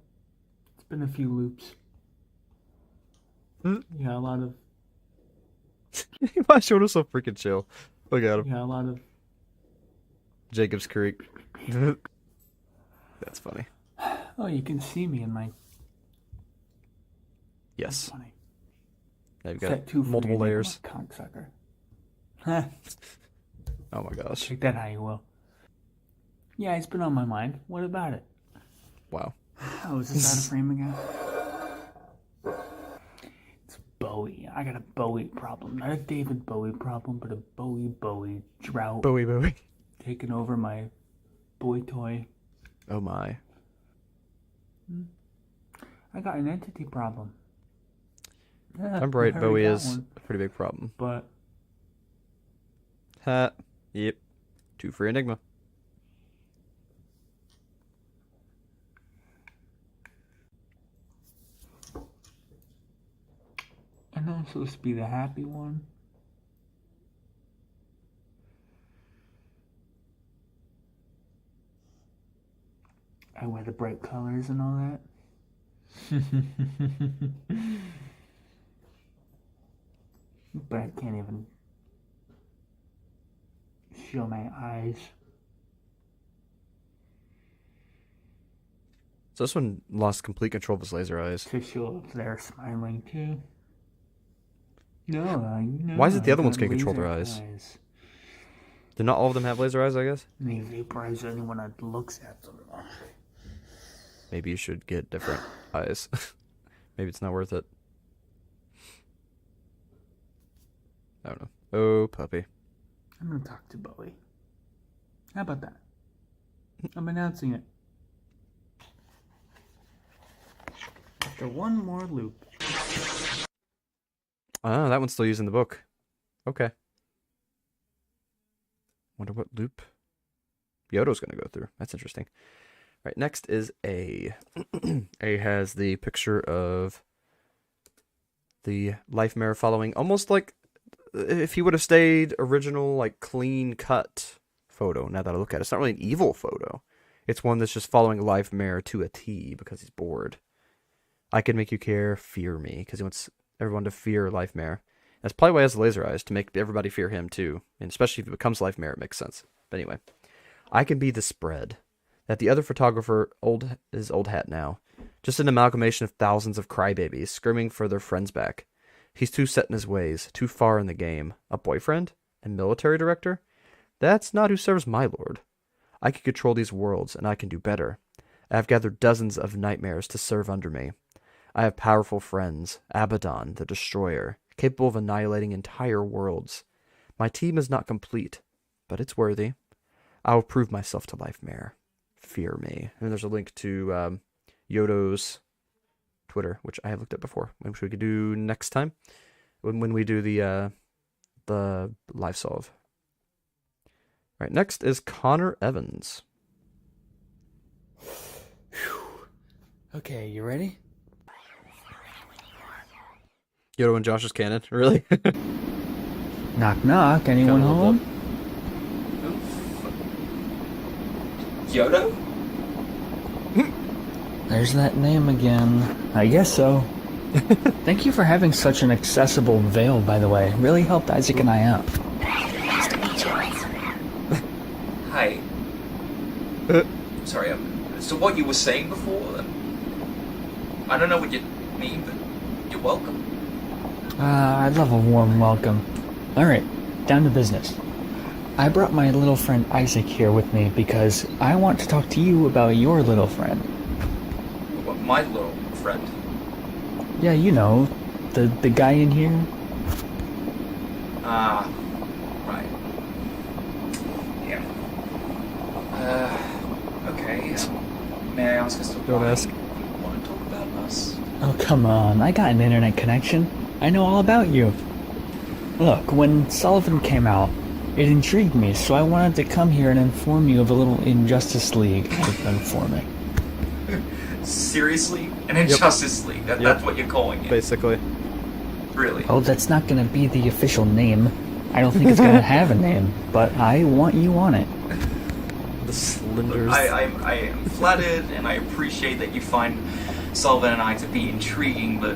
It's been a few loops. Yeah, a lot of... My shoulder's so freaking chill. Look at him. Yeah, a lot of... Jacob's Creek. That's funny. Oh, you can see me in my... Yes. That's funny. Now you've got multiple layers. Cocksucker. Oh my gosh. Take that how you will. Yeah, it's been on my mind. What about it? Wow. Oh, is this out of frame again? It's Bowie. I got a Bowie problem. Not a David Bowie problem, but a Bowie drought. Bowie. Taking over my boy toy. Oh my. I got an entity problem. Yeah, I'm right, I Bowie already got is one. a pretty big problem. But... Ha. Yep. 2 for Enigma. I know I'm supposed to be the happy one. I wear the bright colors and all that. But I can't even show my eyes. So this one lost complete control of his laser eyes. To show up there smiling too. No, Why is it the other I ones got can't control their laser eyes? Do not all of them have laser eyes, I guess? And they vaporize anyone that looks at them. Maybe you should get different eyes. Maybe it's not worth it. I don't know. Oh, puppy. I'm gonna talk to Bowie. How about that? I'm announcing it. After one more loop. Ah, that one's still using the book. Okay. Wonder what loop Yhoto's gonna go through. That's interesting. Right, next is A. A has the picture of the life mirror following, almost like if he would have stayed original, like clean cut photo. Now that I look at it, it's not really an evil photo. It's one that's just following life mirror to a T because he's bored. I can make you care, fear me, because he wants everyone to fear life mirror. That's probably why he has the laser eyes, to make everybody fear him too. And especially if he becomes life mirror, it makes sense. But anyway, I can be the spread that the other photographer is old hat now. Just an amalgamation of thousands of crybabies screaming for their friends back. He's too set in his ways, too far in the game. A boyfriend? A military director? That's not who serves my lord. I can control these worlds, and I can do better. I have gathered dozens of nightmares to serve under me. I have powerful friends, Abaddon, the Destroyer, capable of annihilating entire worlds. My team is not complete, but it's worthy. I will prove myself to Life Mare. Fear me. And there's a link to Yhoto's Twitter, which I have looked at before, which we could do next time when we do the live solve. All right, next is Connor Evans. Okay, you ready? Yhoto and Josh's canon, really? Knock knock, anyone home? Yhoto? There's that name again. I guess so. Thank you for having such an accessible veil, by the way. Really helped Isaac and I out. Hi. Sorry, so what you were saying before, I don't know what you mean, but you're welcome. I'd love a warm welcome. Alright, down to business. I brought my little friend Isaac here with me because I want to talk to you about your little friend. What, my little friend? Yeah, you know, the guy in here. Right. Yeah. Okay. May I ask us to Don't ask. want to talk about us? Oh, come on. I got an internet connection. I know all about you. Look, when Sullivan came out, it intrigued me, so I wanted to come here and inform you of a little Injustice League I've been forming. Seriously? An Injustice League? That's what you're calling it? Basically. Really? Oh, that's not gonna be the official name. I don't think it's gonna have a name, but I want you on it. The Slenders. I am flattered, and I appreciate that you find Sullivan and I to be intriguing, but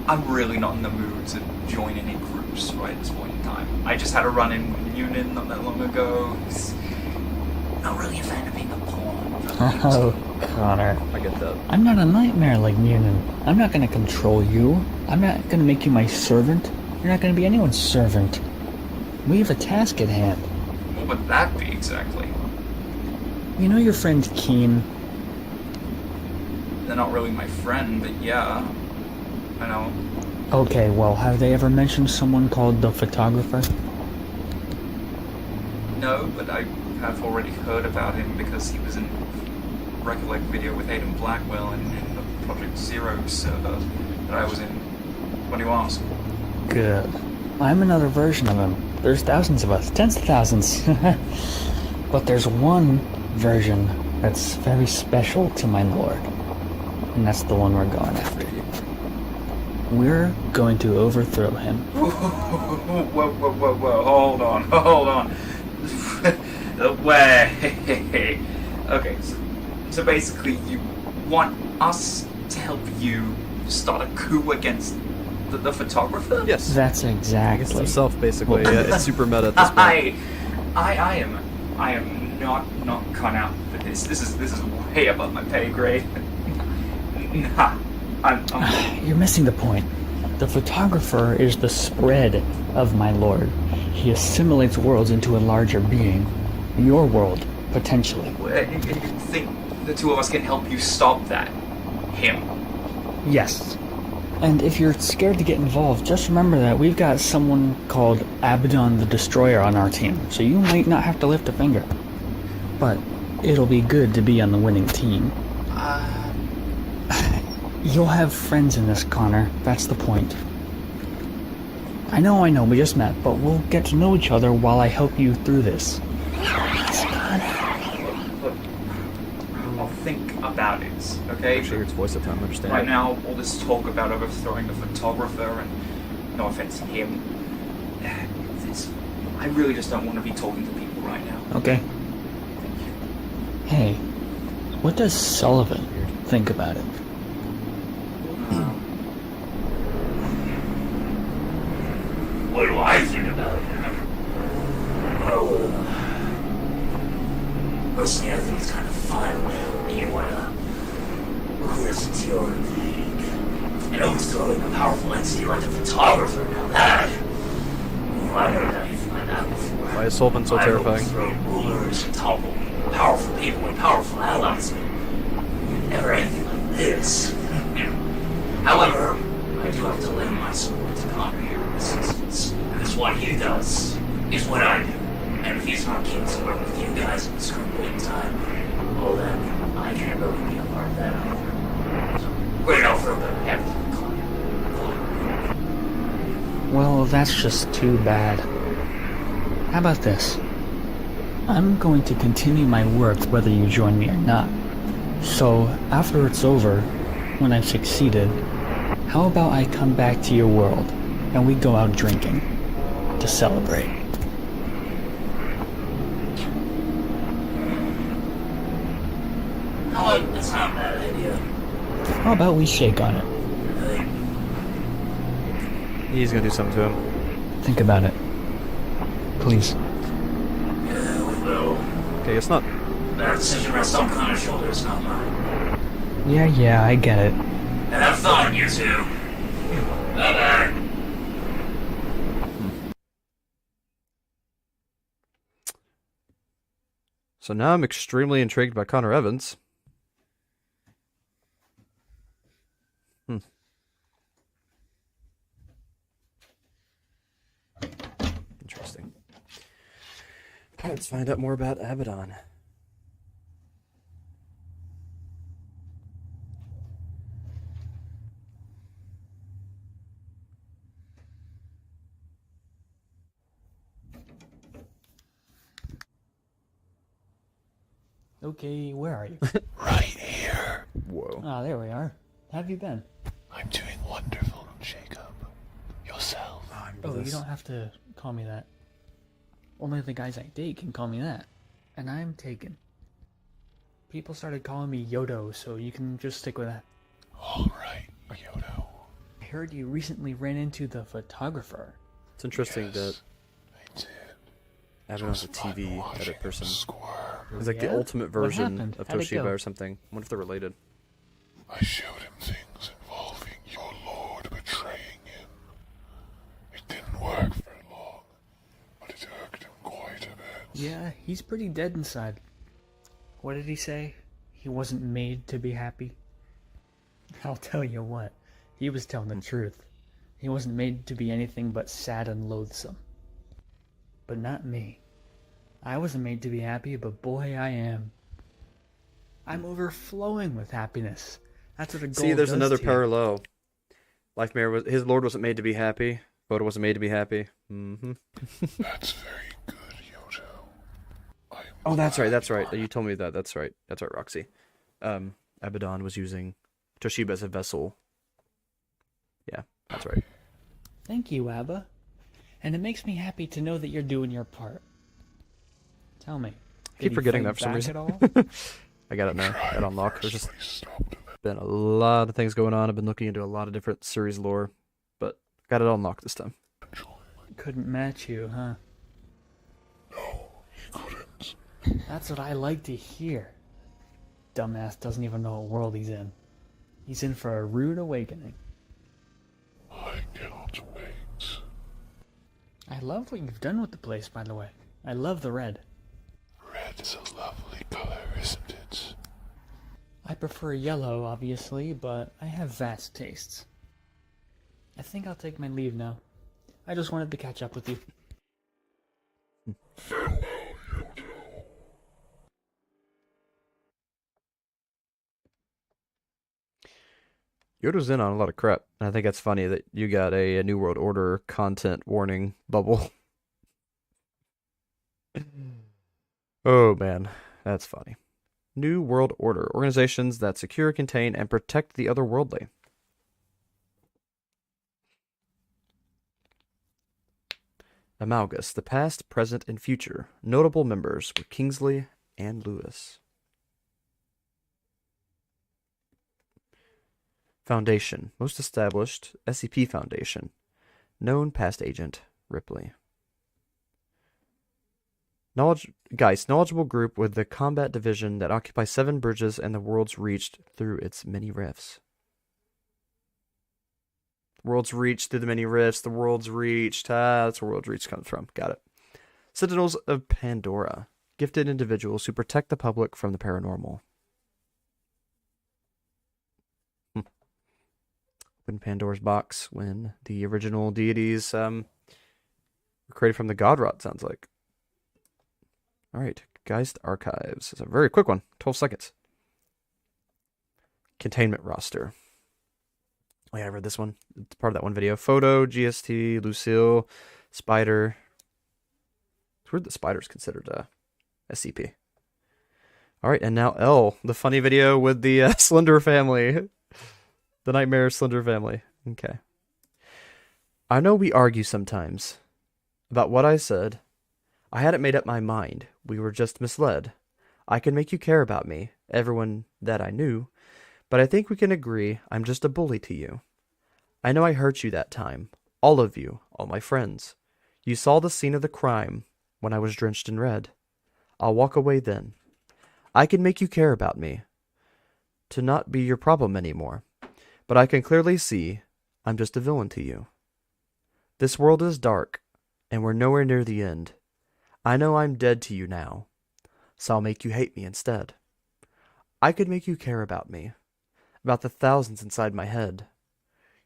I'm really not in the mood to join any groups right at this point in time. I just had a run-in with Noonan not that long ago. He's not really a fan of being a pawn. Oh, Connor. I get that. I'm not a nightmare like Noonan. I'm not gonna control you. I'm not gonna make you my servant. You're not gonna be anyone's servant. We have a task at hand. What would that be exactly? You know your friend Keen? They're not really my friend, but yeah, I know. Okay, well, have they ever mentioned someone called the photographer? No, but I have already heard about him because he was in Recollect video with Hayden Blackwell and in the Project Zero server that I was in. What do you ask? Good. I'm another version of him. There's thousands of us, tens of thousands. But there's one version that's very special to my lord. And that's the one we're going after. We're going to overthrow him. Whoa, hold on. Wait. Okay, so basically you want us to help you start a coup against the photographer? Yes. That's exactly. Against himself, basically. Yeah, it's super meta at this point. I am not cut out for this. This is way above my pay grade. Nah, I'm You're missing the point. The photographer is the spread of my lord. He assimilates worlds into a larger being. Your world, potentially. And you think the two of us can help you stop that? Him? Yes. And if you're scared to get involved, just remember that we've got someone called Abaddon the Destroyer on our team, so you might not have to lift a finger. But it'll be good to be on the winning team. You'll have friends in this, Connor. That's the point. I know, we just met, but we'll get to know each other while I help you through this. I'll think about it, okay? Actually, hear its voice at the time, understand. Right now, all this talk about overthrowing the photographer, and no offense to him, I really just don't want to be talking to people right now. Okay. Hey, what does Sullivan think about it? What do I think about it? Personally, I think it's kind of fun when you want to listen to your league and overthrowing a powerful entity like a photographer. Now that, I've never done anything like that before. Why is Sullivan so terrifying? I've overthrown rulers and toppled powerful people and powerful allies, but never anything like this. However, I do have to lend my support to Connor here in this instance, because what he does is what I do. And if he's not keen to work with you guys at this current point in time, well then, I can't really be a part of that either. So, we're no further ahead with Connor. Well, that's just too bad. How about this? I'm going to continue my work whether you join me or not. So, after it's over, when I've succeeded, how about I come back to your world and we go out drinking to celebrate? No, that's not a bad idea. How about we shake on it? He's gonna do something to him. Think about it. Please. Yeah, we will. Okay, it's not. That decision rests on Connor's shoulders, not mine. Yeah, I get it. And have fun, you two. Bye-bye. So now I'm extremely intrigued by Connor Evans. Interesting. Let's find out more about Abaddon. Okay, where are you? Right here. Whoa. Ah, there we are. How have you been? I'm doing wonderful, Jacob. Yourself. Oh, you don't have to call me that. Only the guys I date can call me that. And I'm taken. People started calling me Yhoto, so you can just stick with that. Alright, Yhoto. I heard you recently ran into the photographer. It's interesting that Abaddon's a TV edit person. It's like the ultimate version of Toshiba or something. I wonder if they're related. I showed him things involving your lord betraying him. It didn't work for long, but it irked him quite a bit. Yeah, he's pretty dead inside. What did he say? He wasn't made to be happy? I'll tell you what, he was telling the truth. He wasn't made to be anything but sad and loathsome. But not me. I wasn't made to be happy, but boy, I am. I'm overflowing with happiness. That's what a gold See, there's does another to you. parallel. Life Mirror was his lord wasn't made to be happy. Photo wasn't made to be happy. That's very good, Yhoto. Oh, that's right. That's right. You told me that. That's right. That's right, Roxy. Abaddon was using Toshiba as a vessel. Yeah, that's right. Thank you, Abba. And it makes me happy to know that you're doing your part. Tell me. I keep forgetting that for some reason. I got it now. Got it unlocked. There's just been a lot of things going on. I've been looking into a lot of different series lore, but got it unlocked this time. Couldn't match you, huh? No, he couldn't. That's what I like to hear. Dumbass doesn't even know what world he's in. He's in for a rude awakening. I cannot wait. I love what you've done with the place, by the way. I love the red. Red is a lovely color, isn't it? I prefer yellow, obviously, but I have vast tastes. I think I'll take my leave now. I just wanted to catch up with you. Farewell, Yhoto. Yoda's in on a lot of crap. And I think that's funny that you got a New World Order content warning bubble. Oh man, that's funny. New World Order. Organizations that secure, contain, and protect the otherworldly. Amalgus. The past, present, and future. Notable members were Kingsley and Lewis. Foundation. Most established. SCP Foundation. Known past agent. Ripley. Knowledgeable group with the combat division that occupies 7 bridges and the world's reached through its many rifts. World's reached through the many rifts. The world's reached. That's where world's reached comes from. Got it. Sentinels of Pandora. Gifted individuals who protect the public from the paranormal. Open Pandora's box when the original deities were created from the God Rod, sounds like. Alright, Geist Archives. It's a very quick one, 12 seconds. Containment roster. Oh yeah, I read this one. It's part of that one video. Photo, GST, Lucille, Spider. It's weird that Spider's considered a SCP. Alright, and now L, the funny video with the Slender family. The Nightmare Slender family. Okay. I know we argue sometimes about what I said. I hadn't made up my mind. We were just misled. I can make you care about me, everyone that I knew, but I think we can agree I'm just a bully to you. I know I hurt you that time. All of you, all my friends. You saw the scene of the crime when I was drenched in red. I'll walk away then. I can make you care about me, to not be your problem anymore, but I can clearly see I'm just a villain to you. This world is dark, and we're nowhere near the end. I know I'm dead to you now, so I'll make you hate me instead. I could make you care about me, about the thousands inside my head.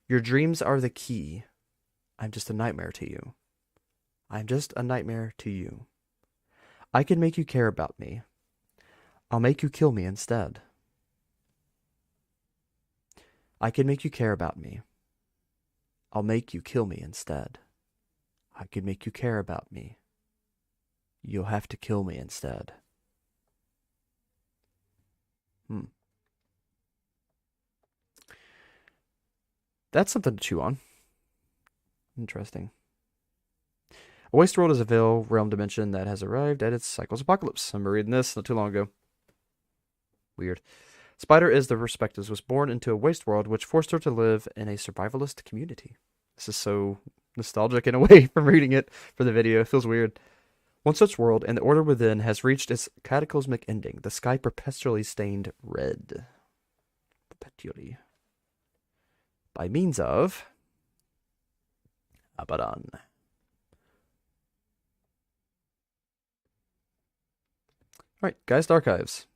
Your dreams are the key. I'm just a nightmare to you. I'm just a nightmare to you. I can make you care about me. I'll make you kill me instead. I can make you care about me. I'll make you kill me instead. I can make you care about me. You'll have to kill me instead. That's something to chew on. Interesting. A waste world is a veil realm dimension that has arrived at its cycle's apocalypse. I remember reading this not too long ago. Weird. Spider is the Perspectives was born into a waste world which forced her to live in a survivalist community. This is so nostalgic in a way from reading it for the video. It feels weird. One such world, and the order within, has reached its cataclysmic ending. The sky perpetually stained red. Perpetually. By means of Abaddon. Alright, Geist Archives.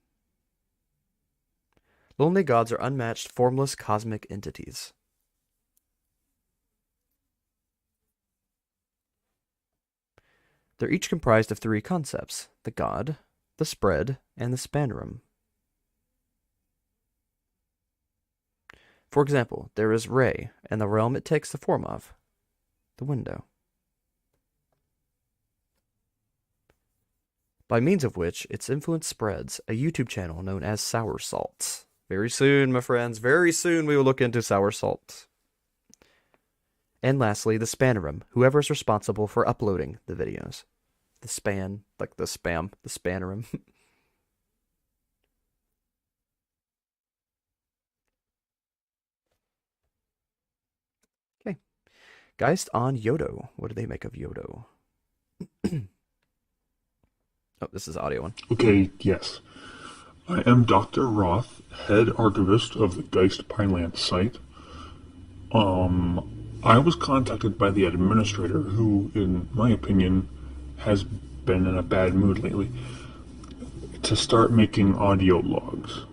Lonely gods are unmatched, formless cosmic entities. They're each comprised of 3 concepts: the god, the spread, and the spanrum. For example, there is Ray, and the realm it takes the form of, the window. By means of which its influence spreads, a YouTube channel known as Sour Salts. Very soon, my friends, very soon we will look into Sour Salts. And lastly, the spanrum, whoever is responsible for uploading the videos. The span, like the spam, the spanrum. Okay. Geist on Yhoto. What do they make of Yhoto? Oh, this is the audio one. Okay, yes. I am Dr. Roth, head archivist of the Geist Pineland site. I was contacted by the administrator, who, in my opinion, has been in a bad mood lately, to start making audio logs.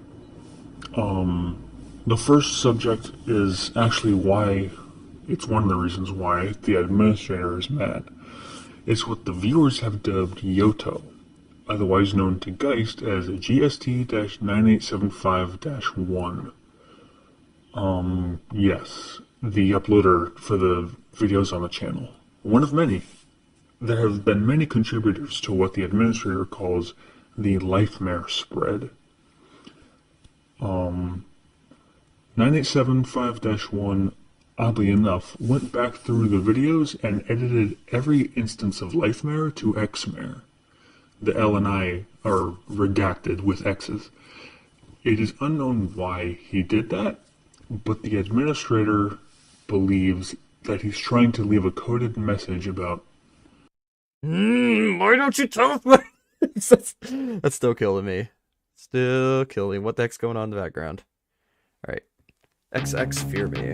The first subject is actually why, it's one of the reasons why the administrator is mad. It's what the viewers have dubbed Yhoto, otherwise known to Geist as GST-9875-1. Yes, the uploader for the videos on the channel. One of many. There have been many contributors to what the administrator calls the Lifemare spread. 9875-1, oddly enough, went back through the videos and edited every instance of Lifemare to Xmare. The L and I are redacted with X's. It is unknown why he did that, but the administrator believes that he's trying to leave a coded message about why don't you tell me? That's still killing me. Still killing. What the heck's going on in the background? Alright. XX Fear Me.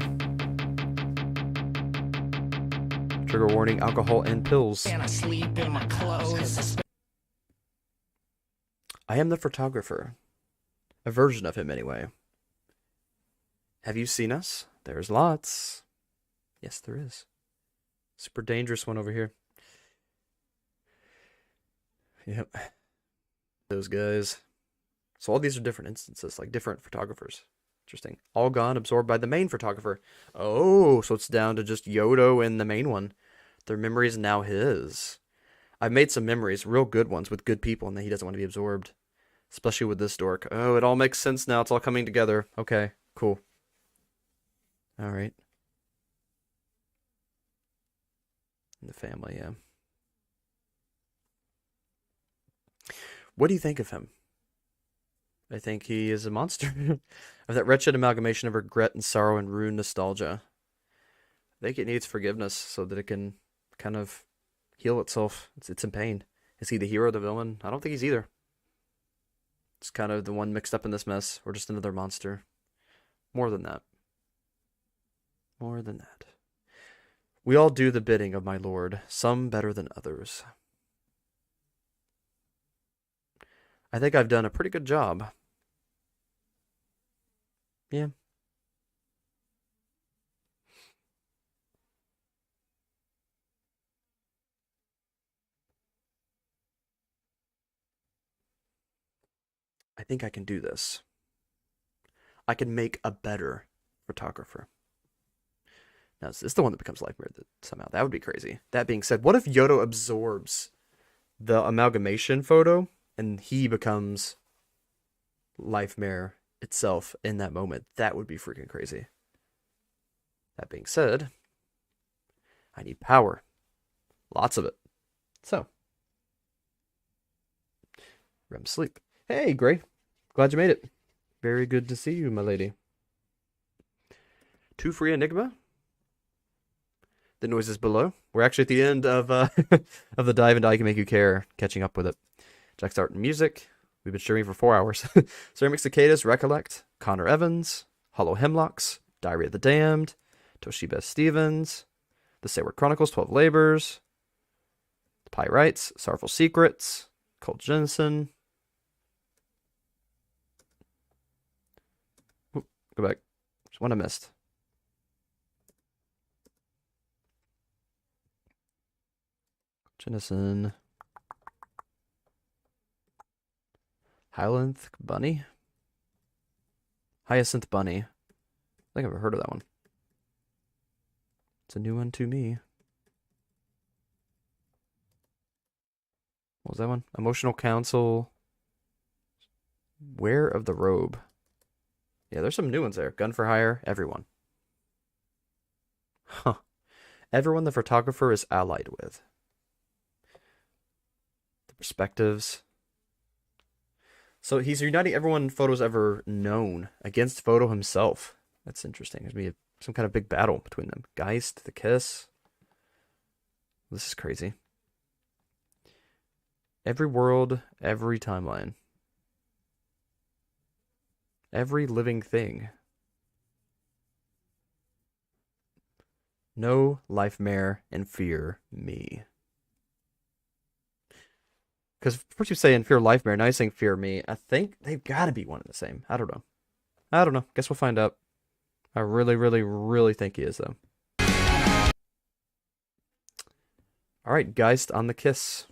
Trigger warning, alcohol and pills. And I sleep in my clothes. I am the photographer. A version of him, anyway. Have you seen us? There's lots. Yes, there is. Super dangerous one over here. Yep. Those guys. So all these are different instances, like different photographers. Interesting. All gone, absorbed by the main photographer. Oh, so it's down to just Yhoto and the main one. Their memory is now his. I've made some memories, real good ones, with good people, and he doesn't want to be absorbed. Especially with this dork. Oh, it all makes sense now. It's all coming together. Okay, cool. Alright. The family, yeah. What do you think of him? I think he is a monster. Of that wretched amalgamation of regret and sorrow and ruined nostalgia. I think it needs forgiveness so that it can kind of heal itself. It's in pain. Is he the hero or the villain? I don't think he's either. It's kind of the one mixed up in this mess, or just another monster. More than that. More than that. We all do the bidding of my lord, some better than others. I think I've done a pretty good job. Yeah. I think I can do this. I can make a better photographer. Now, is this the one that becomes Lifemare somehow? That would be crazy. That being said, what if Yhoto absorbs the amalgamation photo and he becomes Lifemare itself in that moment? That would be freaking crazy. That being said, I need power. Lots of it. So, REM sleep. Hey, Gray. Glad you made it. Very good to see you, my lady. Two free Enigma. The noises below. We're actually at the end of of the dive into ICMYC Care, catching up with it. Jack's Art and Music. We've been streaming for 4 hours. Ceramic Cicadas, Recollect, Connor Evans, Hollow Hemlocks, Diary of the Damned, Toshiba Stevens, The Sayward Chronicles, 12 Labors, The Pyrites, Sorrowful Secrets, Colt Jensen. Oop, go back. There's one I missed. Jennison. Hyacinth Bunny? Hyacinth Bunny. I think I've ever heard of that one. It's a new one to me. What was that one? Emotional Counsel. Wear of the Robe. Yeah, there's some new ones there. Gun for Hire. Everyone. Huh. Everyone the photographer is allied with. The perspectives. So he's uniting everyone Photo's ever known against Photo himself. That's interesting. There's going to be some kind of big battle between them. Geist, the Kiss. This is crazy. Every world, every timeline. Every living thing. No Lifemare and fear me. Because first you say in fear Lifemare, now you're saying fear me. I think they've got to be one and the same. I don't know. I don't know. Guess we'll find out. I really, really, really think he is, though. Alright, Geist on the Kiss.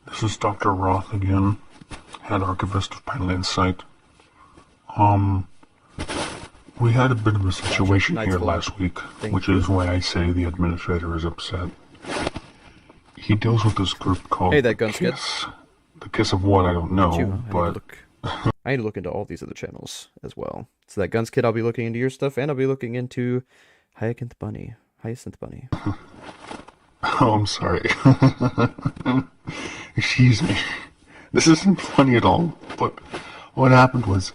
This is Dr. Roth again, head archivist of Pineland Site. We had a bit of a situation here last week, which is why I say the administrator is upset. He deals with this group called Hey, that gun Kiss. The Kiss of what, I don't know, but... I need to look into all these other channels as well. So that Guns Kid, I'll be looking into your stuff, and I'll be looking into Hyacinth Bunny. Oh, I'm sorry. Excuse me. This isn't funny at all, but what happened was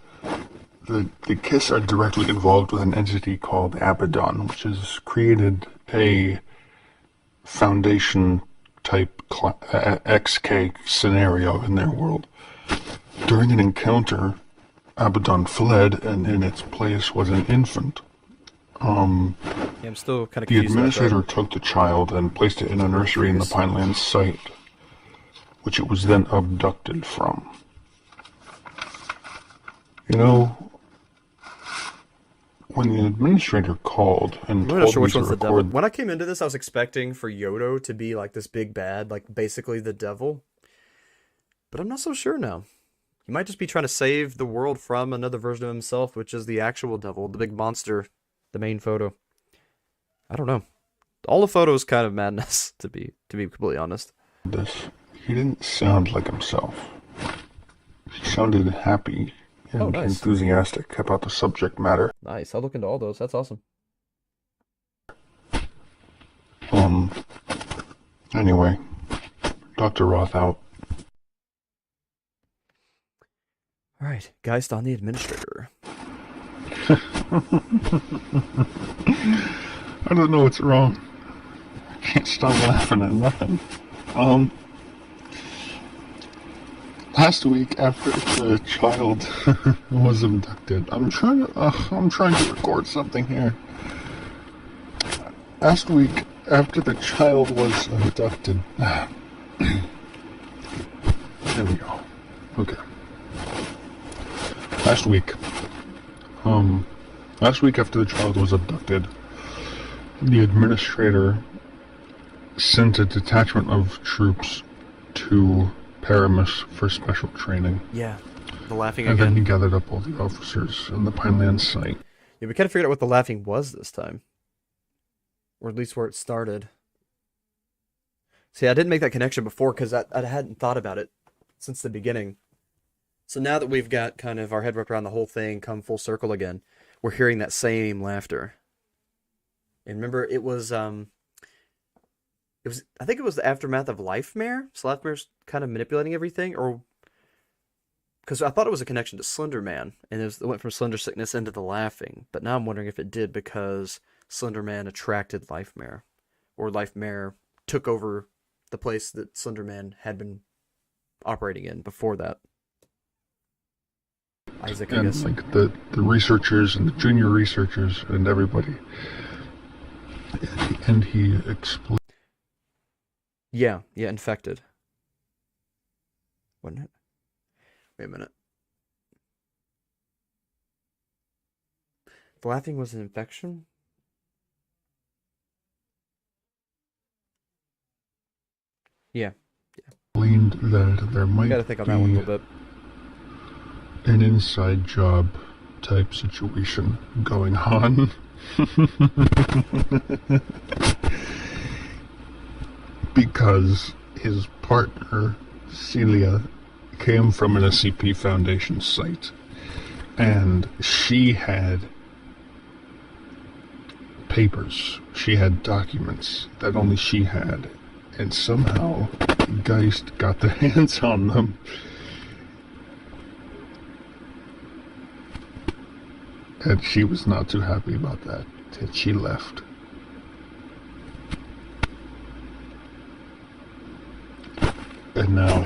the Kiss are directly involved with an entity called Abaddon, which has created a Foundation-type XK scenario in their world. During an encounter, Abaddon fled, and in its place was an infant. Yeah, I'm still kind of The confused about administrator that. took the child and placed it in a nursery in the Pinelands site, which it was then abducted from. You know, when the administrator called and I'm not told sure me which to one's the devil. record, When I came into this, I was expecting for Yhoto to be like this big bad, like basically the devil. But I'm not so sure now. He might just be trying to save the world from another version of himself, which is the actual devil, the big monster, the main Photo. I don't know. All the Photos kind of madness, to be completely honest. he didn't sound like himself. He sounded happy and nice. enthusiastic about the subject matter. Nice. I'll look into all those. That's awesome. Anyway, Dr. Roth out. Alright, Geist on the administrator. I don't know what's wrong. I can't stop laughing at nothing. Last week, after the child was abducted, I'm trying to record something here. Last week, after the child was abducted, there we go. Okay. Last week after the child was abducted, the administrator sent a detachment of troops to Paramus for special training. Yeah, the laughing and again. Then he gathered up all the officers in the Pineland site. Yeah, we kind of figured out what the laughing was this time. Or at least where it started. See, I didn't make that connection before because I hadn't thought about it since the beginning. So now that we've got kind of our head wrapped around the whole thing, come full circle again, we're hearing that same laughter. And remember, it was I think it was the aftermath of Lifemare. So Lifemare's kind of manipulating everything, or because I thought it was a connection to Slenderman, and it went from Slender Sickness into the laughing. But now I'm wondering if it did because Slenderman attracted Lifemare, or Lifemare took over the place that Slenderman had been operating in before that. Isaac, I guess. And like the researchers and the junior researchers and everybody. And he explained. Yeah, infected. Wasn't it? Wait a minute. The laughing was an infection? Yeah. Explained that there might gotta think on that one a be little bit. an inside job type situation going on. Because his partner, Celia, came from an SCP Foundation site, and she had papers, she had documents that only she had, and somehow Geist got their hands on them. And she was not too happy about that, and she left. And now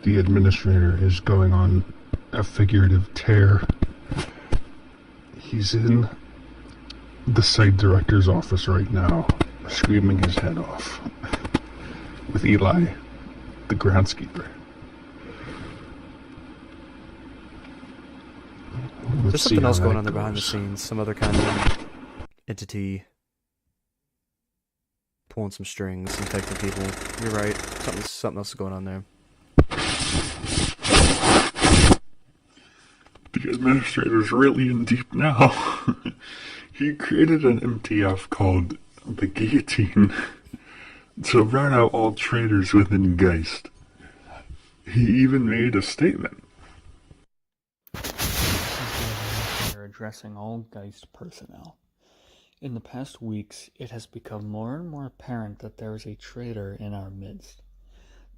the administrator is going on a figurative tear. He's in the site director's office right now, screaming his head off, with Eli, the groundskeeper. There's something else going on there behind the scenes. Some other kind of entity pulling some strings, infecting people. You're right. Something else is going on there. The administrator's really in deep now. He created an MTF called the Guillotine to rout out all traitors within Geist. He even made a statement. They're addressing all Geist personnel. In the past weeks, it has become more and more apparent that there is a traitor in our midst.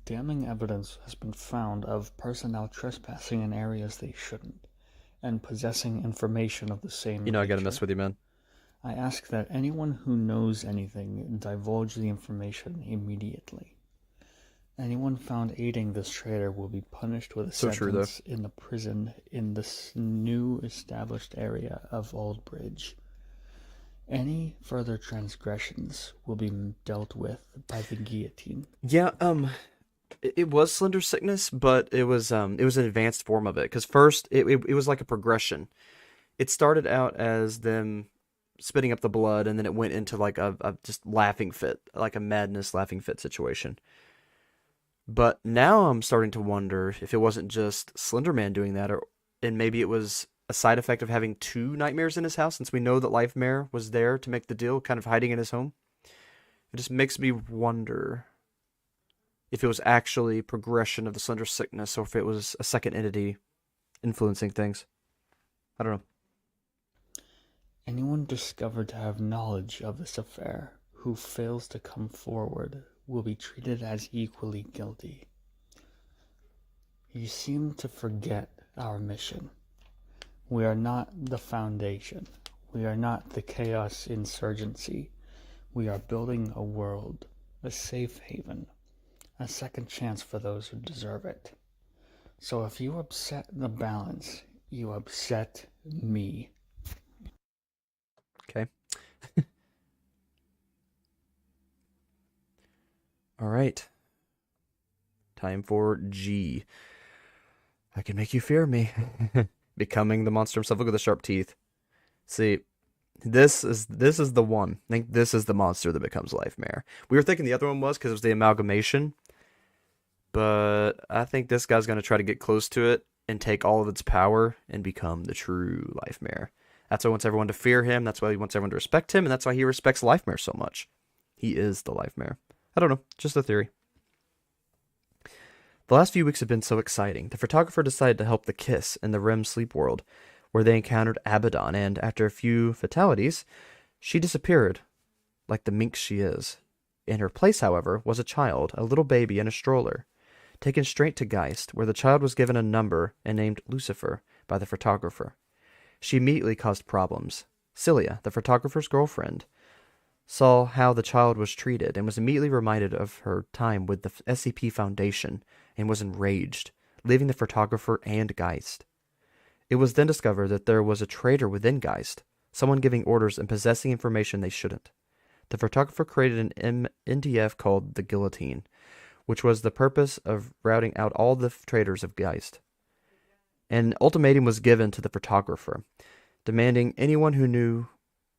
Damning evidence has been found of personnel trespassing in areas they shouldn't, and possessing information of the same You know I gotta nature. mess with you, man. I ask that anyone who knows anything divulge the information immediately. Anyone found aiding this traitor will be punished with a sentence in the prison in this new established area of Old Bridge. Any further transgressions will be dealt with by the guillotine. Yeah, it was Slender Sickness, but it was an advanced form of it. Because first, it was like a progression. It started out as them spitting up the blood, and then it went into like a just laughing fit, like a madness laughing fit situation. But now I'm starting to wonder if it wasn't just Slenderman doing that, and maybe it was a side effect of having two nightmares in his house, since we know that Lifemare was there to make the deal, kind of hiding in his home. It just makes me wonder if it was actually progression of the Slender Sickness, or if it was a second entity influencing things. I don't know. Anyone discovered to have knowledge of this affair, who fails to come forward will be treated as equally guilty. You seem to forget our mission. We are not the Foundation. We are not the Chaos Insurgency. We are building a world, a safe haven, a second chance for those who deserve it. So if you upset the balance, you upset me. Okay. All right. Time for G. I can make you fear me. Becoming the monster himself. Look at the sharp teeth. See, this is the one. I think this is the monster that becomes Lifemare. We were thinking the other one was because it was the amalgamation. But I think this guy's going to try to get close to it and take all of its power and become the true Lifemare. That's why he wants everyone to fear him. That's why he wants everyone to respect him. And that's why he respects Lifemare so much. He is the Lifemare. I don't know. Just a theory. The last few weeks have been so exciting. The photographer decided to help the Kiss in the REM sleep world, where they encountered Abaddon, and after a few fatalities, she disappeared, like the minx she is. In her place, however, was a child, a little baby in a stroller, taken straight to Geist, where the child was given a number and named Lucifer by the photographer. She immediately caused problems. Celia, the photographer's girlfriend, saw how the child was treated and was immediately reminded of her time with the SCP Foundation and was enraged, leaving the photographer and Geist. It was then discovered that there was a traitor within Geist, someone giving orders and possessing information they shouldn't. The photographer created an NDF called the Guillotine, which was the purpose of routing out all the traitors of Geist. An ultimatum was given to the photographer, demanding anyone who knew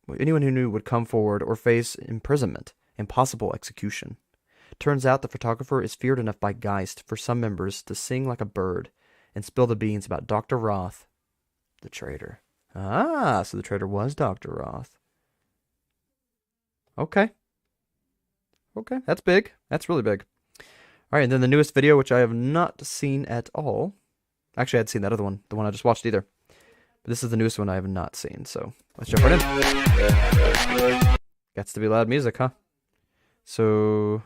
would come forward or face imprisonment and possible execution. Turns out the photographer is feared enough by Geist for some members to sing like a bird and spill the beans about Dr. Roth, the traitor. Ah, so the traitor was Dr. Roth. Okay. Okay, that's big. That's really big. All right, and then the newest video, which I have not seen at all. Actually, I had seen that other one, the one I just watched either. But this is the newest one I have not seen, so let's jump right in. Gets to be loud music, huh? So,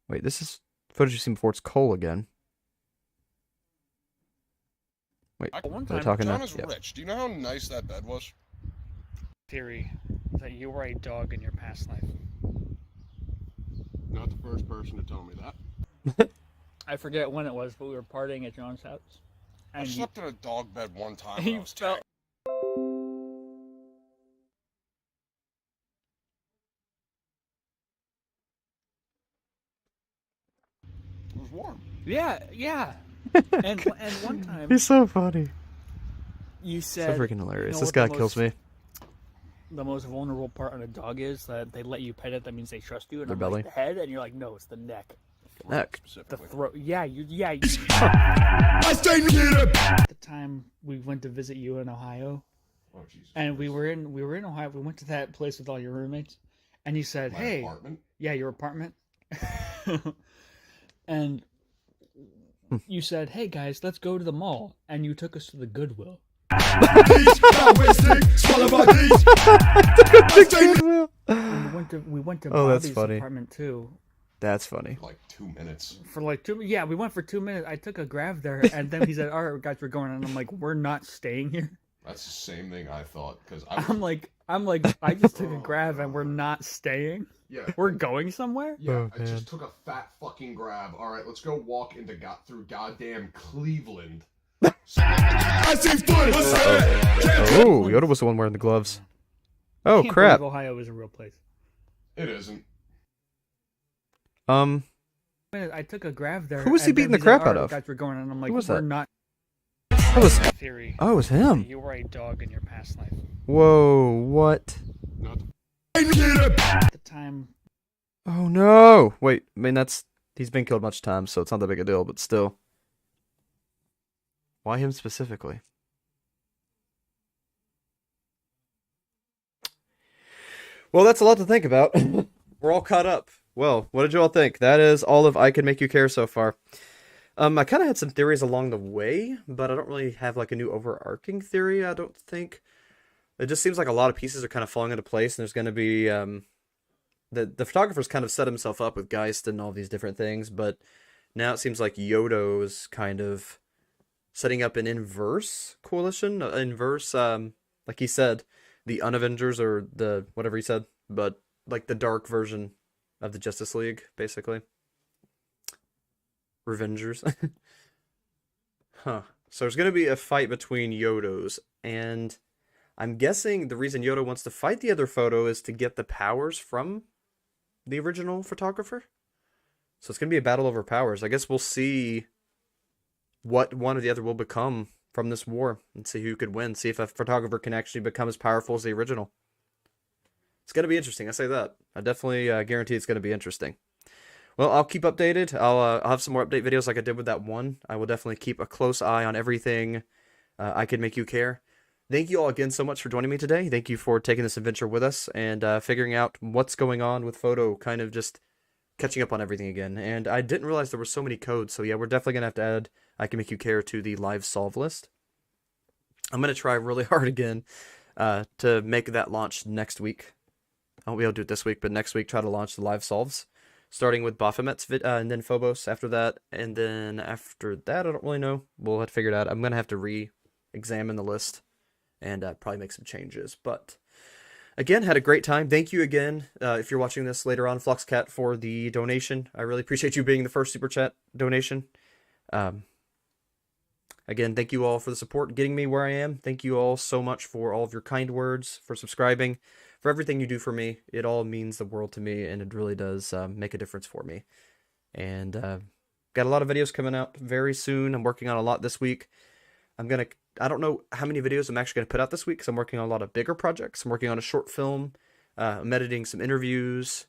wait, this is footage you've seen before. It's Cole again. Wait, One are they time, talking John now? is Yeah. rich. Do you know how nice that bed was? Theory that you were a dog in your past life. Not the first person to tell me that. I forget when it was, but we were partying at John's house. I slept in a dog bed one time when You I was 10. It was warm. Yeah, yeah. and one time He's so funny. you said So freaking hilarious. you know This what guy the kills most- me. The most vulnerable part on a dog is that they let you pet it. That means they trust you. And Their I'm belly. like, the head, and you're like, no, it's the neck. Neck. The throat. Yeah, yeah. I stay near At the time we went to visit you in Ohio, Oh, Jesus. and we were in Ohio. We went to that place with all your roommates, and you said, My "Hey, apartment? yeah, your apartment," and you said, "Hey guys, let's go to the mall," and you took us to the Goodwill. And we went to Oh, that's Bobby's funny. apartment too. That's funny. Like 2 minutes. For like 2, yeah, we went for 2 minutes. I took a grab there, and then he said, "All right, guys, we're going." And I'm like, "We're not staying here." That's the same thing I thought. Because I'm like, I just took a grab, and we're not staying. Yeah. We're going somewhere. Yeah, Oh, I man. just took a fat fucking grab. All right, let's go walk into through goddamn Cleveland. I see foot. What's that? Oh, Yhoto was the one wearing the gloves. Oh, Can't crap. believe Ohio is a real place. It isn't. I took a grab there. Who was he and then beating the said, crap "All out right, of? Guys, we're going, and I'm like, Who was "We're that? not." That was... Theory. Oh, it was him. You were a dog in your past life. Whoa, what? At the time, Oh, no. Wait, I mean, he's been killed much times, so it's not that big a deal, but still. Why him specifically? Well, that's a lot to think about. We're all caught up. Well, what did you all think? That is all of I Can Make You Care so far. I kind of had some theories along the way, but I don't really have like a new overarching theory, I don't think. It just seems like a lot of pieces are kind of falling into place, and there's going to be the photographer's kind of set himself up with Geist and all these different things, but now it seems like Yhoto's kind of setting up an inverse coalition, like he said, the Unavengers or the whatever he said, but like the dark version of the Justice League, basically. Revengers. Huh. So there's going to be a fight between Yhotos, and I'm guessing the reason Yhoto wants to fight the other photo is to get the powers from the original photographer. So it's going to be a battle over powers. I guess we'll see what one or the other will become from this war and see who could win. See if a photographer can actually become as powerful as the original. It's going to be interesting. I say that. I definitely guarantee it's going to be interesting. Well, I'll keep updated. I'll have some more update videos like I did with that one. I will definitely keep a close eye on everything I Can Make You Care. Thank you all again so much for joining me today. Thank you for taking this adventure with us and figuring out what's going on with Photo, kind of just catching up on everything again. And I didn't realize there were so many codes, so yeah, we're definitely going to have to add I Can Make You Care to the live solve list. I'm going to try really hard again to make that launch next week. I won't be able to do it this week, but next week try to launch the live solves. Starting with Baphomet's and then Phobos after that. And then after that, I don't really know. We'll have to figure it out. I'm going to have to re-examine the list and probably make some changes. But again, had a great time. Thank you again, if you're watching this later on, Fluxcat, for the donation. I really appreciate you being the first Super Chat donation. Again, thank you all for the support, getting me where I am. Thank you all so much for all of your kind words, for subscribing, for everything you do for me. It all means the world to me, and it really does make a difference for me. And got a lot of videos coming out very soon. I'm working on a lot this week. I don't know how many videos I'm actually going to put out this week, because I'm working on a lot of bigger projects. I'm working on a short film. I'm editing some interviews.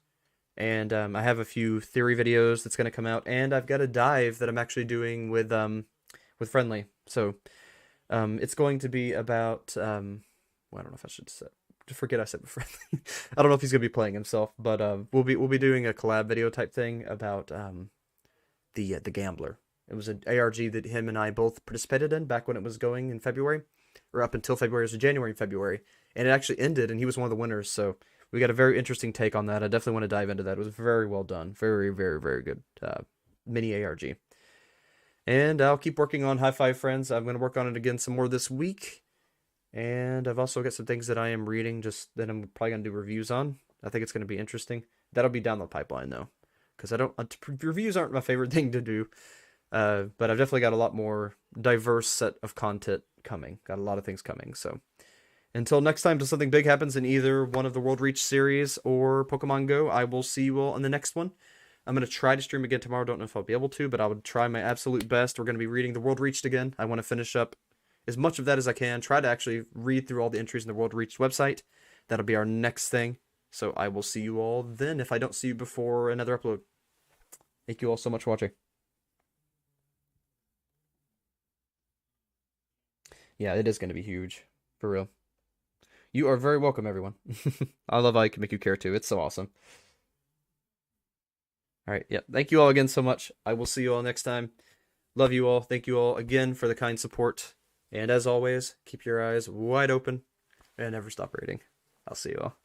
And I have a few theory videos that's going to come out. And I've got a dive that I'm actually doing with Friendly. So it's going to be about... well, I don't know if I should say... Forget I said with Friendly. I don't know if he's going to be playing himself, but we'll be doing a collab video type thing about the Gambler. It was an ARG that him and I both participated in back when it was going in February, or up until February. It was January and February, and it actually ended, and he was one of the winners. So we got a very interesting take on that. I definitely want to dive into that. It was very well done, very, very, very good mini ARG. And I'll keep working on High Five Friends. I'm going to work on it again some more this week. And I've also got some things that I am reading, just that I'm probably going to do reviews on. I think it's going to be interesting. That'll be down the pipeline, though. Because reviews aren't my favorite thing to do. But I've definitely got a lot more diverse set of content coming. Got a lot of things coming, so. Until next time, till something big happens in either one of the World Reach series or Pokemon Go, I will see you all on the next one. I'm going to try to stream again tomorrow. Don't know if I'll be able to, but I would try my absolute best. We're going to be reading the World Reached again. I want to finish up as much of that as I can. Try to actually read through all the entries in the World Reached website. That'll be our next thing. So I will see you all then if I don't see you before another upload. Thank you all so much for watching. Yeah, it is going to be huge. For real. You are very welcome, everyone. I love how I Can Make You Care too. It's so awesome. Alright, yeah. Thank you all again so much. I will see you all next time. Love you all. Thank you all again for the kind support. And as always, keep your eyes wide open and never stop reading. I'll see you all.